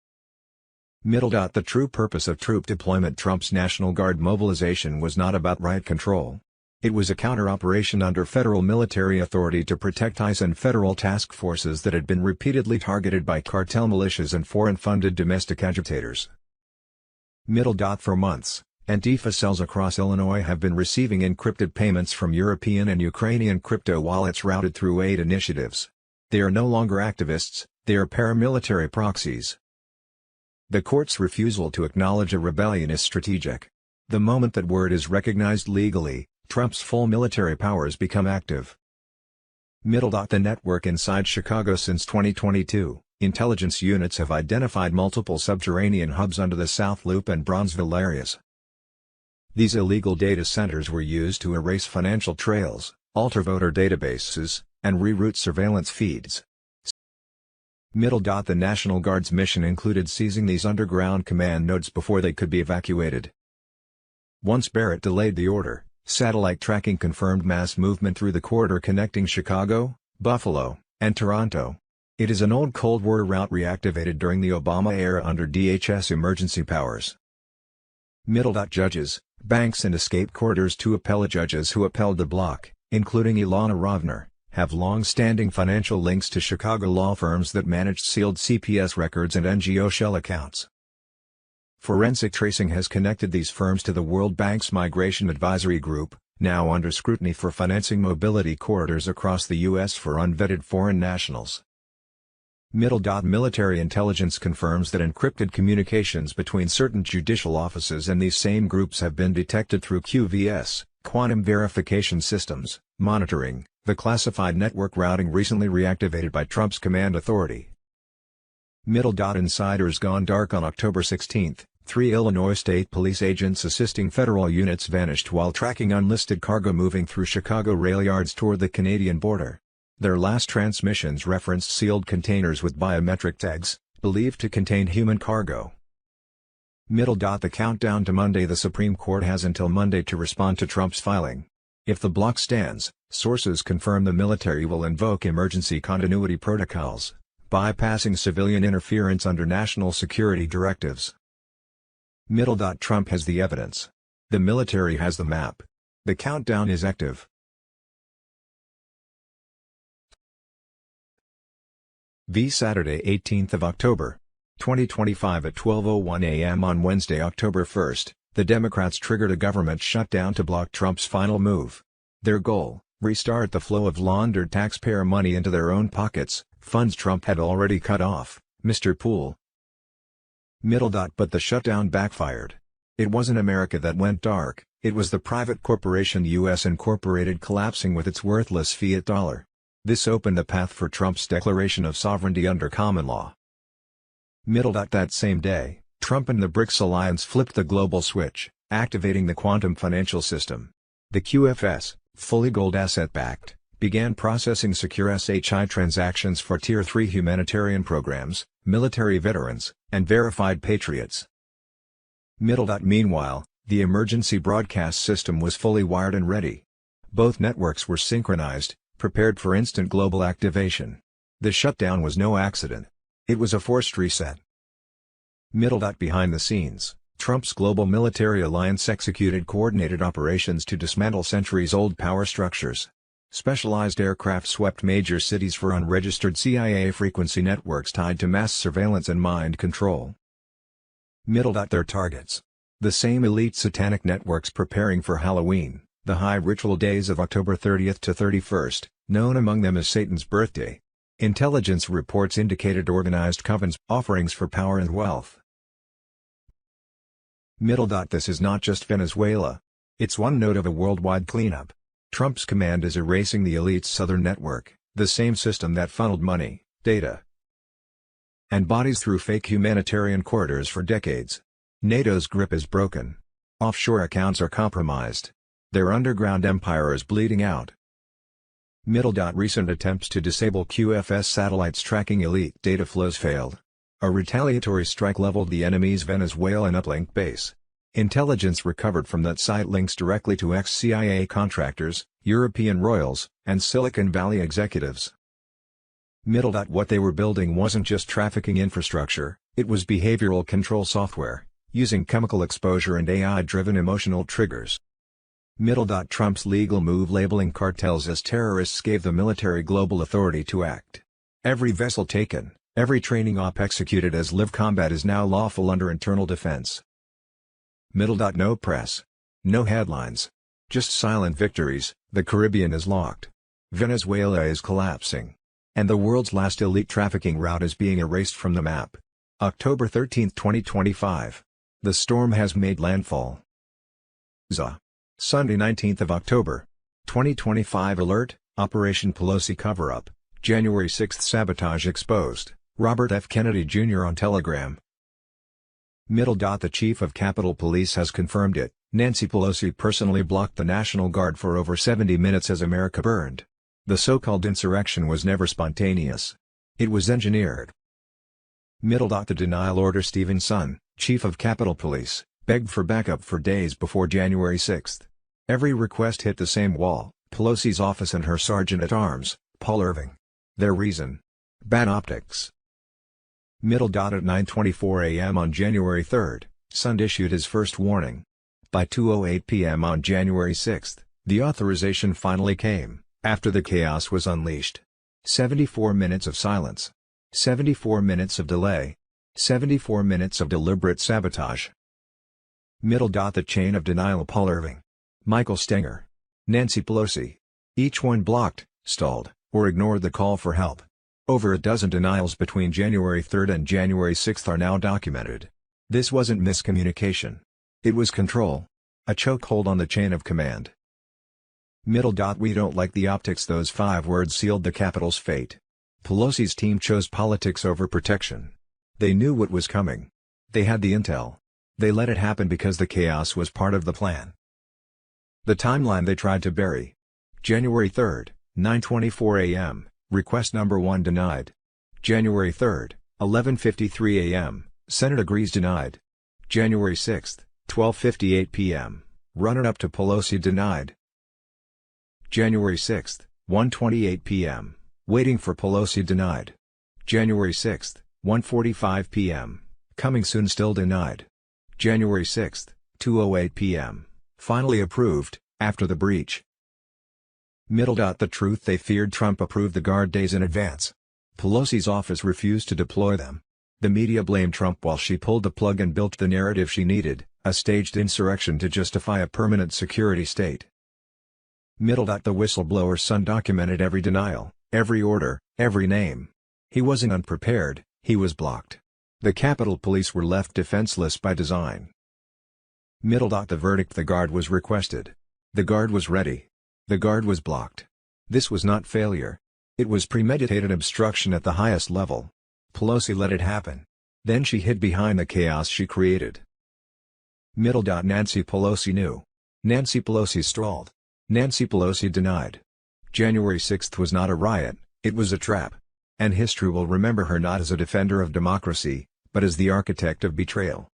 The true purpose of troop deployment. Trump's National Guard mobilization was not about riot control. It was a counter-operation under federal military authority to protect ICE and federal task forces that had been repeatedly targeted by cartel militias and foreign-funded domestic agitators. For months, Antifa cells across Illinois have been receiving encrypted payments from European and Ukrainian crypto wallets routed through aid initiatives. They are no longer activists, they are paramilitary proxies. The court's refusal to acknowledge a rebellion is strategic. The moment that word is recognized legally, Trump's full military powers become active. The network inside Chicago. Since 2022, intelligence units have identified multiple subterranean hubs under the South Loop and Bronzeville areas. These illegal data centers were used to erase financial trails, alter voter databases, and reroute surveillance feeds. The National Guard's mission included seizing these underground command nodes before they could be evacuated. Once Barrett delayed the order, satellite tracking confirmed mass movement through the corridor connecting Chicago, Buffalo, and Toronto. It is an old Cold War route reactivated during the Obama era under DHS emergency powers. Judges, banks and escape corridors. Two appellate judges who upheld the block, including Ilana Rovner, have long-standing financial links to Chicago law firms that managed sealed CPS records and NGO shell accounts. Forensic tracing has connected these firms to the World Bank's Migration Advisory Group, now under scrutiny for financing mobility corridors across the U.S. for unvetted foreign nationals. Military intelligence confirms that encrypted communications between certain judicial offices and these same groups have been detected through QVS, quantum verification systems, monitoring, the classified network routing recently reactivated by Trump's command authority. Insiders gone dark. On October 16, 3 Illinois State Police agents assisting federal units vanished while tracking unlisted cargo moving through Chicago rail yards toward the Canadian border. Their last transmissions referenced sealed containers with biometric tags, believed to contain human cargo. The countdown to Monday. The Supreme Court has until Monday to respond to Trump's filing. If the block stands, sources confirm the military will invoke emergency continuity protocols, bypassing civilian interference under national security directives. Trump has the evidence. The military has the map. The countdown is active. Saturday 18th of October. 2025 at 12:01 a.m. on Wednesday, October 1st, the Democrats triggered a government shutdown to block Trump's final move. Their goal, restart the flow of laundered taxpayer money into their own pockets, funds Trump had already cut off, Mr. Poole. But the shutdown backfired. It wasn't America that went dark, it was the private corporation U.S. Incorporated collapsing with its worthless fiat dollar. This opened the path for Trump's declaration of sovereignty under common law. That same day, Trump and the BRICS alliance flipped the global switch, activating the quantum financial system. The QFS, fully gold asset-backed, began processing secure SHI transactions for Tier 3 humanitarian programs, military veterans, and verified patriots. Meanwhile, the emergency broadcast system was fully wired and ready. Both networks were synchronized, prepared for instant global activation. The shutdown was no accident. It was a forced reset. Behind the scenes, Trump's global military alliance executed coordinated operations to dismantle centuries-old power structures. Specialized aircraft swept major cities for unregistered CIA frequency networks tied to mass surveillance and mind control. Their targets. The same elite satanic networks preparing for Halloween, the high ritual days of October 30th to 31st, known among them as Satan's birthday. Intelligence reports indicated organized covens, offerings for power and wealth. This is not just Venezuela. It's one note of a worldwide cleanup. Trump's command is erasing the elite's southern network, the same system that funneled money, data, and bodies through fake humanitarian corridors for decades. NATO's grip is broken. Offshore accounts are compromised. Their underground empire is bleeding out. Recent attempts to disable QFS satellites tracking elite data flows failed. A retaliatory strike leveled the enemy's Venezuelan uplink base. Intelligence recovered from that site links directly to ex-CIA contractors, European royals, and Silicon Valley executives. What they were building wasn't just trafficking infrastructure, it was behavioral control software, using chemical exposure and AI-driven emotional triggers. Trump's legal move labeling cartels as terrorists gave the military global authority to act. Every vessel taken, every training op executed as live combat is now lawful under internal defense. No press. No headlines. Just silent victories. The Caribbean is locked. Venezuela is collapsing. And the world's last elite trafficking route is being erased from the map. October 13, 2025. The storm has made landfall. Sunday 19th of October. 2025 alert, Operation Pelosi cover-up. January 6th sabotage exposed. Robert F. Kennedy Jr. on Telegram. The chief of Capitol Police has confirmed it. Nancy Pelosi personally blocked the National Guard for over 70 minutes as America burned. The so-called insurrection was never spontaneous. It was engineered. The denial order. Stephen Son, chief of Capitol Police, begged for backup for days before January 6th. Every request hit the same wall, Pelosi's office and her sergeant-at-arms, Paul Irving. Their reason? Bad optics. At 9:24 a.m. on January 3rd, Son issued his first warning. By 2:08 p.m. on January 6th, the authorization finally came, after the chaos was unleashed. 74 minutes of silence. 74 minutes of delay. 74 minutes of deliberate sabotage. The chain of denial. Paul Irving, Michael Stenger, Nancy Pelosi. Each one blocked, stalled, or ignored the call for help. Over a dozen denials between January 3rd and January 6th are now documented. This wasn't miscommunication. It was control. A chokehold on the chain of command. We don't like the optics. Those 5 words sealed the Capitol's fate. Pelosi's team chose politics over protection. They knew what was coming. They had the intel. They let it happen because the chaos was part of the plan. The timeline they tried to bury. January 3rd, 9:24 a.m., request number 1 denied. January 3rd, 11:53 a.m., Senate agrees denied. January 6th, 12:58 p.m., runner-up to Pelosi denied. January 6th, 1:28 p.m., waiting for Pelosi denied. January 6th, 1:45 p.m., coming soon still denied. January 6th, 2:08 p.m., finally approved, after the breach. The truth. They feared Trump approved the guard days in advance. Pelosi's office refused to deploy them. The media blamed Trump while she pulled the plug and built the narrative she needed, a staged insurrection to justify a permanent security state. The whistleblower Son documented every denial, every order, every name. He wasn't unprepared, he was blocked. The Capitol Police were left defenseless by design. The verdict. The guard was requested. The guard was ready. The guard was blocked. This was not failure. It was premeditated obstruction at the highest level. Pelosi let it happen. Then she hid behind the chaos she created. Nancy Pelosi knew. Nancy Pelosi stalled. Nancy Pelosi denied. January 6th was not a riot, it was a trap. And history will remember her not as a defender of democracy, but as the architect of betrayal.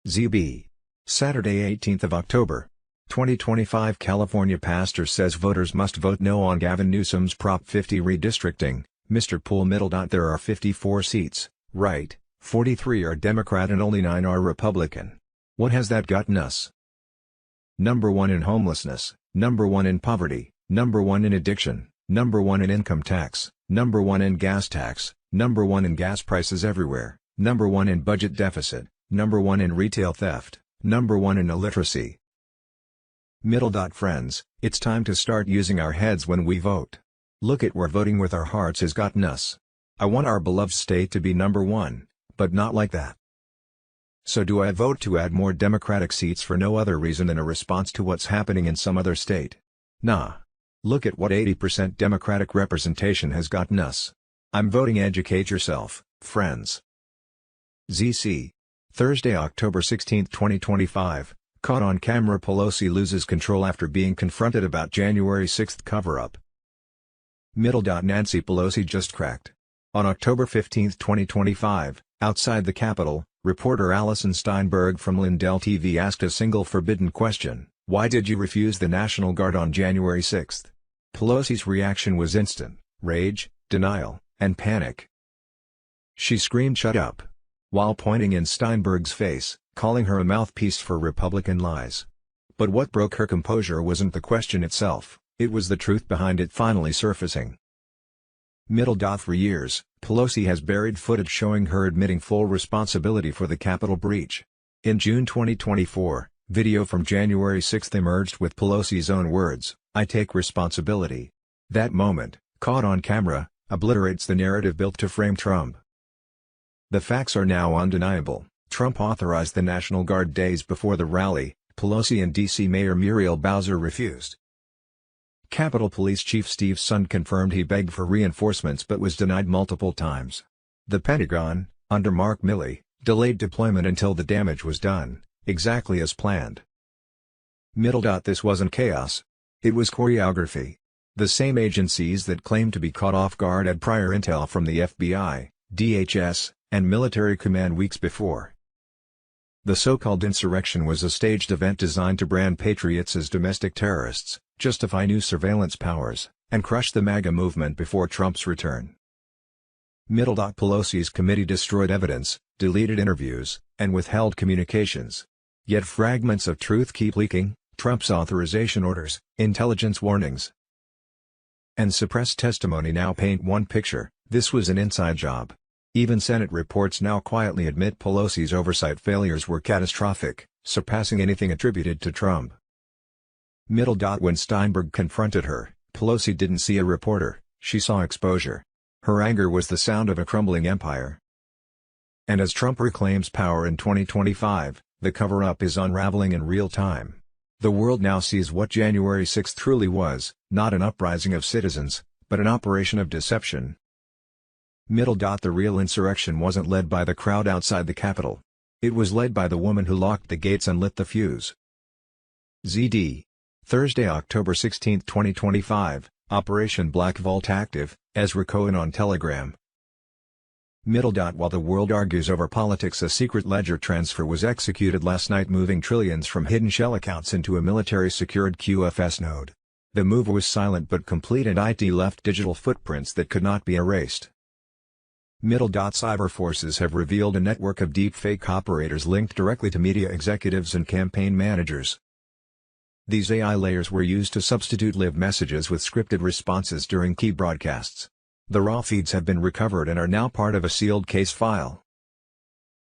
ZB. Saturday 18th of October. 2025 California pastor says voters must vote no on Gavin Newsom's Prop 50 redistricting. Mr. Pool middle. There are 54 seats, right? 43 are Democrat and only 9 are Republican. What has that gotten us? Number 1 in homelessness, number 1 in poverty, number 1 in addiction, number 1 in income tax, number 1 in gas tax, number 1 in gas prices everywhere, number 1 in budget deficit, number 1 in retail theft, number 1 in illiteracy. Middle. Friends, it's time to start using our heads when we vote. Look at where voting with our hearts has gotten us. I want our beloved state to be number 1, but not like that. So do I vote to add more Democratic seats for no other reason than a response to what's happening in some other state? Nah. Look at what 80% Democratic representation has gotten us. I'm voting. Educate yourself, friends. ZC. Thursday, October 16, 2025. Caught on camera. Pelosi loses control after being confronted about January 6 cover-up. Middle. Nancy Pelosi just cracked. On October 15, 2025, outside the Capitol, reporter Allison Steinberg from Lindell TV asked a single forbidden question: why did you refuse the National Guard on January 6? Pelosi's reaction was instant: rage, denial, and panic. She screamed "shut up," while pointing in Steinberg's face, calling her a mouthpiece for Republican lies. But what broke her composure wasn't the question itself, it was the truth behind it finally surfacing. Middle. For years, Pelosi has buried footage showing her admitting full responsibility for the Capitol breach. In June 2024, video from January 6 emerged with Pelosi's own words: "I take responsibility." That moment, caught on camera, obliterates the narrative built to frame Trump. The facts are now undeniable. Trump authorized the National Guard days before the rally. Pelosi and D.C. Mayor Muriel Bowser refused. Capitol Police Chief Steve Sund confirmed he begged for reinforcements but was denied multiple times. The Pentagon, under Mark Milley, delayed deployment until the damage was done, exactly as planned. Middle. This wasn't chaos. It was choreography. The same agencies that claimed to be caught off guard had prior intel from the FBI, DHS, and military command weeks before. The so-called insurrection was a staged event designed to brand patriots as domestic terrorists, justify new surveillance powers, and crush the MAGA movement before Trump's return. Middle. Pelosi's committee destroyed evidence, deleted interviews, and withheld communications. Yet fragments of truth keep leaking: Trump's authorization orders, intelligence warnings, and suppressed testimony now paint one picture: this was an inside job. Even Senate reports now quietly admit Pelosi's oversight failures were catastrophic, surpassing anything attributed to Trump. Middle. When Steinberg confronted her, Pelosi didn't see a reporter, she saw exposure. Her anger was the sound of a crumbling empire. And as Trump reclaims power in 2025, the cover-up is unraveling in real time. The world now sees what January 6 truly was: not an uprising of citizens, but an operation of deception. Middle. The real insurrection wasn't led by the crowd outside the Capitol. It was led by the woman who locked the gates and lit the fuse. ZD. Thursday, October 16, 2025, Operation Black Vault active, Ezra Cohen on Telegram. Middle. While the world argues over politics, a secret ledger transfer was executed last night, moving trillions from hidden shell accounts into a military-secured QFS node. The move was silent but complete, and IT left digital footprints that could not be erased. Middle. Cyber forces have revealed a network of deepfake operators linked directly to media executives and campaign managers. These AI layers were used to substitute live messages with scripted responses during key broadcasts. The raw feeds have been recovered and are now part of a sealed case file.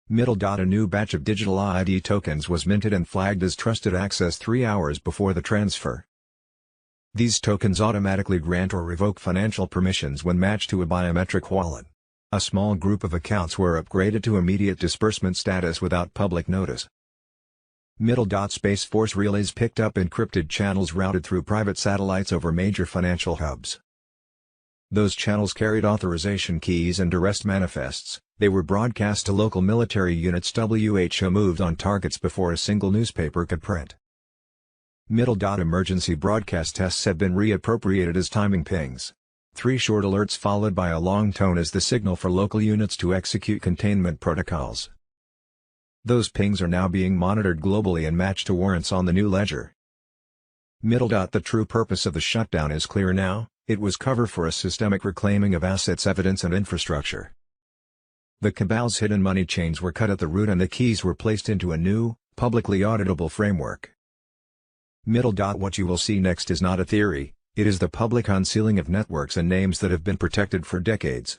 Middle. A new batch of digital ID tokens was minted and flagged as trusted access 3 hours before the transfer. These tokens automatically grant or revoke financial permissions when matched to a biometric wallet. A small group of accounts were upgraded to immediate disbursement status without public notice. Middle. Space Force relays picked up encrypted channels routed through private satellites over major financial hubs. Those channels carried authorization keys and arrest manifests. They were broadcast to local military units. WHO moved on targets before a single newspaper could print. Middle. Emergency broadcast tests have been reappropriated as timing pings. 3 short alerts followed by a long tone as the signal for local units to execute containment protocols. Those pings are now being monitored globally and matched to warrants on the new ledger. The true purpose of the shutdown is clear now. It was cover for a systemic reclaiming of assets, evidence and infrastructure. The cabal's hidden money chains were cut at the root and the keys were placed into a new, publicly auditable framework. What you will see next is not a theory, it is the public unsealing of networks and names that have been protected for decades.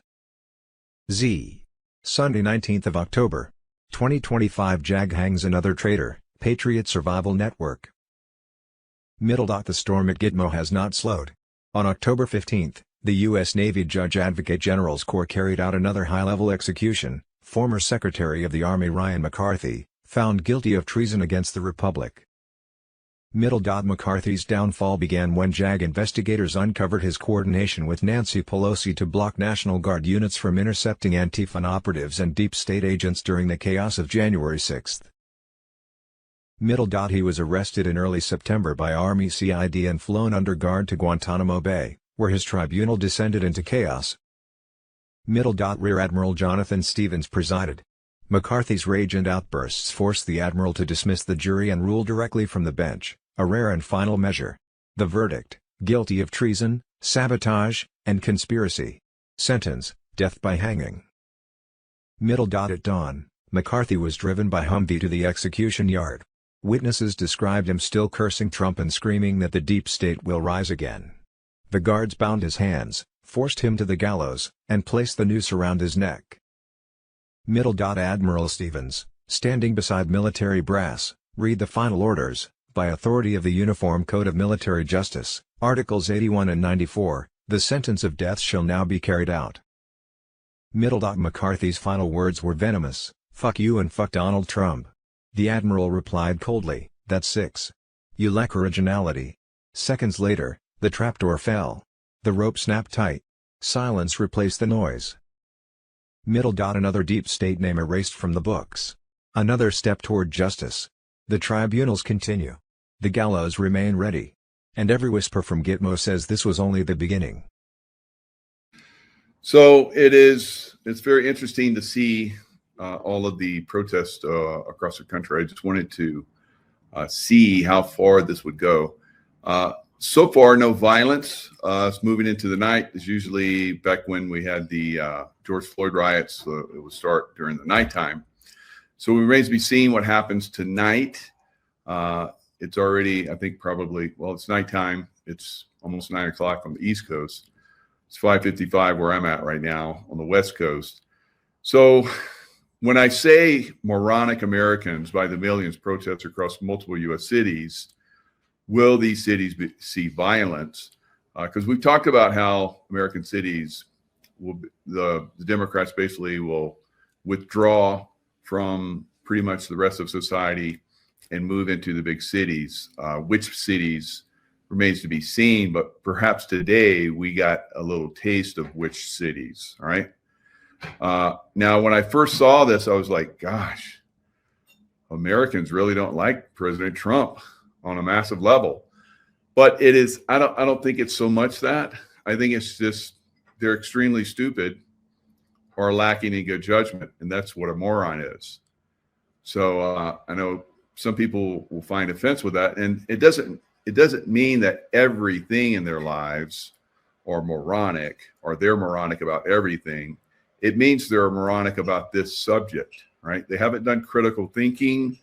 Sunday 19th of October, 2025. JAG hangs another traitor, Patriot Survival Network. The storm at Gitmo has not slowed. On October 15th, the U.S. Navy Judge Advocate General's Court carried out another high-level execution. Former Secretary of the Army Ryan McCarthy, found guilty of treason against the Republic. McCarthy's downfall began when JAG investigators uncovered his coordination with Nancy Pelosi to block National Guard units from intercepting Antifa operatives and deep state agents during the chaos of January 6. He was arrested in early September by Army CID and flown under guard to Guantanamo Bay, where his tribunal descended into chaos. Rear Admiral Jonathan Stevens presided. McCarthy's rage and outbursts forced the admiral to dismiss the jury and rule directly from the bench, a rare and final measure. The verdict: guilty of treason, sabotage, and conspiracy. Sentence: death by hanging. At dawn, McCarthy was driven by Humvee to the execution yard. Witnesses described him still cursing Trump and screaming that the deep state will rise again. The guards bound his hands, forced him to the gallows, and placed the noose around his neck. Admiral Stevens, standing beside military brass, read the final orders, by authority of the Uniform Code of Military Justice, Articles 81 and 94, the sentence of death shall now be carried out. McCarthy's final words were venomous: "Fuck you and fuck Donald Trump." The admiral replied coldly, "That's 6. You lack originality." Seconds later, the trapdoor fell. The rope snapped tight. Silence replaced the noise. Another deep state name erased from the books. Another step toward justice. The tribunals continue. The gallows remain ready. And every whisper from Gitmo says this was only the beginning. So it's very interesting to see all of the protests across the country. I just wanted to see how far this would go. So far, no violence. It's moving into the night. It's usually back when we had the George Floyd riots. It would start during the nighttime. So it remains to be seen what happens tonight. It's already, I think, it's nighttime. It's almost 9 o'clock on the East Coast. It's 5:55 where I'm at right now on the West Coast. So when I say moronic Americans by the millions protest across multiple U.S. cities, will these cities see violence? Because we've talked about how American cities, the Democrats basically will withdraw from pretty much the rest of society and move into the big cities. Which cities remains to be seen, but perhaps today we got a little taste of which cities, all right? Now, when I first saw this, I was like, gosh, Americans really don't like President Trump on a massive level. But it is, I don't think it's so much that. I think it's just they're extremely stupid or lacking in good judgment, and that's what a moron is. So I know some people will find offense with that, and it doesn't mean that everything in their lives are moronic or they're moronic about everything. It means they're moronic about this subject, right? They haven't done critical thinking.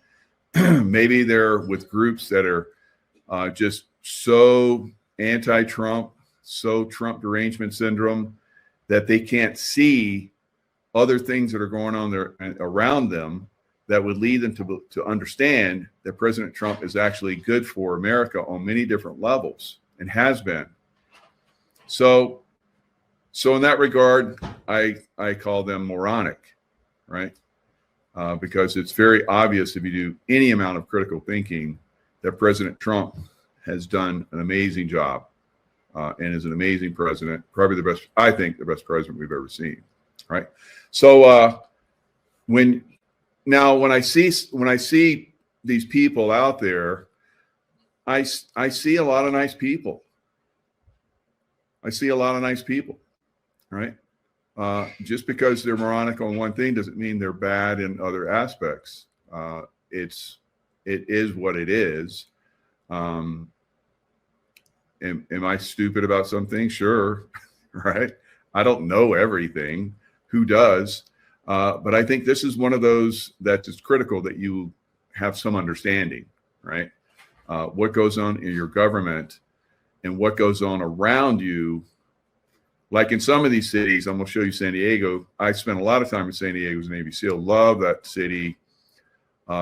Maybe they're with groups that are just so anti-Trump, so Trump derangement syndrome that they can't see other things that are going on there around them that would lead them to understand that President Trump is actually good for America on many different levels and has been. So in that regard, I call them moronic, right? Because it's very obvious if you do any amount of critical thinking that President Trump has done an amazing job and is an amazing president, probably the best, I think, the best president we've ever seen, right? So when I see these people out there, I see a lot of nice people. Right? Just because they're moronic on one thing doesn't mean they're bad in other aspects. It is what it is. am I stupid about something? Sure. Right. I don't know everything. Who does? But I think this is one of those that is critical that you have some understanding, right? What goes on in your government and what goes on around you. Like in some of these cities, I'm going to show you San Diego. I spent a lot of time in San Diego as a Navy SEAL. Love that city.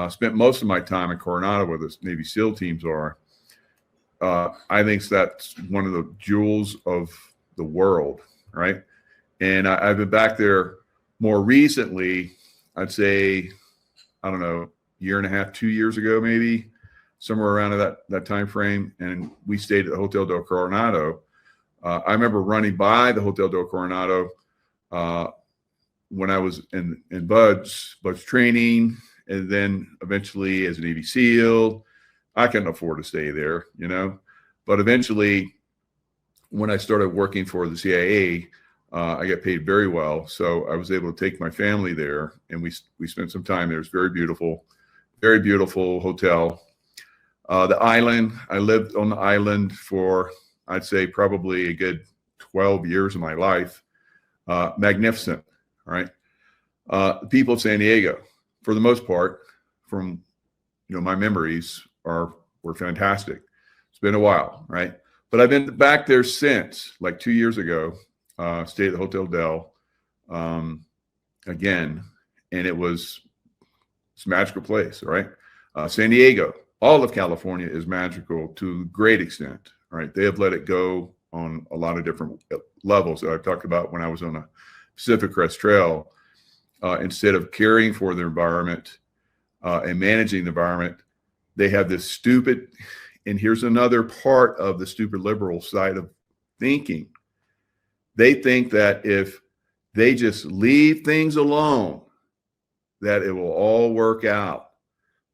Spent most of my time in Coronado where the Navy SEAL teams are. I think that's one of the jewels of the world, right? And I've been back there more recently. I'd say, I don't know, year and a half, 2 years ago, maybe somewhere around that time frame. And we stayed at the Hotel del Coronado. I remember running by the Hotel del Coronado when I was in Bud's training, and then eventually as a Navy SEAL. I couldn't afford to stay there, but eventually when I started working for the CIA, I got paid very well. So I was able to take my family there, and we spent some time there. It's very beautiful hotel. The island, I lived on the island for, I'd say, probably a good 12 years of my life. Magnificent, right? The people of San Diego, for the most part, from my memories, were fantastic. It's been a while, right? But I've been back there since, like 2 years ago. Stayed at the Hotel Del again, and it's a magical place, right? San Diego, all of California is magical to a great extent, right? They have let it go on a lot of different levels that I've talked about when I was on a Pacific Crest Trail. Instead of caring for the environment and managing the environment, they have this stupid, and here's another part of the stupid liberal side of thinking. They think that if they just leave things alone, that it will all work out.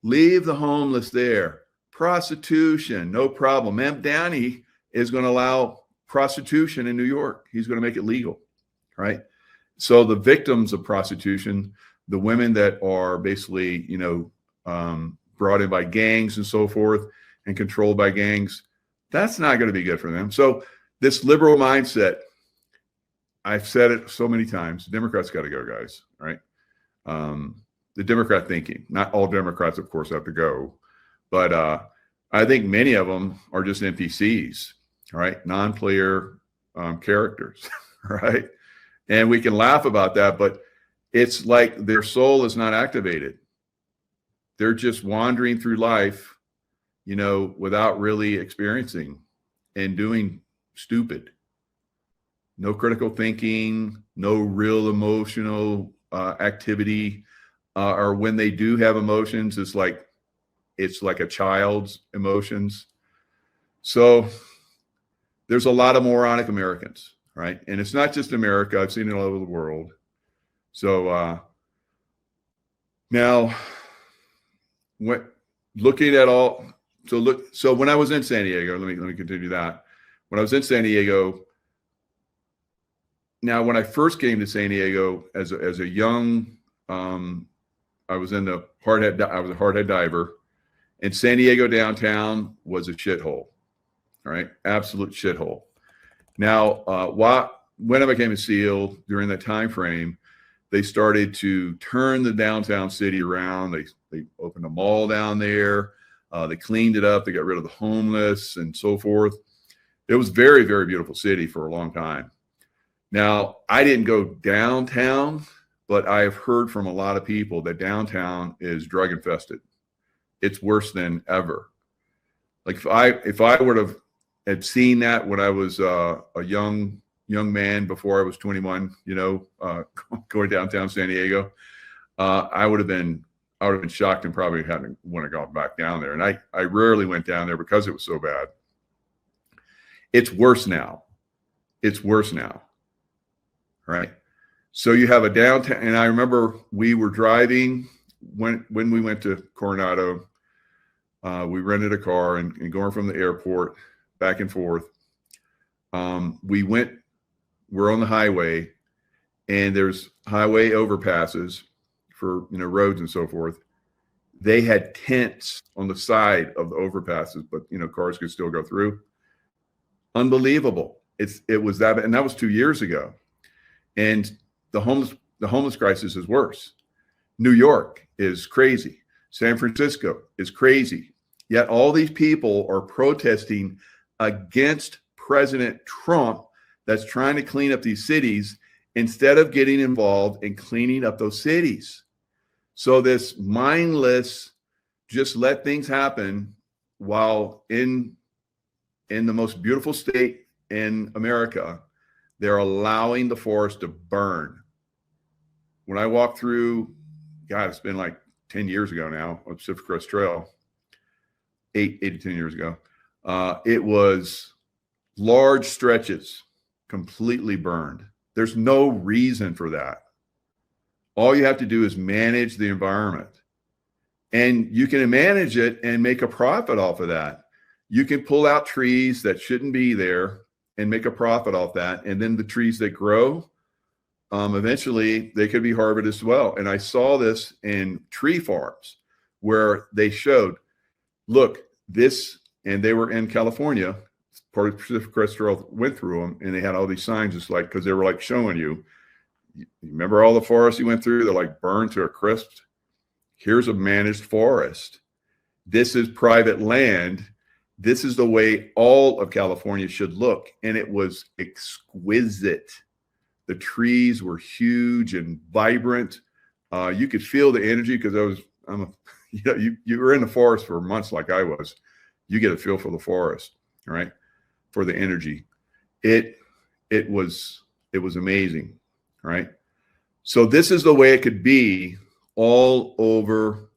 Leave the homeless there. Prostitution, no problem. Ma'am Downey is going to allow prostitution in New York. He's going to make it legal, right? So the victims of prostitution, the women that are basically, brought in by gangs and so forth and controlled by gangs, that's not going to be good for them. So this liberal mindset, I've said it so many times, the Democrats got to go, guys, right? The Democrat thinking, not all Democrats, of course, have to go, but I think many of them are just NPCs, right? Non-player characters, right? And we can laugh about that, but it's like their soul is not activated. They're just wandering through life, without really experiencing and doing stupid. No critical thinking, no real emotional activity, or when they do have emotions, it's like a child's emotions. So there's a lot of moronic Americans, right? And it's not just America. I've seen it all over the world. So now, looking at all, so when I was in San Diego, let me continue that. When I was in San Diego. Now, when I first came to San Diego as a young, I was a hardhead diver, and San Diego downtown was a shithole, right? Absolute shithole. Now, when I became a SEAL during that time frame, they started to turn the downtown city around. They opened a mall down there. They cleaned it up. They got rid of the homeless and so forth. It was very, very beautiful city for a long time. Now, I didn't go downtown, but I have heard from a lot of people that downtown is drug infested. It's worse than ever. Like if I would have seen that when I was a young man before I was 21, going downtown San Diego, I would have been shocked and probably hadn't want to go back down there. And I rarely went down there because it was so bad. It's worse now. Right. So you have a downtown, and I remember we were driving when we went to Coronado. We rented a car and going from the airport back and forth. We're on the highway, and there's highway overpasses for roads and so forth. They had tents on the side of the overpasses, but cars could still go through. Unbelievable. It was that, and that was 2 years ago. And the homeless crisis is worse. New York is crazy. San Francisco is crazy. Yet all these people are protesting against President Trump that's trying to clean up these cities instead of getting involved in cleaning up those cities. So this mindless, just let things happen, while in the most beautiful state in America, they're allowing the forest to burn. When I walked through, God, it's been like 10 years ago now, on Pacific Crest Trail, 8 to 10 years ago, it was large stretches completely burned. There's no reason for that. All you have to do is manage the environment. And you can manage it and make a profit off of that. You can pull out trees that shouldn't be there and make a profit off that. And then the trees that grow, eventually they could be harvested as well. And I saw this in tree farms where they showed, look, this, and they were in California, part of Pacific Crest Trail went through them, and they had all these signs, just like, because they were like showing you remember all the forests you went through? They're like burned to a crisp. Here's a managed forest. This is private land. This is the way all of California should look. And it was exquisite. The trees were huge and vibrant. You could feel the energy, because you were in the forest for months like I was. You get a feel for the forest, right? For the energy. It was amazing, right? So this is the way it could be all over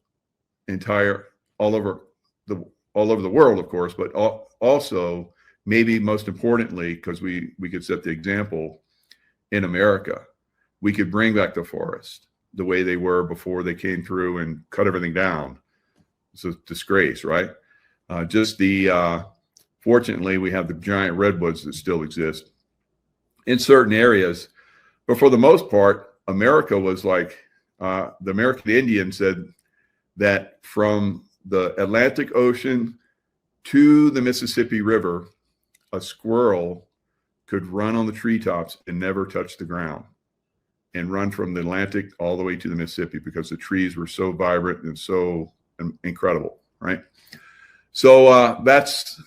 the world, of course, but also maybe most importantly, because we could set the example in America, we could bring back the forest the way they were before they came through and cut everything down. It's a disgrace, right? Fortunately, we have the giant redwoods that still exist in certain areas, but for the most part, America was like, the American Indian said that from the Atlantic Ocean to the Mississippi River, a squirrel could run on the treetops and never touch the ground, and run from the Atlantic all the way to the Mississippi, because the trees were so vibrant and so incredible, right? So that's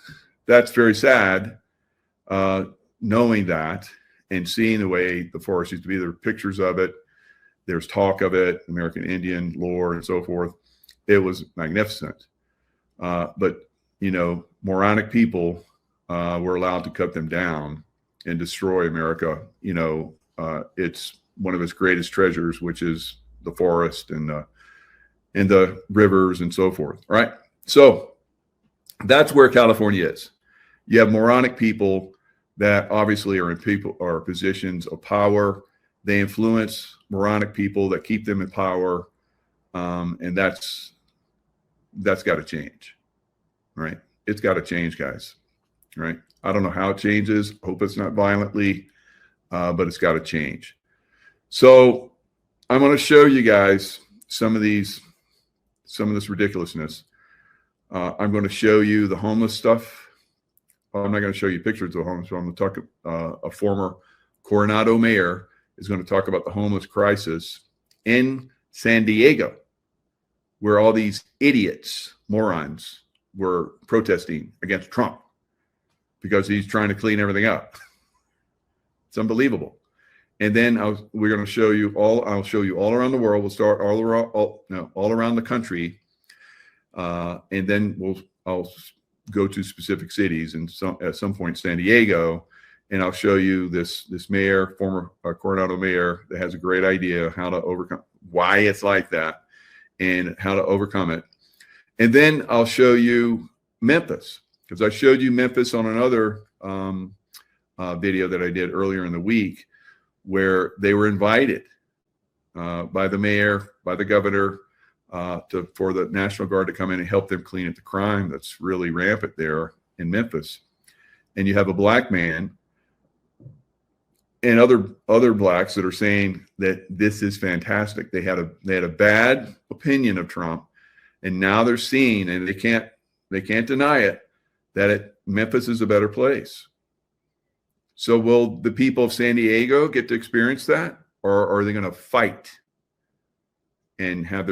very sad, knowing that and seeing the way the forest used to be. There are pictures of it. There's talk of it, American Indian lore and so forth. It was magnificent. But, moronic people were allowed to cut them down and destroy America. It's one of its greatest treasures, which is the forest and the rivers and so forth, right? So that's where California is. You have moronic people that obviously are positions of power. They influence moronic people that keep them in power, and that's got to change, right? It's got to change, guys, right? I don't know how it changes. Hope it's not violently, but it's got to change. So I'm going to show you guys some of this ridiculousness. I'm going to show you the homeless stuff. Well, I'm not going to show you pictures of the homeless. I'm going to talk. A former Coronado mayor is going to talk about the homeless crisis in San Diego, where all these idiots, morons, were protesting against Trump because he's trying to clean everything up. It's unbelievable. And then we're going to show you all. I'll show you all around the world. We'll start all around the country, and then I'll go to specific cities, and at some point San Diego, and I'll show you this mayor, former Coronado mayor, that has a great idea how to overcome why it's like that and how to overcome it. And then I'll show you Memphis, because I showed you Memphis on another video that I did earlier in the week, where they were invited by the mayor, by the governor, for the National Guard to come in and help them clean up the crime that's really rampant there in Memphis. And you have a black man and other blacks that are saying that this is fantastic. They had a bad opinion of Trump, and now they're seeing, and they can't deny it, that Memphis is a better place. So will the people of San Diego get to experience that, or are they going to fight and have their